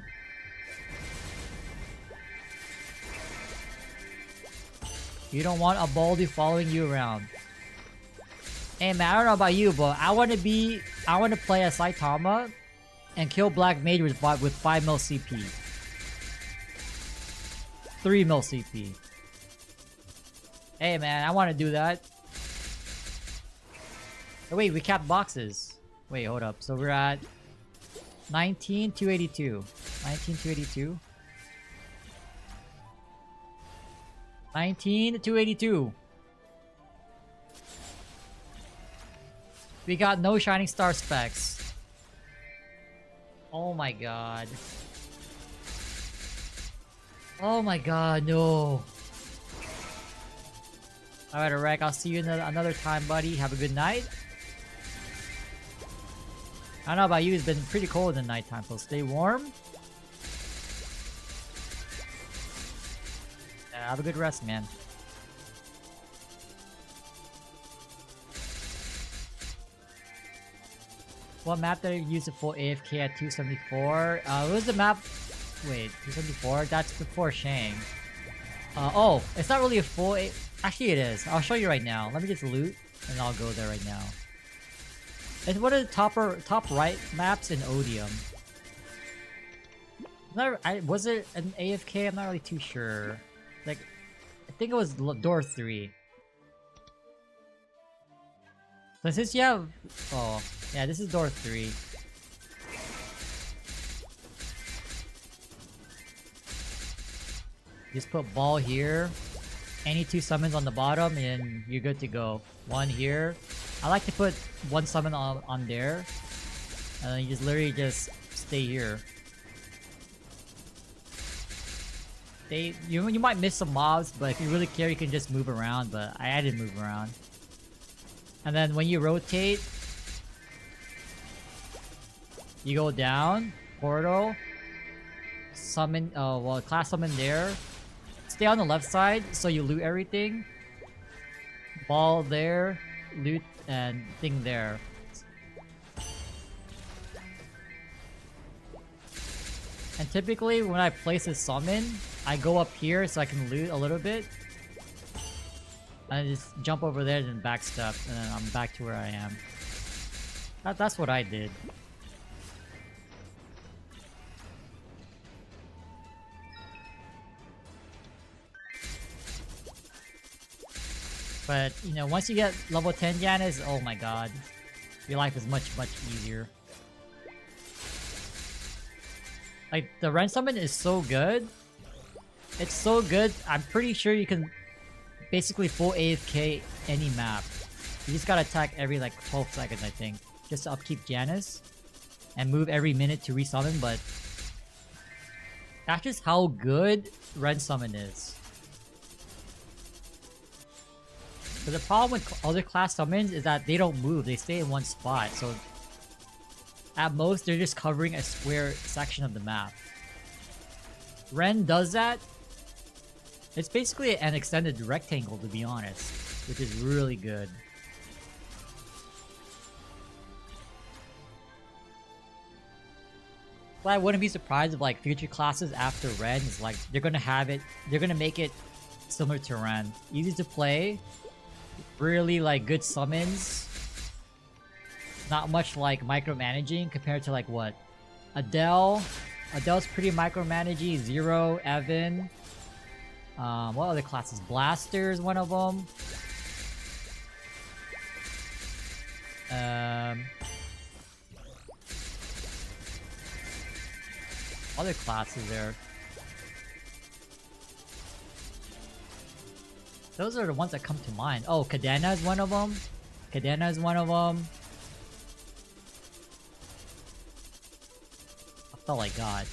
Speaker 1: You don't want a Baldy following you around. Hey man, I don't know about you, but I want to play as Saitama and kill Black Mage with 5 mil CP. 3 mil CP. Hey man, I want to do that. Oh, wait, we capped boxes. Wait, hold up. So we're at 19,282. 19,282. 19,282. We got no Shining Star specs. Oh my god. Oh my god, no. Alright, Arek, I'll see you another time, buddy. Have a good night. I don't know about you, it's been pretty cold in the nighttime, so stay warm. Yeah, have a good rest, man. What map did I use it for AFK at 274? What was the map? Wait, 274? That's before Shang. Oh, it's not really a full... Actually, it is. I'll show you right now. Let me just loot, and I'll go there right now. It's one of the top right maps in Odium. Was it an AFK? I'm not really too sure. Like, I think it was door 3. So since you have... Oh, yeah, this is door 3. Just put ball here. any 2 summons on the bottom and you're good to go. 1 here. I like to put 1 summon on there. And then you just literally just stay here. You might miss some mobs, but if you really care, you can just move around. But I didn't move around. And then when you rotate, you go down, portal, summon, well, class summon there. Stay on the left side so you loot everything. Ball there, loot, and thing there. And typically when I place a summon, I go up here so I can loot a little bit. And I just jump over there and then backstep, and then I'm back to where I am. That's what I did. But, you know, once you get level 10 Janus, oh my god. Your life is much, much easier. Like, the Ren Summon is so good. It's so good, I'm pretty sure you can basically full AFK any map. You just gotta attack every like 12 seconds, I think. Just to upkeep Janus. And move every minute to resummon, but... that's just how good Ren Summon is. But the problem with other class summons is that they don't move, they stay in one spot, so... at most, they're just covering a square section of the map. Ren does that. It's basically an extended rectangle, to be honest, which is really good. But I wouldn't be surprised if like future classes after Ren is like they're gonna make it similar to Ren. Easy to play, really like good summons. Not much like micromanaging compared to like what? Adele. Adele's pretty micromanaging. Zero, Evan. What other classes? Blaster is one of them. Other classes there. Those are the ones that come to mind. Oh, Kadena is one of them. Kadena is one of them. I felt like God.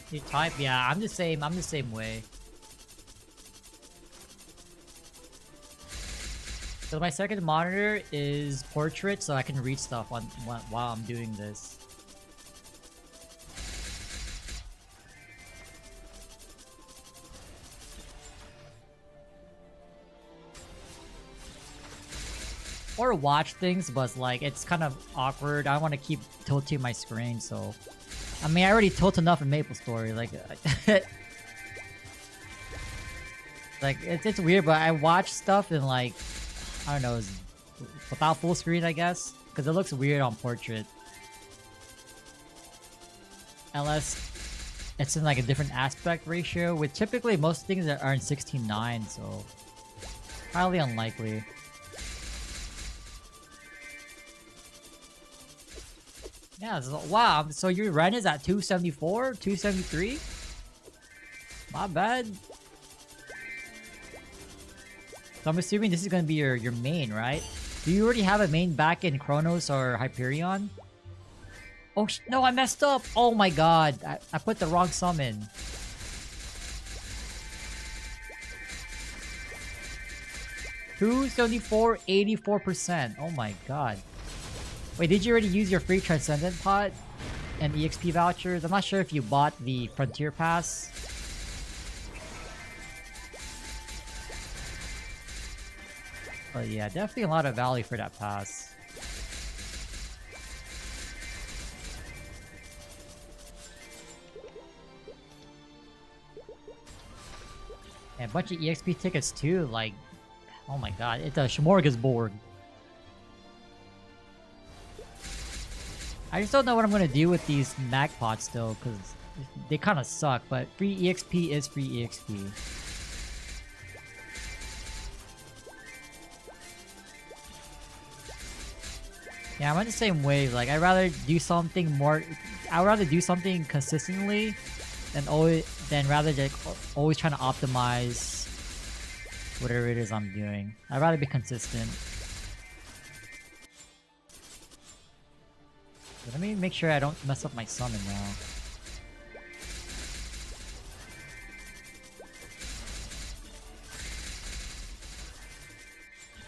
Speaker 1: You type? Yeah, I'm the same. I'm the same way. So my second monitor is portrait, so I can read stuff while I'm doing this. Or watch things, but like it's kind of awkward. I want to keep tilting my screen, so I mean I already tilt enough in MapleStory. Like, like it's weird, but I watch stuff and like. I don't know, without full screen, I guess, because it looks weird on portrait. Unless it's in like a different aspect ratio, with typically most things are in 16:9, so highly unlikely. Yeah, so, wow, so your Ren is at 274, 273? Not bad. So I'm assuming this is gonna be your main, right? Do you already have a main back in Chronos or Hyperion? Oh no, I messed up! Oh my god, I put the wrong summon. $274, 84%. Oh my god. Wait, did you already use your free Transcendent pot and EXP vouchers? I'm not sure if you bought the Frontier Pass. But yeah, definitely a lot of value for that pass. And a bunch of EXP tickets too, like, oh my god, it's a smorgasbord. I just don't know what I'm gonna do with these mag pots though, because they kind of suck, but free EXP is free EXP. Yeah, I'm on the same wave. Like, I'd rather do something more. I'd rather do something consistently than rather like always trying to optimize whatever it is I'm doing. I'd rather be consistent. But let me make sure I don't mess up my summon now.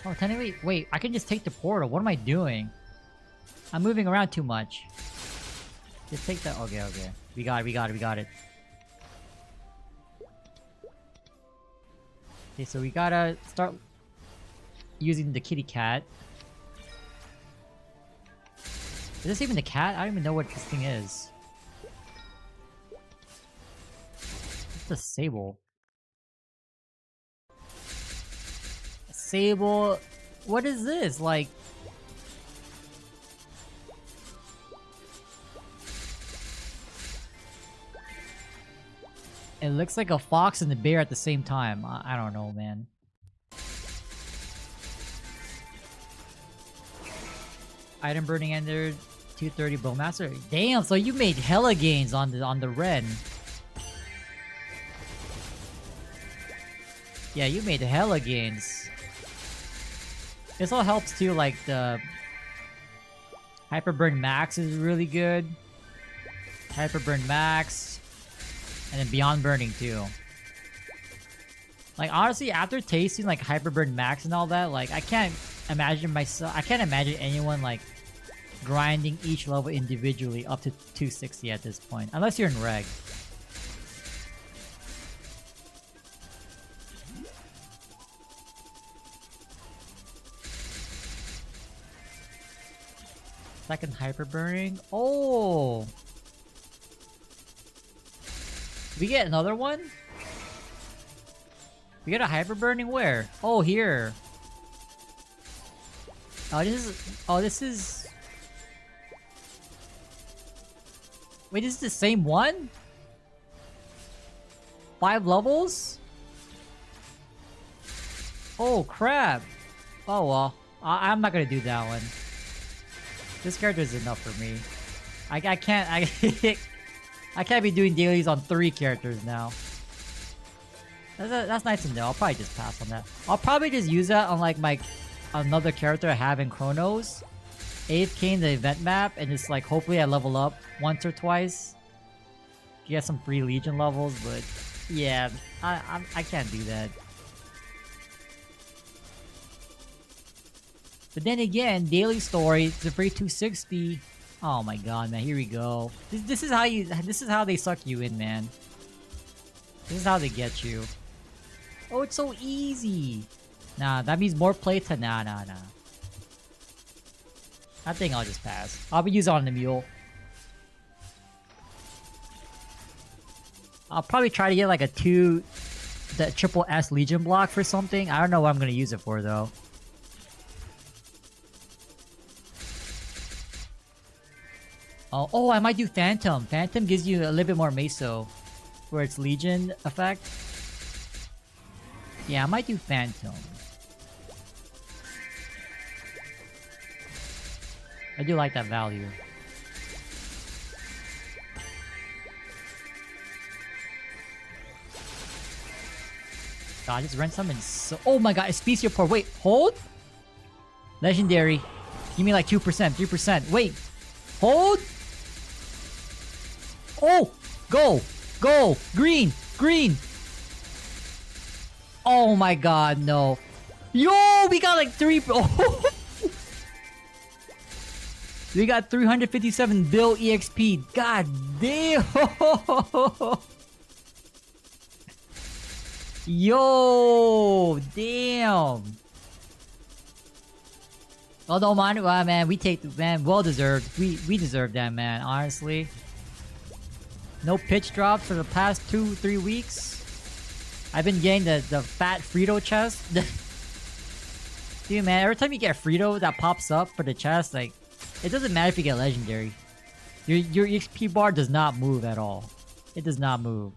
Speaker 1: Oh, technically, wait, I can just take the portal. What am I doing? I'm moving around too much. Just take that. Okay, okay. We got it. Okay, so we gotta start using the kitty cat. Is this even the cat? I don't even know what this thing is. It's a sable. Sable. What is this? Like. It looks like a fox and a bear at the same time. I don't know, man. Item burning ender, 230 Bowmaster. Damn, so you made hella gains on the Ren. Yeah, you made hella gains. This all helps too, like the Hyperburn Max is really good. Hyperburn Max. And then Beyond Burning too. Like honestly, after tasting like Hyperburn Max and all that, like I can't imagine anyone like grinding each level individually up to 260 at this point. Unless you're in reg. Second Hyperburning. Oh! We get another one? We get a Hyperburning where? Oh, here. Oh, this is... Wait, this is the same one? 5 levels? Oh, crap. Oh, well. I'm not gonna do that one. This character is enough for me. I can't... I can't be doing dailies on 3 characters now. That's nice to know. I'll probably just pass on that. I'll probably just use that on like another character I have in Chronos. AFK in the event map and just like hopefully I level up once or twice. Get some free Legion levels, but yeah, I can't do that. But then again, daily story, it's a free 260. Oh my god, man, here we go. This is how they suck you in, man. This is how they get you. Oh, it's so easy. Nah, that means more playtime. Nah. I think I'll just pass. I'll be using on the mule. I'll probably try to get like the triple S Legion block for something. I don't know what I'm gonna use it for though. Oh, I might do Phantom. Phantom gives you a little bit more meso, where it's Legion effect. Yeah, I might do Phantom. I do like that value. God, just rent summon so... Oh my god, Especia Port. Wait, hold? Legendary. Give me like 2%, 3%. Wait. Hold? Oh! Go! Go! Green! Green! Oh my god, no. Yo! We got like 3... Oh. We got 357 bill EXP. God damn! Yo! Damn! Although, man, we take... Man, well deserved. We deserve that, man, honestly. No pitch drops for the past 2-3 weeks. I've been getting the fat Frito chest. Dude, man, every time you get a Frito that pops up for the chest, like, it doesn't matter if you get legendary. Your XP bar does not move at all. It does not move.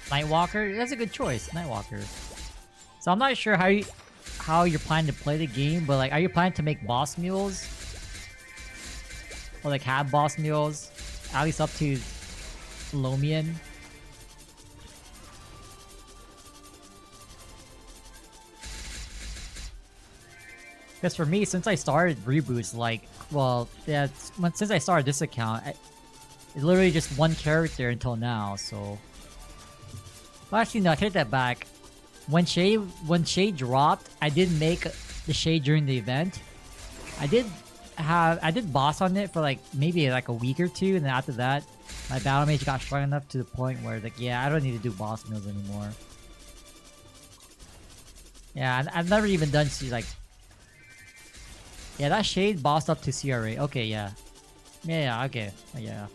Speaker 1: Nightwalker? That's a good choice. Nightwalker. So I'm not sure how you're planning to play the game, but like, are you planning to make boss mules? Or like have boss mules? At least up to Lomian? Because for me, since I started reboots, like, well, yeah, since I started this account, it's literally just one character until now, so... Well, actually, no, I take that back. When Shade dropped, I did make the Shade during the event. I did boss on it for like, maybe like a week or two, and then after that, my battle mage got strong enough to the point where like, yeah, I don't need to do boss meals anymore. Yeah, I've never even done, like... Yeah, that Shade bossed up to CRA. Okay, yeah. Yeah, okay. Yeah.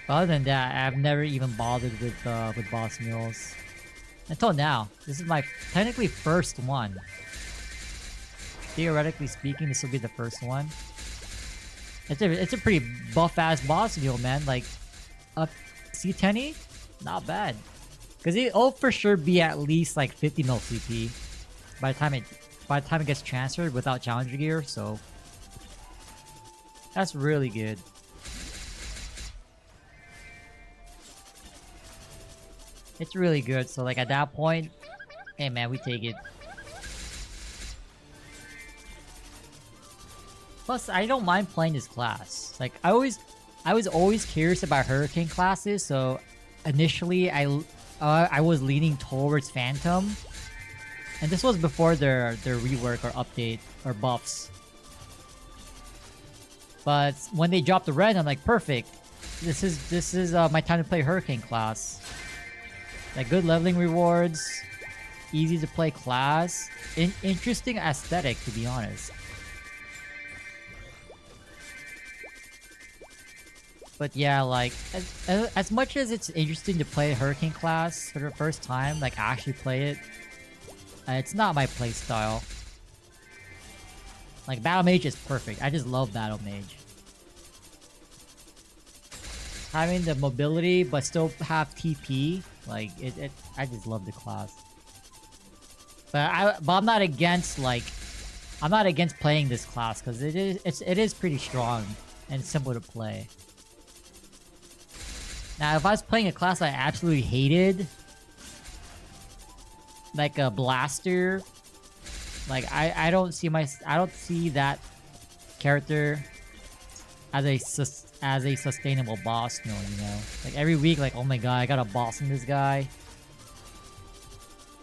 Speaker 1: But other than that, I've never even bothered with boss mules. Until now. This is my technically first one. Theoretically speaking, this will be the first one. It's a pretty buff-ass boss mule, man. Like, C10? Not bad. Because it'll for sure be at least like 50 mil CP by the time it gets transferred without challenger gear, so that's really good. It's really good, so like at that point, hey man, we take it. Plus, I don't mind playing this class. Like I was always curious about Hurricane classes, so initially I was leaning towards Phantom. And this was before their rework or update or buffs. But when they dropped the red, I'm like, perfect. This is my time to play Hurricane class. Like good leveling rewards, easy to play class, interesting aesthetic to be honest. But yeah, like as much as it's interesting to play Hurricane class for the first time, like actually play it. It's not my playstyle. Like, Battle Mage is perfect. I just love Battle Mage. Having the mobility, but still have TP, like, I just love the class. But I'm not against, like... I'm not against playing this class, because it is pretty strong and simple to play. Now, if I was playing a class I absolutely hated... like a blaster, like I don't see that character as a sustainable boss meal, you know? Like every week, like, oh my god, I gotta boss in this guy.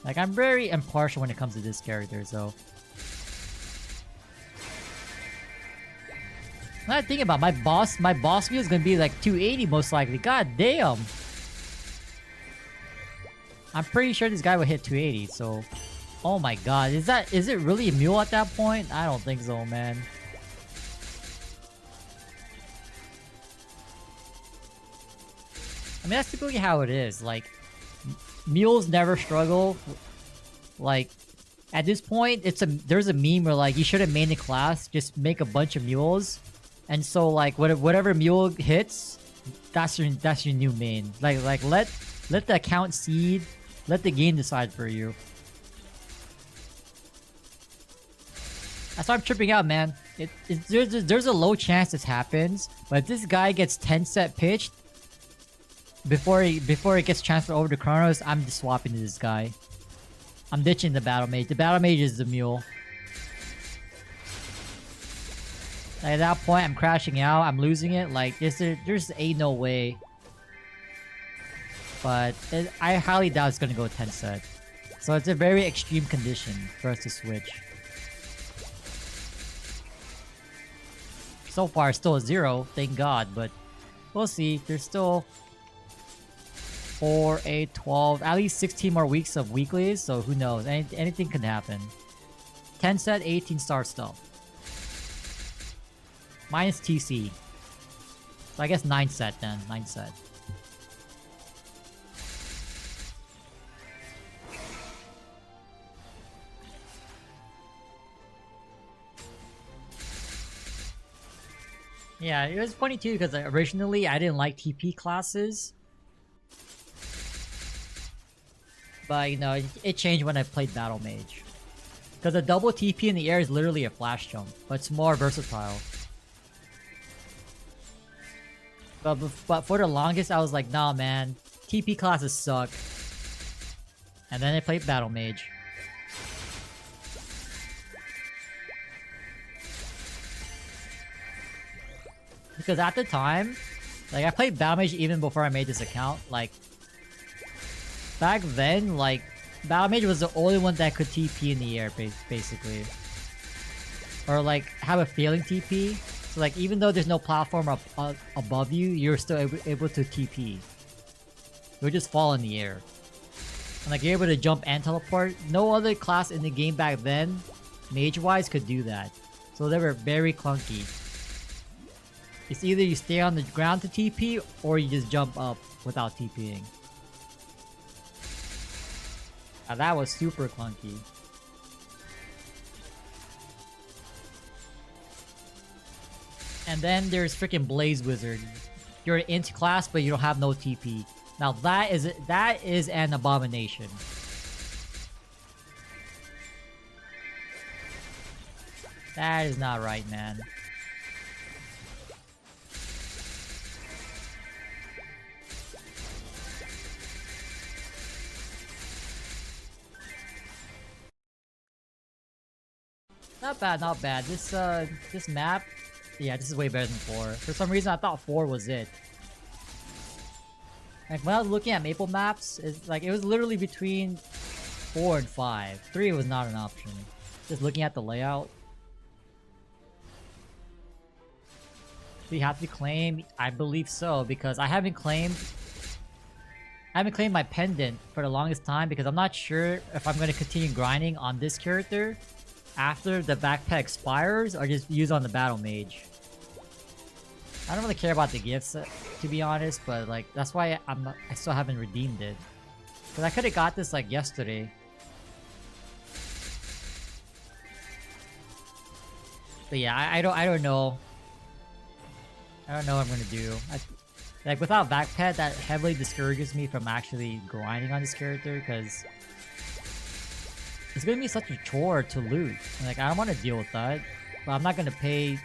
Speaker 1: Like I'm very impartial when it comes to this character, so. Now I think about my boss meal is gonna be like 280 most likely. God damn. I'm pretty sure this guy will hit 280, so... Oh my god, is it really a mule at that point? I don't think so, man. I mean, that's typically how it is. Like, mules never struggle. Like, at this point, there's a meme where, like, you shouldn't main the class, just make a bunch of mules. And so, like, whatever mule hits, that's your new main. Like let the account seed... Let the game decide for you. That's why I'm tripping out, man. There's a low chance this happens, but if this guy gets 10 set pitched before it gets transferred over to Chronos, I'm just swapping to this guy. I'm ditching the Battle Mage. The Battle Mage is the mule. Like, at that point, I'm crashing out. I'm losing it. Like, there's ain't no way. But I highly doubt it's gonna go 10 set. So it's a very extreme condition for us to switch. So far, still a 0, thank god, but we'll see. There's still 4, 8, 12, at least 16 more weeks of weeklies, so who knows? Anything can happen. 10 set, 18 star stuff. Minus TC. So I guess 9 set then, 9 set. Yeah, it was funny too because originally I didn't like TP classes. But you know, it changed when I played Battle Mage. Because the double TP in the air is literally a flash jump, but it's more versatile. But for the longest, I was like, nah, man, TP classes suck. And then I played Battle Mage. Because at the time, like, I played Battle Mage even before I made this account. Like, back then, like, Battle Mage was the only one that could TP in the air, basically. Or, like, have a failing TP. So, like, even though there's no platform above you, you're still able to TP. You'll just fall in the air. And, like, you're able to jump and teleport. No other class in the game back then, mage-wise, could do that. So they were very clunky. It's either you stay on the ground to TP, or you just jump up without TPing. Now that was super clunky. And then there's freaking Blaze Wizard. You're an int class, but you don't have no TP. Now that is an abomination. That is not right, man. Not bad, not bad. This map, yeah, this is way better than 4. For some reason, I thought 4 was it. Like, when I was looking at Maple maps, it's like, it was literally between 4 and 5. 3 was not an option. Just looking at the layout. Do you have to claim? I believe so, because I haven't claimed my pendant for the longest time, because I'm not sure if I'm going to continue grinding on this character after the backpack expires, or just use on the Battle Mage. I don't really care about the gifts, to be honest, but like, that's why I still haven't redeemed it. Because I could have got this like yesterday. But yeah, I don't know. I don't know what I'm gonna do. Like, without backpack, that heavily discourages me from actually grinding on this character, because it's gonna be such a chore to loot. And, like, I don't want to deal with that. But I'm not gonna pay,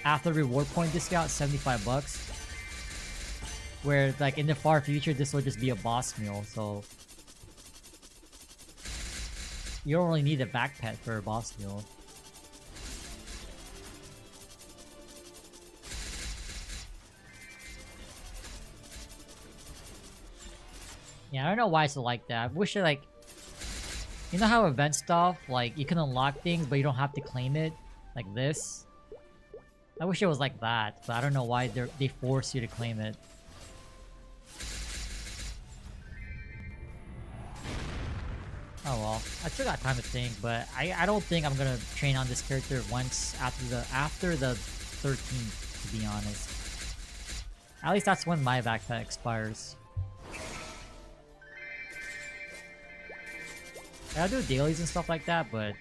Speaker 1: after reward point discount, $75. Where, like, in the far future, this will just be a boss meal, so you don't really need a backpack for a boss meal. Yeah, I don't know why it's like that. I wish it, like, you know how event stuff, like, you can unlock things, but you don't have to claim it? Like this? I wish it was like that, but I don't know why they force you to claim it. Oh well, I still got time to think, but I don't think I'm gonna train on this character once after the 13th, to be honest. At least that's when my backpack expires. I'll do dailies and stuff like that, but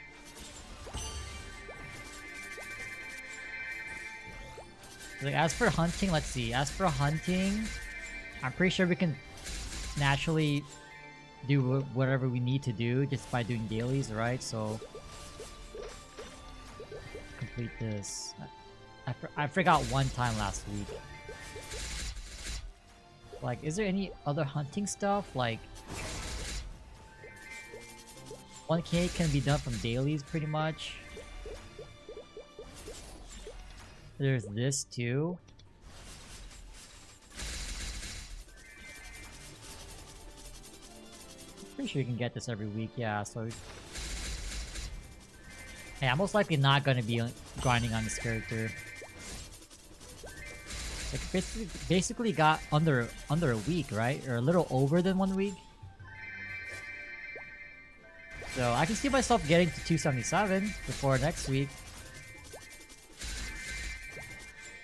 Speaker 1: like, as for hunting, let's see. As for hunting, I'm pretty sure we can naturally do whatever we need to do just by doing dailies, right? So complete this. I forgot one time last week. Like, is there any other hunting stuff? Like, 1k can be done from dailies pretty much. There's this too. Pretty sure you can get this every week, yeah, so... Hey, I'm most likely not gonna be grinding on this character. Like, basically got under a week, right? Or a little over than 1 week. So I can see myself getting to 277 before next week.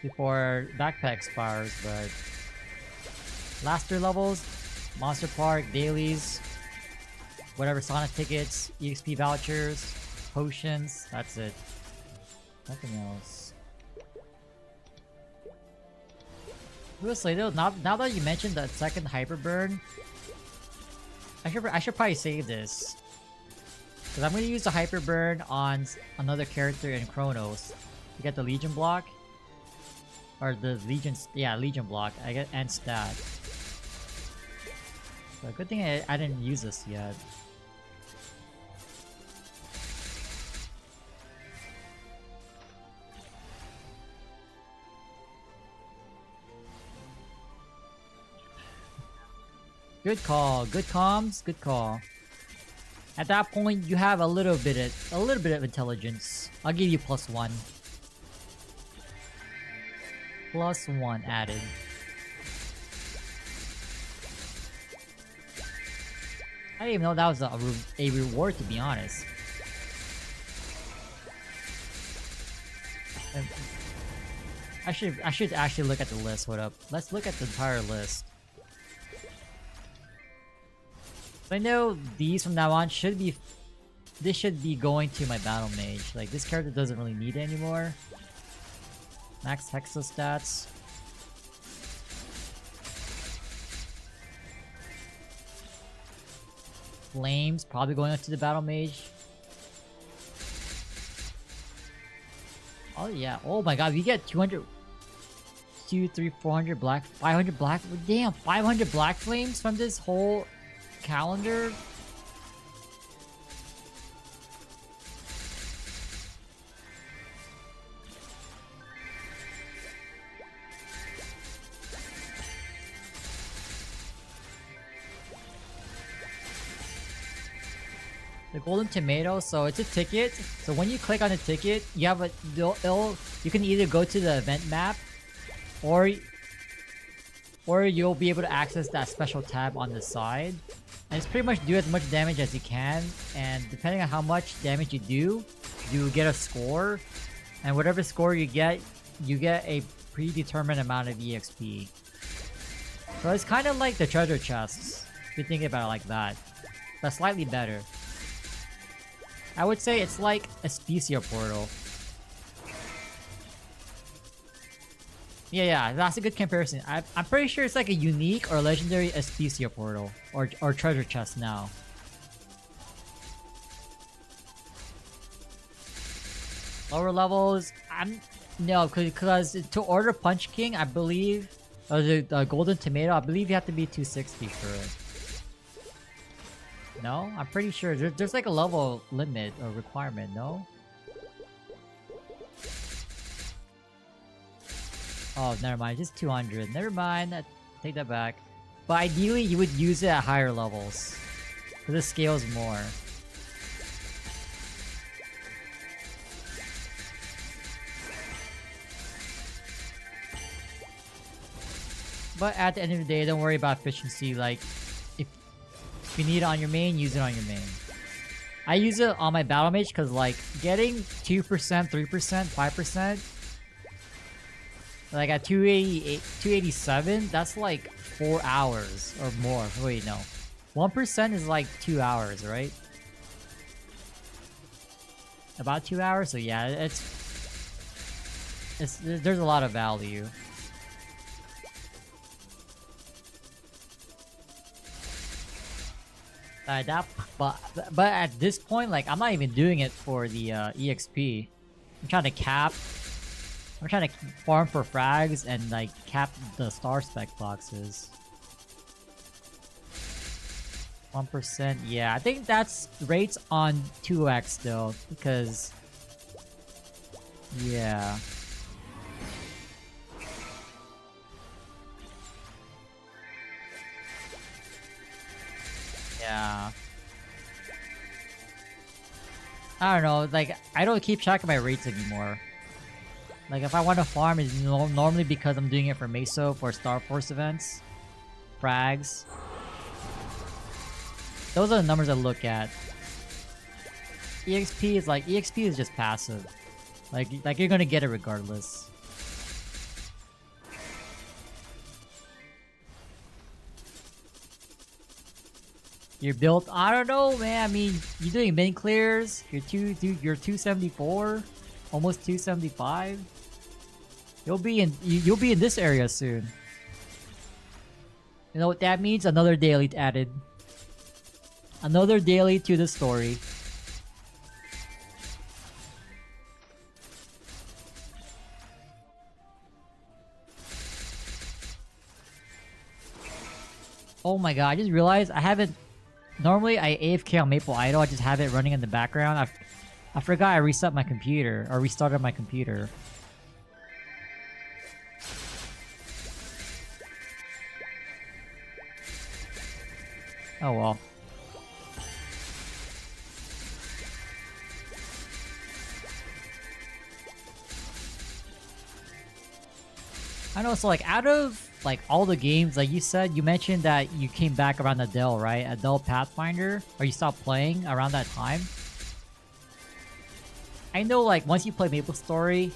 Speaker 1: Before backpack expires, but... last 3 levels, Monster Park, dailies, whatever Sonic tickets, EXP vouchers, potions, that's it. Nothing else. Honestly though, now that you mentioned that second Hyper Burn, I should probably save this. Because I'm going to use the Hyper Burn on another character in Chronos to get the Legion block. Or the Legion, yeah, Legion block. I get and stat. So good thing I didn't use this yet. Good call, good comms, good call. At that point, you have a little bit of intelligence. I'll give you +1. +1 added. I didn't even know that was a reward, to be honest. I should actually look at the list. What up? Let's look at the entire list. I know these from now on should be... This should be going to my battle mage. Like, this character doesn't really need it anymore. Max Hexa stats. Flames, probably going up to the battle mage. Oh yeah, oh my god, we get 200... 2, 3, 400 black... 500 black... Damn, 500 black flames from this whole... calendar. The golden tomato, so it's a ticket. So when you click on the ticket, you have you can either go to the event map or you'll be able to access that special tab on the side. And it's pretty much do as much damage as you can, and depending on how much damage you do, you get a score. And whatever score you get a predetermined amount of EXP. So it's kind of like the treasure chests, if you think about it like that. But slightly better. I would say it's like a Specia portal. Yeah, that's a good comparison. I'm pretty sure it's like a unique or legendary Specia portal or treasure chest now. Lower levels, no, because to order Punch King, I believe, or the golden tomato, I believe you have to be 260 for it. No, I'm pretty sure there's like a level limit or requirement. No. Oh, never mind. Just 200. Never mind. Take that back. But ideally, you would use it at higher levels. Because it scales more. But at the end of the day, don't worry about efficiency. Like, if you need it on your main, use it on your main. I use it on my battle mage because, like, getting 2%, 3%, 5%... Like at 288, 287, that's like 4 hours or more. Wait, no. 1% is like 2 hours, right? About 2 hours? So yeah, there's a lot of value. But at this point, like, I'm not even doing it for the EXP. I'm trying to farm for frags and like cap the star spec boxes. 1%, yeah, I think that's rates on 2x though, because yeah. Yeah. I don't know, like, I don't keep track of my rates anymore. Like, if I want to farm, it's normally because I'm doing it for Meso, for Star Force events. Frags. Those are the numbers I look at. EXP is just passive. Like you're gonna get it regardless. You're built, I don't know, man. I mean, you're doing main clears. You're 274, almost 275. You'll be in this area soon. You know what that means? Another daily added. Another daily to the story. Oh my god, I just realized I haven't... Normally I AFK on Maple Idol, I just have it running in the background. I forgot I reset my computer, or restarted my computer. Oh well. I know, so like out of like all the games, like you said, you mentioned that you came back around Adele, right? Adele Pathfinder, or you stopped playing around that time. I know, like once you play MapleStory,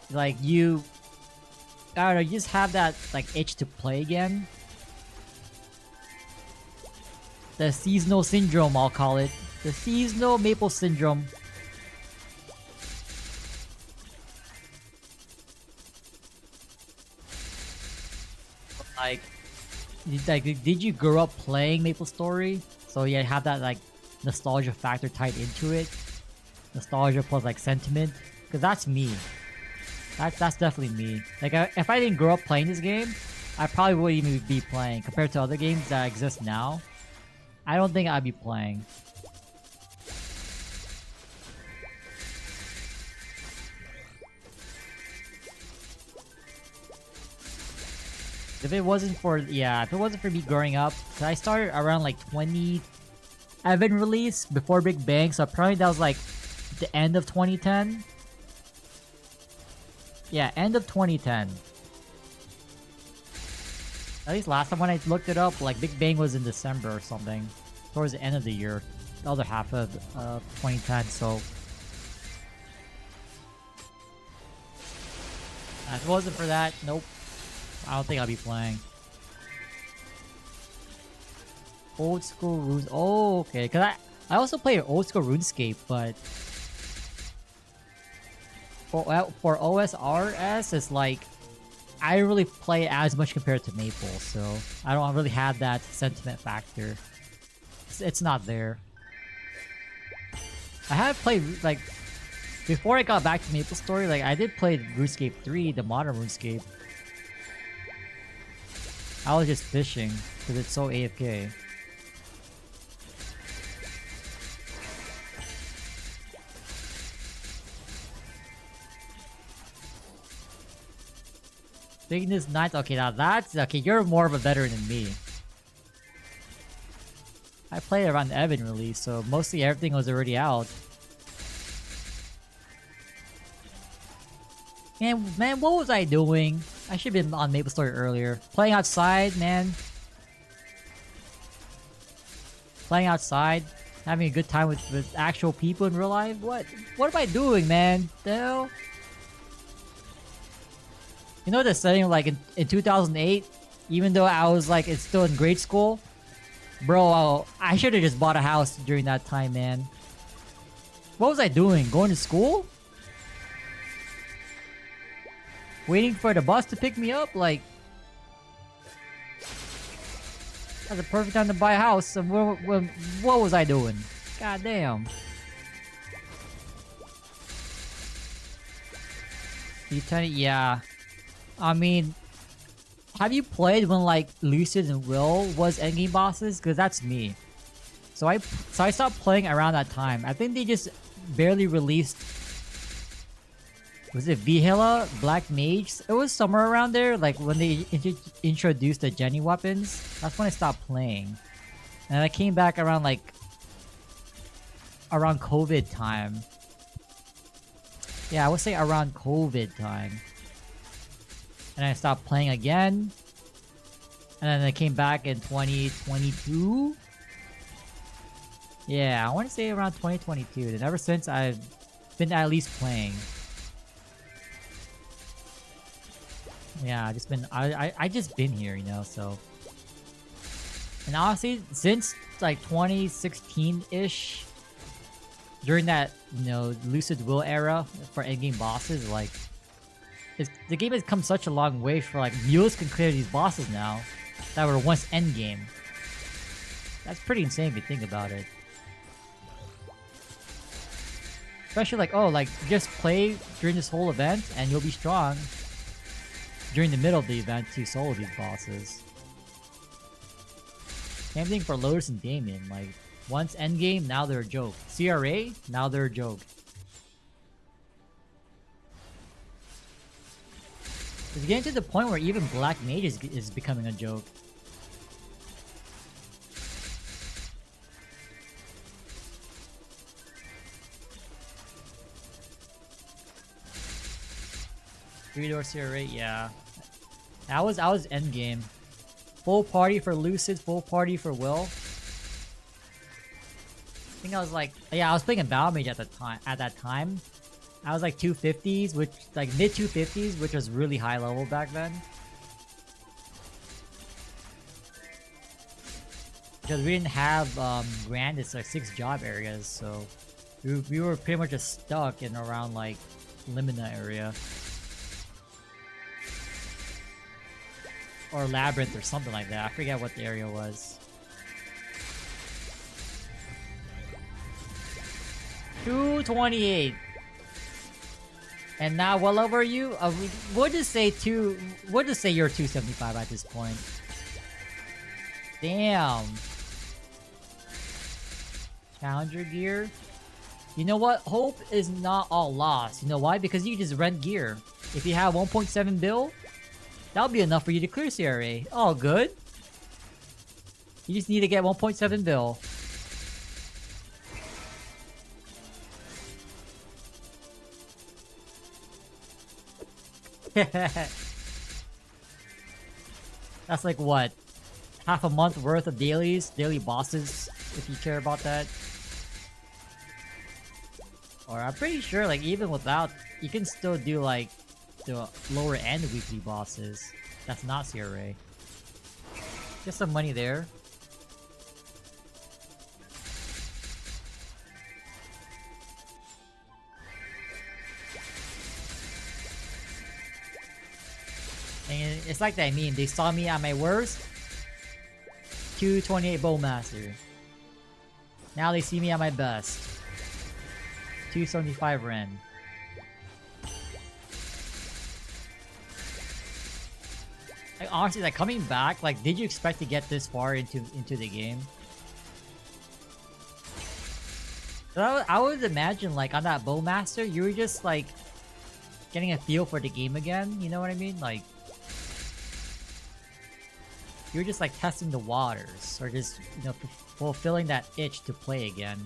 Speaker 1: like you, I don't know, you just have that like itch to play again. The seasonal syndrome, I'll call it. The seasonal Maple syndrome. Like, did you grow up playing MapleStory? So you have that like nostalgia factor tied into it. Nostalgia plus like sentiment, because that's me. That's definitely me. Like if I didn't grow up playing this game, I probably wouldn't even be playing compared to other games that exist now. I don't think I'd be playing. If it wasn't for me growing up, 'cause I started around like 2011 release before Big Bang, so probably that was like the end of 2010. Yeah, end of 2010. At least last time when I looked it up, like Big Bang was in December or something, towards the end of the year, the other half of 2010. So if it wasn't for that, nope. I don't think I'll be playing. Old school runes. Oh, okay. Cause I also play old school RuneScape, but for OSRS, it's like I don't really play it as much compared to Maple, so I don't really have that sentiment factor. It's not there. I have played like before I got back to MapleStory. Like I did play RuneScape 3, the modern RuneScape. I was just fishing because it's so AFK. Bigness Knights. Okay, now that's okay. You're more of a veteran than me. I played around the Evan release, so mostly everything was already out. And man, what was I doing? I should have been on MapleStory earlier. Playing outside, man. Playing outside, having a good time with actual people in real life. What am I doing, man? The hell? You know the setting like in 2008, even though I was like it's still in grade school, bro. I should have just bought a house during that time, man. What was I doing? Going to school? Waiting for the bus to pick me up? Like, that's the perfect time to buy a house. And what was I doing? God damn. Lieutenant, yeah. I mean, have you played when like Lucid and Will was endgame bosses? Because that's me. So I stopped playing around that time. I think they just barely released. Was it Vihela, Black Mage? It was somewhere around there, like when they introduced the Jenny weapons. That's when I stopped playing. And I came back around like around COVID time. Yeah, I would say around COVID time. And I stopped playing again. And then I came back in 2022. Yeah, I want to say around 2022. And ever since I've been at least playing. Yeah, I just been here, you know, so. And honestly, since like 2016-ish, during that, you know, Lucid Will era for endgame bosses, like, the game has come such a long way for like mules can clear these bosses now that were once endgame. That's pretty insane if you think about it. Especially like, oh, like just play during this whole event and you'll be strong during the middle of the event to solo these bosses. Same thing for Lotus and Damien. Like, once endgame, now they're a joke. CRA, now they're a joke. It's getting to the point where even Black Mage is becoming a joke. Three-door CRA, yeah. I was endgame. Full party for Lucid, full party for Will. I think I was like, yeah, I was playing a Battle Mage at that time. I was like 250s, which like mid 250s, which was really high level back then. Because we didn't have Grand, it's like 6 job areas, so we were pretty much just stuck in around like Limina area. Or Labyrinth or something like that. I forget what the area was. 228. And now what level are you? We'll just say you're 275 at this point. Damn. Challenger gear. You know what? Hope is not all lost. You know why? Because you just rent gear. If you have 1.7 bill, that'll be enough for you to clear CRA. All good. You just need to get 1.7 bill. That's like what? Half a month worth of daily bosses, if you care about that. Or I'm pretty sure like even without, you can still do like the lower end weekly bosses. That's not CRA. Get some money there. And it's like that meme. They saw me at my worst. 228 Bowmaster. Now they see me at my best. 275 Ren. Like honestly, like coming back, like did you expect to get this far into the game? So I would imagine like on that Bowmaster, you were just like getting a feel for the game again. You know what I mean? Like you're just like testing the waters, or just fulfilling that itch to play again.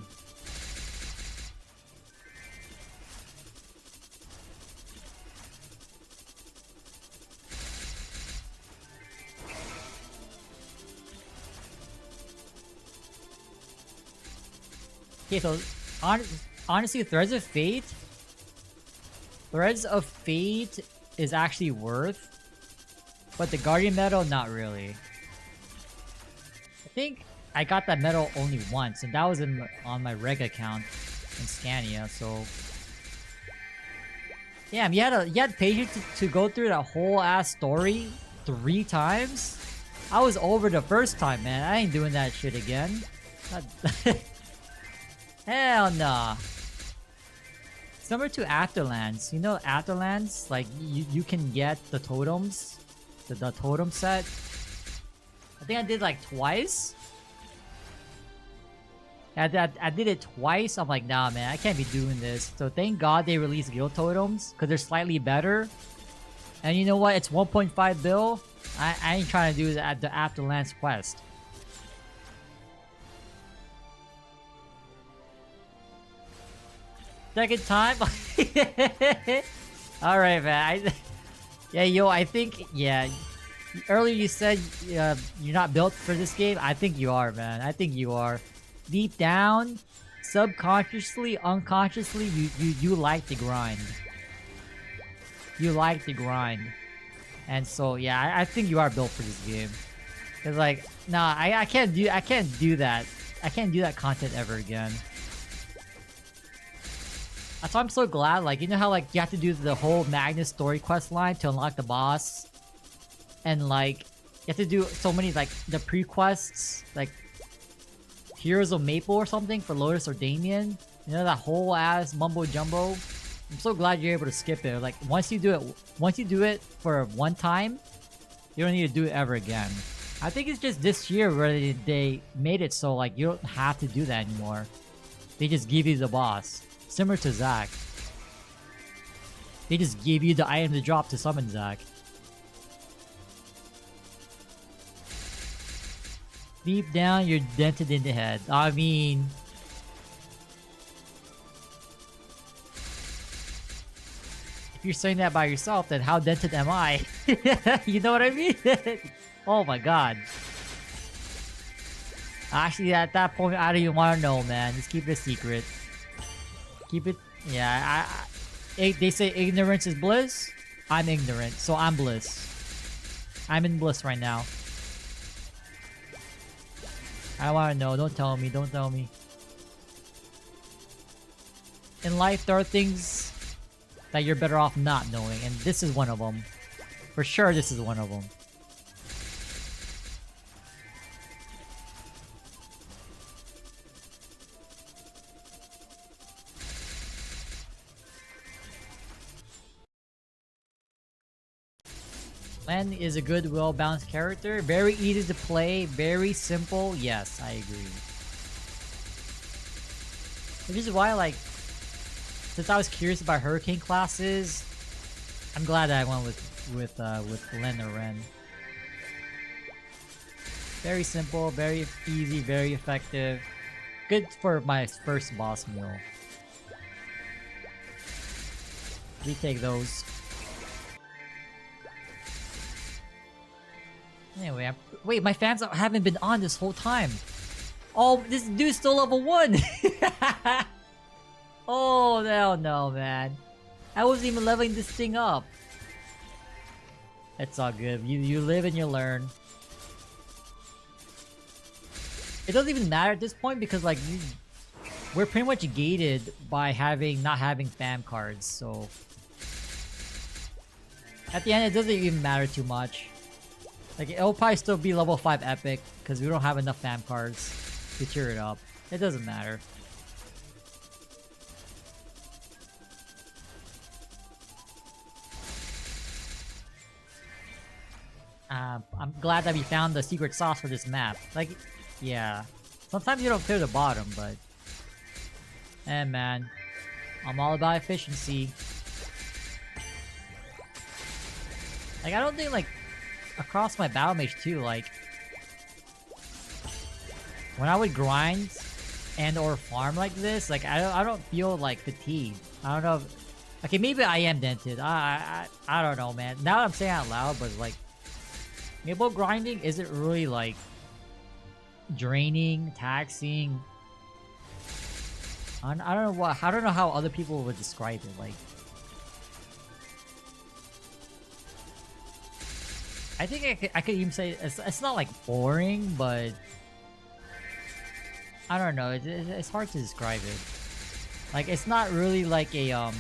Speaker 1: Okay, so honestly, Threads of Fate is actually worth, but the Guardian medal, not really. I think I got that medal only once, and that was on my reg account in Scania. So, damn, you had patience to go through that whole ass story 3 times. I was over the first time, man. I ain't doing that shit again. Hell nah. Similar to Afterlands. You know Afterlands? Like, you can get the totems. The totem set. I think I did like twice. I did it twice. I'm like, nah, man, I can't be doing this. So thank God they released guild totems, because they're slightly better. And you know what? It's 1.5 bill. I ain't trying to do the Afterlands quest. Second time? Alright, man. Yeah, yo, I think, yeah. Earlier you said you're not built for this game. I think you are, man. I think you are. Deep down, subconsciously, unconsciously, you like to grind. You like to grind. And so, yeah, I think you are built for this game. Cause like, nah, I can't do that. I can't do that content ever again. That's why I'm so glad, like, you know how, like, you have to do the whole Magnus story quest line to unlock the boss? And, like, you have to do so many, like, the pre-quests, like, Heroes of Maple or something for Lotus or Damien. You know, that whole ass mumbo jumbo. I'm so glad you're able to skip it. Like once you do it for one time, you don't need to do it ever again. I think it's just this year where they made it so like you don't have to do that anymore. They just give you the boss. Similar to Zack. They just give you the item to drop to summon Zack. Deep down, you're dented in the head. I mean... if you're saying that by yourself, then how dented am I? You know what I mean? Oh my god. Actually, at that point, I don't even want to know, man. Just keep it a secret. Keep it... yeah, they say ignorance is bliss. I'm ignorant, so I'm bliss. I'm in bliss right now. I don't want to know. Don't tell me. Don't tell me. In life, there are things that you're better off not knowing, and this is one of them. For sure, this is one of them. Len is a good, well-balanced character. Very easy to play. Very simple. Yes, I agree. Which is why, like, since I was curious about Hurricane classes, I'm glad that I went with Len or Ren. Very simple, very easy, very effective. Good for my first boss meal. We take those. Anyway, wait, my fans haven't been on this whole time. Oh, this dude's still level 1! Oh, hell no, man. I wasn't even leveling this thing up. It's all good. You live and you learn. It doesn't even matter at this point because, like, we're pretty much gated by not having fam cards, so... at the end, it doesn't even matter too much. Like, it'll probably still be level 5 epic because we don't have enough fam cards to cheer it up. It doesn't matter. I'm glad that we found the secret sauce for this map. Like, yeah. Sometimes you don't clear the bottom, but... man. I'm all about efficiency. Like, I don't think, like, across my battle mage too, like... when I would grind and or farm like this, like, I don't feel, like, fatigued. I don't know if... okay, maybe I am dented. I don't know, man. Now that I'm saying it out loud, but, like... Maple grinding isn't really like draining, taxing. I don't know I don't know how other people would describe it. Like, I think I could even say it's not like boring, but I don't know. It's hard to describe it. Like, it's not really like a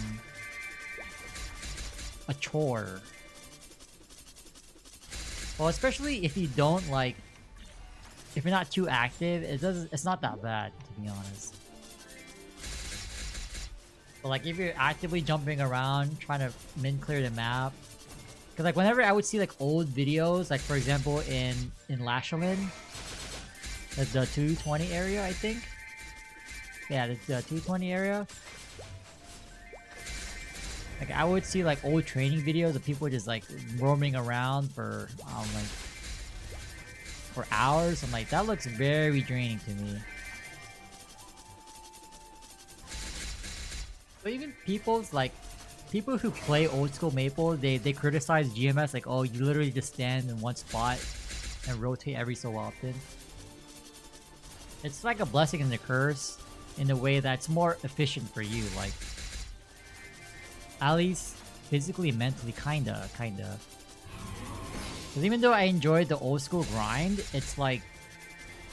Speaker 1: chore. Well, especially if you don't like, if you're not too active, it's not that bad, to be honest. But like, if you're actively jumping around, trying to min clear the map, because like whenever I would see like old videos, like for example in Lashelin, the 220 area, I think. Yeah, the 220 area. Like, I would see like old training videos of people just like roaming around for like for hours. I'm like, that looks very draining to me. But even people who play old school Maple, they criticize GMS like, oh, you literally just stand in one spot and rotate every so often. It's like a blessing and a curse in a way that's more efficient for you, like. At least physically and mentally, kinda. Because even though I enjoyed the old school grind, it's like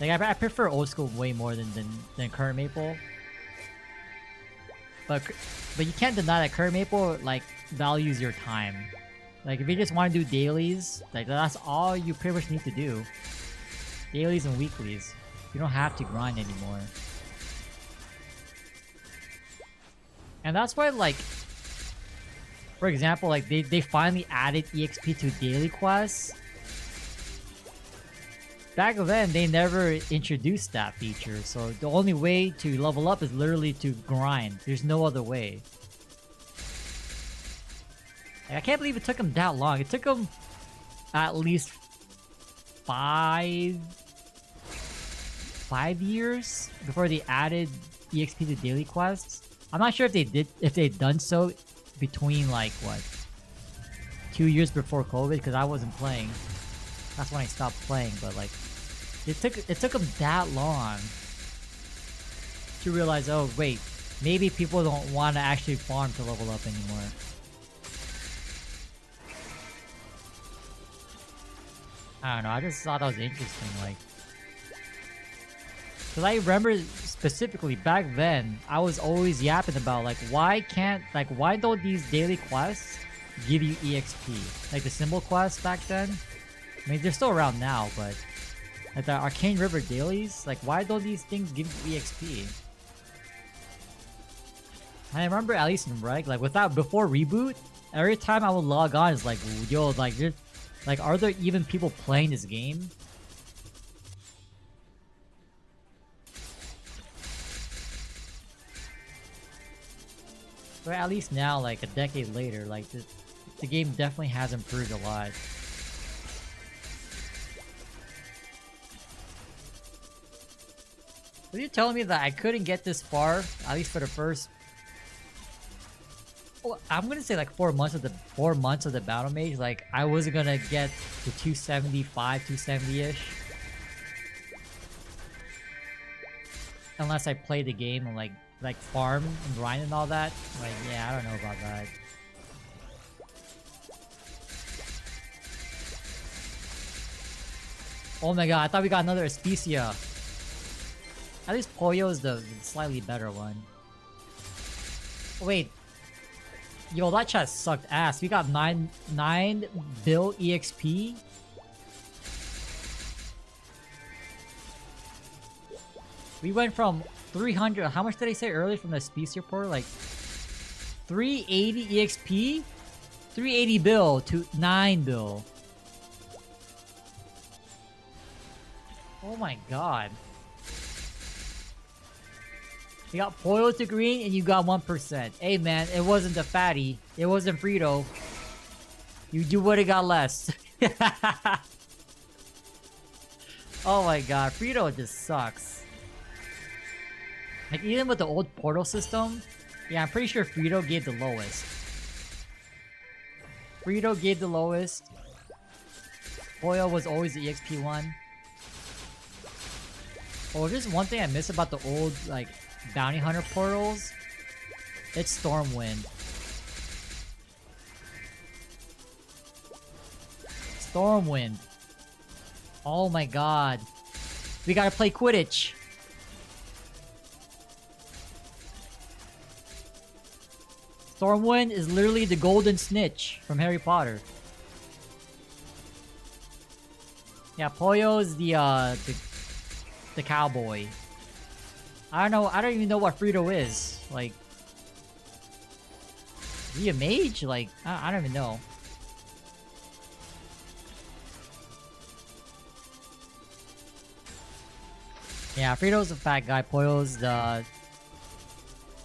Speaker 1: I prefer old school way more than current Maple. But you can't deny that current Maple like values your time. Like, if you just want to do dailies, like that's all you pretty much need to do. Dailies and weeklies. You don't have to grind anymore. And that's why, like, for example, like they finally added EXP to daily quests. Back then, they never introduced that feature, so the only way to level up is literally to grind. There's no other way. Like, I can't believe it took them that long. It took them at least 5 years before they added EXP to daily quests. I'm not sure if they'd done so between like what 2 years before COVID, because I wasn't playing. That's when I stopped playing. But like, it took them that long to realize, oh wait, maybe people don't want to actually farm to level up anymore. I don't know. I just thought that was interesting. Like, because I remember specifically back then, I was always yapping about like, why don't these daily quests give you EXP? Like the symbol quests back then. I mean, they're still around now, but like the Arcane River dailies, like why don't these things give you EXP? And I remember at least in Reg, like before reboot, every time I would log on, it's like, yo, like are there even people playing this game? But at least now, like a decade later, like the game definitely has improved a lot. Were you telling me that I couldn't get this far, at least for the first? Well, I'm gonna say like 4 months of the battle mage. Like I wasn't gonna get to 275, 270-ish, unless I play the game and like farm and grind and all that. Like, yeah, I don't know about that. Oh my god, I thought we got another Especia. At least Pollo is the slightly better one. Wait. Yo, that chat sucked ass. We got 9 bill EXP. We went from 300. How much did I say earlier from the Especia port? Like 380 EXP, 380 bill to 9 bill. Oh my god. You got Pollo to green and you got 1%. Hey man, it wasn't the fatty. It wasn't Frito. You would've got less. Oh my god, Frito just sucks. Like even with the old portal system, yeah, I'm pretty sure Frito gave the lowest. Frito gave the lowest. Pollo was always the EXP one. Oh, there's one thing I miss about the old like bounty hunter portals. It's Stormwind. Stormwind. Oh my god. We gotta play Quidditch. Stormwind is literally the golden snitch from Harry Potter. Yeah, Pollo is the cowboy. I don't know. I don't even know what Frito is. Like, is he a mage? Like, I don't even know. Yeah, Frito's the fat guy. Pollo's the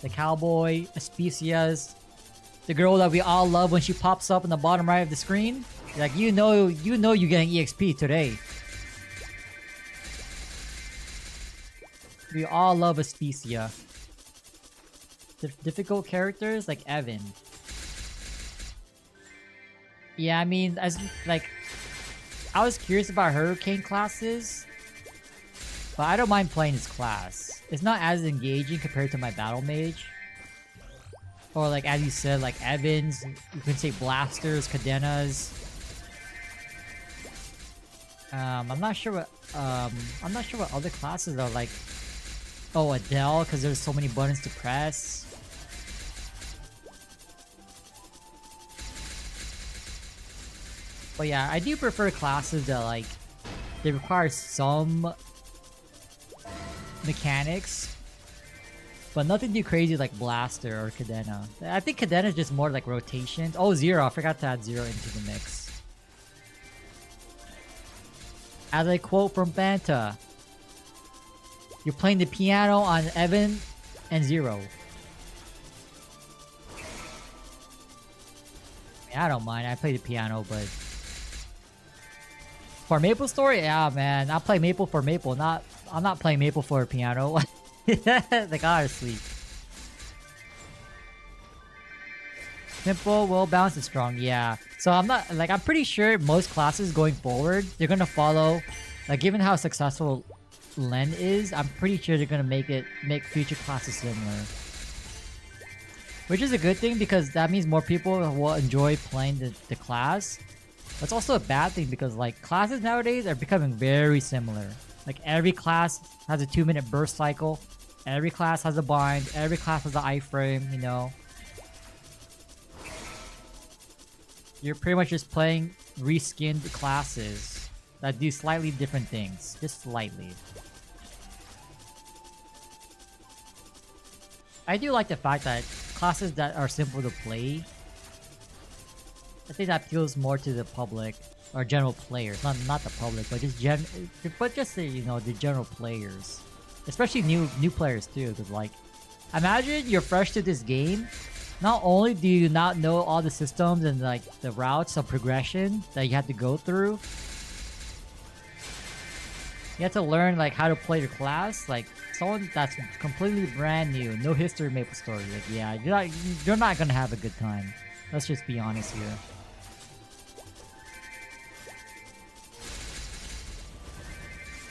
Speaker 1: cowboy. Especia's the girl that we all love when she pops up in the bottom right of the screen. Like, you know you're getting EXP today. We all love Especia. Difficult characters like Evan. Yeah, I mean, I was curious about Hurricane classes, but I don't mind playing his class. It's not as engaging compared to my Battle Mage. Or like, as you said, like Evans, you can say Blasters, Cadenas. I'm not sure what other classes are like. Oh, Adele, because there's so many buttons to press. But yeah, I do prefer classes that like they require some mechanics, but nothing too crazy like Blaster or Cadena. I think Cadena is just more like rotations. Oh, Zero. I forgot to add Zero into the mix. As a quote from Banta, you're playing the piano on Evan and Zero. I mean, I don't mind. I play the piano, but for Maple Story, yeah, man. I play Maple for Maple. I'm not playing Maple for piano. Like honestly, simple, well balanced, and strong. Yeah. So I'm pretty sure most classes going forward, they're gonna follow, like given how successful Len is, I'm pretty sure they're gonna make future classes similar. Which is a good thing because that means more people will enjoy playing the class. That's also a bad thing because like classes nowadays are becoming very similar. Like every class has a 2-minute burst cycle. Every class has a bind. Every class has an iframe, you know. You're pretty much just playing reskinned classes that do slightly different things. Just slightly. I do like the fact that classes that are simple to play, I think that appeals more to the public or general players. Not the public, but just you know, the general players. Especially new players too, because like imagine you're fresh to this game. Not only do you not know all the systems and like the routes of progression that you have to go through, you have to learn like how to play the class. Like someone that's completely brand new, no history of Maple Story. Like yeah, you're not gonna have a good time. Let's just be honest here.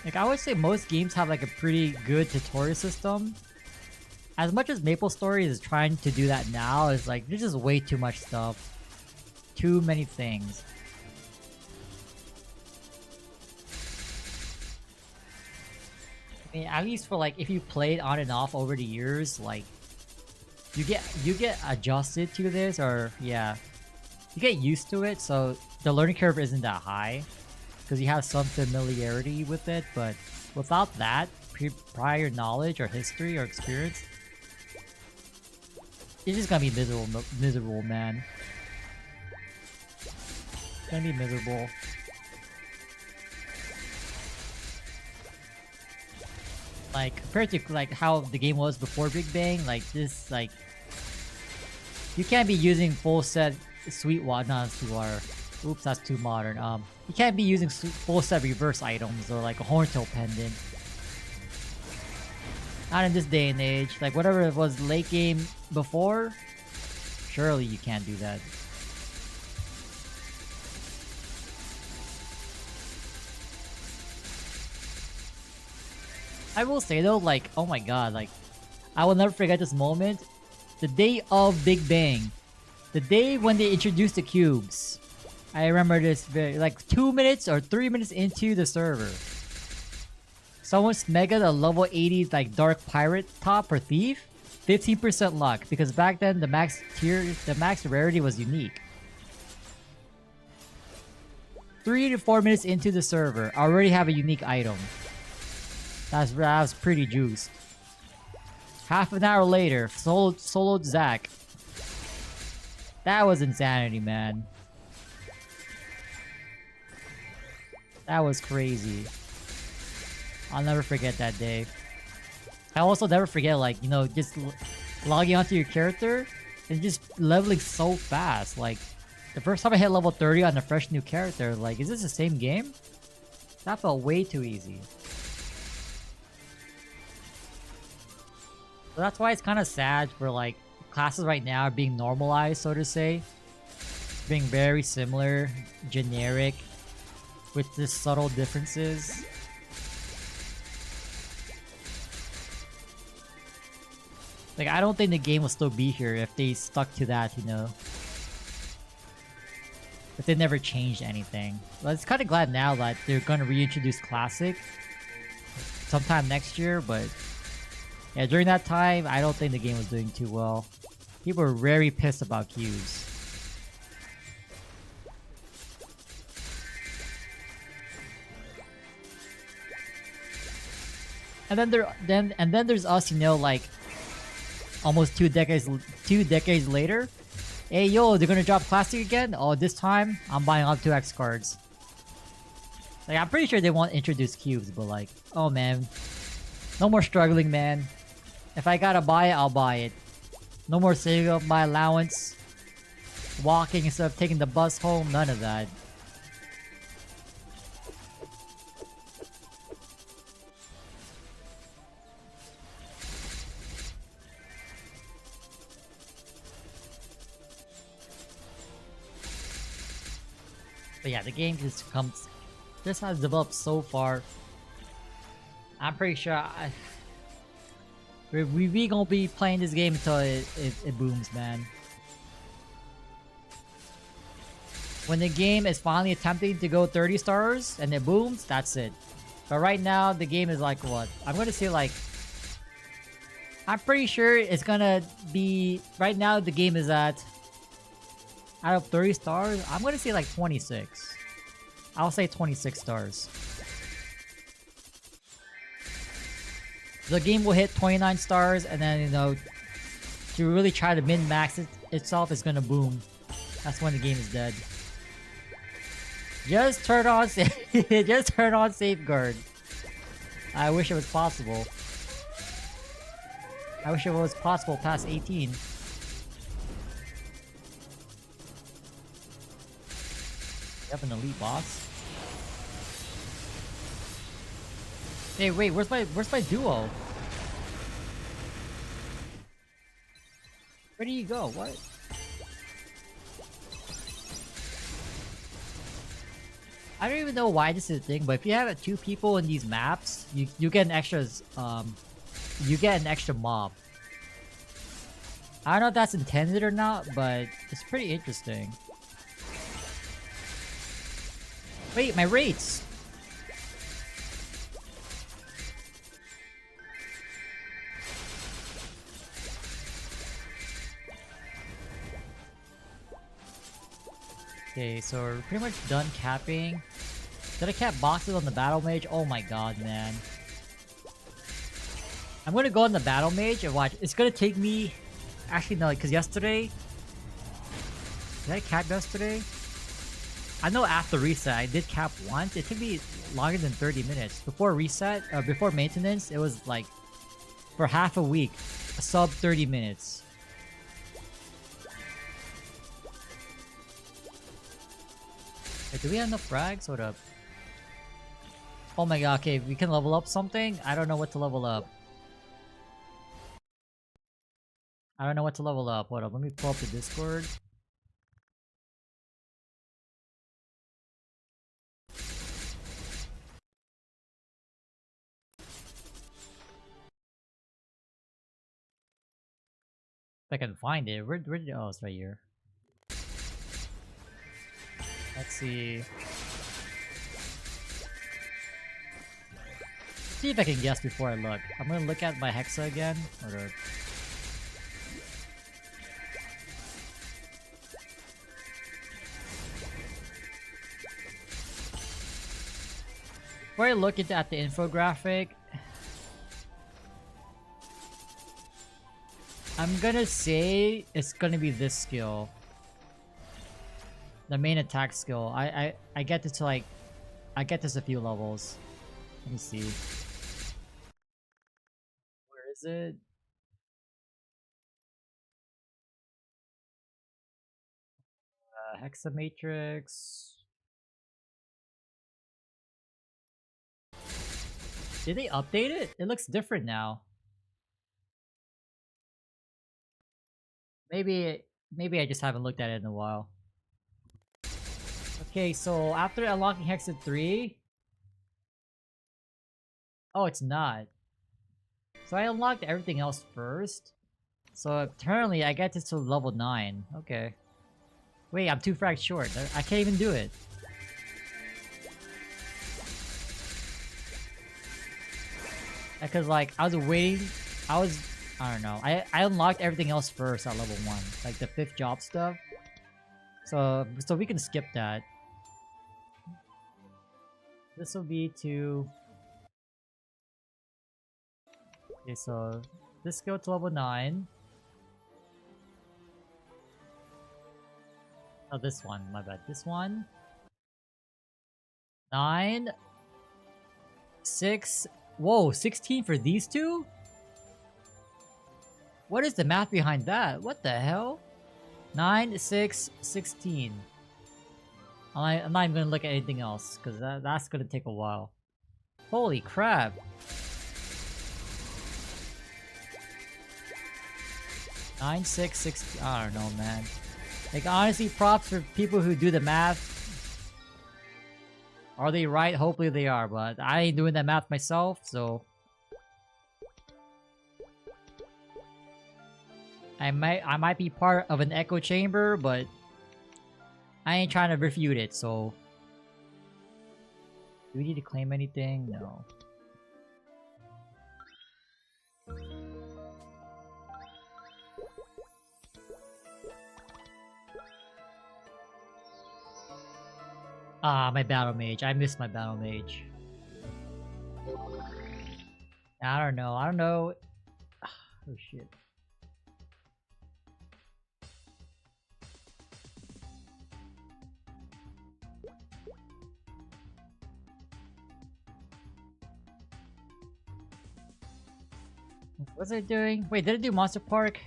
Speaker 1: Like I would say most games have like a pretty good tutorial system. As much as Maple Story is trying to do that now, it's like there's just way too much stuff. Too many things. I mean, at least for like if you played on and off over the years, like you get adjusted to this, or yeah, you get used to it, so the learning curve isn't that high because you have some familiarity with it. But without that prior knowledge or history or experience, you're just gonna be miserable, man. It's gonna be miserable. Like compared to like how the game was before Big Bang, like this, like you can't be using full set Sweetwater, not Sweetwater. Oops, that's too modern. You can't be using full set reverse items or like a Horntail pendant. Not in this day and age. Like whatever it was late game before, surely you can't do that. I will say though, like, oh my god, like, I will never forget this moment. The day of Big Bang. The day when they introduced the cubes. I remember this very, like 2 minutes or 3 minutes into the server. Someone's mega the level 80 like dark pirate top or thief. 15% luck because back then the max rarity was unique. 3 to 4 minutes into the server, I already have a unique item. That was pretty juiced. Half an hour later, soloed Zack. That was insanity, man. That was crazy. I'll never forget that day. I'll also never forget, like, you know, just logging onto your character and just leveling so fast. Like, the first time I hit level 30 on a fresh new character, like, is this the same game? That felt way too easy. So that's why it's kind of sad for like classes right now are being normalized, so to say. Being very similar, generic, with just subtle differences. Like, I don't think the game will still be here if they stuck to that, you know. If they never changed anything. Well, it's kind of glad now that they're going to reintroduce Classic sometime next year, but yeah, during that time, I don't think the game was doing too well. People were very pissed about queues. And then there's us, you know, like almost 2 decades later. Hey yo, they're gonna drop classic again? Oh, this time I'm buying all 2x cards. Like I'm pretty sure they won't introduce cubes, but like, oh man, no more struggling, man. If I gotta buy it, I'll buy it. No more saving up my allowance, walking instead of taking the bus home. None of that. But yeah, the game just has developed so far. I'm pretty sure we gonna be playing this game until it booms, man. When the game is finally attempting to go 30 stars and it booms, that's it. But right now, the game is like what? I'm gonna say like... I'm pretty sure it's gonna be... Right now, the game is at... Out of 30 stars, I'm gonna say like 26. I'll say 26 stars. The game will hit 29 stars, and then, you know, to really try to min-max itself, is gonna boom. That's when the game is dead. Just turn on just turn on Safeguard. I wish it was possible. I wish it was possible past 18. You have an elite boss? Hey, wait, where's my duo? Where do you go? What? I don't even know why this is a thing, but if you have 2 people in these maps, you get an extra you get an extra mob. I don't know if that's intended or not, but it's pretty interesting. Wait, my rates! Okay, so we're pretty much done capping. Did I cap boxes on the Battle Mage? Oh my god, man. I'm gonna go on the Battle Mage and watch. It's gonna take me... Actually, no, because yesterday... Did I cap yesterday? I know after reset, I did cap once. It took me longer than 30 minutes. Before reset, before maintenance, it was like... For half a week, a sub 30 minutes. Wait, do we have enough frags? Hold up. Oh my god, okay, we can level up something? I don't know what to level up. I don't know what to level up. Hold up, let me pull up the Discord. If I can find it. Where did it? Oh, it's right here. Let's see. See if I can guess before I look. I'm gonna look at my Hexa again. Hold up. Before I look at the infographic, I'm gonna say it's gonna be this skill. The main attack skill. I get this to like... I get this a few levels. Let me see. Where is it? Hexamatrix. Did they update it? It looks different now. Maybe I just haven't looked at it in a while. Okay, so after unlocking Hexa 3... Oh, it's not. So I unlocked everything else first. So apparently I get this to level 9. Okay. Wait, I'm 2 frags short. I can't even do it. Because like, I was waiting... I don't know. I unlocked everything else first at level 1. Like the 5th job stuff. So we can skip that. This will be to... Okay, so this go to level 9. Oh, this one, my bad. This one. 9. 6. Whoa, 16 for these two? What is the math behind that? What the hell? 9, 6, 16. I'm not even gonna look at anything else, because that's gonna take a while. Holy crap. Nine, 6, 16. I don't know, man. Like, honestly, props for people who do the math. Are they right? Hopefully they are, but I ain't doing that math myself, so... I might be part of an echo chamber, but... I ain't trying to refute it, so... Do we need to claim anything? No. Ah, my battle mage. I missed my battle mage. I don't know. I don't know. Oh shit. What's it doing? Wait, did it do Monster Park?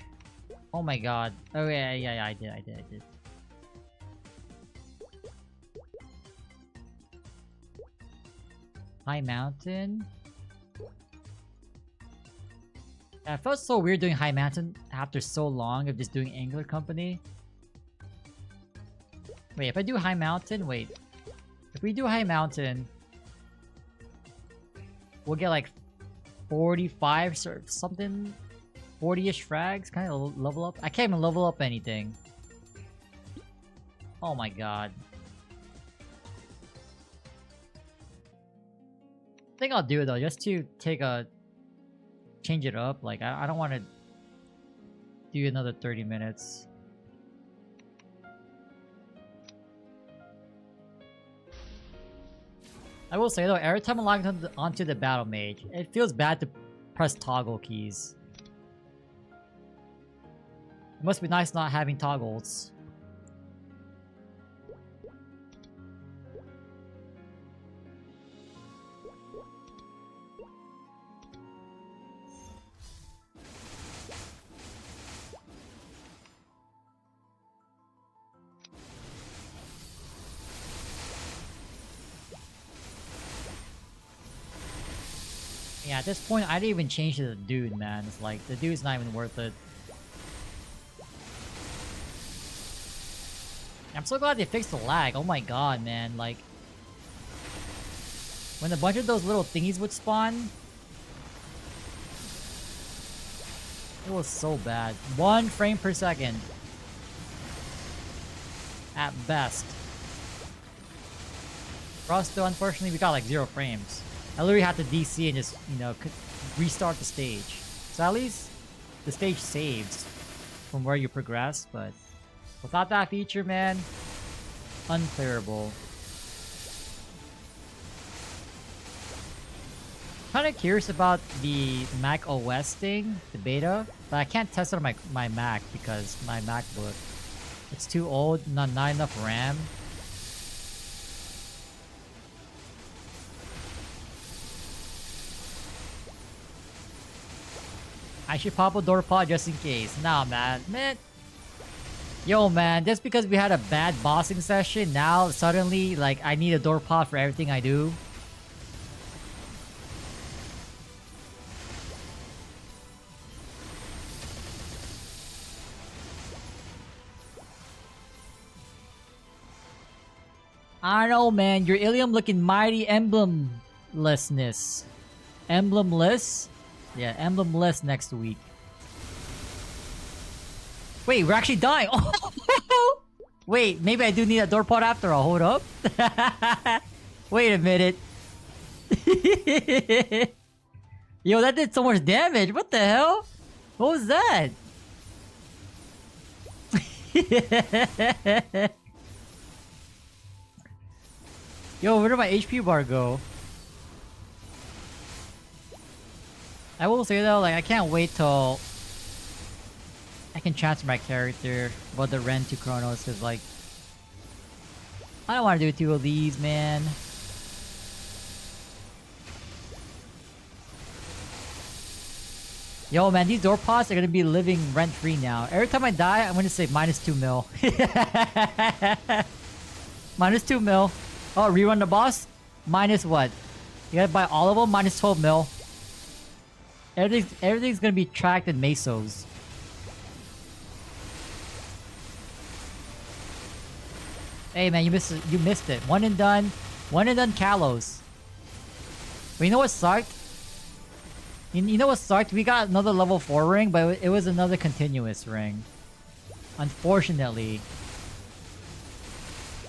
Speaker 1: Oh my god. Oh yeah, I did. High Mountain? Yeah, it felt so weird doing High Mountain after so long of just doing Angler Company. Wait, if I do High Mountain, wait. If we do High Mountain, we'll get like 45 or something, 40-ish frags, kind of level up. I can't even level up anything. Oh my god. I think I'll do it though, just to change it up. Like, I don't want to do another 30 minutes. I will say though, every time I log onto the battle mage, it feels bad to press toggle keys. It must be nice not having toggles. Yeah, at this point, I didn't even change to the dude, man. It's like, the dude's not even worth it. I'm so glad they fixed the lag. Oh my god, man. Like, when a bunch of those little thingies would spawn, it was so bad. 1 frame per second. At best. For us, though, unfortunately, we got like 0 frames. I literally had to DC and just, you know, restart the stage. So at least the stage saves from where you progress, but without that feature, man, unclearable. Kind of curious about the Mac OS thing, the beta, but I can't test it on my Mac because my MacBook, it's too old, not enough RAM. I should pop a door pod just in case. Nah, man. Yo, man, just because we had a bad bossing session, now suddenly, like, I need a door pod for everything I do. I don't know, man. Your Ilium looking mighty emblemlessness. Emblemless? Yeah, emblemless next week. Wait, we're actually dying. Oh, wait, maybe I do need a door pod after all. Hold up. Wait a minute. Yo, that did so much damage. What the hell? What was that? Yo, where did my HP bar go? I will say though, like I can't wait till I can transfer my character, well, the Ren to Chronos, because like I don't want to do two of these, man. Yo, man, these door pots are gonna be living rent free now. Every time I die, I'm gonna say -2 mil. -2 mil. Oh, rerun the boss? Minus what? You gotta buy all of them? -12 mil. Everything's gonna be tracked in mesos. Hey man, you missed it. One and done. One and done Kalos. But you know what sucked? You know what sucked? We got another level 4 ring, but it was another continuous ring. Unfortunately.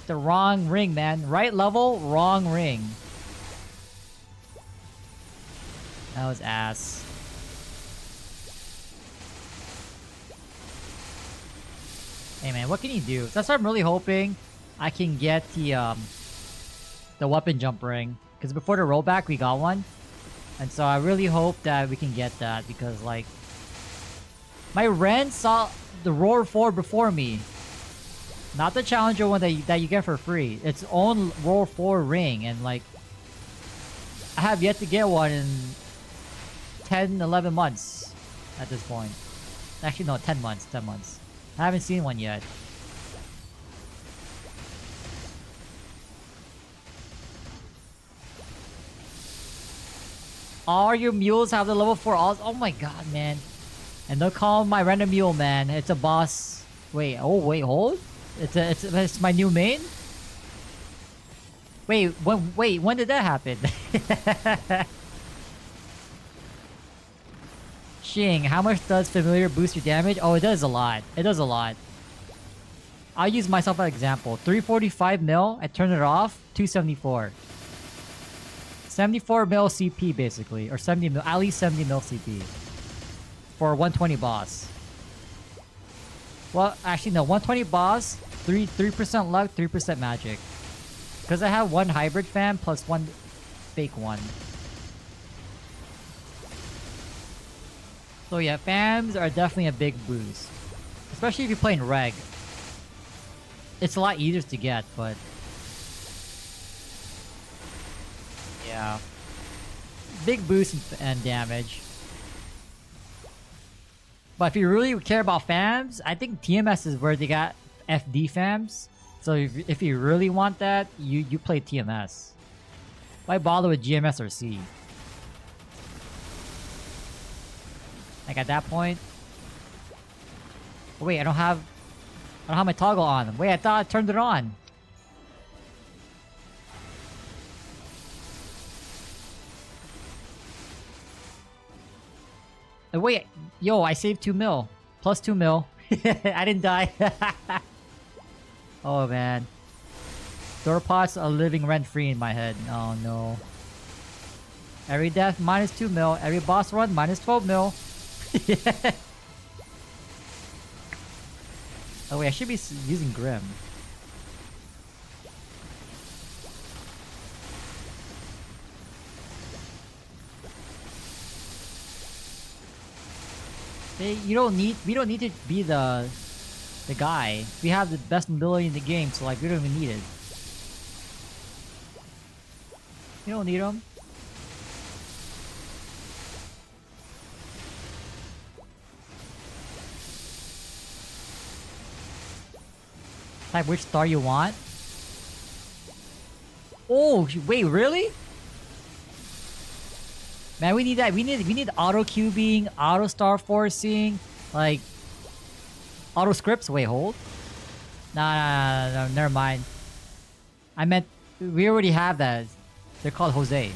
Speaker 1: The wrong ring, man. Right level, wrong ring. That was ass. Hey man, what can you do? That's what I'm really hoping I can get the weapon jump ring. Because before the rollback, we got one. And so I really hope that we can get that because like my Ren saw the Roar 4 before me. Not the Challenger one that you get for free. Its own Roar 4 ring and like I have yet to get one in 10, 11 months at this point. Actually no, 10 months, 10 months. I haven't seen one yet. All your mules have the level 4 alls. Oh my god, man. And don't call my random mule, man. It's a boss. Wait, oh wait, hold? It's my new main? Wait, when did that happen? Xing, how much does familiar boost your damage? Oh, it does a lot. It does a lot. I'll use myself as an example. 345 mil, I turn it off, 274. 74 mil CP basically, or 70 mil, at least 70 mil CP for 120 boss. Well, actually no, 120 boss, 3% luck, 3% magic. Because I have one hybrid fam plus one fake one. So yeah, fams are definitely a big boost, especially if you're playing reg. It's a lot easier to get, but yeah, big boost and damage. But if you really care about fams, I think TMS is where they got FD fams. So if you really want that, you play TMS. Why bother with GMS or C? Like at that point. Oh, wait, I don't have my toggle on. Wait, I thought I turned it on. Wait, yo, I saved 2 mil. Plus 2 mil. I didn't die. Oh man. Door pots are living rent free in my head. Oh no. Every death minus 2 mil. Every boss run minus 12 mil. Oh wait, I should be using Grim. Hey, we don't need to be the guy. We have the best mobility in the game, so like we don't even need it. You don't need him. Type which star you want. Oh wait, really? Man, we need that. We need auto cubing, auto star forcing, like auto scripts. Wait, hold. Nah, never mind. I meant we already have that. They're called Jose.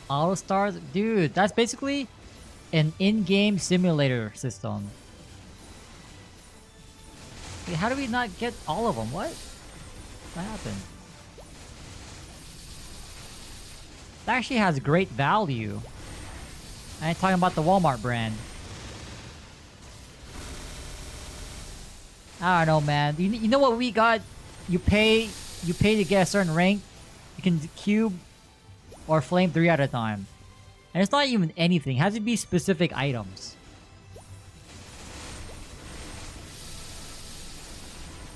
Speaker 1: Auto stars, dude. That's basically an in-game simulator system. Wait, how do we not get all of them? What happened? That actually has great value. I ain't talking about the Walmart brand. I don't know, man. You know what we got? You pay you pay to get a certain rank, you can cube or flame 3 at a time. And it's not even anything. It has to be specific items.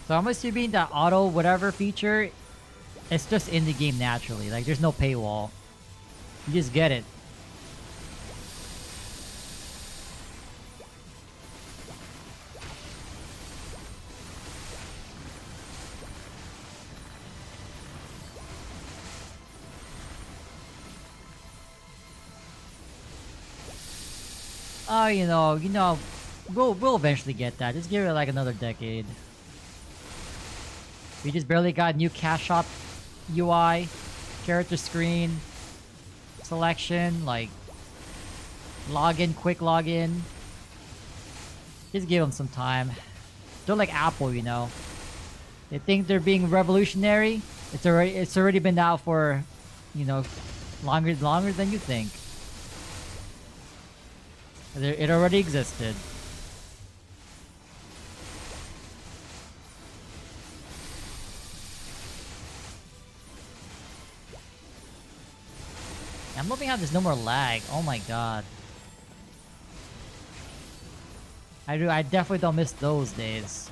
Speaker 1: So I'm assuming that auto whatever feature, it's just in the game naturally. Like, there's no paywall. You just get it. Oh, you know, we'll eventually get that. Just give it like another decade. We just barely got new cash shop UI, character screen, selection, like login, quick login. Just give them some time. They're like Apple, you know. They think they're being revolutionary. It's already been out for, you know, longer than you think. It already existed. I'm hoping how there's no more lag. Oh my god. I definitely don't miss those days.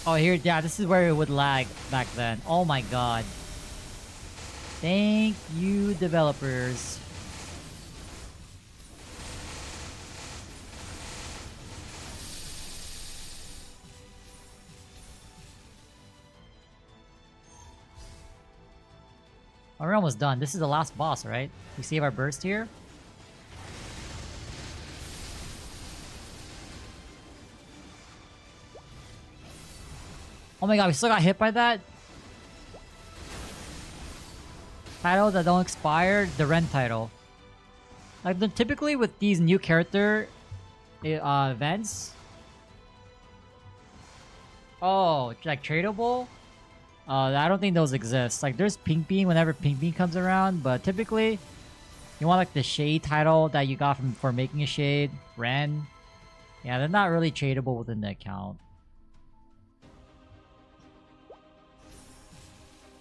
Speaker 1: Oh, here, yeah, this is where it would lag back then. Oh my god. Thank you, developers. Oh, we're almost done. This is the last boss, right? We save our burst here. Oh my god, we still got hit by that? Titles that don't expire, the Ren title. Like, typically with these new character events... Oh, like tradable? I don't think those exist. Like, there's Pink Bean whenever Pink Bean comes around, but typically, you want like the Shade title that you got for making a Shade, Ren. Yeah, they're not really tradable within the account.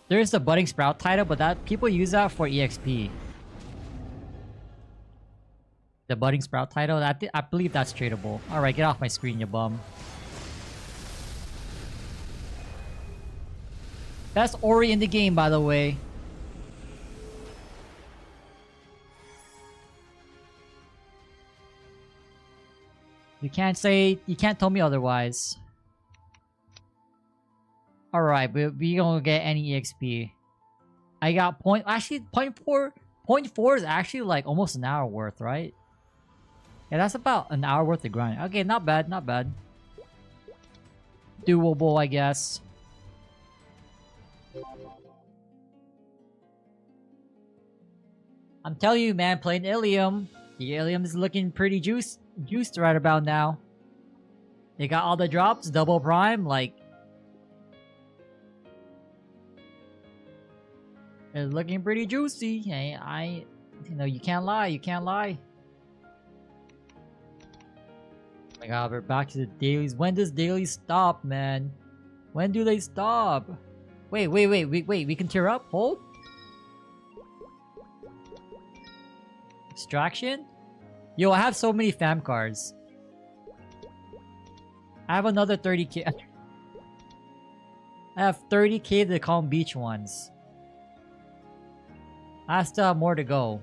Speaker 1: There's the Budding Sprout title, but that people use that for EXP. The Budding Sprout title, I believe that's tradable. Alright, get off my screen, you bum. Best Ori in the game, by the way. You can't tell me otherwise. Alright, but we don't get any EXP. I got actually, 0.4. 0.4 is actually like almost an hour worth, right? Yeah, that's about an hour worth of grind. Okay, not bad, not bad. Doable, I guess. I'm telling you, man, playing Ilium. The Ilium is looking pretty juiced right about now. They got all the drops, double prime, like... It's looking pretty juicy. Hey, you know, you can't lie, you can't lie. Oh my god, we're back to the dailies. When does dailies stop, man? When do they stop? Wait, we can tear up? Hold? Extraction? Yo, I have so many fam cards. I have another 30k. I have 30k of the Calm Beach ones. I still have more to go.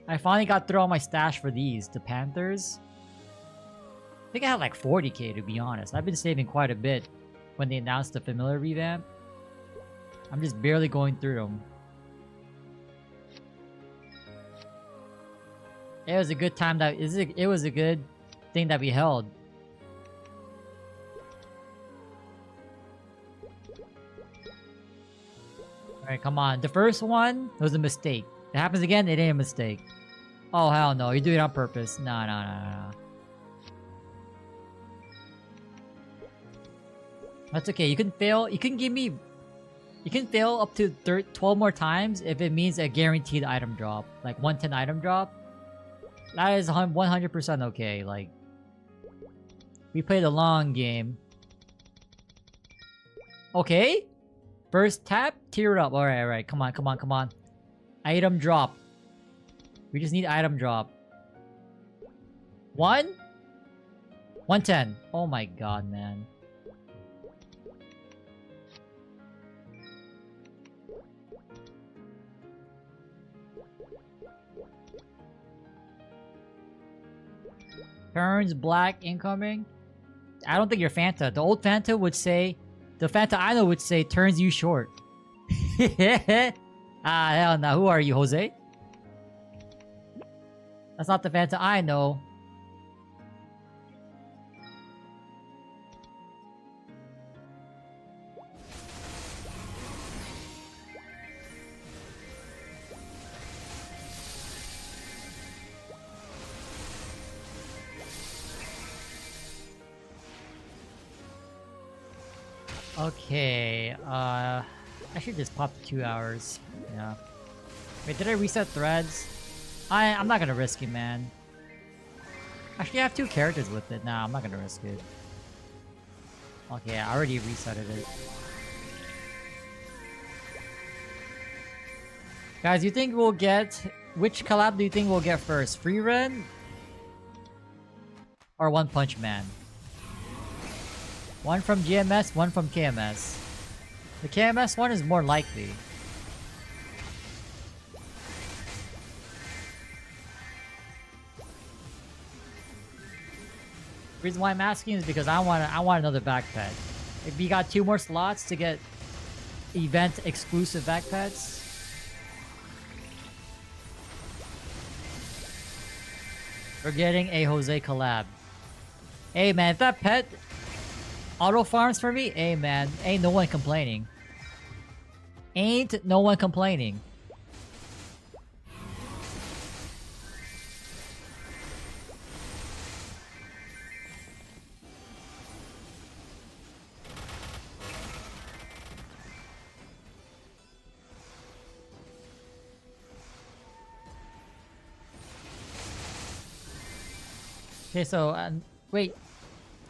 Speaker 1: I finally got through all my stash for these, the Panthers. I think I have like 40k to be honest. I've been saving quite a bit when they announced the Familiar revamp. I'm just barely going through them. It was a good time that it was a good thing that we held. Alright, come on. The first one was a mistake. It happens again, it ain't a mistake. Oh, hell no. You're doing it on purpose. No. That's okay. You can fail. You can give me... You can fail up to 12 more times if it means a guaranteed item drop. Like 110 item drop. That is 100% okay. Like, we played a long game. Okay. First tap, tear it up. Alright, alright. Come on, come on, come on. Item drop. We just need item drop. 110. Oh my god, man. Turns black incoming. I don't think you're Fanta. The old Fanta would say... The Fanta I know would say, turns you short. Ah, hell no. Who are you, Jose? That's not the Fanta I know. Okay, I should just pop the 2 hours. Yeah. Wait, did I reset threads? I'm not gonna risk it, man. Actually, I have 2 characters with it. Nah, I'm not gonna risk it. Okay, I already resetted it. Guys, you think we'll get... Which collab do you think we'll get first? Free Ren? Or One Punch Man? One from GMS, one from KMS. The KMS one is more likely. The reason why I'm asking is because I want another backpack. If we got 2 more slots to get event exclusive backpacks. We're getting a Jose collab. Hey man, if that pet auto farms for me, hey man, ain't no one complaining. Ain't no one complaining. Okay, so wait,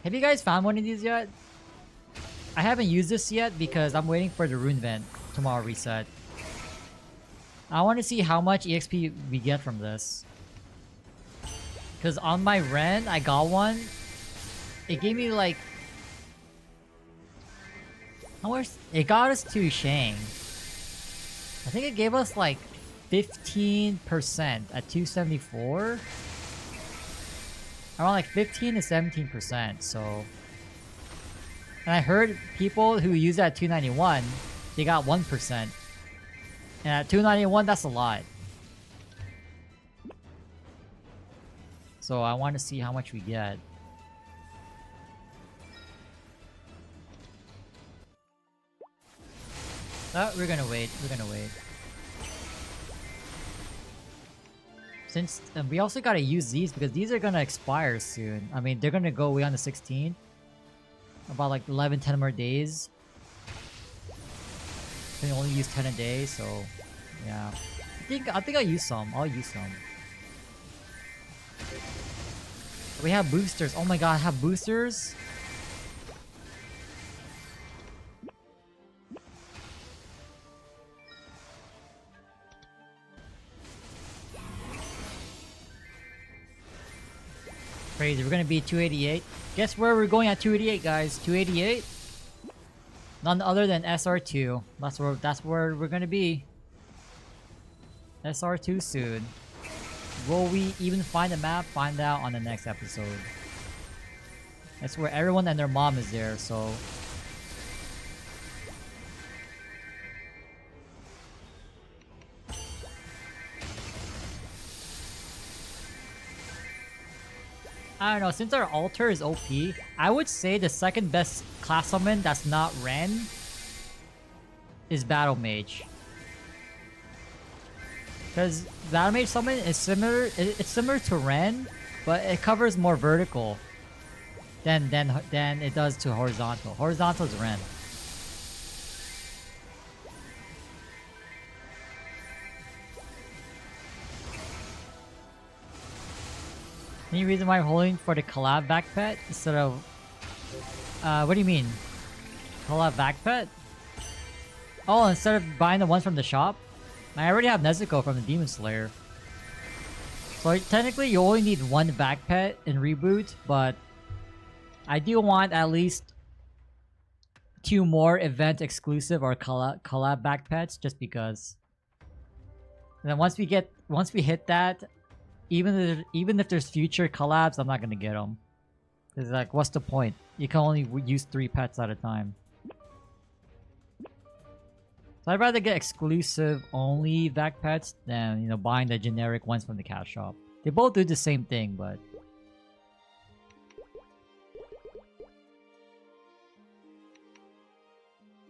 Speaker 1: have you guys found one of these yet? I haven't used this yet because I'm waiting for the rune vent tomorrow reset. I want to see how much EXP we get from this. Because on my Ren, I got one. It gave me like... How much? It got us to Shang. I think it gave us like 15% at 274. Around like 15 to 17%, so... And I heard people who use that at 291, they got 1%. And at 291, that's a lot. So I want to see how much we get. Oh, we're gonna wait. We're gonna wait. Since we also gotta use these because these are gonna expire soon. I mean, they're gonna go away on the 16th. About like 11, 10 more days. Can only use 10 a day, so yeah. I think I'll use some. I'll use some. We have boosters. Oh my god, I have boosters. Crazy. We're gonna be 288. Guess where we're going at 288, guys? 288. None other than SR2. That's where we're gonna be. SR2 soon. Will we even find a map? Find out on the next episode. That's where everyone and their mom is there, so... I don't know, since our altar is OP, I would say the second best class summon that's not Ren is Battle Mage. Because Battle Mage summon is similar, it's similar to Ren, but it covers more vertical than it does to horizontal. Horizontal is Ren. Any reason why I'm holding for the collab back pet instead of... what do you mean? Collab back pet? Oh, instead of buying the ones from the shop? I already have Nezuko from the Demon Slayer. So technically you only need one back pet in Reboot, but I do want at least 2 more event exclusive or collab back pets just because. And then once we hit that, even if there's future collabs, I'm not gonna get them. It's like, what's the point? You can only use 3 pets at a time. So I'd rather get exclusive only back pets than, you know, buying the generic ones from the cash shop. They both do the same thing, but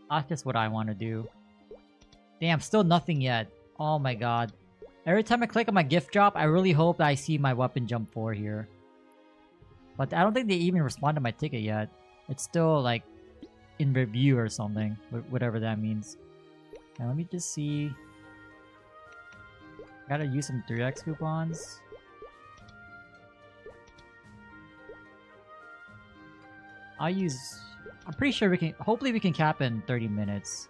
Speaker 1: that's just what I want to do. Damn, still nothing yet. Oh my god. Every time I click on my gift drop, I really hope that I see my weapon jump 4 here. But I don't think they even respond to my ticket yet. It's still like in review or something, whatever that means. Now let me just see. Gotta use some 3x coupons. I'm pretty sure we can, hopefully we can cap in 30 minutes.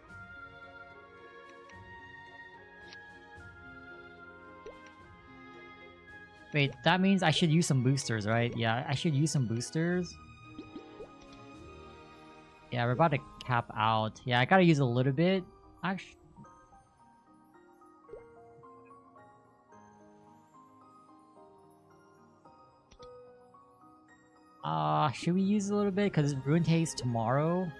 Speaker 1: Wait, that means I should use some boosters, right? Yeah, I should use some boosters. Yeah, we're about to cap out. Yeah, I gotta use a little bit. Actually... should we use a little bit? Because it's Ruined Haze tomorrow.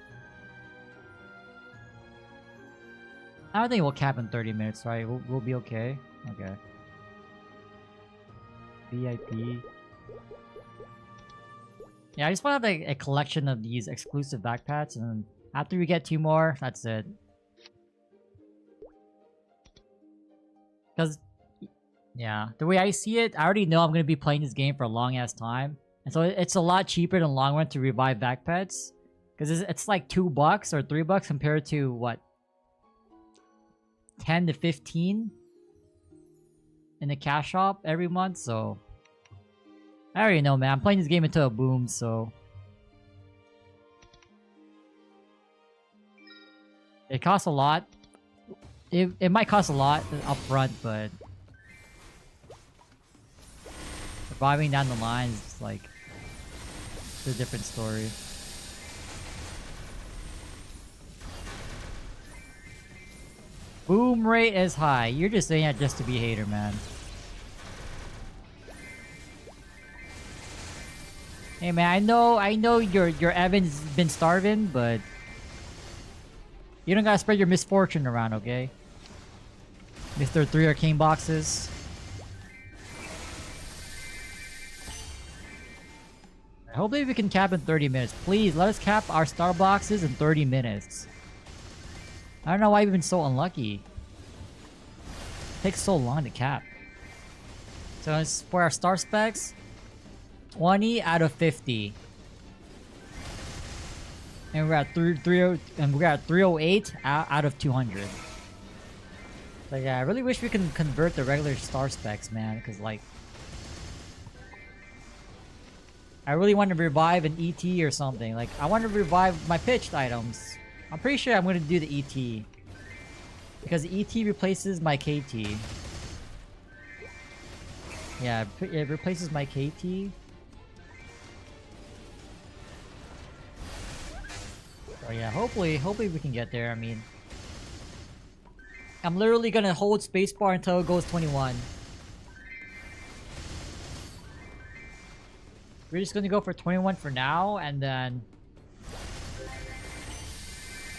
Speaker 1: I don't think we'll cap in 30 minutes, right? We'll be okay. Okay. VIP. Yeah, I just want to have a collection of these exclusive backpacks, and then after we get 2 more, that's it. Because, yeah, the way I see it, I already know I'm going to be playing this game for a long-ass time. And so it's a lot cheaper in the long run to revive backpacks. Because it's like $2 or $3 compared to, what? 10 to 15? In the cash shop every month, so... I already know, man. I'm playing this game until it booms, so... It costs a lot. It might cost a lot up front, but... Surviving down the line is like... It's a different story. Boom rate is high. You're just saying that just to be a hater, man. Hey man, I know your Evan's been starving, but you don't gotta spread your misfortune around, okay? Mr. 3 arcane boxes. Hopefully we can cap in 30 minutes. Please, let us cap our star boxes in 30 minutes. I don't know why we've been so unlucky. It takes so long to cap. So it's for our star specs, 20 out of 50. And we're at 308 out of 200. Like, yeah, I really wish we can convert the regular star specs, man, because like I really want to revive an ET or something. Like, I want to revive my pitched items. I'm pretty sure I'm going to do the ET. Because the ET replaces my KT. Yeah, it replaces my KT. So yeah, hopefully we can get there. I mean, I'm literally going to hold spacebar until it goes 21. We're just gonna go for 21 for now, and then...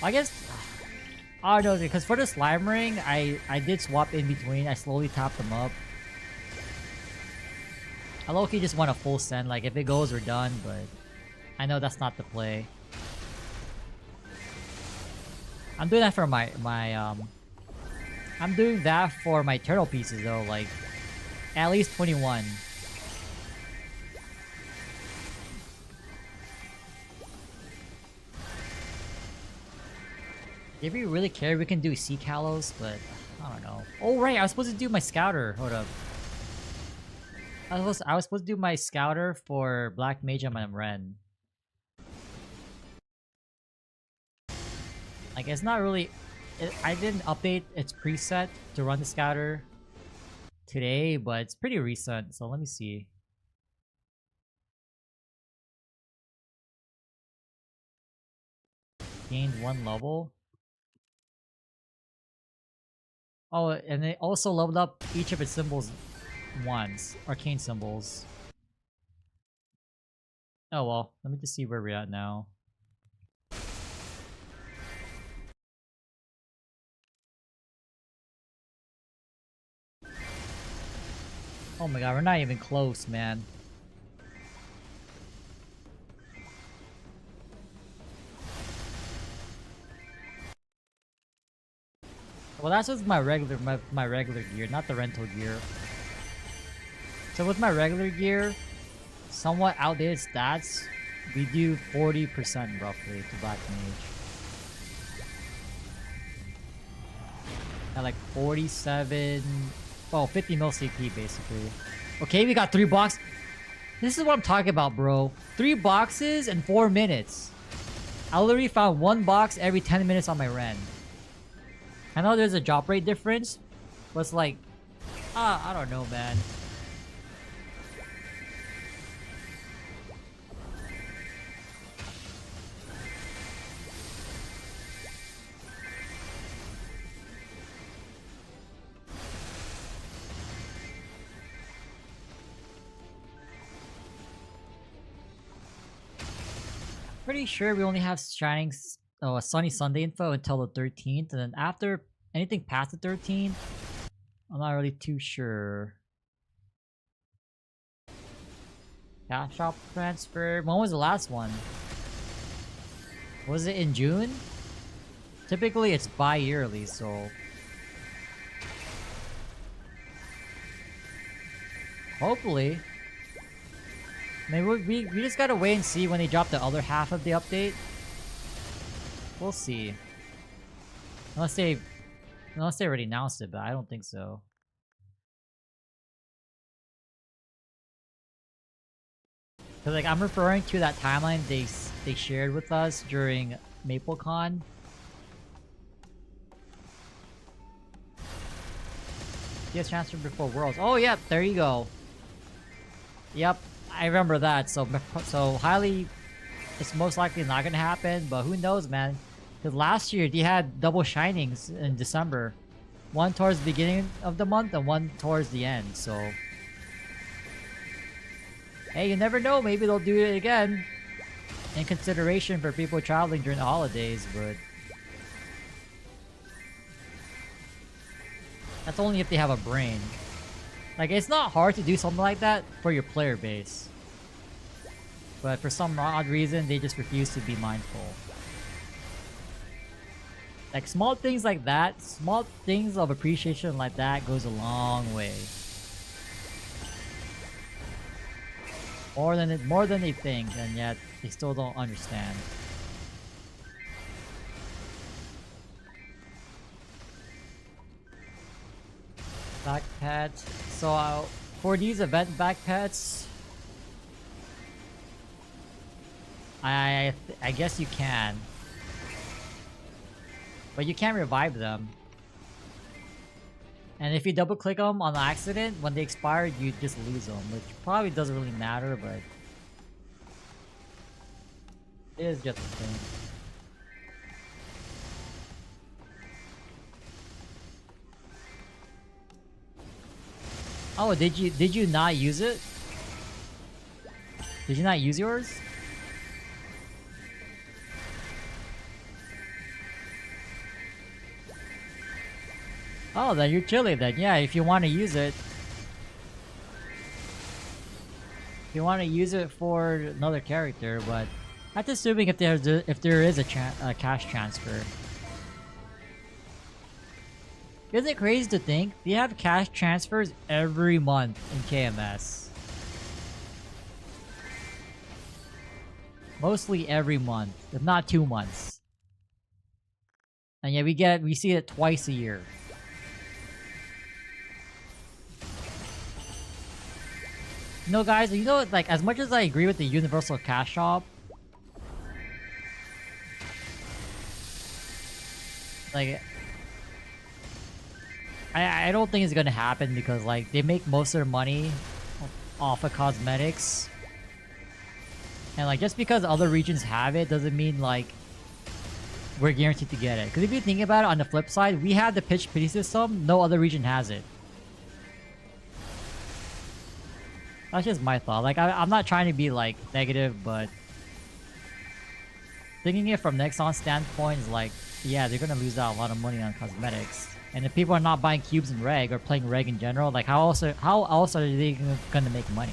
Speaker 1: I guess... I don't know, because for the slime ring, I did swap in between. I slowly tapped them up. I low-key just want a full send, like if it goes, we're done, but... I know that's not the play. I'm doing that for my I'm doing that for my turtle pieces though, like... At least 21. If we really care, we can do Sea Kalos, but I don't know. Oh right, I was supposed to do my Scouter. Hold up. I was supposed to do my scouter for Black Mage and Ren. Like it's not really. I didn't update its preset to run the scouter today, but it's pretty recent. So let me see. Gained 1 level. Oh, and it also leveled up each of its symbols once. Arcane symbols. Oh well, let me just see where we're at now. Oh my god, we're not even close, man. Well, that's with my regular gear, not the rental gear. So with my regular gear, somewhat outdated stats, we do 40% roughly to Black Mage. At like 47... Oh, 50 mil CP basically. Okay, we got 3 boxes. This is what I'm talking about, bro. 3 boxes in 4 minutes. I literally found 1 box every 10 minutes on my Ren. I know there's a drop rate difference, but it's like... I don't know, man. Pretty sure we only have Shining, a Sunny Sunday info until the 13th, and then after anything past the 13th, I'm not really too sure. Cash shop transfer. When was the last one? Was it in June? Typically it's bi-yearly, so... Hopefully. Maybe we just gotta wait and see when they drop the other half of the update. We'll see. Unless they already announced it, but I don't think so. Cause like I'm referring to that timeline they shared with us during MapleCon. DS transfer before Worlds. Oh yeah, there you go. Yep, I remember that. So highly, it's most likely not gonna happen. But who knows, man? Because last year they had double shinings in December, one towards the beginning of the month and one towards the end. So hey, you never know. Maybe they'll do it again in consideration for people traveling during the holidays. But that's only if they have a brain. Like, it's not hard to do something like that for your player base. But for some odd reason, they just refuse to be mindful. Like, small things like that, small things of appreciation like that goes a long way. More than they think, and yet they still don't understand. Back pets. So for these event back pets, I guess you can, but you can't revive them. And if you double click them on accident, when they expire, you just lose them, which probably doesn't really matter, but it is just a thing. Oh, did you not use it? Did you not use yours? Oh, then you're chilling then. Yeah, if you want to use it. If you want to use it for another character, but that's assuming if there is a cash transfer. Isn't it crazy to think they have cash transfers every month in KMS? Mostly every month, if not 2 months. And yeah, we see it twice a year. You know, guys, you know, like, as much as I agree with the universal cash shop, like, I don't think it's gonna happen because, like, they make most of their money off of cosmetics. And, like, just because other regions have it doesn't mean, like, we're guaranteed to get it. Because if you think about it, on the flip side, we have the pitch pity system, no other region has it. That's just my thought. Like, I'm not trying to be, like, negative, but thinking it from Nexon's standpoint is like, yeah, they're gonna lose out a lot of money on cosmetics. And if people are not buying cubes in reg or playing reg in general, like, how else are they gonna make money?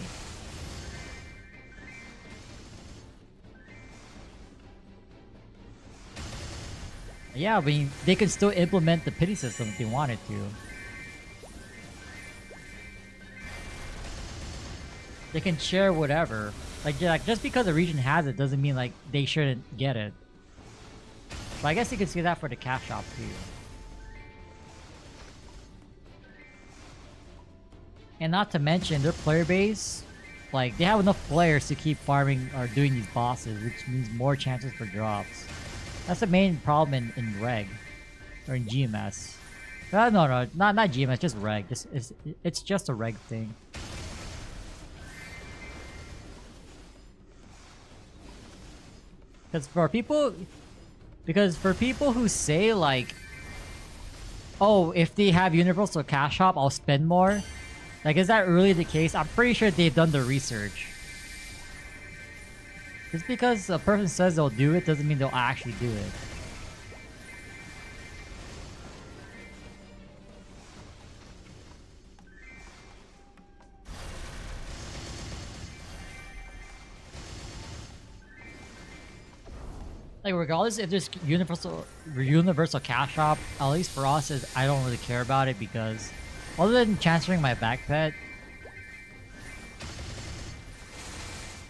Speaker 1: Yeah, I mean, they can still implement the pity system if they wanted to. They can share whatever. Like, yeah, like, just because a region has it doesn't mean, like, they shouldn't get it. But I guess you could see that for the cash shop too. And not to mention their player base, like, they have enough players to keep farming or doing these bosses, which means more chances for drops. That's the main problem in Reg. Or in GMS. No, not GMS, just Reg. It's just a Reg thing. Because for people who say, like, oh, if they have universal cash shop, I'll spend more. Like, is that really the case? I'm pretty sure they've done the research. Just because a person says they'll do it doesn't mean they'll actually do it. Like, regardless if there's universal cash shop, at least for us, is I don't really care about it because other than transferring my back pet,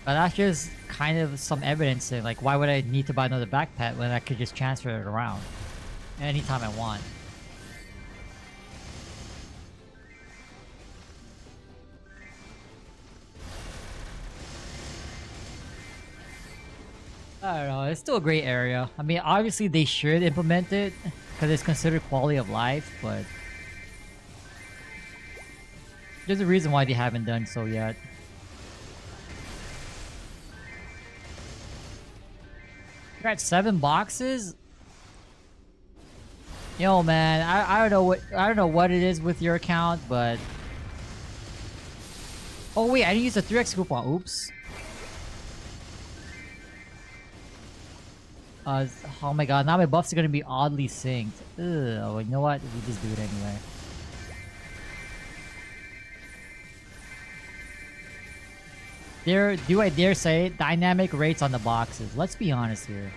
Speaker 1: but that's just kind of some evidence that, like, why would I need to buy another back pet when I could just transfer it around anytime I want? I don't know, it's still a great area. I mean, obviously they should implement it because it's considered quality of life, but there's a reason why they haven't done so yet. You're at 7 boxes? Yo, man, I don't know what it is with your account, but oh wait, I didn't use the 3x coupon. Oops. Oh my god, now my buffs are gonna be oddly synced. Ugh, oh, you know what? We just do it anyway. Do I dare say it? Dynamic rates on the boxes. Let's be honest here.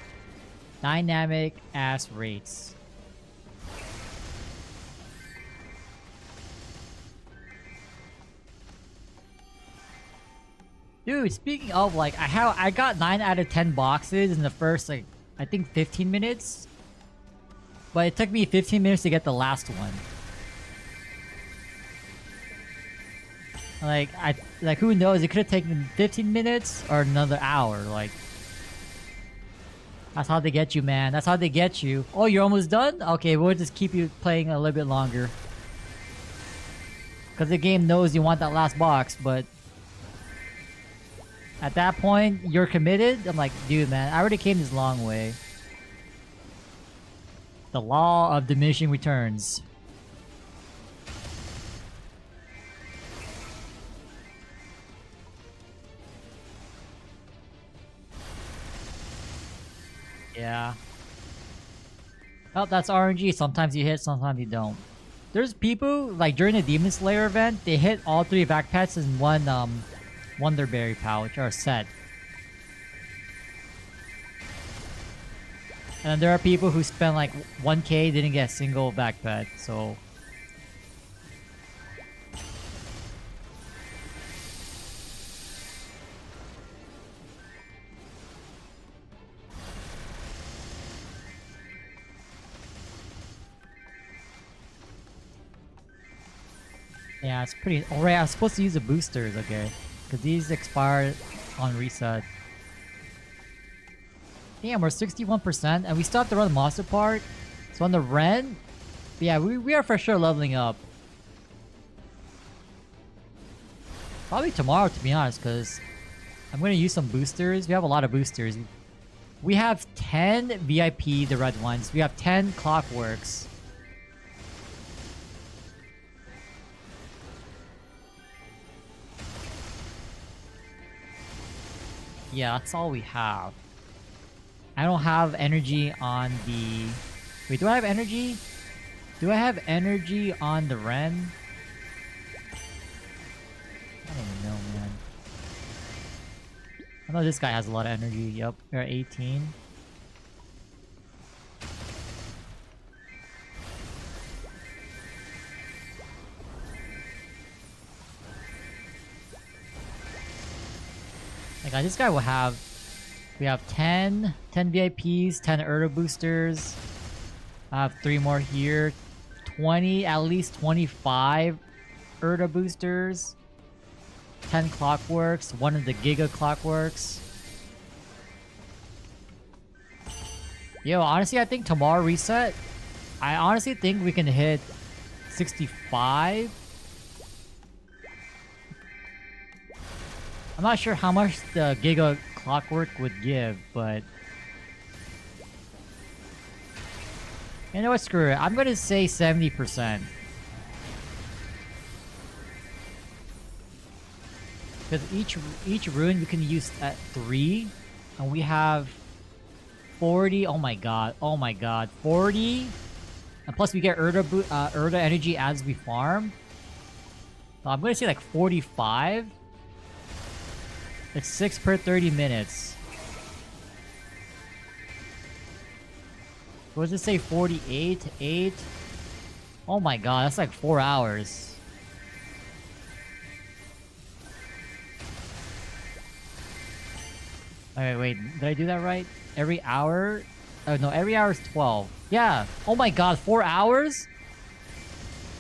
Speaker 1: Dynamic ass rates. Dude, speaking of, like, I got 9 out of 10 boxes in the first, like, I think 15 minutes. But it took me 15 minutes to get the last one. Like, who knows? It could have taken 15 minutes or another hour. Like, that's how they get you, man. That's how they get you. Oh, you're almost done? Okay, we'll just keep you playing a little bit longer. Because the game knows you want that last box, but at that point, you're committed? I'm like, dude, man, I already came this long way. The law of diminishing returns. Yeah. Oh, that's RNG. Sometimes you hit, sometimes you don't. There's people, like, during the Demon Slayer event, they hit all 3 backpacks in one, Wonderberry pouch, or set. And there are people who spent, like, 1k, didn't get a single backpack, so... Yeah, it's pretty... Alright, I was supposed to use the boosters, okay. Because these expire on reset. Damn, we're 61%, and we still have to run the monster part. So on the Ren, yeah, we are for sure leveling up. Probably tomorrow, to be honest, because I'm going to use some boosters. We have a lot of boosters. We have 10 VIP, the red ones. We have 10 Clockworks. Yeah, that's all we have. I don't have energy on the... Wait, do I have energy? Do I have energy on the Ren? I don't even know, man. I know this guy has a lot of energy. Yep, we're at 18. Like, this guy will have... We have 10 VIPs, 10 Erda boosters. I have 3 more here. 20, at least 25 Erda boosters. 10 Clockworks, 1 of the Giga Clockworks. Yo, honestly, I think tomorrow reset, I honestly think we can hit 65. I'm not sure how much the Giga Clockwork would give, but... You know what, screw it. I'm gonna say 70%. Because each rune we can use at 3, and we have 40. Oh my god! Oh my god! 40, and plus we get Erda energy as we farm. So I'm gonna say like 45. It's 6 per 30 minutes. What does it say? 48, 8. Oh my god! That's like 4 hours. Alright, wait, did I do that right? Every hour? Oh no, every hour is 12. Yeah! Oh my god, 4 hours?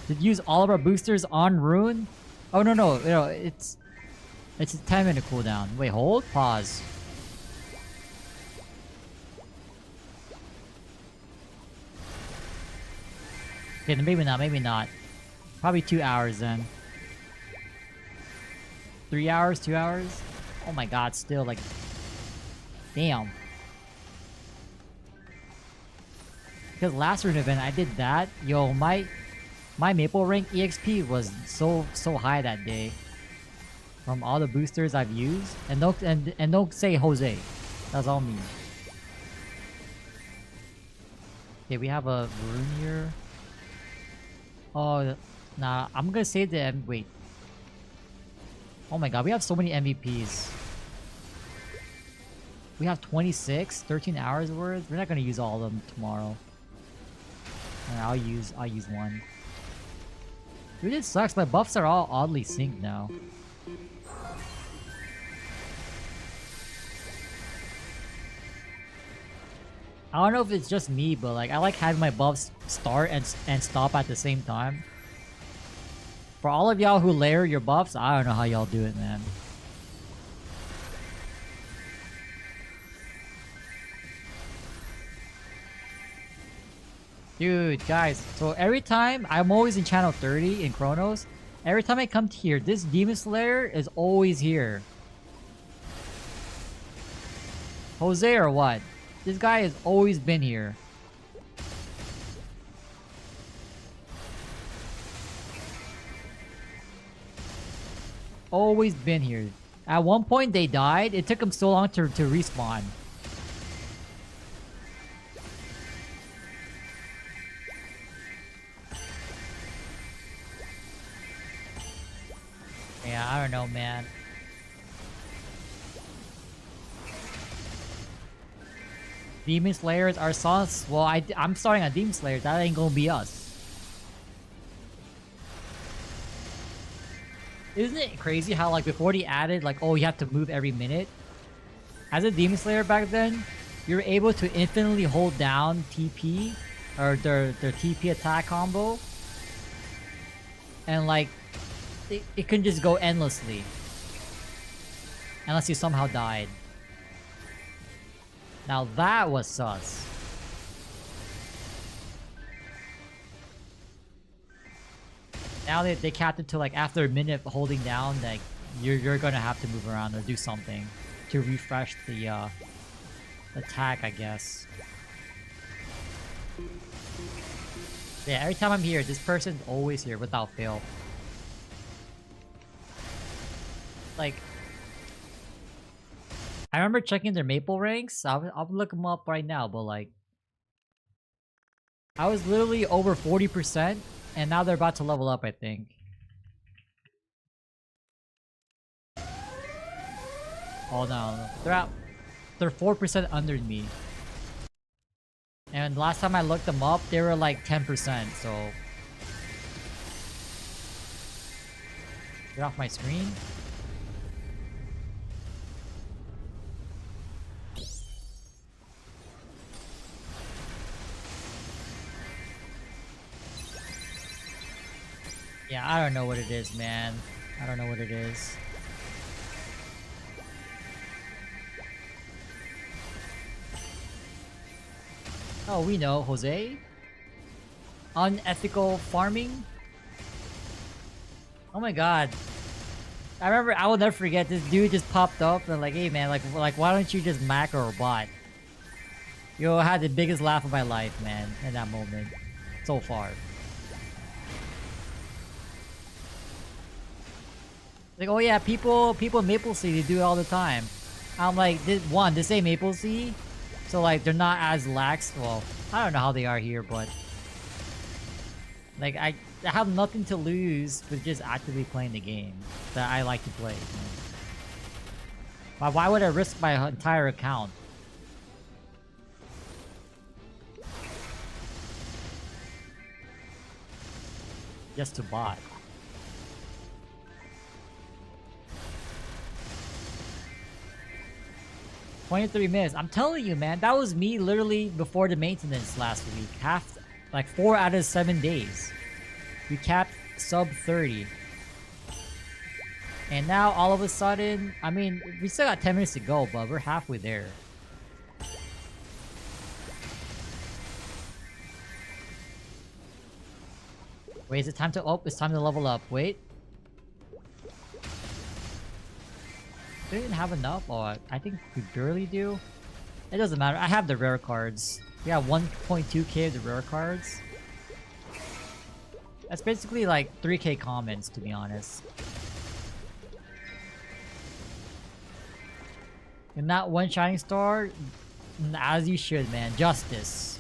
Speaker 1: Did use all of our boosters on Rune? Oh no, it's a 10-minute cooldown. Wait, hold? Pause. Okay, then maybe not. Probably 2 hours then. 3 hours, 2 hours? Oh my god, still like... Damn. Because last rune event I did that. Yo, my Maple Rank EXP was so high that day. From all the boosters I've used. And don't say Jose. That's all me. Okay, we have a rune here. Oh, nah, I'm gonna save the wait. Oh my god, we have so many MVPs. We have 26, 13 hours worth. We're not gonna use all of them tomorrow. And I'll use one. Dude, it sucks. My buffs are all oddly synced now. I don't know if it's just me, but like I like having my buffs start and stop at the same time. For all of y'all who layer your buffs, I don't know how y'all do it, man. Dude, guys, so every time, I'm always in channel 30 in Chronos. Every time I come to here, this Demon Slayer is always here. Jose or what? This guy has always been here. Always been here. At one point they died. It took them so long to respawn. Yeah, I don't know, man. Demon Slayers are sauce. Well, I'm starting on Demon Slayers. That ain't gonna be us. Isn't it crazy how like before they added like, oh, you have to move every minute? As a Demon Slayer back then, you're able to infinitely hold down TP or their TP attack combo, and like it can just go endlessly. Unless you somehow died. Now that was sus. Now they capped it to like after a minute of holding down, like you're gonna have to move around or do something to refresh the attack, I guess. Yeah, every time I'm here, this person's always here without fail. Like, I remember checking their maple ranks. I'll look them up right now, but like, I was literally over 40%, and now they're about to level up, I think. Oh no, they're 4% under me. And last time I looked them up, they were like 10%, so... Get off my screen. Yeah, I don't know what it is, man. I don't know what it is. Oh, we know, Jose. Unethical farming. Oh my god. I remember, I will never forget, this dude just popped up and like, hey man, like why don't you just macro or bot? Yo, I had the biggest laugh of my life, man, in that moment. So far. Like, oh yeah, people Maple Sea, they do it all the time. I'm like, this ain't Maple Sea, so like they're not as lax. Well, I don't know how they are here, but like I have nothing to lose with just actively playing the game that I like to play. Why would I risk my entire account? Just to bot. $23 minutes. I'm telling you, man, that was me literally before the maintenance last week. Like 4 out of 7 days. We capped sub 30. And now all of a sudden, I mean, we still got 10 minutes to go, but we're halfway there. Wait, is it time to... Oh, it's time to level up. Wait. Do we even have enough? Oh, I think we barely do. It doesn't matter. I have the rare cards. We have 1.2k of the rare cards. That's basically like 3k commons, to be honest. And not one shining star, as you should, man. Justice.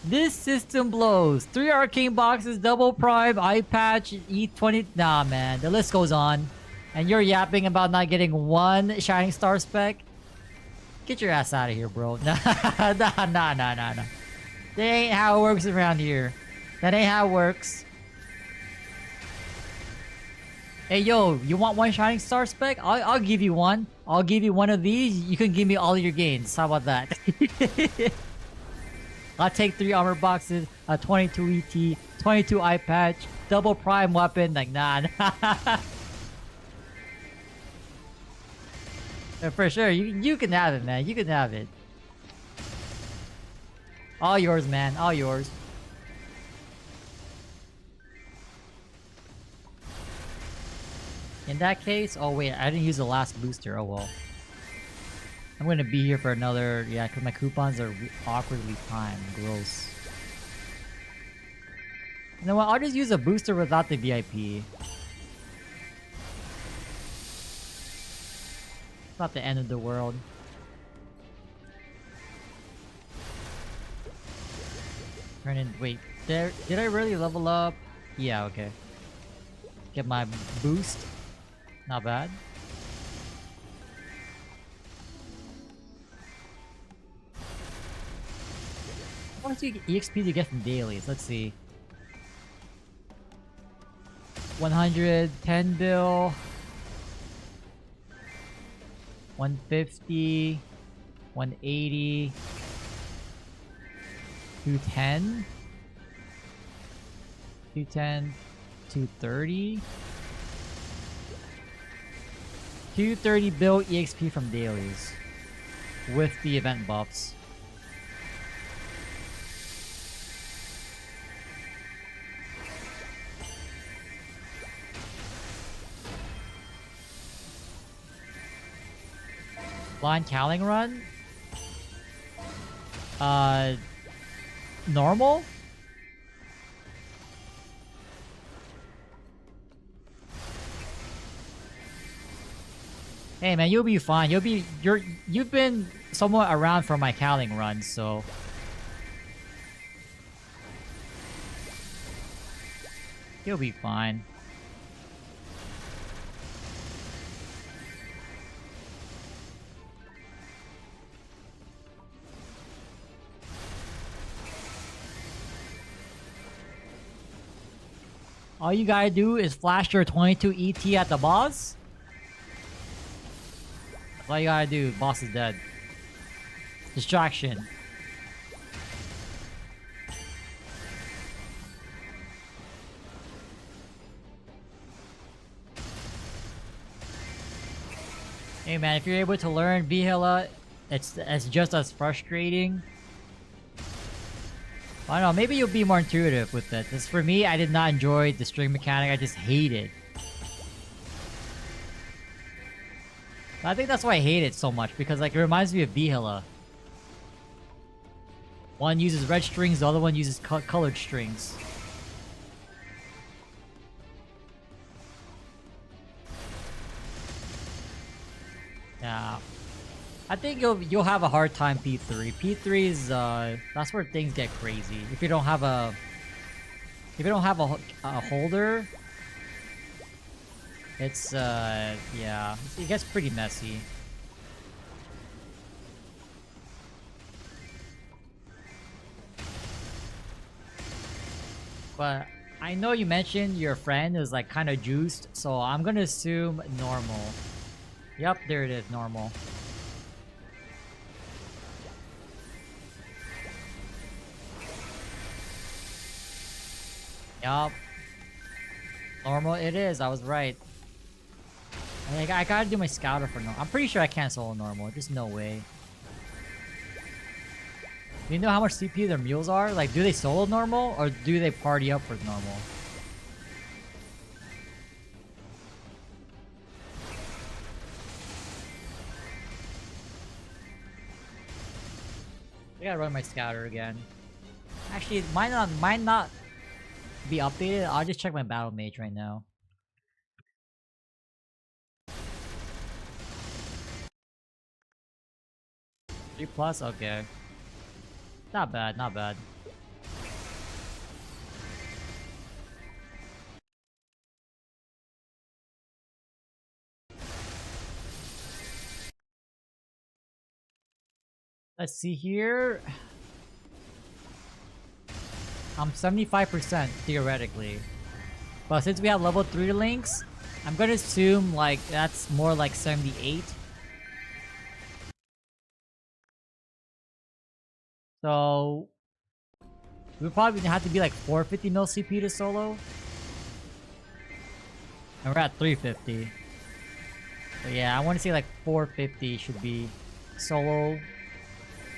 Speaker 1: This system blows. 3 arcane boxes, double prime, eye patch, E20. Nah, man. The list goes on. And you're yapping about not getting 1 shining star spec? Get your ass out of here, bro. Nah. That ain't how it works around here. That ain't how it works. Hey, yo, you want 1 shining star spec? I'll give you one. I'll give you one of these. You can give me all your gains. How about that? I'll take 3 armor boxes, a 22 ET, 22 eye patch, double prime weapon. Like, nah. For sure, you can have it, man. You can have it. All yours, man. All yours. In that case, oh wait, I didn't use the last booster. Oh well. I'm gonna be here for another, yeah, because my coupons are awkwardly timed. Gross. You know what? I'll just use a booster without the VIP. Not the end of the world. Turn in. Wait, did I really level up? Yeah, okay. Get my boost. Not bad. How much EXP do you get from dailies? Let's see. 110 bill. 150, 180, 210, 210, 230, 230 bill EXP from dailies with the event buffs. Blind Cowling run? Normal? Hey man, you'll be fine. You've been somewhat around for my Cowling run, so you'll be fine. All you gotta do is flash your 22 ET at the boss. That's all you gotta do. Boss is dead. Distraction. Hey man, if you're able to learn Vihela, it's just as frustrating. I don't know, maybe you'll be more intuitive with it. Because for me, I did not enjoy the string mechanic, I just hate it. I think that's why I hate it so much, because like it reminds me of Vihela. One uses red strings, the other one uses colored strings. Yeah. I think you'll have a hard time P3. P3 is that's where things get crazy. If you don't have a holder, it's yeah, it gets pretty messy. But I know you mentioned your friend is like kind of juiced, so I'm gonna assume normal. Yep, there it is, normal. Yup. Normal it is, I was right. I gotta do my scouter for normal. I'm pretty sure I can't solo normal, just no way. You know how much CP their mules are? Like, do they solo normal or do they party up with normal? I gotta run my scouter again. Actually, it might not be updated. I'll just check my battle mage right now. Three plus, okay. Not bad, not bad. Let's see here. I'm 75% theoretically. But since we have level 3 links, I'm gonna assume like that's more like 78. So we probably have to be like 450 mil CP to solo. And we're at 350. So yeah, I want to say like 450 should be solo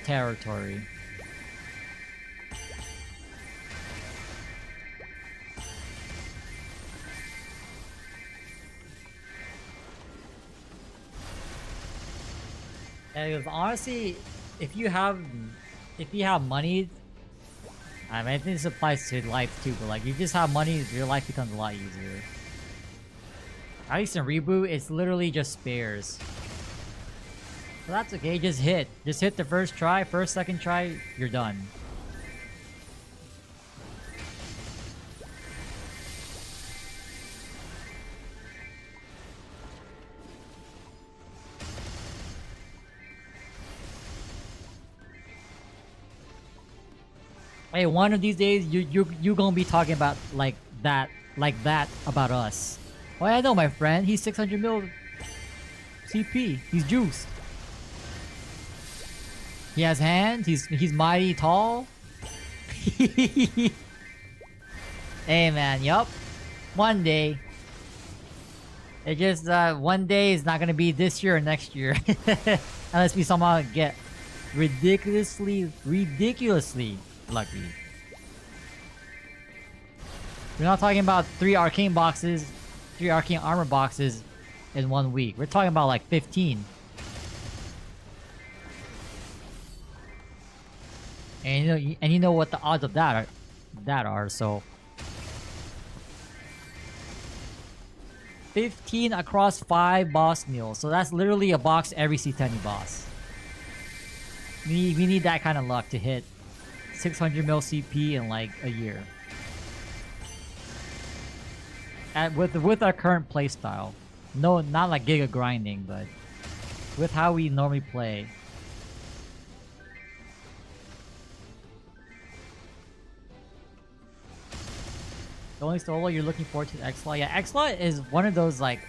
Speaker 1: territory. And honestly, if you have money, I mean, I think this applies to life too, but like you just have money, your life becomes a lot easier. At least in Reboot, it's literally just spares. So that's okay, just hit the first try, second try, you're done. Hey, one of these days, you gonna be talking about like that about us. Oh, I know my friend. He's 600 mil CP. He's juiced. He has hands. He's mighty tall. Hey, man. Yup. One day. It just one day is not gonna be this year or next year, unless we somehow get ridiculously lucky. We're not talking about 3 arcane boxes, 3 arcane armor boxes in 1 week. We're talking about like 15. And you know what the odds of that are, so 15 across 5 boss meals. So that's literally a box every C10 boss. We need that kind of luck to hit 600 mil CP in like a year. With our current playstyle. No, not like giga grinding, but with how we normally play. The only solo you're looking forward to Xlaw? Yeah, Xlaw is one of those like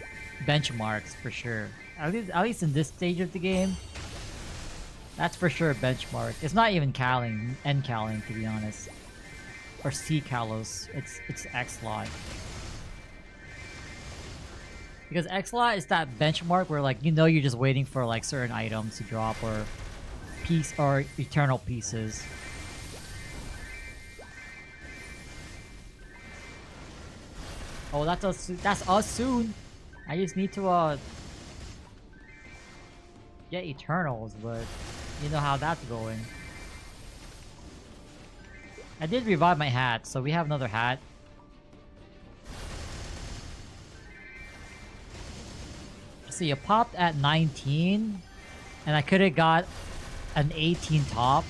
Speaker 1: benchmarks for sure. At least in this stage of the game. That's for sure a benchmark. It's not even Kaling, N Kaling to be honest. Or C Kalos. It's Xlaw. Because Xlaw is that benchmark where like you're just waiting for like certain items to drop or eternal pieces. Oh, that's us soon. I just need to get Eternals, but you know how that's going. I did revive my hat, so we have another hat. See, it popped at 19, and I could have got an 18 top.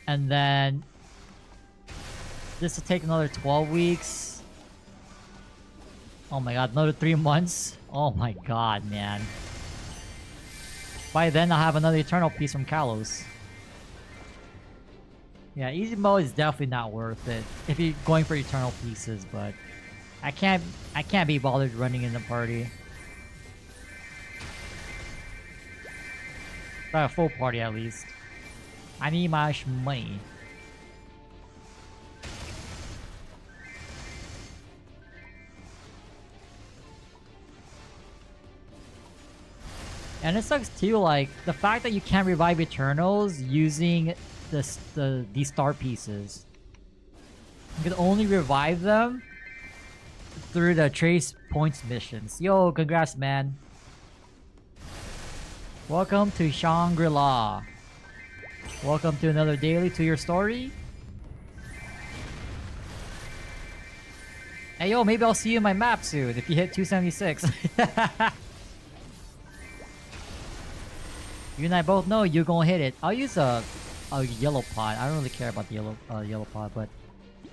Speaker 1: And then this will take another 12 weeks. Oh my god, another 3 months. Oh my god, man. By then I'll have another Eternal piece from Kalos. Yeah, easy mode is definitely not worth it if you're going for Eternal pieces, but I can't be bothered running in the party. Not a full party at least. I need my money. And it sucks too, like the fact that you can't revive Eternals using these star pieces. You can only revive them through the Trace Points missions. Yo, congrats, man. Welcome to Shangri-La. Welcome to another daily to your story. Hey, yo, maybe I'll see you in my map soon if you hit 276. You and I both know you're gonna hit it. I'll use a yellow pod. I don't really care about the yellow pod, but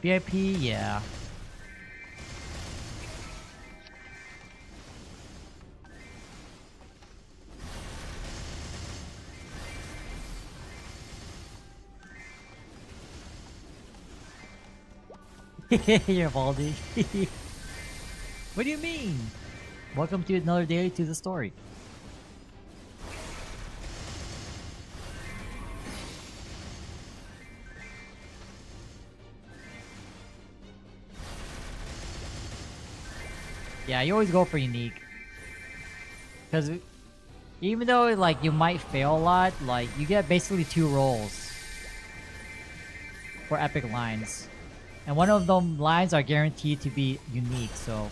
Speaker 1: VIP, yeah. You're Baldi. What do you mean? Welcome to another daily to the story. Yeah, you always go for unique. Because even though like you might fail a lot, like you get basically 2 rolls for epic lines. And one of them lines are guaranteed to be unique, so.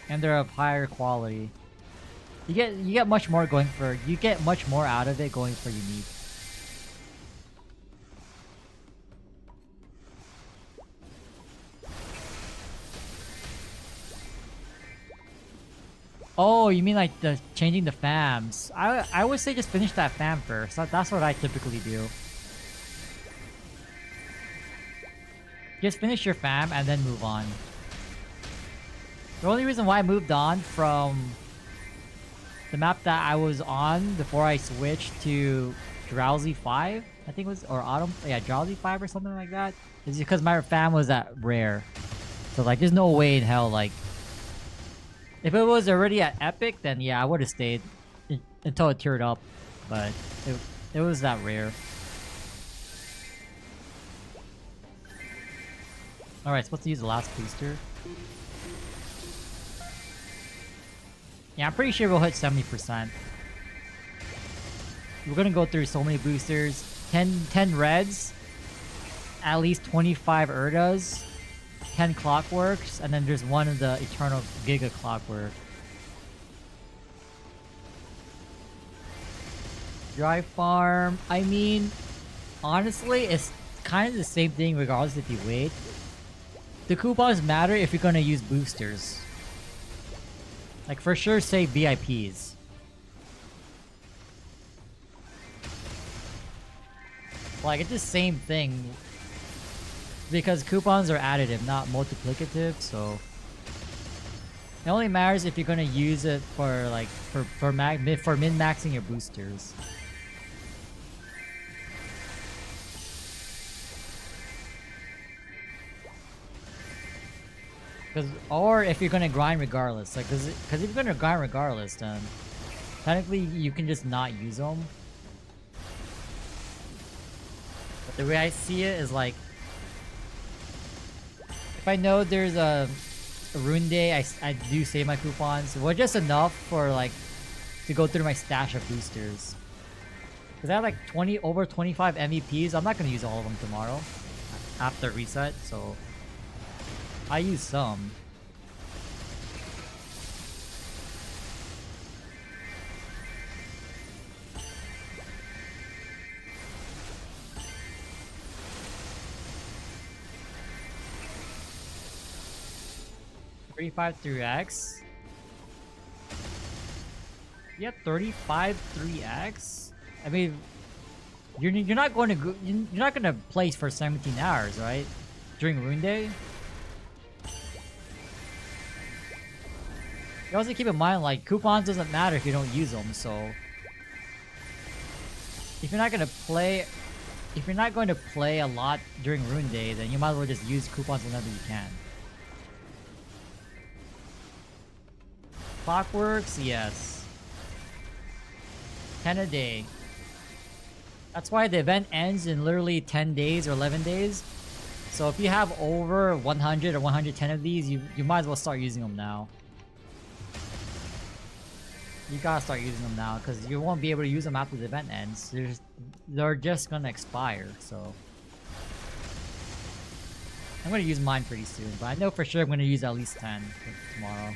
Speaker 1: And they're of higher quality. You get much more you get much more out of it going for unique. Oh, you mean like changing the FAMs? I would say just finish that FAM first. That's what I typically do. Just finish your FAM and then move on. The only reason why I moved on from the map that I was on before I switched to Drowsy 5, I think it was, or Autumn, yeah, Drowsy 5 or something like that, is because my FAM was at rare. So like, there's no way in hell, like, if it was already at epic, then yeah, I would have stayed until it tiered up, but it was that rare. Alright, supposed to use the last booster. Yeah, I'm pretty sure we'll hit 70%. We're gonna go through so many boosters. 10 reds, at least 25 Urdas, 10 Clockworks, and then there's one of the Eternal Giga Clockwork. Dry farm, I mean, honestly, it's kind of the same thing regardless if you wait. The coupons matter if you're gonna use boosters. Like, for sure, say VIPs. Like, it's the same thing. Because coupons are additive, not multiplicative, so... It only matters if you're gonna use it for, like, for min-maxing your boosters. Or if you're gonna grind regardless, like, cause if you're gonna grind regardless, then technically you can just not use them. But the way I see it is like, if I know there's a rune day, I do save my coupons. Well, just enough for like to go through my stash of boosters. Cause I have like over 25 MVPs. I'm not gonna use all of them tomorrow after reset, so. I use some. $35 3x. Yeah, 35 3x. I mean, you're not going to go, you're not gonna place for 17 hours, right? During Rune Day. You also keep in mind, like, coupons doesn't matter if you don't use them, so... If you're not going to play a lot during Rune Day, then you might as well just use coupons whenever you can. Clockworks, yes. 10 a day. That's why the event ends in literally 10 days or 11 days. So if you have over 100 or 110 of these, you might as well start using them now. You gotta start using them now, because you won't be able to use them after the event ends. They're just gonna expire, so... I'm gonna use mine pretty soon, but I know for sure I'm gonna use at least 10 for tomorrow.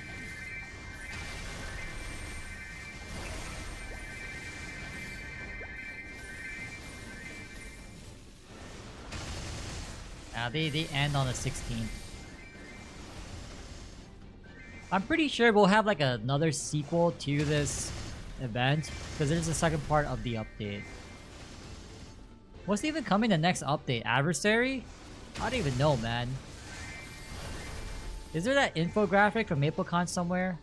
Speaker 1: They end on the 16th. I'm pretty sure we'll have like another sequel to this event, because there's a second part of the update. What's even coming the next update? Adversary? I don't even know, man. Is there that infographic from MapleCon somewhere?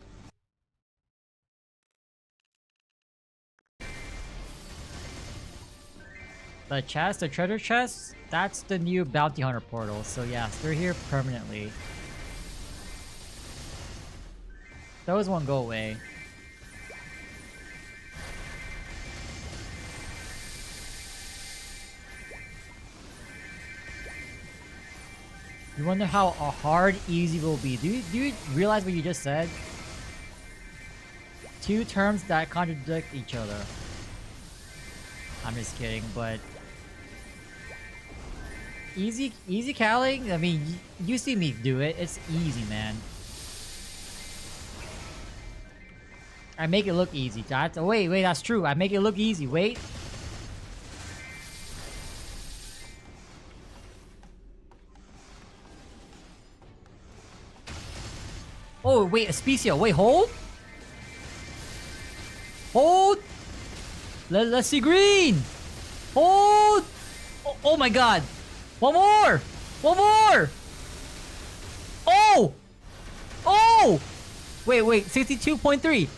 Speaker 1: The chest, the treasure chest? That's the new bounty hunter portal. So yes, they're here permanently. Those won't go away. You wonder how hard easy will be. Do you realize what you just said? Two terms that contradict each other. I'm just kidding, but easy calling. I mean, you see me do it. It's easy, man. I make it look easy. That's wait, that's true. I make it look easy. Wait. Oh, wait, Aspicio. Wait, hold? Hold! Let's see green! Hold! Oh my god! One more! One more! Oh! Oh! Wait, 62.3.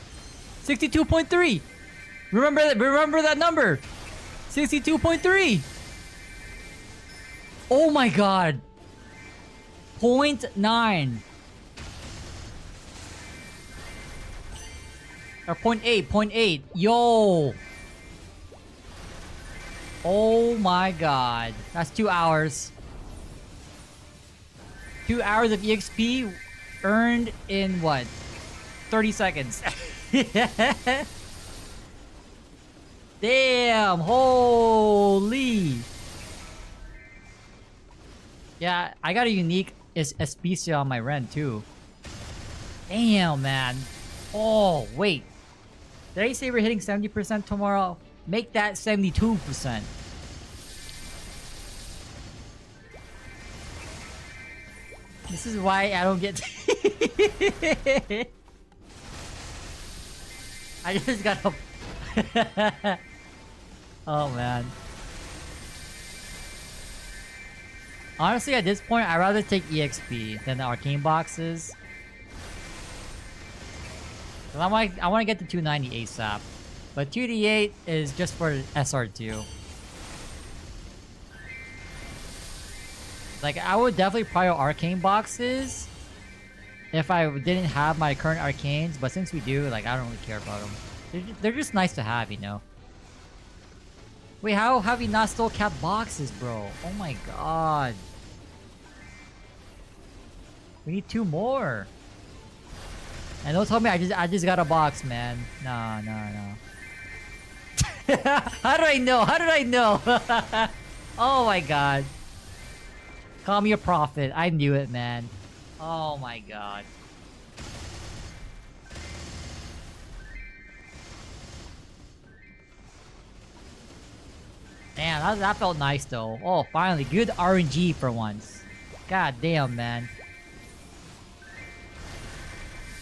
Speaker 1: 62.3. Remember that number. 62.3. Oh my god. 0.9. Or 0.8. Yo. Oh my god. That's 2 hours. 2 hours of EXP earned in what? 30 seconds. Damn, holy. Yeah, I got a unique Especia on my Ren too. Damn, man. Oh, wait. Did I say we're hitting 70% tomorrow? Make that 72%. This is why I don't get... I just got a... Oh, man. Honestly, at this point, I'd rather take EXP than the arcane boxes. I want to get to 290 ASAP. But 2D8 is just for SR2. Like, I would definitely prior arcane boxes if I didn't have my current arcanes, but since we do, like, I don't really care about them. They're just nice to have, you know? Wait, how have we not still kept boxes, bro? Oh my god. We need 2 more. And don't tell me I just got a box, man. No. How do I know? How did I know? Oh my god. Call me a prophet. I knew it, man. Oh my god. Damn, that felt nice though. Oh, finally. Good RNG for once. God damn, man.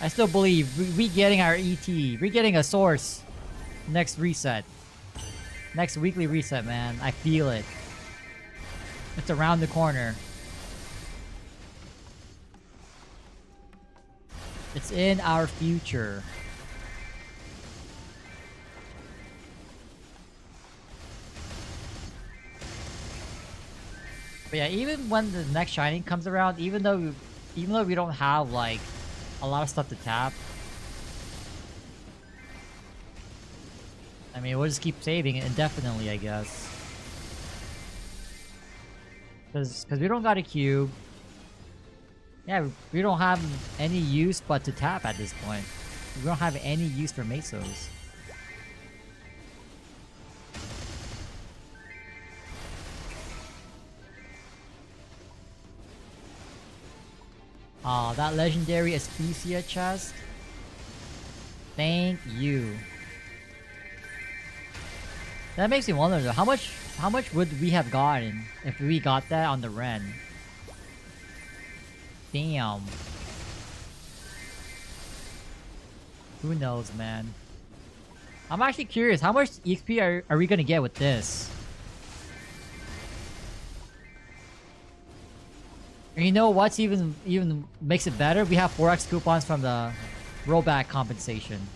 Speaker 1: I still believe we getting our ET. We're getting a source. Next reset. Next weekly reset, man. I feel it. It's around the corner. It's in our future. But yeah, even when the next shining comes around, even though we don't have like a lot of stuff to tap, I mean, we'll just keep saving it indefinitely, I guess. Because we don't got a cube. Yeah, we don't have any use but to tap at this point. We don't have any use for Mesos. Aw, that legendary Especia chest. Thank you. That makes me wonder though, how much would we have gotten if we got that on the Ren? Damn. Who knows, man. I'm actually curious, how much EXP are we gonna get with this? And you know what's even makes it better? We have 4x coupons from the rollback compensation.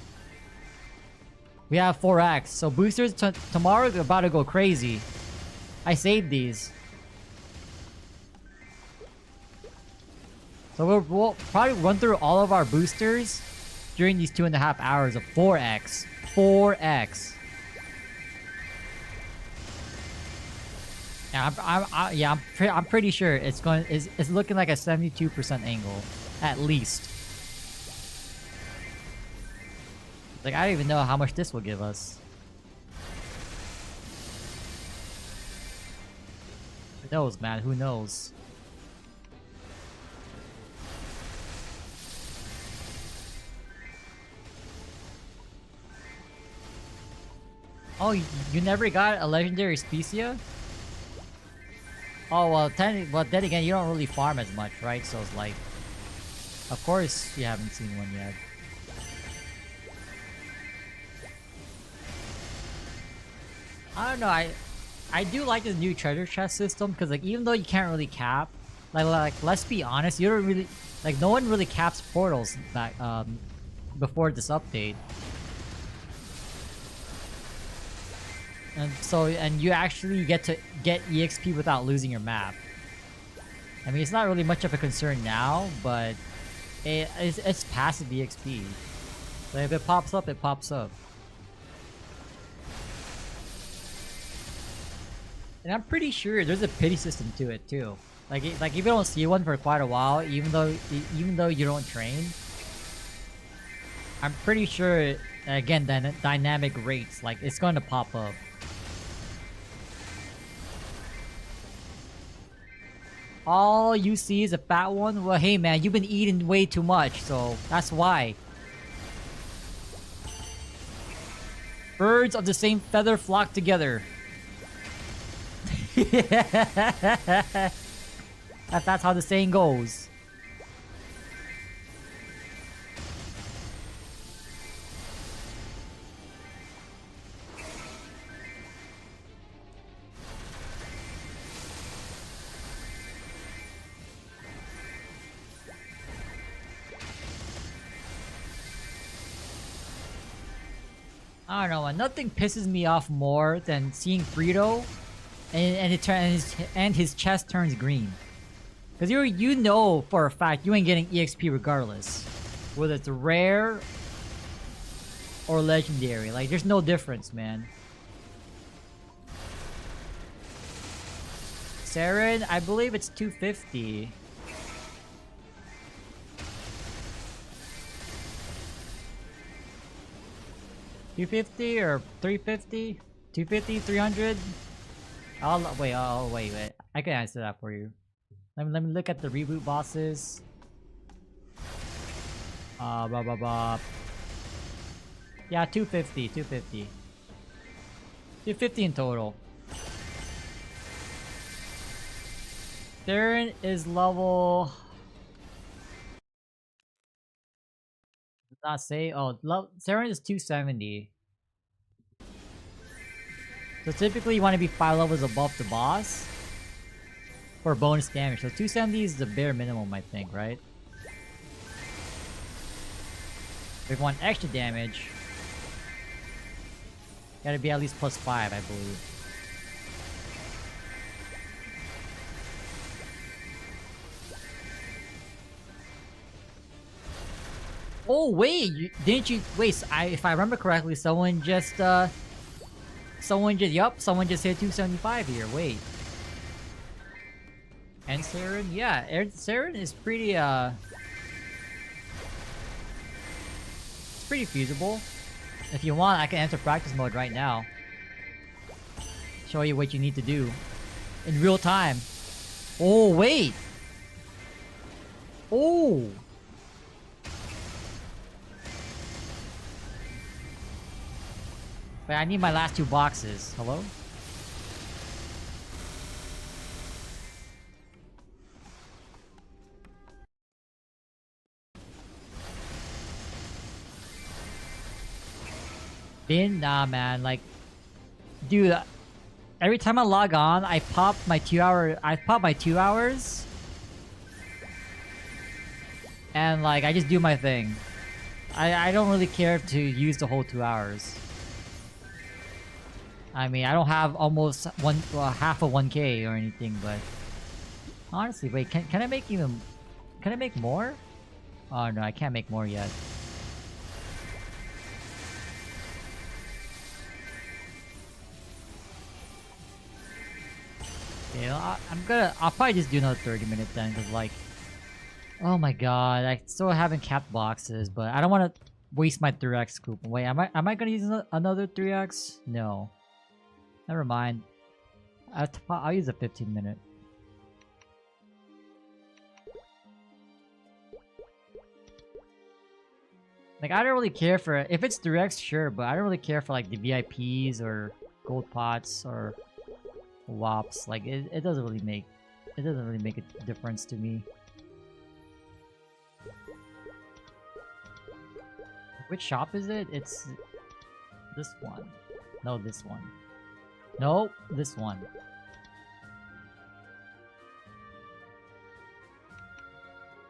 Speaker 1: We have 4x, so boosters tomorrow are about to go crazy. I saved these. So we'll probably run through all of our boosters during these 2.5 hours of 4x. 4x. Yeah, I'm pretty sure it's looking like a 72% angle, at least. Like, I don't even know how much this will give us. Who knows, man? Who knows? Oh, you never got a legendary Especia? Oh, well, then again, you don't really farm as much, right? So it's like... Of course you haven't seen one yet. I don't know, I do like this new treasure chest system, because like, even though you can't really cap, like let's be honest, you don't really... Like, no one really caps portals back, before this update. And you actually get to get EXP without losing your map. I mean, it's not really much of a concern now, but it's passive EXP. So if it pops up, it pops up. And I'm pretty sure there's a pity system to it too. Like if you don't see one for quite a while, even though you don't train, I'm pretty sure again dynamic rates, like it's going to pop up. All you see is a fat one? Well, hey man, you've been eating way too much, so that's why. Birds of the same feather flock together. That's how the saying goes. I don't know, man. Nothing pisses me off more than seeing Frito and his chest turns green. Cause you know for a fact you ain't getting EXP regardless. Whether it's rare or legendary. Like there's no difference, man. Saren, I believe it's 250. $250 or $350? $250, $300? Wait. I can answer that for you. Let me look at the reboot bosses. Yeah, 250, 250. 250 in total. Darren is level... Does not say. Oh, Saren is 270. So typically you want to be 5 levels above the boss for bonus damage. So 270 is the bare minimum, I think, right? If you want extra damage, gotta be at least +5, I believe. Oh wait, didn't you wait? If I remember correctly, someone just hit 275 here. Wait, and Saren, yeah, Saren is pretty it's pretty feasible. If you want, I can enter practice mode right now. Show you what you need to do in real time. Oh wait. Oh. Wait, I need my last 2 boxes. Hello? Nah, man. Like, dude, every time I log on, I pop my 2 hours. And, like, I just do my thing. I don't really care to use the whole 2 hours. I mean, I don't have almost half of 1k or anything, but honestly, wait, can I make more? Oh no, I can't make more yet. Yeah, I'll probably just do another 30-minute then, cause like, oh my god, I still haven't capped boxes, but I don't want to waste my 3x coupon. Wait, am I gonna use another 3x? No. Never mind. I'll use a 15-minute. Like, I don't really care for it. If it's 3x, sure, but I don't really care for like the VIPs or gold pots or WAPs. Like, it doesn't really make a difference to me. Which shop is it? It's this one. No, this one. No, this one.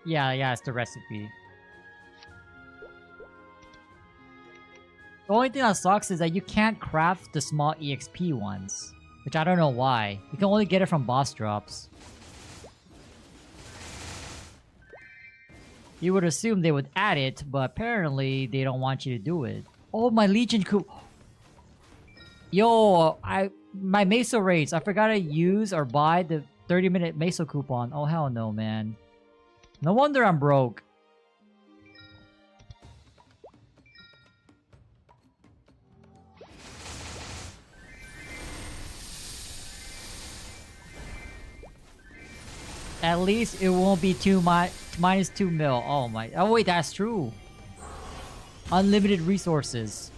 Speaker 1: Yeah, it's the recipe. The only thing that sucks is that you can't craft the small EXP ones. Which I don't know why. You can only get it from boss drops. You would assume they would add it, but apparently they don't want you to do it. Oh, my Legion coup. Yo, my Mesa raids. I forgot to use or buy the 30-minute Meso coupon. Oh, hell no, man. No wonder I'm broke. At least it won't be minus 2 mil. Oh my. Oh wait, that's true. Unlimited resources.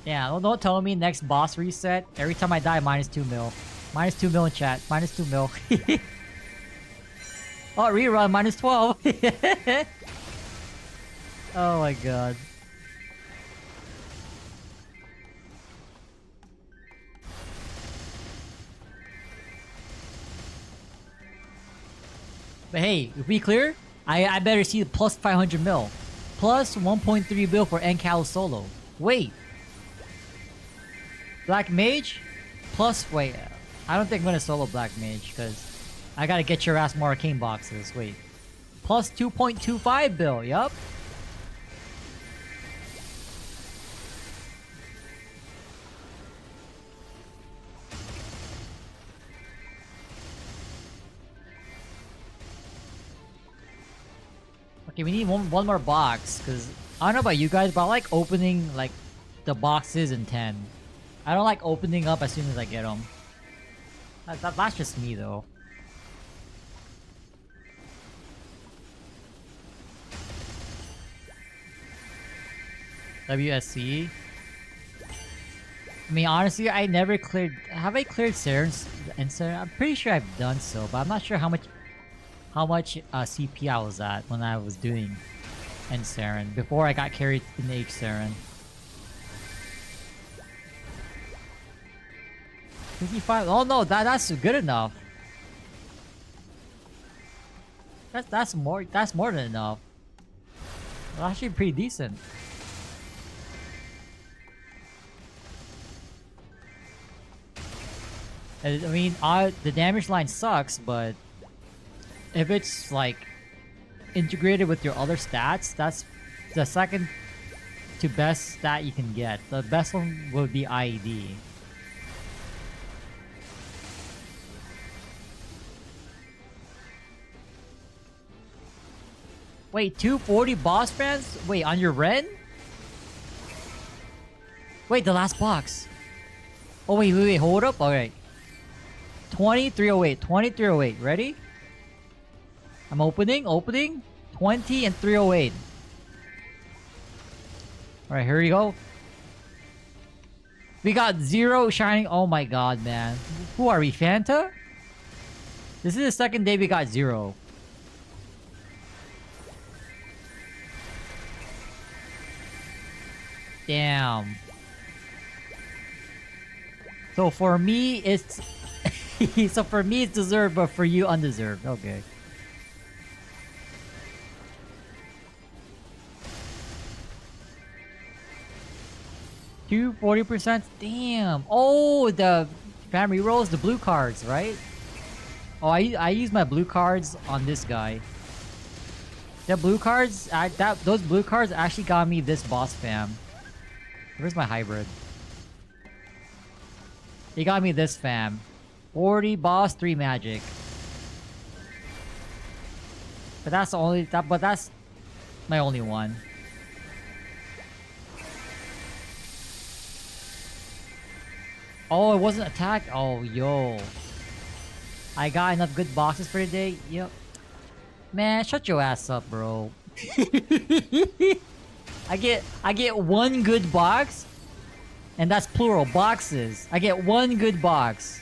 Speaker 1: Yeah, don't tell me next boss reset. Every time I die, minus 2 mil. Minus 2 mil in chat. Minus 2 mil. Oh, rerun, minus 12. Oh my god. But hey, if we clear, I better see the plus 500 mil. Plus 1.3 mil for Encalo solo. Wait. Black Mage? Plus, wait. I don't think I'm gonna solo Black Mage, because I gotta get your ass more arcane boxes. Wait. Plus 2.25 bill, yup. Okay, we need one more box, because I don't know about you guys, but I like opening like the boxes in 10. I don't like opening up as soon as I get them. That's just me though. WSC. I mean, honestly, I never cleared. Have I cleared Saren's? And I'm pretty sure I've done so, but I'm not sure how much CP I was at when I was doing End Saren before I got carried in the H Saren. 55. Oh no, that's good enough. That's more than enough. Well, actually pretty decent. I mean, the damage line sucks, but if it's like integrated with your other stats, that's the second to best stat you can get. The best one would be IED. Wait, 240 boss fans? Wait, on your Ren? Wait, the last box. Oh wait, hold up. Alright. 2308, 2308. Ready? I'm opening. 20 and 308. Alright, here we go. We got 0 shining. Oh my god, man. Who are we, Fanta? This is the second day we got 0. Damn. So for me, it's... so for me, it's deserved, but for you, undeserved. Okay. Two 40%? Damn. Oh, the family rolls, the blue cards, right? Oh, I use my blue cards on this guy. The blue cards, those blue cards actually got me this boss fam. Where's my hybrid? He got me this fam. 40 boss, 3 magic. But that's the only but that's my only one. Oh, it wasn't attacked? Oh, yo. I got enough good boxes for today? Yep. Man, shut your ass up, bro. I get one good box, and that's plural, boxes. I get one good box.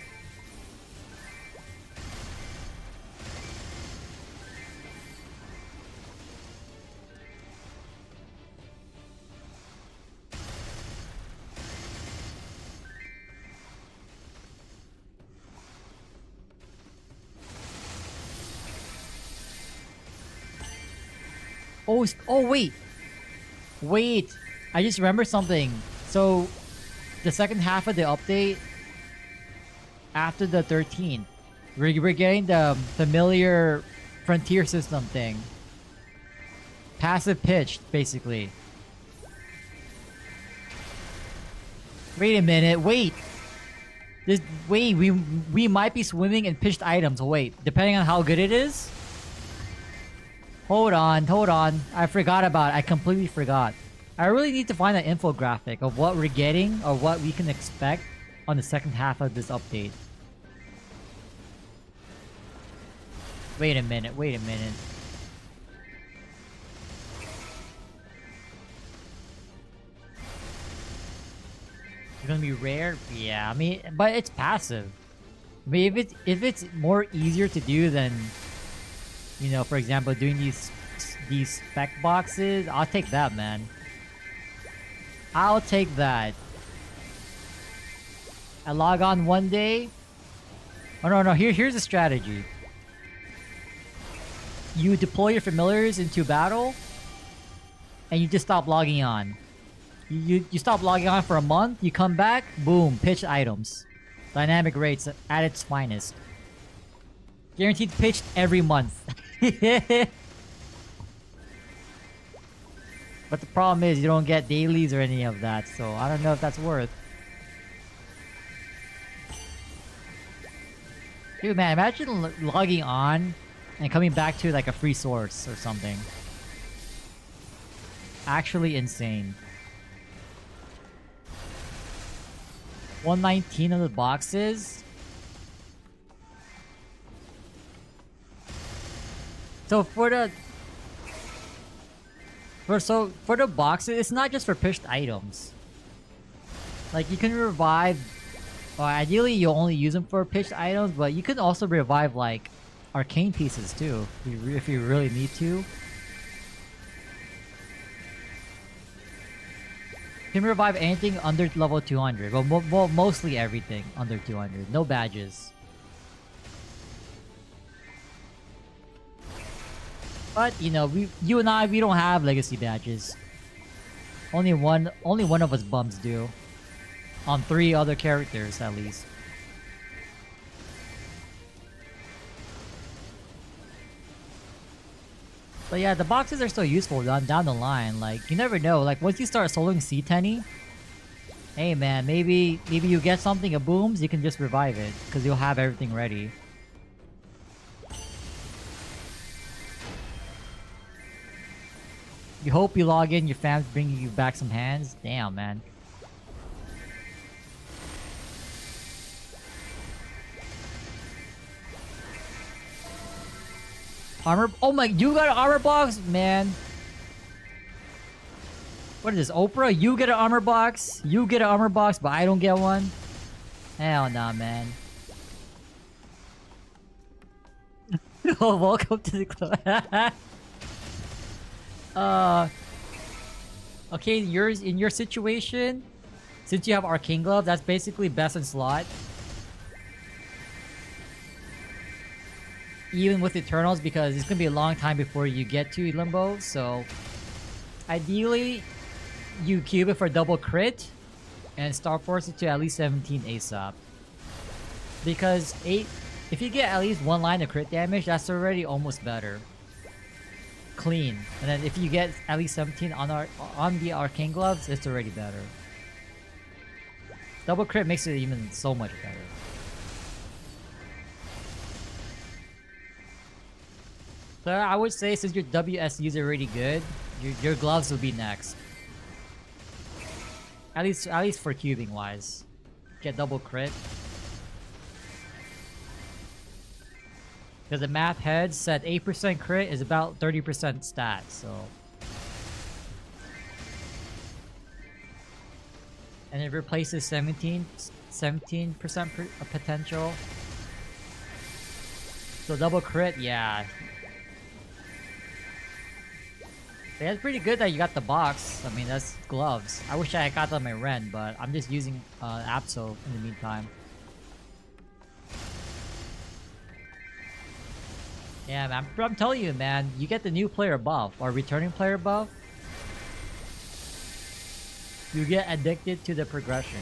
Speaker 1: Oh wait. Wait. I just remembered something. So, the second half of the update, after the 13th, we're getting the familiar frontier system thing. Passive pitched, basically. Wait a minute. Wait. Wait. We might be swimming in pitched items. Wait. Depending on how good it is. Hold on. Hold on. I forgot about it. I completely forgot. I really need to find an infographic of what we're getting or what we can expect on the second half of this update. Wait a minute. Wait a minute. It's gonna be rare? Yeah, I mean, but it's passive. I mean, if it's more easier to do than, you know, for example, doing these spec boxes, I'll take that, man. I'll take that. I log on one day. Oh no, here's a strategy. You deploy your familiars into battle, and you just stop logging on. You stop logging on for a month, you come back, boom, pitch items. Dynamic rates at its finest. Guaranteed pitched every month. But the problem is you don't get dailies or any of that, so I don't know if that's worth. Dude, man, imagine logging on and coming back to like a free source or something. Actually insane. 119 of the boxes. So for the boxes, it's not just for pushed items. Like you can revive. Well, ideally you only use them for pitched items, but you can also revive like arcane pieces too, if you really need to. You can revive anything under level 200. Well, mostly everything under 200. No badges. But you know, you and I, we don't have legacy badges. Only one of us bums do. On 3 other characters at least. But yeah, the boxes are still useful down the line. Like, you never know. Like, once you start soloing C10, hey man, maybe you get something, it booms, you can just revive it. Because you'll have everything ready. You hope you log in, your fam's bringing you back some hands. Damn, man. Armor. Oh my, you got an armor box? Man. What is this, Oprah? You get an armor box? You get an armor box, but I don't get one? Hell nah, man. Oh, welcome to the club. Okay, in your situation, since you have Arcane Glove, that's basically best in slot. Even with Eternals, because it's gonna be a long time before you get to Limbo, so ideally you cube it for double crit and Star Force it to at least 17 ASAP. Because if you get at least 1 line of crit damage, that's already almost better. Clean. And then if you get at least 17 on the Arcane Gloves, it's already better. Double crit makes it even so much better. So I would say, since your WSU is already good, your gloves will be next. At least for cubing wise. Get double crit. Because the map head said 8% crit is about 30% stat, so. And it replaces 17% potential. So double crit, yeah. Yeah, it's pretty good that you got the box. I mean, that's gloves. I wish I had got them in Ren, but I'm just using Apso in the meantime. Yeah, man, I'm telling you, man, you get the new player buff or returning player buff, you get addicted to the progression.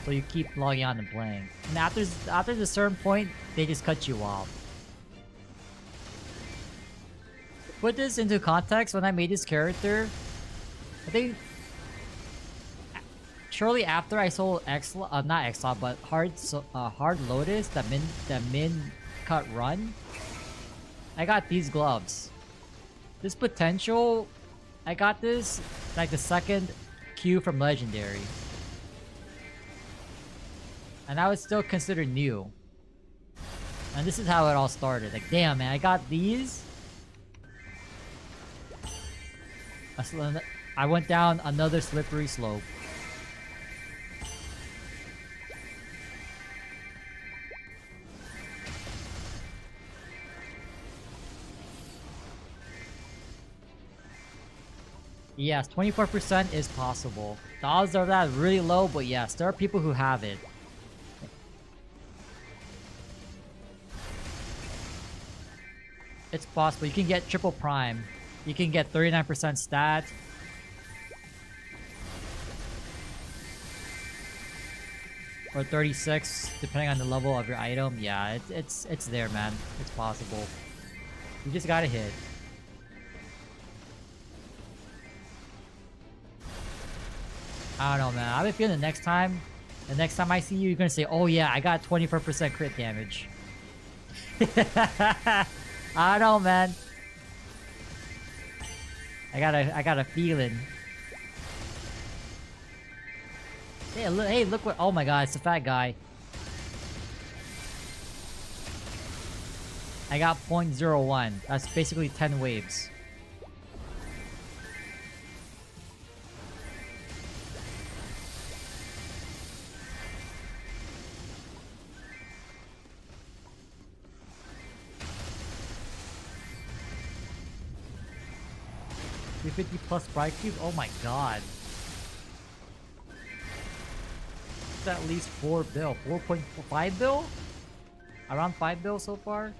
Speaker 1: So you keep logging on and playing. And after a certain point, they just cut you off. Put this into context, when I made this character, I think shortly after I sold not X-Law, but Hard Lotus, the min cut run, I got these gloves. This potential, I got this like the second Q from Legendary. And I was still considered new. And this is how it all started. Like, damn, man, I got these. I went down another slippery slope. Yes, 24% is possible. The odds of that really low, but yes, there are people who have it. It's possible. You can get triple prime. You can get 39% stat. Or 36, depending on the level of your item. Yeah, it's there, man. It's possible. You just gotta hit. I don't know, man. I've been feeling the next time I see you, you're gonna say, "Oh yeah, I got 24% crit damage." I don't know, man. I got a feeling. Hey, look what! Oh my God, it's the fat guy. I got 0.01. That's basically 10 waves. $350 plus Bright Cube? Oh my God. It's at least 4 bill. 4.5 bill? Around 5 bill so far?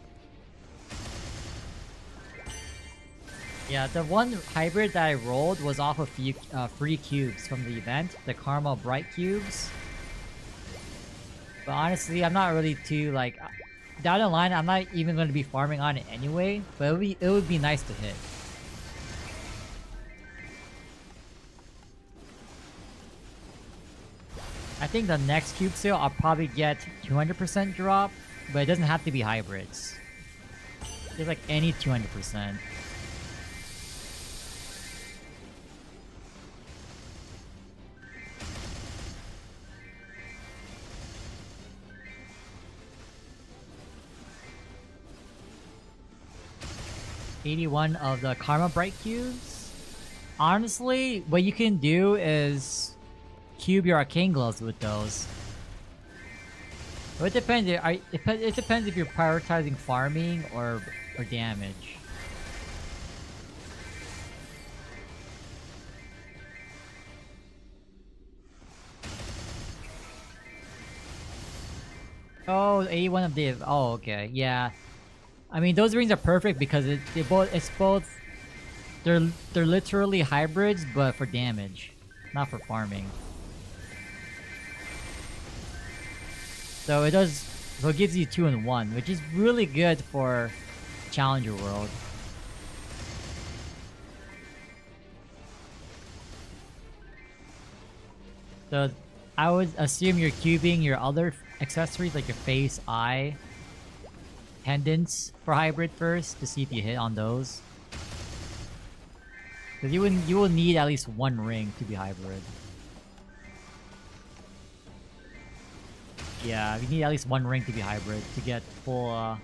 Speaker 1: Yeah, the one hybrid that I rolled was off a few free cubes from the event. The Karma Bright Cubes. But honestly, I'm not really too, like... Down the line, I'm not even going to be farming on it anyway. But it would be nice to hit. I think the next cube sale I'll probably get 200% drop, but it doesn't have to be hybrids. Just like any 200%. $81 of the Karma Bright Cubes. Honestly, what you can do is cube your arcane gloves with those. But it depends. It depends if you're prioritizing farming or damage. Oh, 81 of the. Oh, okay, yeah. I mean, those rings are perfect because it's both. They're literally hybrids, but for damage, not for farming. So it gives you 2 in 1, which is really good for Challenger World. So I would assume you're cubing your other accessories like your face, eye, pendants for hybrid first to see if you hit on those. Because you will need at least 1 ring to be hybrid. Yeah, you need at least 1 ring to be hybrid to get full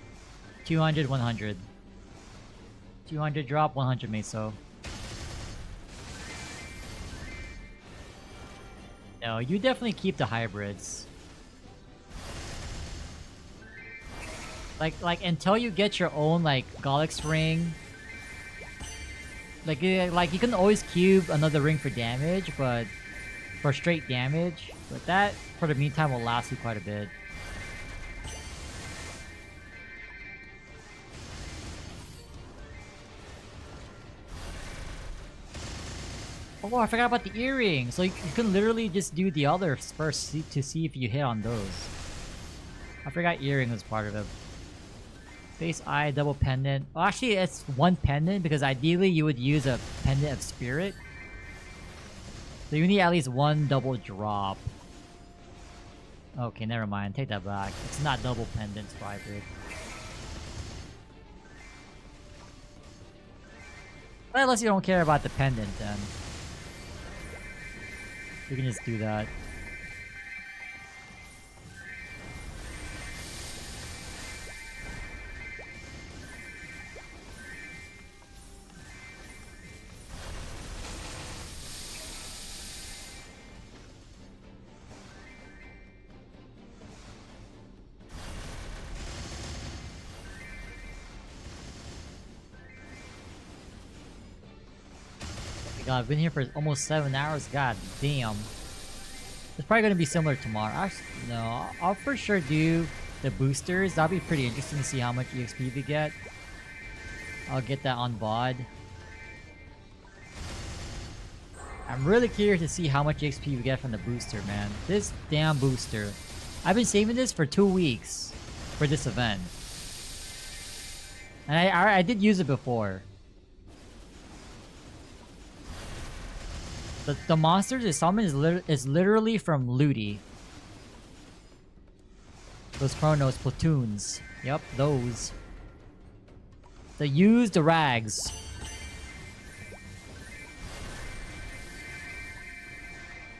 Speaker 1: 200, 100. 200 drop, 100 meso. No, you definitely keep the hybrids. Like until you get your own like Golix ring. Like you can always cube another ring for damage, but for straight damage. But that, for the meantime, will last you quite a bit. Oh, I forgot about the earrings. So you can literally just do the others first to see if you hit on those. I forgot earring was part of it. Face, eye, double pendant. Well, actually, it's 1 pendant because ideally you would use a pendant of spirit. So you need at least one double drop. Okay, never mind. Take that back. It's not double pendant Spybrid. But unless you don't care about the pendant, then you can just do that. God, I've been here for almost 7 hours. God damn. It's probably gonna be similar tomorrow. Actually, no, I'll for sure do the boosters. That'll be pretty interesting to see how much EXP we get. I'll get that on VOD. I'm really curious to see how much EXP we get from the booster, man. This damn booster. I've been saving this for 2 weeks for this event. And I did use it before. The monsters it summons is literally from Ludi. Those Chronos platoons. Yep, those. They use the rags.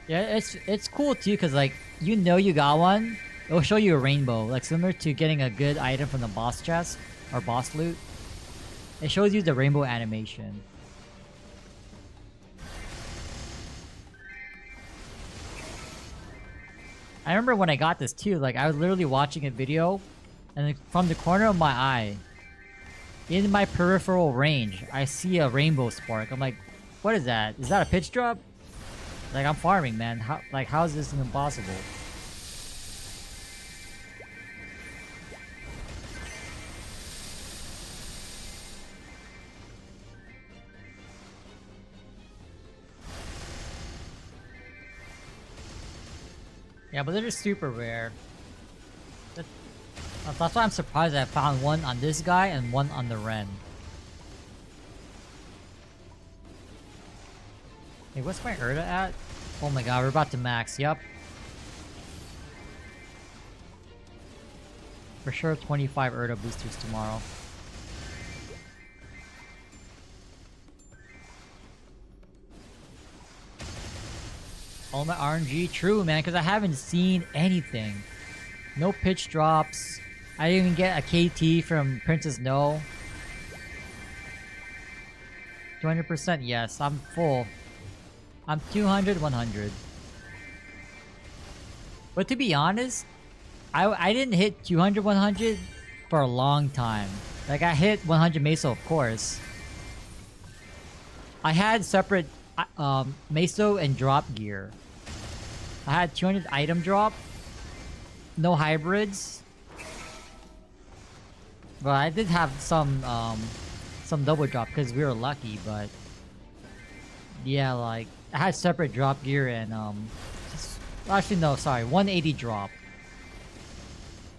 Speaker 1: Yeah, it's cool too, cause like you know you got one. It'll show you a rainbow, like similar to getting a good item from the boss chest or boss loot. It shows you the rainbow animation. I remember when I got this too, like I was literally watching a video and then from the corner of my eye, in my peripheral range, I see a rainbow spark. I'm like, what is that? Is that a pitch drop? Like I'm farming, man. How is this even possible? Yeah, but they're just super rare. That's why I'm surprised I found one on this guy and one on the Ren. Hey, what's my Erda at? Oh my god, we're about to max. Yup. For sure 25 Erda boosters tomorrow. All my RNG? True, man, because I haven't seen anything. No pitch drops. I didn't even get a KT from Princess No. 200% yes, I'm full. I'm 200, 100. But to be honest, I didn't hit 200, 100 for a long time. Like I hit 100 Meso, of course. I had separate Meso and drop gear. I had 200 item drop. No hybrids. But I did have some double drop because we were lucky, but yeah, like I had separate drop gear and actually no, sorry, 180 drop.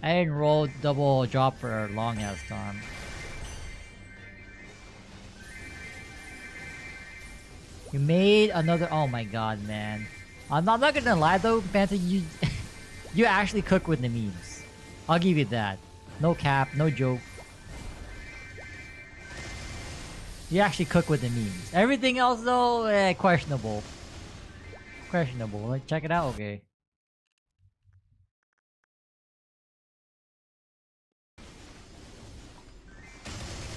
Speaker 1: I didn't roll double drop for a long ass time. You made another. Oh my god, man! I'm not gonna lie though, Phantom. You actually cook with the memes. I'll give you that. No cap, no joke. You actually cook with the memes. Everything else though, questionable. Questionable. Like, check it out, okay.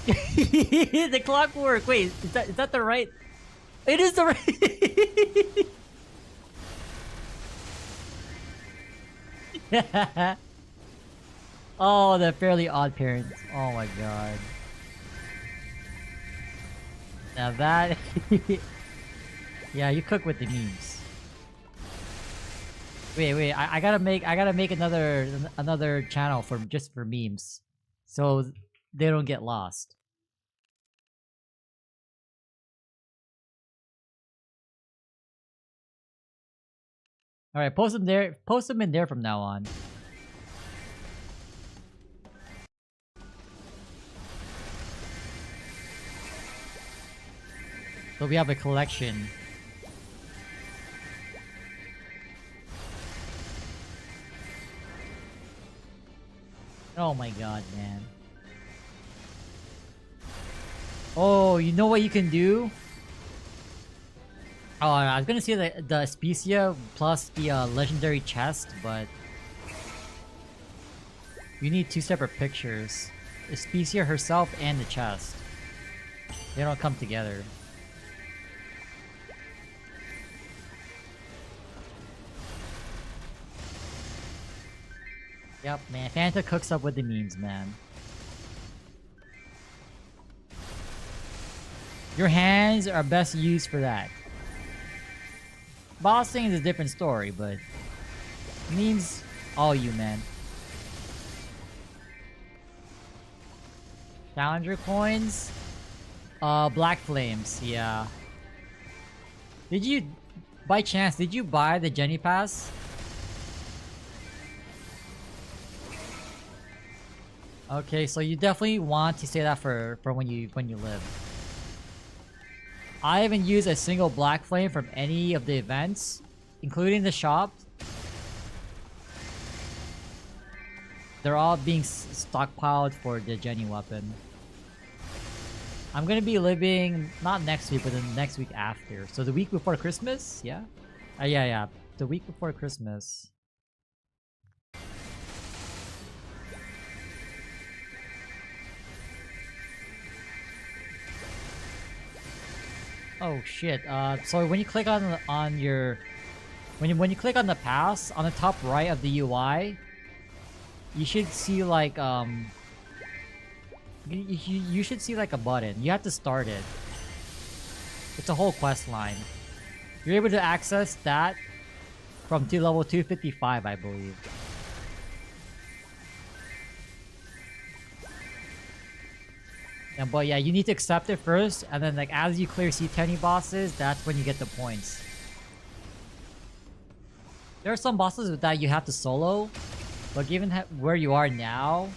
Speaker 1: The clockwork. Wait, is that the right? It is the right. Oh, the Fairly Odd Parents. Oh my god. Now that yeah, you cook with the memes. Wait, I gotta make another channel for just for memes. So they don't get lost. Alright, post them there. Post them in there from now on. So we have a collection. Oh my god, man. Oh, you know what you can do? Oh, I was gonna say the Aspecia plus the legendary chest, but you need two separate pictures. Aspecia herself and the chest. They don't come together. Yep, man. Fanta cooks up with the memes, man. Your hands are best used for that. Bossing is a different story, but memes all you, man. Challenger coins? Black Flames, yeah. Did you, by chance, did you buy the Jenny Pass? Okay, so you definitely want to say that for when you live. I haven't used a single Black Flame from any of the events, including the shop. They're all being stockpiled for the Jenny weapon. I'm gonna be living, not next week, but the next week after. So the week before Christmas? Yeah? Yeah. The week before Christmas. Oh shit. So when you click on your when you click on the pass on the top right of the UI, you should see like you should see like a button. You have to start it. It's a whole quest line. You're able to access that from level 255, I believe. But yeah, you need to accept it first, and then like as you clear C10 bosses, that's when you get the points. There are some bosses that you have to solo, but given where you are now,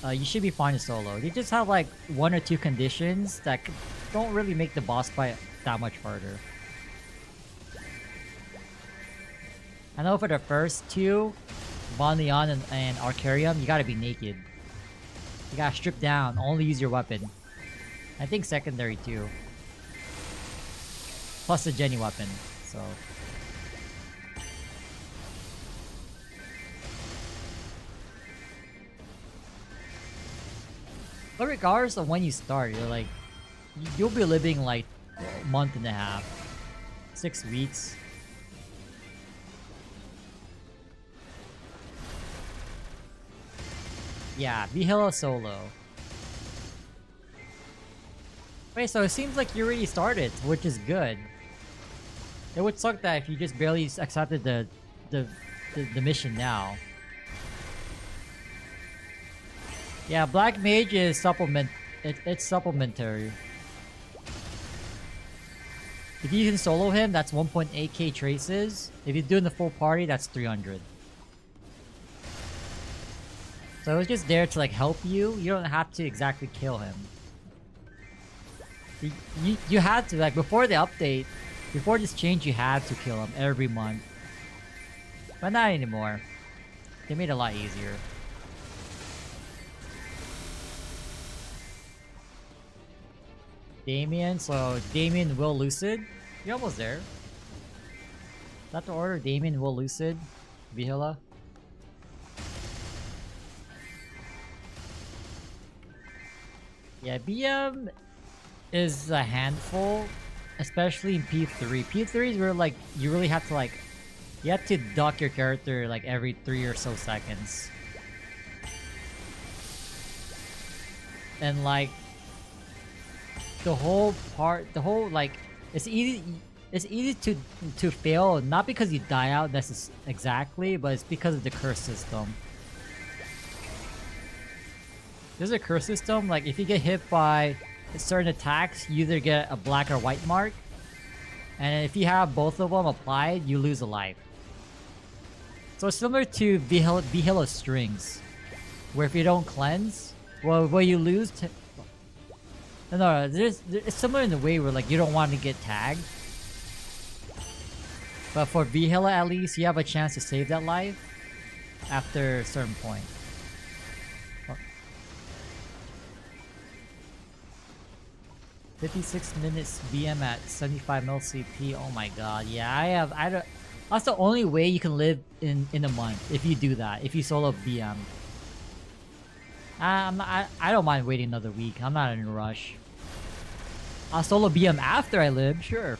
Speaker 1: you should be fine to solo. They just have like one or two conditions that don't really make the boss fight that much harder. I know for the first two, Bon Leon and Arcarium, you gotta be naked. You gotta strip down, only use your weapon. I think secondary too. Plus the Jenny weapon, so. But regardless of when you start, you're like, you'll be living like a month and a half, 6 weeks. Yeah, Vihela solo. Wait, so it seems like you already started, which is good. It would suck that if you just barely accepted the mission now. Yeah, Black Mage is it's supplementary. If you can solo him, that's 1.8k traces. If you're doing the full party, that's 300. So it's just there to like help you. You don't have to exactly kill him. You had to, like, before the update, before this change, you had to kill him every month. But not anymore. They made it a lot easier. Damien, so Damien will Lucid. You're almost there. Is that the order? Damien will Lucid. Vihela. Yeah, BM is a handful, especially in P3. P3 is where like you really have to like you have to duck your character like every 3 or so seconds. And like the whole like it's easy to fail, not because you die out exactly, but it's because of the curse system. There's a curse system, like if you get hit by certain attacks, you either get a black or white mark. And if you have both of them applied, you lose a life. So it's similar to Vihela strings, where if you don't cleanse, well you lose. No, it's similar in the way where like you don't want to get tagged. But for Vihela at least, you have a chance to save that life. after a certain point. Oh. 56 minutes BM at 75 mil CP. Oh my god. Yeah, I don't. That's the only way you can live in a month if you do that. If you solo BM. I don't mind waiting another week. I'm not in a rush. I'll solo BM after I live, sure.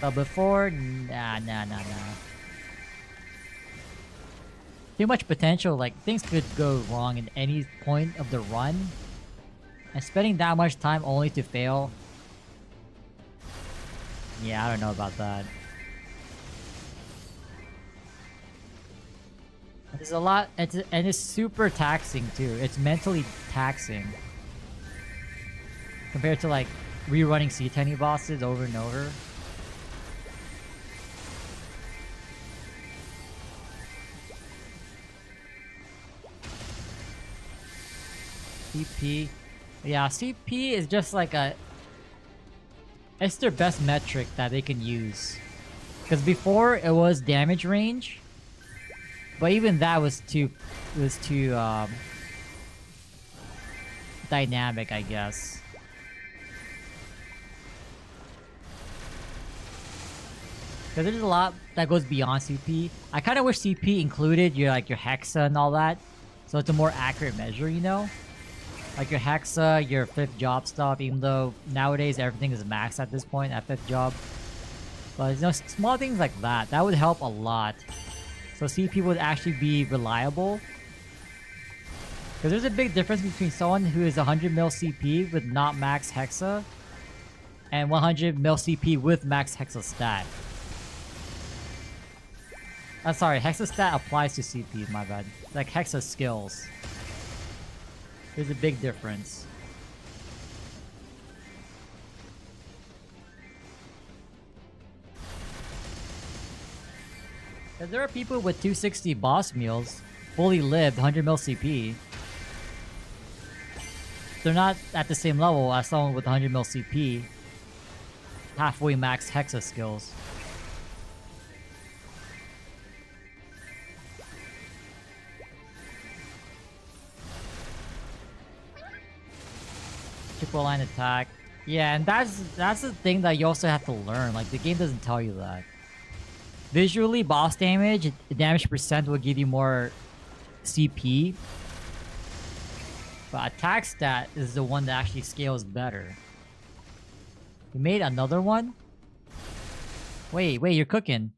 Speaker 1: But before, nah. Too much potential, like things could go wrong at any point of the run. And spending that much time only to fail. Yeah, I don't know about that. There's a lot, and it's super taxing too. It's mentally taxing. Compared to like rerunning C10 bosses over and over. CP. Yeah, CP is just like a... It's their best metric that they can use. Because before it was damage range. But even that was too dynamic, I guess. Because there's a lot that goes beyond CP. I kind of wish CP included your like your Hexa and all that. So it's a more accurate measure, you know? Like your Hexa, your 5th job stuff, even though nowadays everything is maxed at this point at 5th job. But you know, small things like that, that would help a lot. So CP would actually be reliable. Because there's a big difference between someone who is 100 mil CP with not max Hexa and 100 mil CP with max Hexa stat. I'm sorry, Hexa stat applies to CP, my bad. Like Hexa skills. There's a big difference. Because there are people with 260 boss meals, fully lived, 100 mil CP. They're not at the same level as someone with 100 mil CP, halfway max Hexa skills. Triple line attack. Yeah, and that's the thing that you also have to learn. Like, the game doesn't tell you that. Visually, boss damage, damage percent will give you more CP. But attack stat is the one that actually scales better. You made another one? Wait, you're cooking.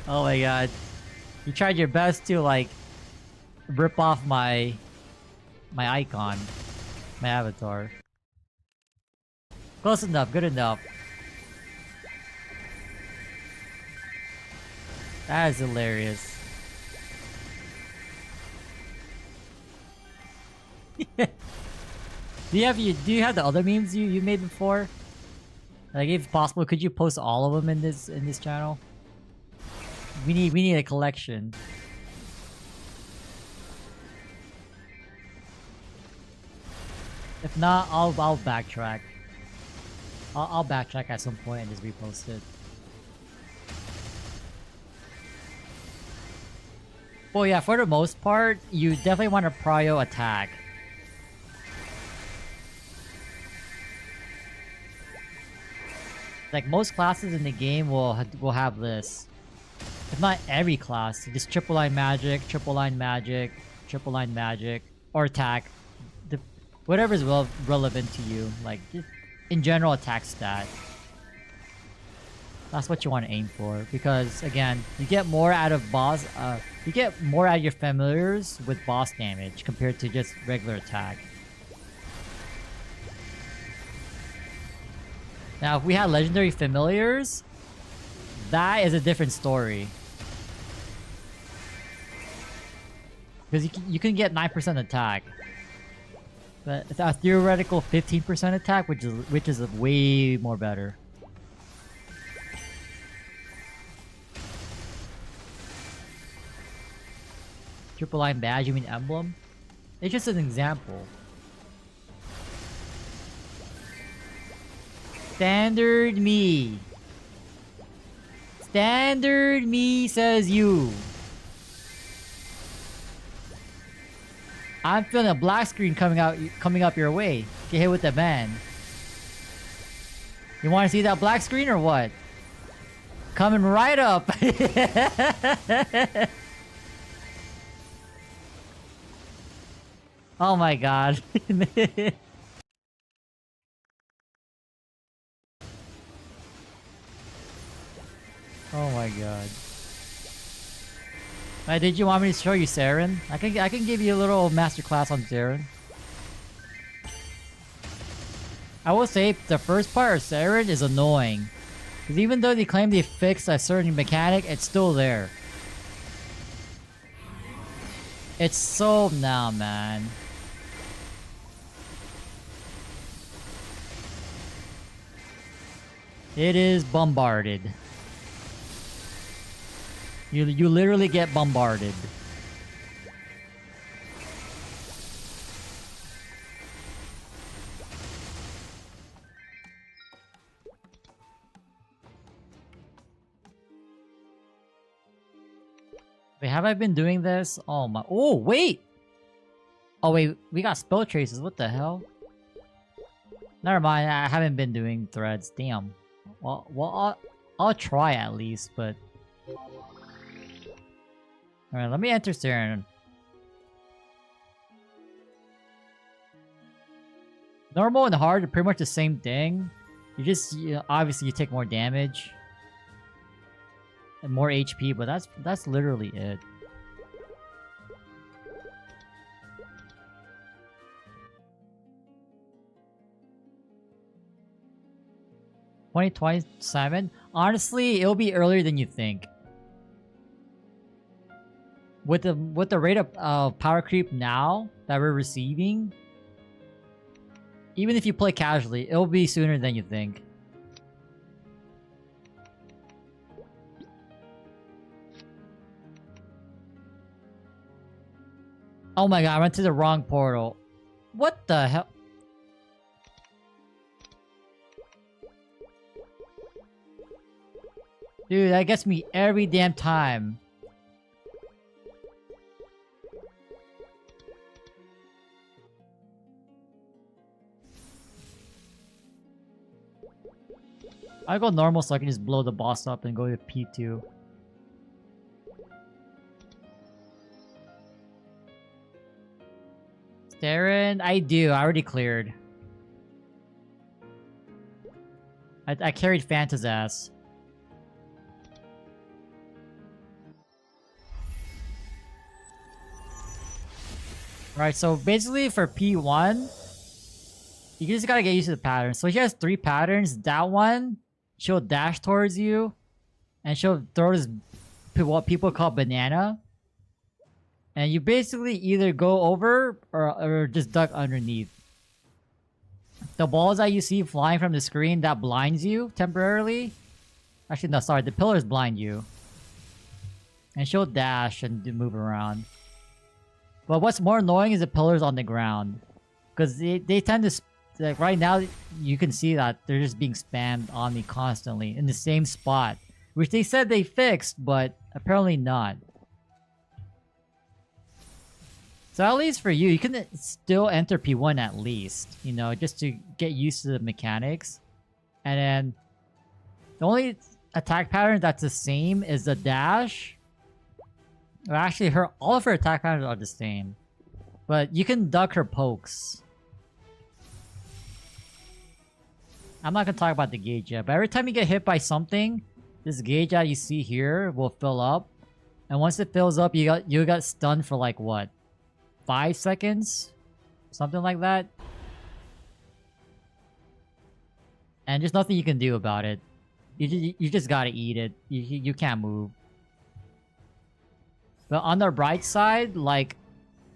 Speaker 1: Oh my god. You tried your best to like rip off my icon, my avatar. Close enough, good enough. That is hilarious. Do you have the other memes you made before? Like, if possible, could you post all of them in this channel? We need a collection. If not, I'll backtrack. I'll backtrack at some point and just repost it. Well, yeah, for the most part, you definitely want to prio attack. Like, most classes in the game will have this. If not every class, just triple line magic, triple line magic, triple line magic, or attack. Whatever is relevant to you. Like, just in general, attack stat. That's what you want to aim for. Because, again, you get more out of boss... you get more out of your familiars with boss damage compared to just regular attack. Now, if we had legendary familiars, that is a different story. Because you can get 9% attack. But it's a theoretical 15% attack, which is way more better. Triple line badge, you mean emblem? It's just an example. Standard me. Standard me says you. I'm feeling a black screen coming up your way. Get hit with the ban. You want to see that black screen or what? Coming right up. Oh my god. Oh my god. Did you want me to show you Saren? I can give you a little masterclass on Saren. I will say the first part of Saren is annoying. Because even though they claim they fixed a certain mechanic, it's still there. It's so... Nah, man. It is bombarded. You literally get bombarded. Wait, have I been doing this? Oh my... Oh, wait! Oh wait, we got spell traces. What the hell? Never mind, I haven't been doing threads. Damn. Well, I'll try at least, but... Alright, let me enter Saren. Normal and hard are pretty much the same thing. Obviously you take more damage. And more HP, but that's literally it. $2027? Honestly, it'll be earlier than you think. With the rate of power creep now that we're receiving, even if you play casually, it'll be sooner than you think. Oh my god, I went to the wrong portal. What the hell? Dude, that gets me every damn time. I go normal so I can just blow the boss up and go to P2. Saren, I do. I already cleared. I carried Fanta's ass. Right, so basically for P1, you just gotta get used to the pattern. So she has 3 patterns. That one, she'll dash towards you, and she'll throw this, what people call banana. And you basically either go over or just duck underneath. The balls that you see flying from the screen, that blinds you temporarily. Actually, no, sorry, the pillars blind you. And she'll dash and move around. But what's more annoying is the pillars on the ground. Because they tend to... Like right now, you can see that they're just being spammed on me constantly in the same spot. Which they said they fixed, but apparently not. So at least for you, you can still enter P1 at least. You know, just to get used to the mechanics. And then... The only attack pattern that's the same is the dash. Well, actually, all of her attack patterns are the same. But you can duck her pokes. I'm not gonna talk about the gauge yet, but every time you get hit by something, this gauge that you see here will fill up. And once it fills up, you got stunned for like what? 5 seconds? Something like that. And there's nothing you can do about it. You just gotta eat it. You can't move. But on the bright side, like,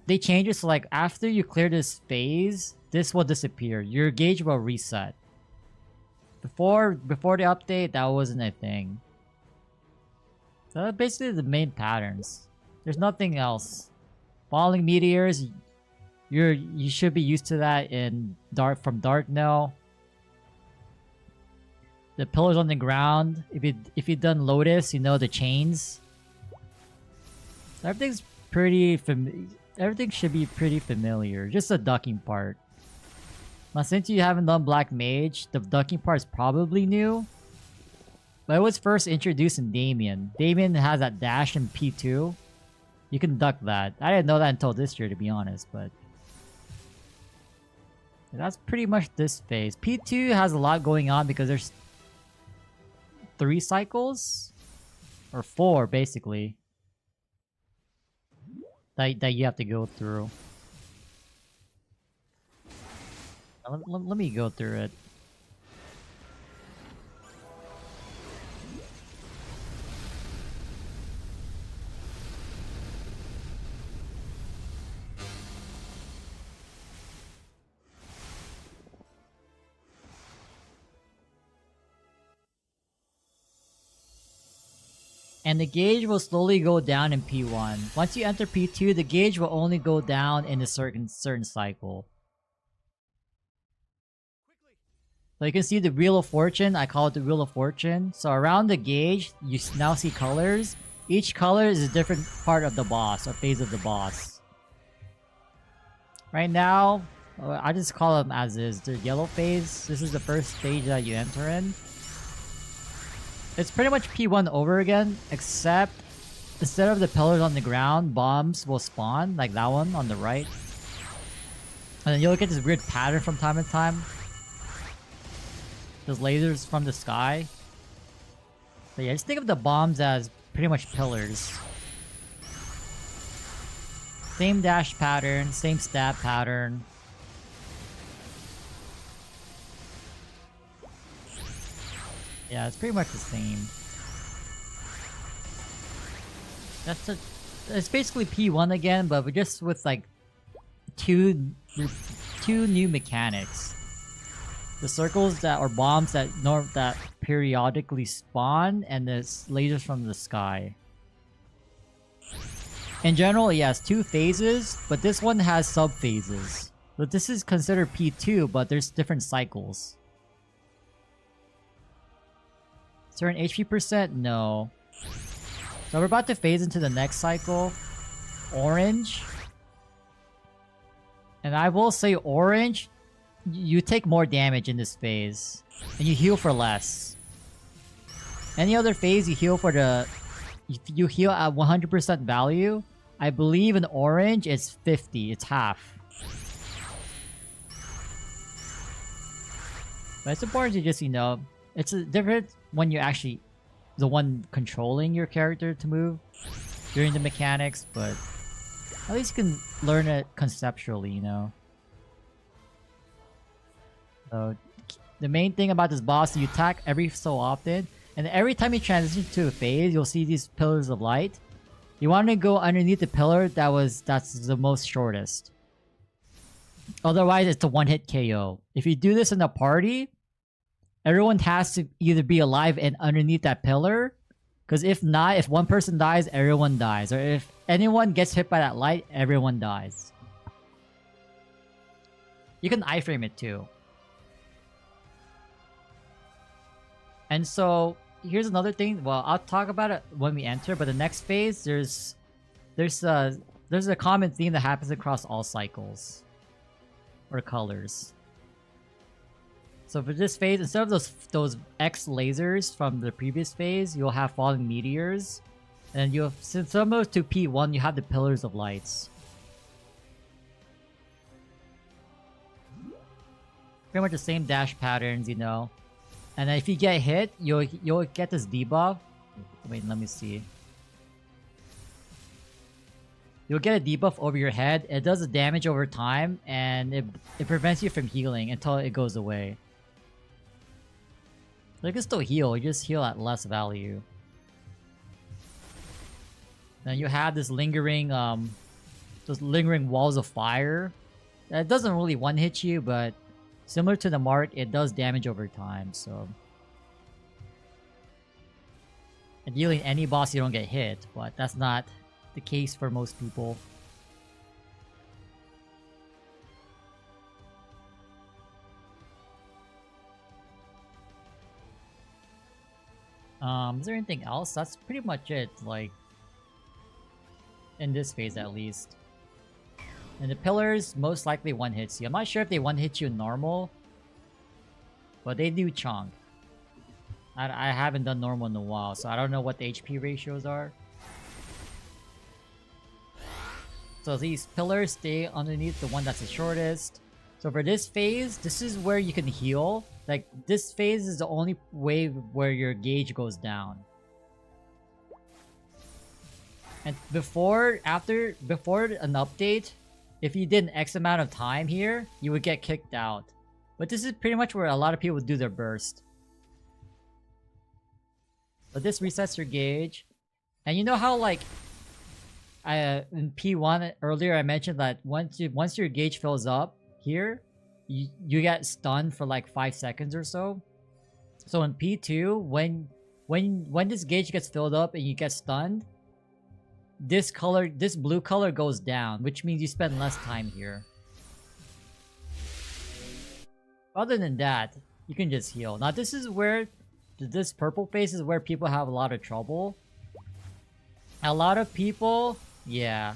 Speaker 1: they change it so like after you clear this phase, this will disappear. Your gauge will reset. Before the update, that wasn't a thing. So that's basically the main patterns. There's nothing else. Falling meteors, You should be used to that in Dark now. The pillars on the ground. If you've done Lotus, you know the chains. So everything's pretty everything should be pretty familiar. Just the ducking part. Now since you haven't done Black Mage, the ducking part is probably new. But it was first introduced in Damien. Damien has that dash in P2. You can duck that. I didn't know that until this year, to be honest, but that's pretty much this phase. P2 has a lot going on because there's 3 cycles? Or 4, basically. That you have to go through. Let me go through it. And the gauge will slowly go down in P1. Once you enter P2, the gauge will only go down in a certain cycle. So you can see the Wheel of Fortune. I call it the Wheel of Fortune. So around the gauge, you now see colors. Each color is a different part of the boss, or phase of the boss. Right now, I just call them as is. The yellow phase. This is the first stage that you enter in. It's pretty much P1 over again, except instead of the pillars on the ground, bombs will spawn, like that one on the right. And then you'll get this weird pattern from time to time. Those lasers from the sky. So yeah, just think of the bombs as pretty much pillars. Same dash pattern, same stab pattern. Yeah, it's pretty much the same. It's basically P1 again, but just with like two new mechanics. The circles that are bombs that periodically spawn, and the lasers from the sky. In general, yes, 2 phases, but this one has sub-phases. But this is considered P2, but there's different cycles. Certain HP percent? No. So we're about to phase into the next cycle. Orange. And I will say orange, you take more damage in this phase. And you heal for less. Any other phase you heal for the... You heal at 100% value. I believe in orange it's 50. It's half. But it's important to just, you know... It's different when you're actually the one controlling your character to move during the mechanics, but at least you can learn it conceptually, you know? So, the main thing about this boss is you attack every so often, and every time you transition to a phase, you'll see these pillars of light. You want to go underneath the pillar that's the most shortest. Otherwise, it's a one-hit KO. If you do this in a party, everyone has to either be alive and underneath that pillar, because if not, if one person dies, everyone dies. Or if anyone gets hit by that light, everyone dies. You can iframe it too. And so, here's another thing. Well, I'll talk about it when we enter, but the next phase, there's a common theme that happens across all cycles. Or colors. So for this phase, instead of those X lasers from the previous phase, you'll have falling meteors. And you'll, since similar to P1, you have the pillars of lights. Pretty much the same dash patterns, you know. And then if you get hit, you'll get this debuff. Wait, let me see. You'll get a debuff over your head. It does the damage over time, and it prevents you from healing until it goes away. You can still heal, you just heal at less value. Then you have this lingering, those lingering walls of fire. That doesn't really one-hit you, but similar to the mark, it does damage over time, so... Ideally, any boss you don't get hit, but that's not the case for most people. Is there anything else? That's pretty much it, like, in this phase at least. And the pillars most likely one hits you. I'm not sure if they one hit you in normal, but they do chunk. I haven't done normal in a while, so I don't know what the HP ratios are. So these pillars stay underneath the one that's the shortest. So for this phase, this is where you can heal. Like, this phase is the only wave where your gauge goes down. And before an update, if you did an X amount of time here, you would get kicked out. But this is pretty much where a lot of people do their burst. But this resets your gauge. And you know how, like, in P1 earlier I mentioned that once your gauge fills up here, you get stunned for like 5 seconds or so. So in P2, when this gauge gets filled up and you get stunned, this blue color goes down, which means you spend less time here. Other than that, you can just heal. Now this purple phase is where people have a lot of trouble. A lot of people, yeah.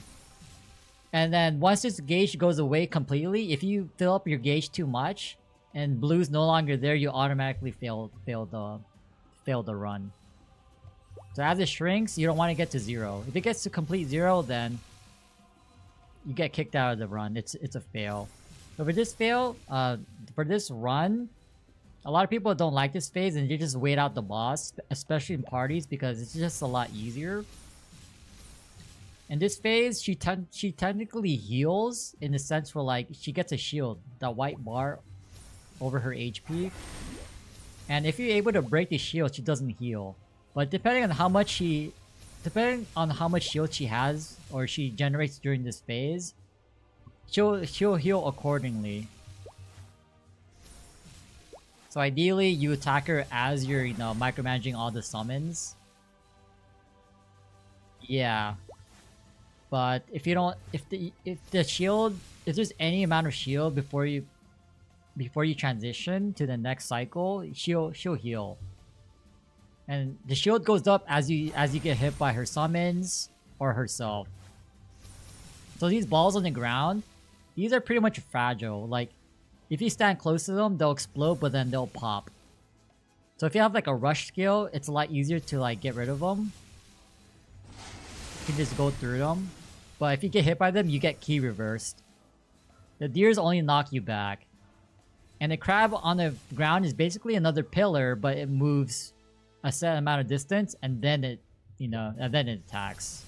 Speaker 1: And then once this gauge goes away completely, if you fill up your gauge too much and blue's no longer there, you automatically fail the run. So as it shrinks, you don't want to get to 0. If it gets to complete 0, then you get kicked out of the run. It's a fail. So for this run, a lot of people don't like this phase and they just wait out the boss, especially in parties, because it's just a lot easier. In this phase, she technically heals in the sense where, like, she gets a shield, that white bar over her HP. And if you're able to break the shield, she doesn't heal. But depending on how much shield she has or she generates during this phase, she'll heal accordingly. So ideally, you attack her as you're, micromanaging all the summons. Yeah. But if there's any amount of shield before you transition to the next cycle, she'll heal. And the shield goes up as you get hit by her summons or herself. So these balls on the ground, these are pretty much fragile. Like, if you stand close to them, they'll explode, but then they'll pop. So if you have like a rush skill, it's a lot easier to like get rid of them. You can just go through them. But if you get hit by them, you get key reversed. The deers only knock you back. And the crab on the ground is basically another pillar, but it moves a set amount of distance and then it attacks.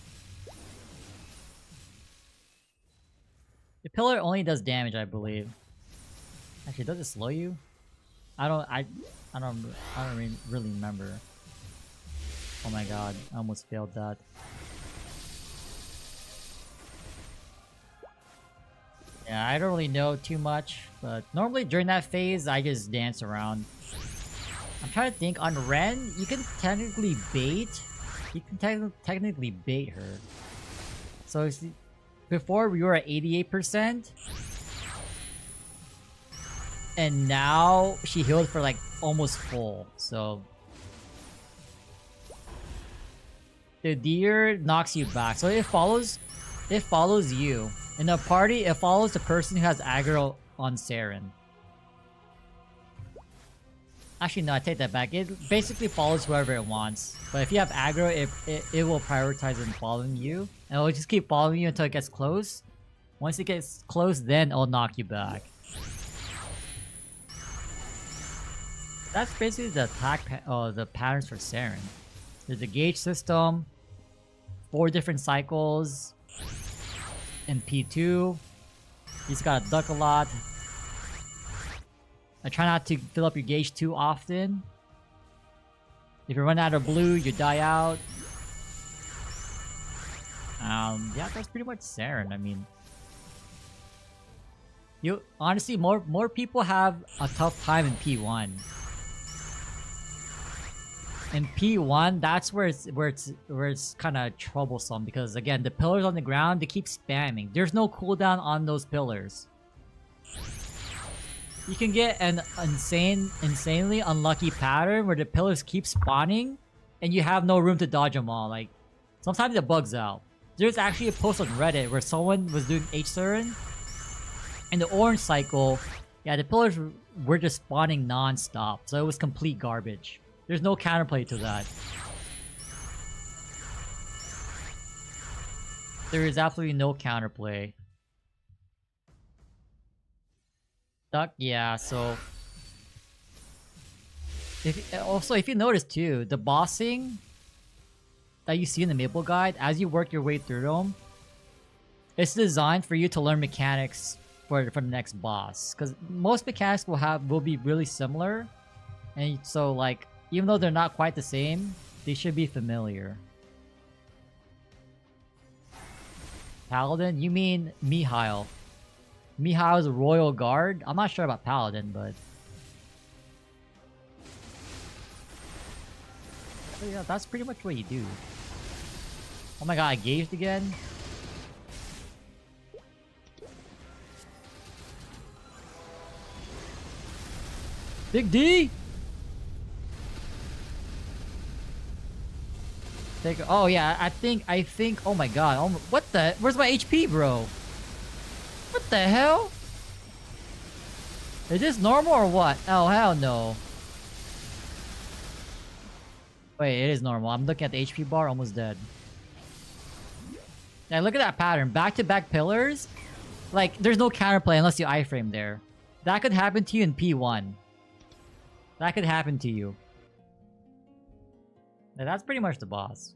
Speaker 1: The pillar only does damage, I believe. Actually, does it slow you? I don't really remember. Oh my god, I almost failed that. Yeah, I don't really know too much, but normally during that phase, I just dance around. I'm trying to think, on Ren, you can technically bait. You can technically bait her. So before we were at 88%, and now she healed for like almost full. So the deer knocks you back. So it follows you. In a party, it follows the person who has aggro on Saren. Actually, no, I take that back. It basically follows whoever it wants. But if you have aggro, it will prioritize in following you. And it will just keep following you until it gets close. Once it gets close, then it'll knock you back. That's basically the the patterns for Saren. There's a gauge system, 4 different cycles. In P2, he's gotta duck a lot. I try not to fill up your gauge too often. If you run out of blue, you die out. Yeah, that's pretty much Saren. I mean, honestly, more people have a tough time in P1. In P1, that's where it's kind of troublesome, because again, the pillars on the ground, they keep spamming. There's no cooldown on those pillars. You can get an insanely unlucky pattern where the pillars keep spawning and you have no room to dodge them all. Like, sometimes it bugs out. There's actually a post on Reddit where someone was doing H-Turn, and the orange cycle, yeah, the pillars were just spawning non-stop, so it was complete garbage. There's no counterplay to that. There is absolutely no counterplay. Duck, yeah, so... if you notice too, the bossing that you see in the Maple Guide, as you work your way through them, it's designed for you to learn mechanics for the next boss. Because most mechanics will be really similar, and so like even though they're not quite the same, they should be familiar. Paladin? You mean Mihail? Mihail's a royal guard? I'm not sure about Paladin, but yeah, that's pretty much what you do. Oh my god, I gauged again? Big D! Oh yeah, I think, oh my god, what the, where's my HP, bro? What the hell? Is this normal or what? Oh, hell no. Wait, it is normal. I'm looking at the HP bar, almost dead. Yeah, look at that pattern. Back-to-back pillars. Like, there's no counterplay unless you iframe there. That could happen to you in P1. That could happen to you. Yeah, that's pretty much the boss.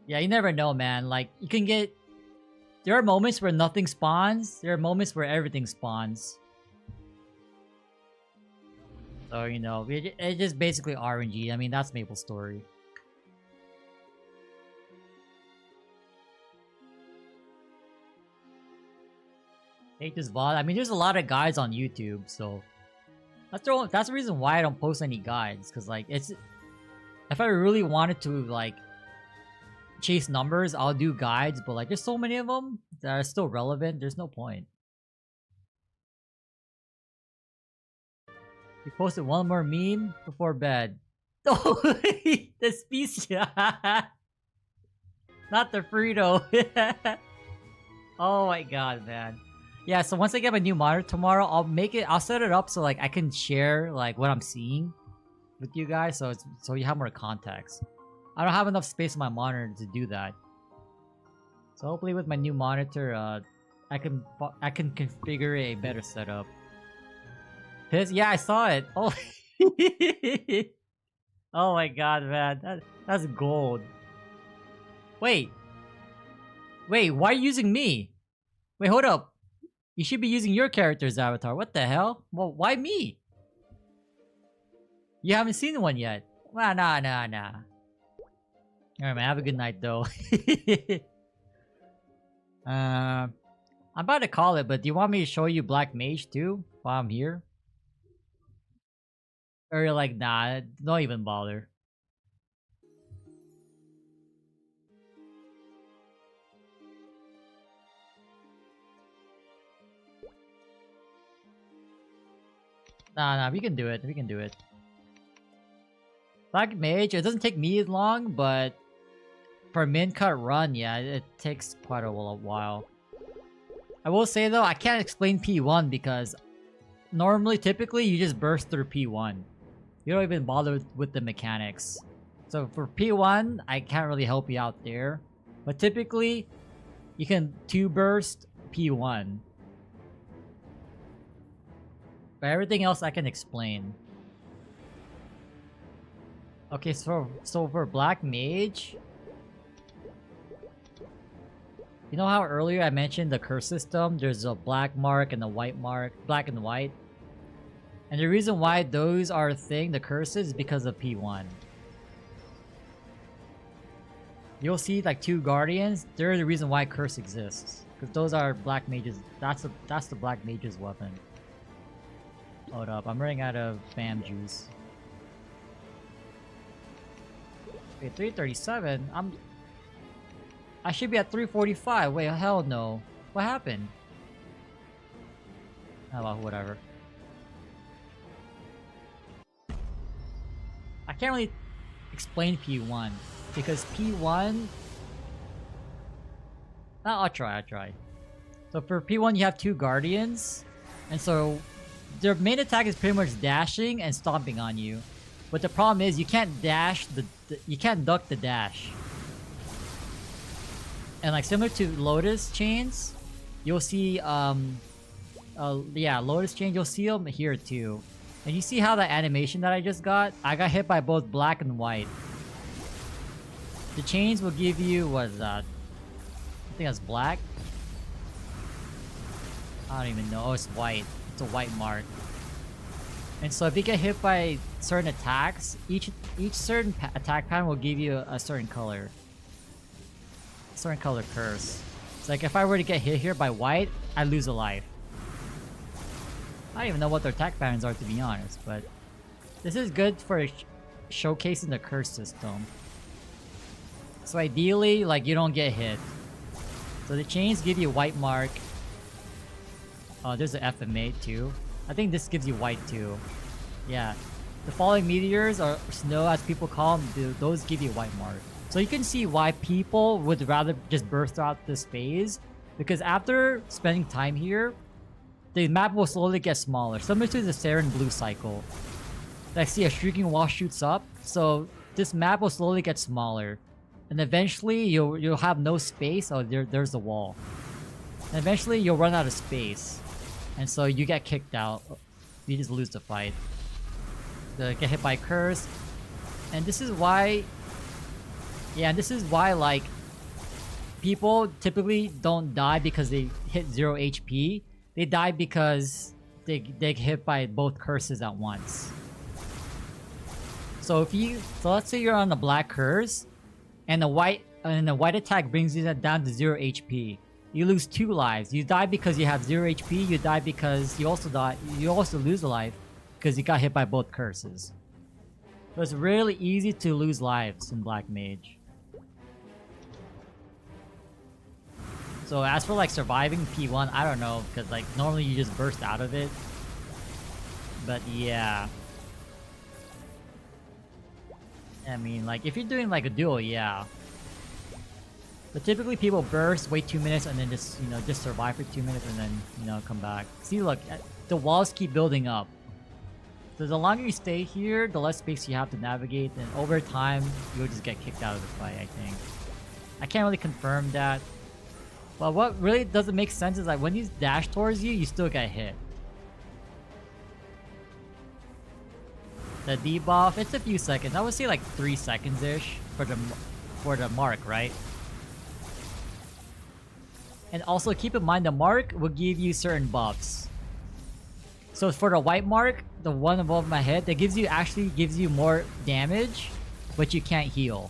Speaker 1: Yeah, you never know, man. Like, you can get... There are moments where nothing spawns. There are moments where everything spawns. So, you know, it's just basically RNG. I mean, that's Maple's story. Hate this VOD. I mean, there's a lot of guides on YouTube, so... That's the reason why I don't post any guides. Because, like, it's... If I really wanted to, like... chase numbers, I'll do guides, but, like, there's so many of them that are still relevant. There's no point. You posted one more meme before bed. Oh, the species. Not the Frito. Oh my god, man. Yeah, so once I get my new monitor tomorrow, I'll set it up so like I can share like what I'm seeing with you guys, so you have more context. I don't have enough space on my monitor to do that. So hopefully with my new monitor, I can configure a better setup. Yeah, I saw it. Oh, oh my god, man, that's gold. Wait, why are you using me? Wait, hold up. You should be using your character's avatar. What the hell? Well, why me? You haven't seen one yet. Well, nah. Alright, man. Have a good night, though. I'm about to call it, but do you want me to show you Black Mage, too? While I'm here? Or you're like, nah, don't even bother. Nah, we can do it. We can do it. Black Mage, it doesn't take me as long, but for a min-cut run, yeah, it takes quite a while. I will say, though, I can't explain P1 because typically, you just burst through P1. You don't even bother with the mechanics. So for P1, I can't really help you out there. But typically, you can 2-burst P1. But everything else I can explain. Okay, so for Black Mage... You know how earlier I mentioned the curse system? There's a black mark and a white mark. Black and white. And the reason why those are a thing, the curses, is because of P1. You'll see like 2 guardians. They're the reason why curse exists. Because those are Black Mages. That's the Black Mage's weapon. Hold up, I'm running out of fam juice. Wait, 337? I should be at 345. Wait, hell no. What happened? Oh well, whatever. can't really explain P1 because P1. I'll try. So for P1, you have 2 guardians, and so their main attack is pretty much dashing and stomping on you. But the problem is you can't dash you can't duck the dash. And like similar to Lotus chains, you'll see Lotus chain, you'll see them here too. And you see how the animation that I just got? I got hit by both black and white. The chains will give you, what is that? I think that's black. I don't even know. Oh, it's white. It's a white mark. And so if you get hit by certain attacks, each certain attack pattern will give you a certain color. Certain color curse. So like if I were to get hit here by white, I lose a life. I don't even know what their attack patterns are, to be honest, but this is good for showcasing the curse system. So ideally, like, you don't get hit. So the chains give you white mark. Oh, there's an FMA too. I think this gives you white too. Yeah. The falling meteors, or snow as people call them, those give you white mark. So you can see why people would rather just burst throughout this phase. Because after spending time here, the map will slowly get smaller. Similar to the Saren Blue cycle. I see a shrieking wall shoots up. So this map will slowly get smaller. And eventually you'll have no space. Oh, there's the wall. And eventually you'll run out of space. And so you get kicked out. You just lose the fight. Get hit by curse. And this is why... Yeah, and this is why, like, people typically don't die because they hit 0 HP. They die because they get hit by both curses at once. So let's say you're on the black curse, and the white attack brings you down to 0 HP. You lose 2 lives. You die because you have 0 HP. You die because you also lose a life because you got hit by both curses. So it's really easy to lose lives in Black Mage. So as for like surviving P1, I don't know, because like normally you just burst out of it. But yeah. I mean, like if you're doing like a duel, yeah. But typically people burst, wait 2 minutes, and then just, just survive for 2 minutes and then, come back. See, look, the walls keep building up. So the longer you stay here, the less space you have to navigate, and over time, you'll just get kicked out of the fight, I think. I can't really confirm that. But what really doesn't make sense is like when you dash towards you, you still get hit. The debuff, it's a few seconds. I would say like 3 seconds-ish for the mark, right? And also keep in mind the mark will give you certain buffs. So for the white mark, the one above my head, that actually gives you more damage, but you can't heal.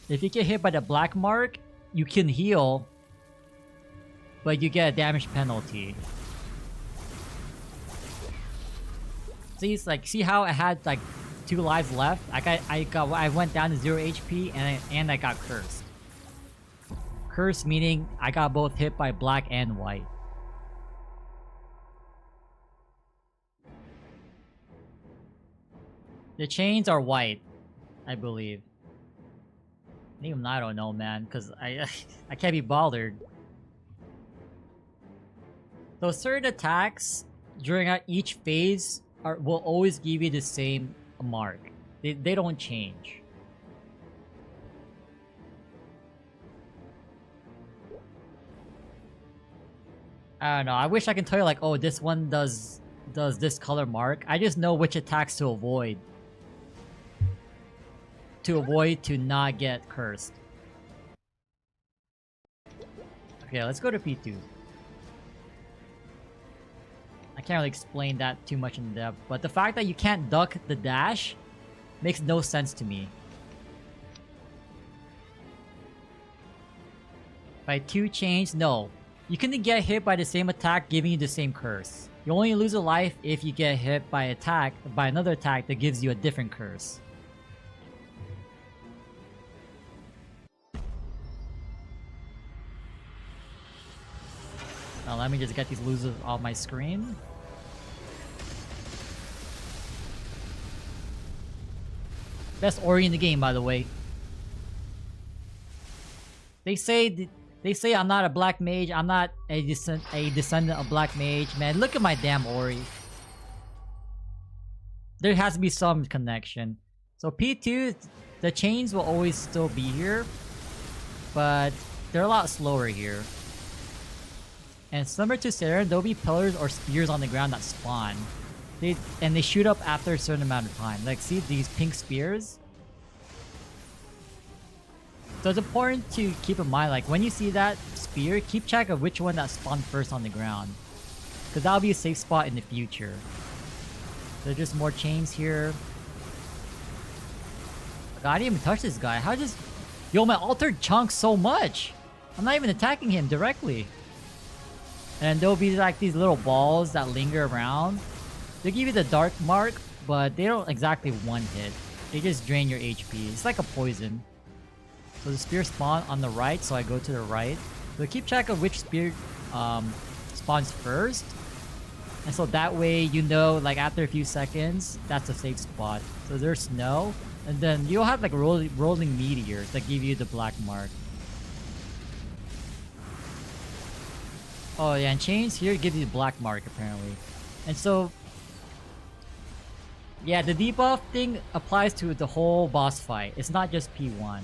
Speaker 1: If you get hit by the black mark, you can heal, but you get a damage penalty. See how I had like 2 lives left? I went down to 0 HP and I got cursed. Cursed meaning I got both hit by black and white. The chains are white, I believe. Even I don't know, man, because I can't be bothered. So certain attacks during each phase will always give you the same mark. They don't change. I don't know. I wish I can tell you like, oh, this one does this color mark. I just know which attacks to avoid. To not get cursed. Okay, let's go to P2. I can't really explain that too much in depth, but the fact that you can't duck the dash makes no sense to me. By 2 chains, no. You can get hit by the same attack giving you the same curse. You only lose a life if you get hit by another attack that gives you a different curse. Now let me just get these losers off my screen. Best Ori in the game, by the way. They say I'm not a black mage. I'm not a descendant of black mage. Man, look at my damn Ori. There has to be some connection. So P2, the chains will always still be here, but they're a lot slower here. And similar to Saren, there'll be pillars or spears on the ground that spawn. They shoot up after a certain amount of time. Like, see these pink spears? So it's important to keep in mind, like, when you see that spear, keep track of which one that spawned first on the ground. Because that'll be a safe spot in the future. There's just more chains here. God, I didn't even touch this guy. How just... Yo, my altered chunks so much! I'm not even attacking him directly. And there'll be like these little balls that linger around. They give you the dark mark, but they don't exactly one hit. They just drain your HP. It's like a poison. So the spear spawn on the right, so I go to the right. So keep track of which spear spawns first. And so that way you know, like after a few seconds, that's a safe spot. So there's snow. And then you'll have like rolling meteors that give you the black mark. Oh yeah, and chains here give you the black mark apparently. And so... yeah, the debuff thing applies to the whole boss fight. It's not just P1.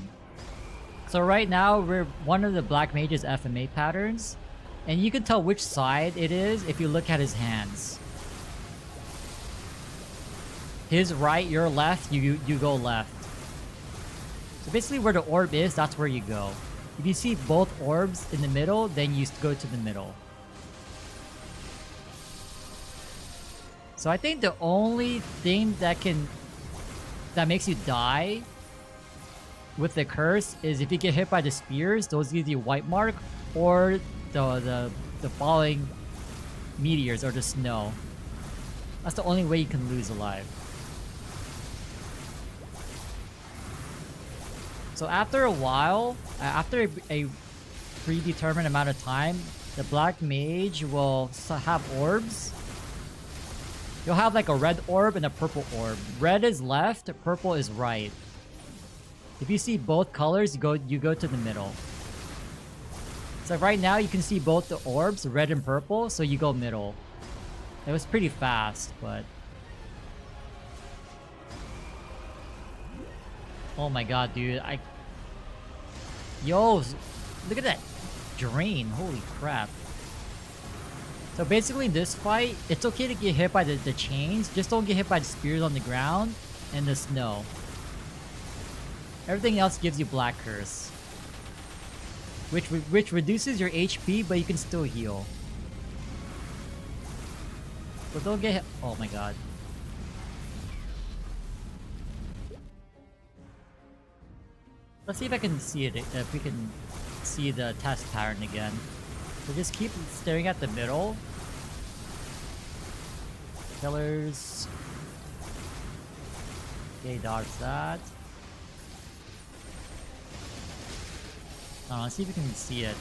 Speaker 1: So right now, we're one of the black mage's FMA patterns. And you can tell which side it is if you look at his hands. His right, your left, you go left. So basically where the orb is, that's where you go. If you see both orbs in the middle, then you go to the middle. So I think the only thing that makes you die with the curse is if you get hit by the spears, those give you white mark, or the falling meteors or the snow. That's the only way you can lose alive. So after a while, after a predetermined amount of time, the black mage will have orbs. You'll have like a red orb and a purple orb. Red is left, purple is right. If you see both colors, you go to the middle. So right now you can see both the orbs, red and purple, so you go middle. It was pretty fast, but... oh my god, dude, Yo, look at that drain, holy crap. So basically in this fight, it's okay to get hit by the chains, just don't get hit by the spears on the ground and the snow. Everything else gives you Black Curse. Which reduces your HP, but you can still heal. So don't get hit. Oh my god. Let's see if I can see it, if we can see the test pattern again. So just keep staring at the middle. Pillars. Okay, dodge that. Let's see if we can see it.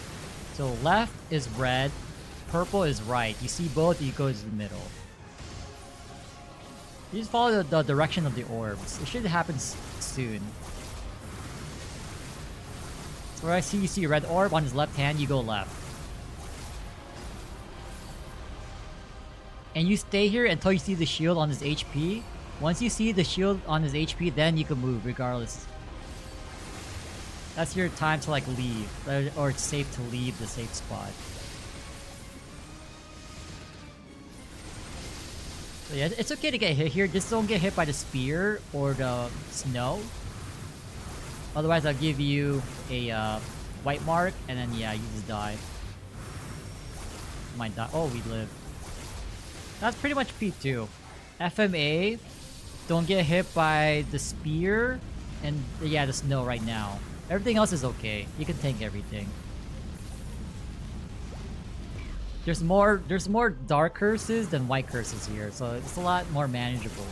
Speaker 1: So left is red, purple is right. You see both, you go to the middle. You just follow the direction of the orbs. It should happen soon. So where you see a red orb on his left hand, you go left. And you stay here until you see the shield on his HP. Once you see the shield on his HP, then you can move regardless. That's your time to like leave, or it's safe to leave the safe spot. So yeah, it's okay to get hit here, just don't get hit by the spear or the snow. Otherwise I'll give you a white mark, and then yeah, you just die. Might die. Oh, we live. That's pretty much P2. FMA, don't get hit by the spear, and yeah, the snow right now. Everything else is okay. You can tank everything. There's more dark curses than white curses here, so it's a lot more manageable.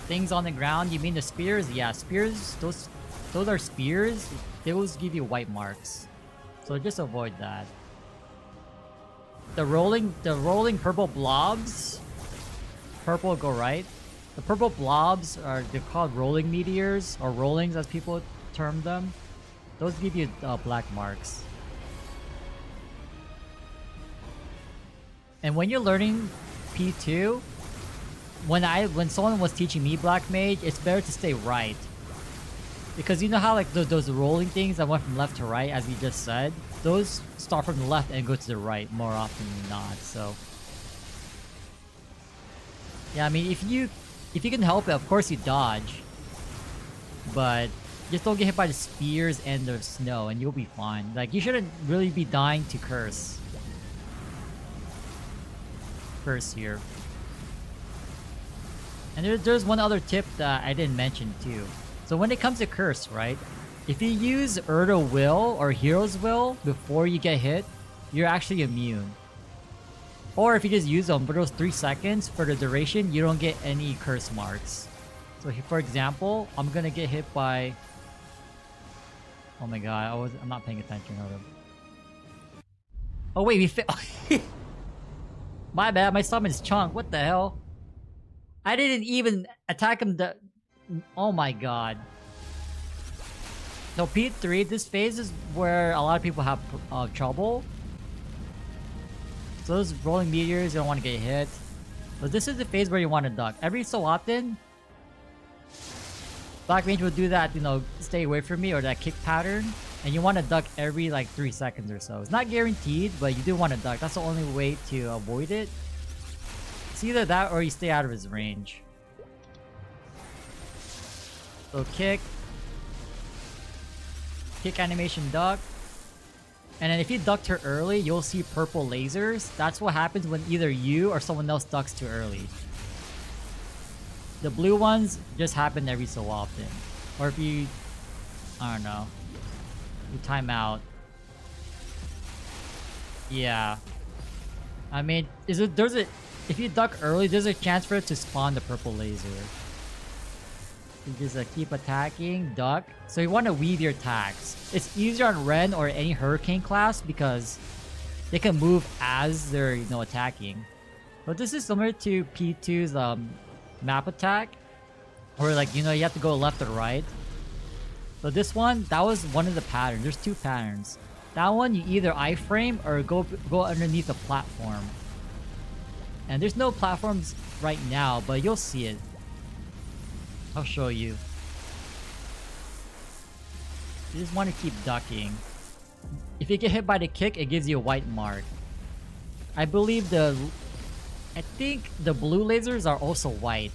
Speaker 1: Things on the ground, you mean the spears? Yeah, spears, those are spears. They will give you white marks. So just avoid that. The rolling purple blobs, purple, go right. The purple blobs are, they're called rolling meteors, or rollings as people term them. Those give you black marks. And when you're learning P2, when someone was teaching me Black Mage, it's better to stay right. Because you know how like those rolling things that went from left to right, as we just said, those start from the left and go to the right more often than not. So yeah, I mean, if you can help it, of course you dodge, but just don't get hit by the spears and the snow, and you'll be fine. Like, you shouldn't really be dying to curse here. And there's one other tip that I didn't mention too. So when it comes to curse, right? If you use Erdo Will or Hero's Will before you get hit, you're actually immune. Or if you just use them for those 3 seconds for the duration, you don't get any curse marks. So for example, I'm gonna get hit by... Oh my god, I'm not paying attention. Oh wait, we failed. My bad, my summon's Chunk. What the hell? I didn't even attack him. Oh my god. So P3, this phase is where a lot of people have trouble. So those rolling meteors, you don't want to get hit. But this is the phase where you want to duck. Every so often, Black Mage will do that, you know, stay away from me, or that kick pattern. And you want to duck every like 3 seconds or so. It's not guaranteed, but you do want to duck. That's the only way to avoid it. It's either that or you stay out of his range. So kick animation, duck. And then if you duck too early, you'll see purple lasers. That's what happens when either you or someone else ducks too early. The blue ones just happen every so often. Or if you... I don't know. You time out. Yeah. I mean, if you duck early, there's a chance for it to spawn the purple laser. You just keep attacking, duck. So you want to weave your attacks. It's easier on Ren or any Hurricane class because they can move as they're, you know, attacking. But this is similar to P2's map attack, where like, you know, you have to go left or right. So this one, that was one of the patterns. There's 2 patterns. That one, you either iframe or go underneath a platform. And there's no platforms right now, but you'll see it. I'll show you. You just want to keep ducking. If you get hit by the kick, it gives you a white mark. I think the blue lasers are also white.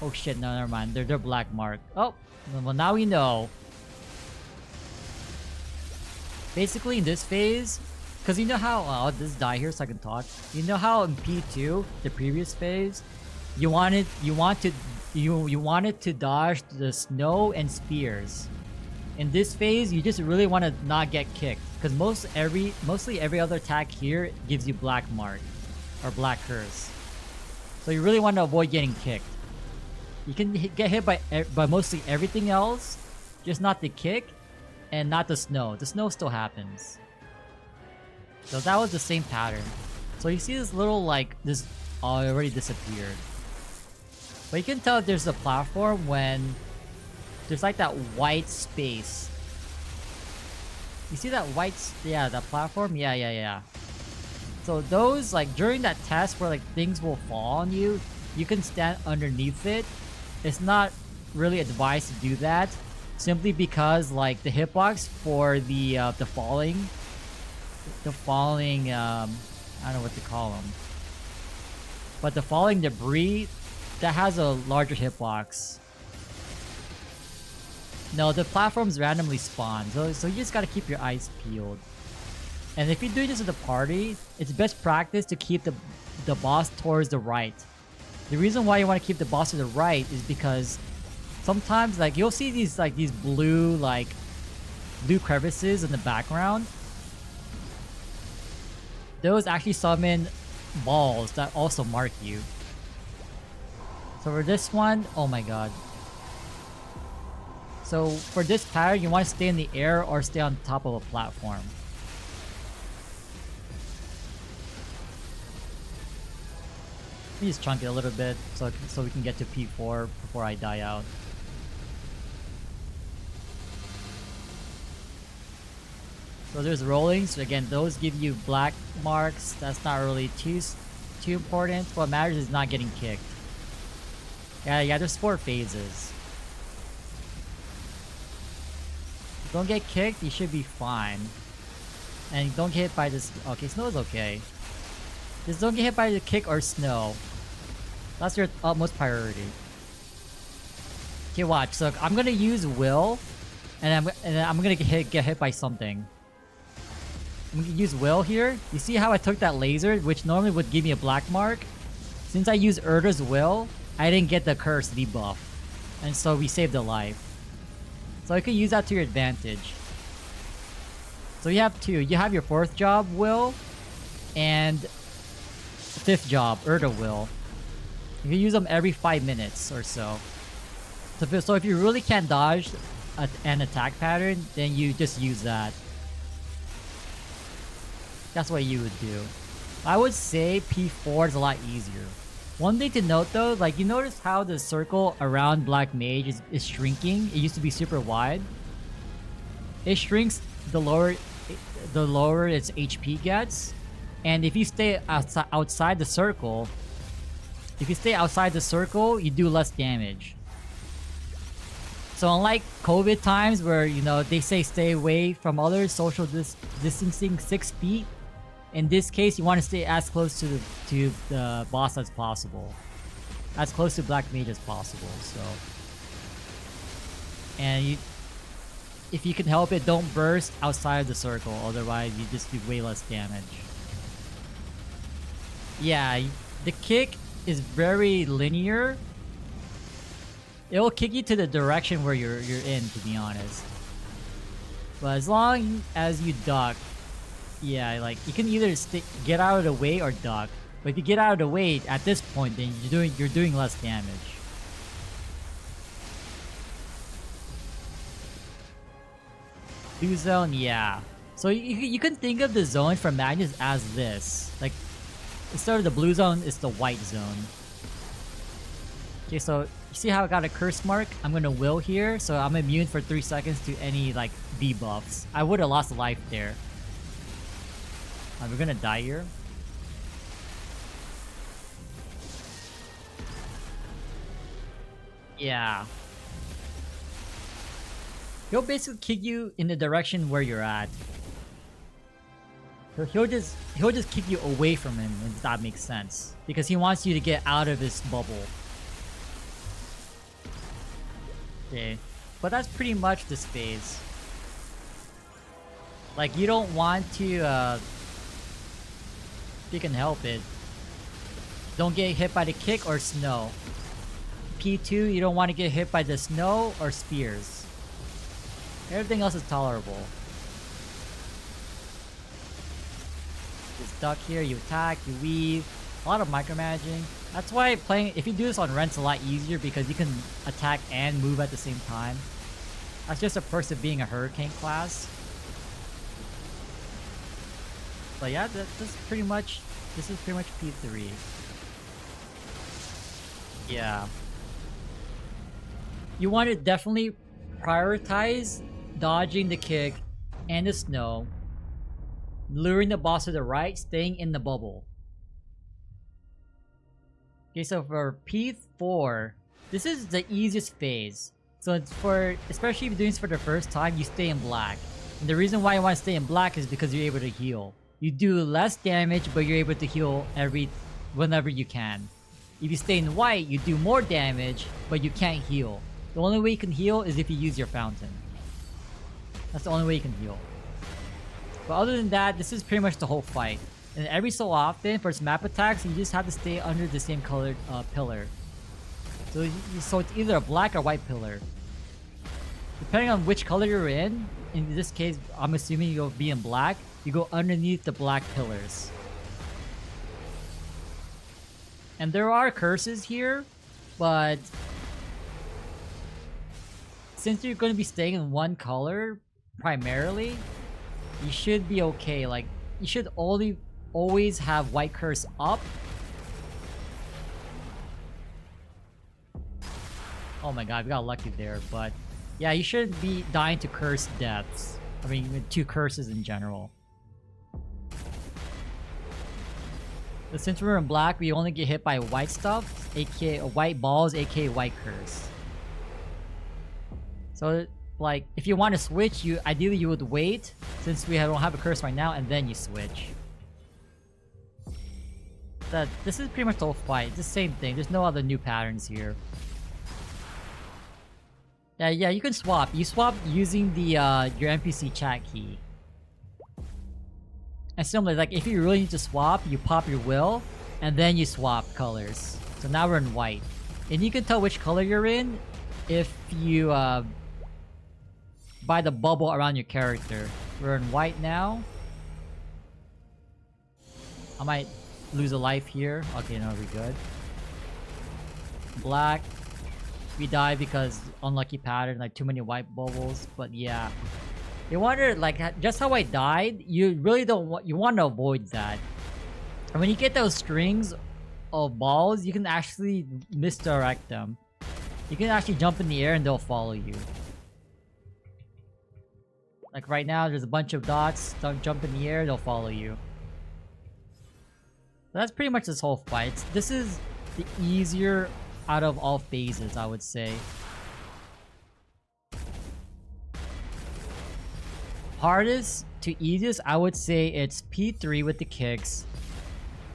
Speaker 1: Oh shit, no, never mind. They're black mark. Oh, well now we know. Basically in this phase, because you know how... I'll just die here so I can talk. You know how in P2, the previous phase, you wanted to dodge the snow and spears. In this phase, you just really want to not get kicked, because mostly every other attack here gives you black mark or black curse. So you really want to avoid getting kicked. You can get hit by mostly everything else, just not the kick and not the snow. The snow still happens. So that was the same pattern. So you see this little like this already disappeared. But you can tell there's a platform when there's like that white space. You see that white... Yeah, that platform? Yeah. So those, like, during that test where, like, things will fall on you, you can stand underneath it. It's not really advised to do that, simply because, like, the hitbox for the falling... I don't know what to call them. But the falling debris, that has a larger hitbox. No, the platforms randomly spawn, so you just gotta keep your eyes peeled. And if you do this at the party, it's best practice to keep the boss towards the right. The reason why you want to keep the boss to the right is because sometimes, like, you'll see these blue crevices in the background. Those actually summon balls that also mark you. So for this one, oh my god. So for this pattern, you want to stay in the air or stay on top of a platform. me just chunk it a little bit so we can get to P4 before I die out. So there's rolling. So again, those give you black marks. That's not really too important. What matters is not getting kicked. Yeah, there's 4 phases. Don't get kicked, you should be fine. And don't get hit by this. Okay, snow is okay. Just don't get hit by the kick or snow. That's your utmost priority. Okay, watch. So I'm gonna use will, and I'm gonna get hit by something. I'm gonna use will here. You see how I took that laser, which normally would give me a black mark? Since I used Erda's will, I didn't get the curse debuff, and so we saved a life. So you can use that to your advantage. So you have 2. You have your 4th job, Will, and 5th job, Erda Will. You can use them every 5 minutes or so. So if you really can't dodge an attack pattern, then you just use that. That's what you would do. I would say P4 is a lot easier. One thing to note though, like you notice how the circle around Black Mage is shrinking. It used to be super wide. It shrinks the lower its HP gets. And if you stay outside the circle, you do less damage. So unlike COVID times where, you know, they say stay away from others, social distancing 6 feet, in this case, you want to stay as close to the boss as possible. As close to Black Mage as possible, so. And if you can help it, don't burst outside of the circle, otherwise you just do way less damage. Yeah, the kick is very linear. It'll kick you to the direction where you're in, to be honest. But as long as you duck, yeah, like you can either get out of the way or duck. But if you get out of the way at this point, then you're doing less damage. Blue zone, yeah. So you can think of the zone for Magnus as this. Like instead of the blue zone, it's the white zone. Okay, so you see how I got a curse mark? I'm gonna will here, so I'm immune for 3 seconds to any like debuffs. I would have lost a life there. We're gonna die here. Yeah. He'll basically kick you in the direction where you're at. He'll just kick you away from him, if that makes sense. Because he wants you to get out of his bubble. Okay. But that's pretty much this phase. Like you don't want to if you can help it, don't get hit by the kick or snow. P2, you don't want to get hit by the snow or spears. Everything else is tolerable. Just duck here, you attack, you weave. A lot of micromanaging. That's why if you do this on Rent's a lot easier because you can attack and move at the same time. That's just a perk of being a Hurricane class. But yeah, this is pretty much P3. Yeah. You want to definitely prioritize dodging the kick and the snow, luring the boss to the right, staying in the bubble. Okay, so for P4, this is the easiest phase. So it's especially if you're doing this for the first time, you stay in black. And the reason why you want to stay in black is because you're able to heal. You do less damage, but you're able to heal whenever you can. If you stay in white, you do more damage, but you can't heal. The only way you can heal is if you use your fountain. That's the only way you can heal. But other than that, this is pretty much the whole fight. And every so often, for map attacks, you just have to stay under the same colored pillar. So it's either a black or white pillar. Depending on which color you're in this case, I'm assuming you'll be in black, you go underneath the black pillars. And there are curses here, but since you're going to be staying in one color, primarily, you should be okay. Like, you should always have white curse up Oh my god, we got lucky there, but yeah, you shouldn't be dying to cursed deaths. I mean, to curses in general. But since we're in black, we only get hit by white stuff, aka white balls, aka white curse. So, like, if you want to switch, ideally you would wait, since we don't have a curse right now, and then you switch. This is pretty much the whole fight. It's the same thing. There's no other new patterns here. Yeah, you can swap. You swap using the your NPC chat key. And similarly, like if you really need to swap, you pop your will, and then you swap colors. So now we're in white. And you can tell which color you're in if you by the bubble around your character. We're in white now. I might lose a life here. Okay, no, we're good. Black. We die because unlucky pattern, like too many white bubbles. But yeah, you wonder like just how I died. You really don't want. You want to avoid that. And when you get those strings of balls, you can actually misdirect them. You can actually jump in the air and they'll follow you. Like right now, there's a bunch of dots. Don't jump in the air, they'll follow you. That's pretty much this whole fight. This is the easier out of all phases, I would say. Hardest to easiest, I would say it's P3 with the kicks.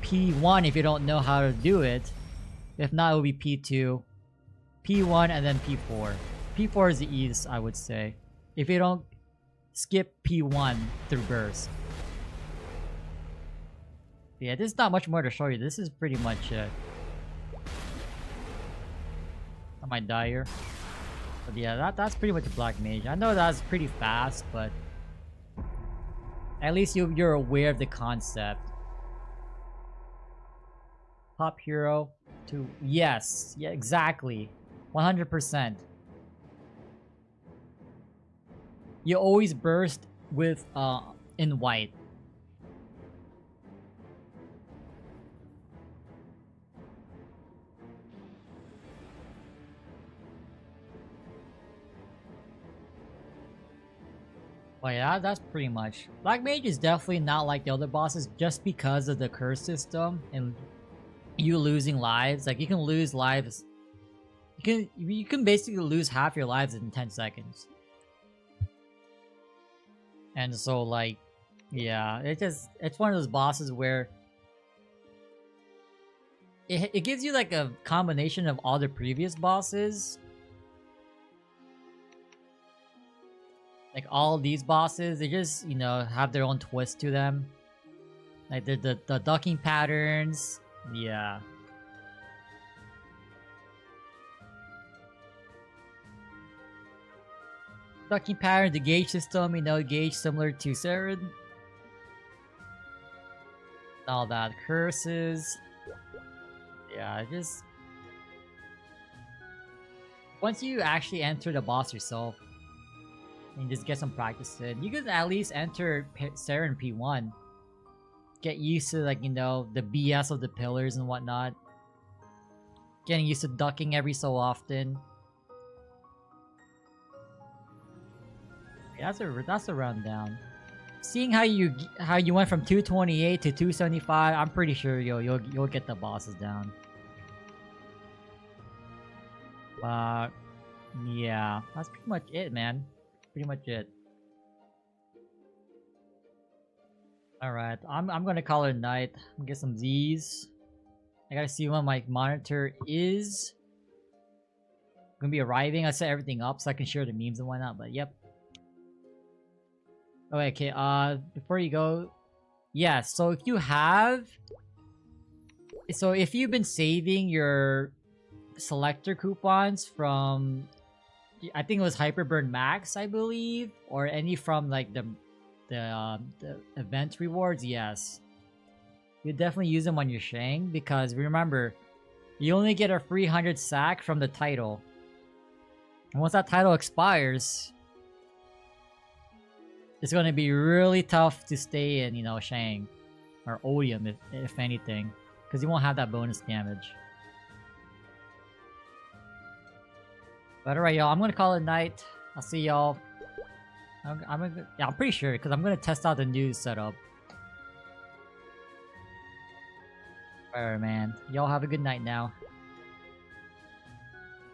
Speaker 1: P1 if you don't know how to do it. If not, it will be P2. P1 and then P4. P4 is the easiest, I would say. If you don't skip P1 through burst. Yeah, there's not much more to show you. This is pretty much it. I might die here. But yeah, that's pretty much a black mage. I know that's pretty fast, but at least you're aware of the concept. Pop hero to yes, yeah, exactly, 100%. You always burst with in white. Well, yeah, that's pretty much. Black Mage is definitely not like the other bosses just because of the curse system and you losing lives. Like you can lose lives. You can basically lose half your lives in 10 seconds. And so like, yeah, it's one of those bosses where it gives you like a combination of all the previous bosses. Like all these bosses, they just, you know, have their own twist to them. Like the ducking patterns. Yeah. Ducking pattern, the gauge system, you know, gauge similar to Seren. All that. Curses. Yeah, just... Once you actually enter the boss yourself, and just get some practice in, you could at least enter Seren P1. Get used to, like, you know, the BS of the pillars and whatnot. Getting used to ducking every so often. Yeah, that's a rundown. Seeing how you went from 228 to 275, I'm pretty sure you'll get the bosses down. Yeah, that's pretty much it, man. Pretty much it. Alright, I'm gonna call it a night. I'm gonna get some Z's. I gotta see when my monitor is gonna be arriving. I set everything up so I can share the memes and whatnot, but yep. Oh, okay, before you go, yeah, so if you've been saving your selector coupons from, I think it was Hyperburn Max, I believe, or any from like the event rewards, yes, you definitely use them on your Shang, because remember, you only get a free 100 sack from the title, and once that title expires, it's going to be really tough to stay in, you know, Shang or Odium if anything, because you won't have that bonus damage. But alright, y'all, I'm gonna call it night. I'll see y'all. Yeah, I'm pretty sure because I'm gonna test out the new setup. Alright, man. Y'all have a good night now.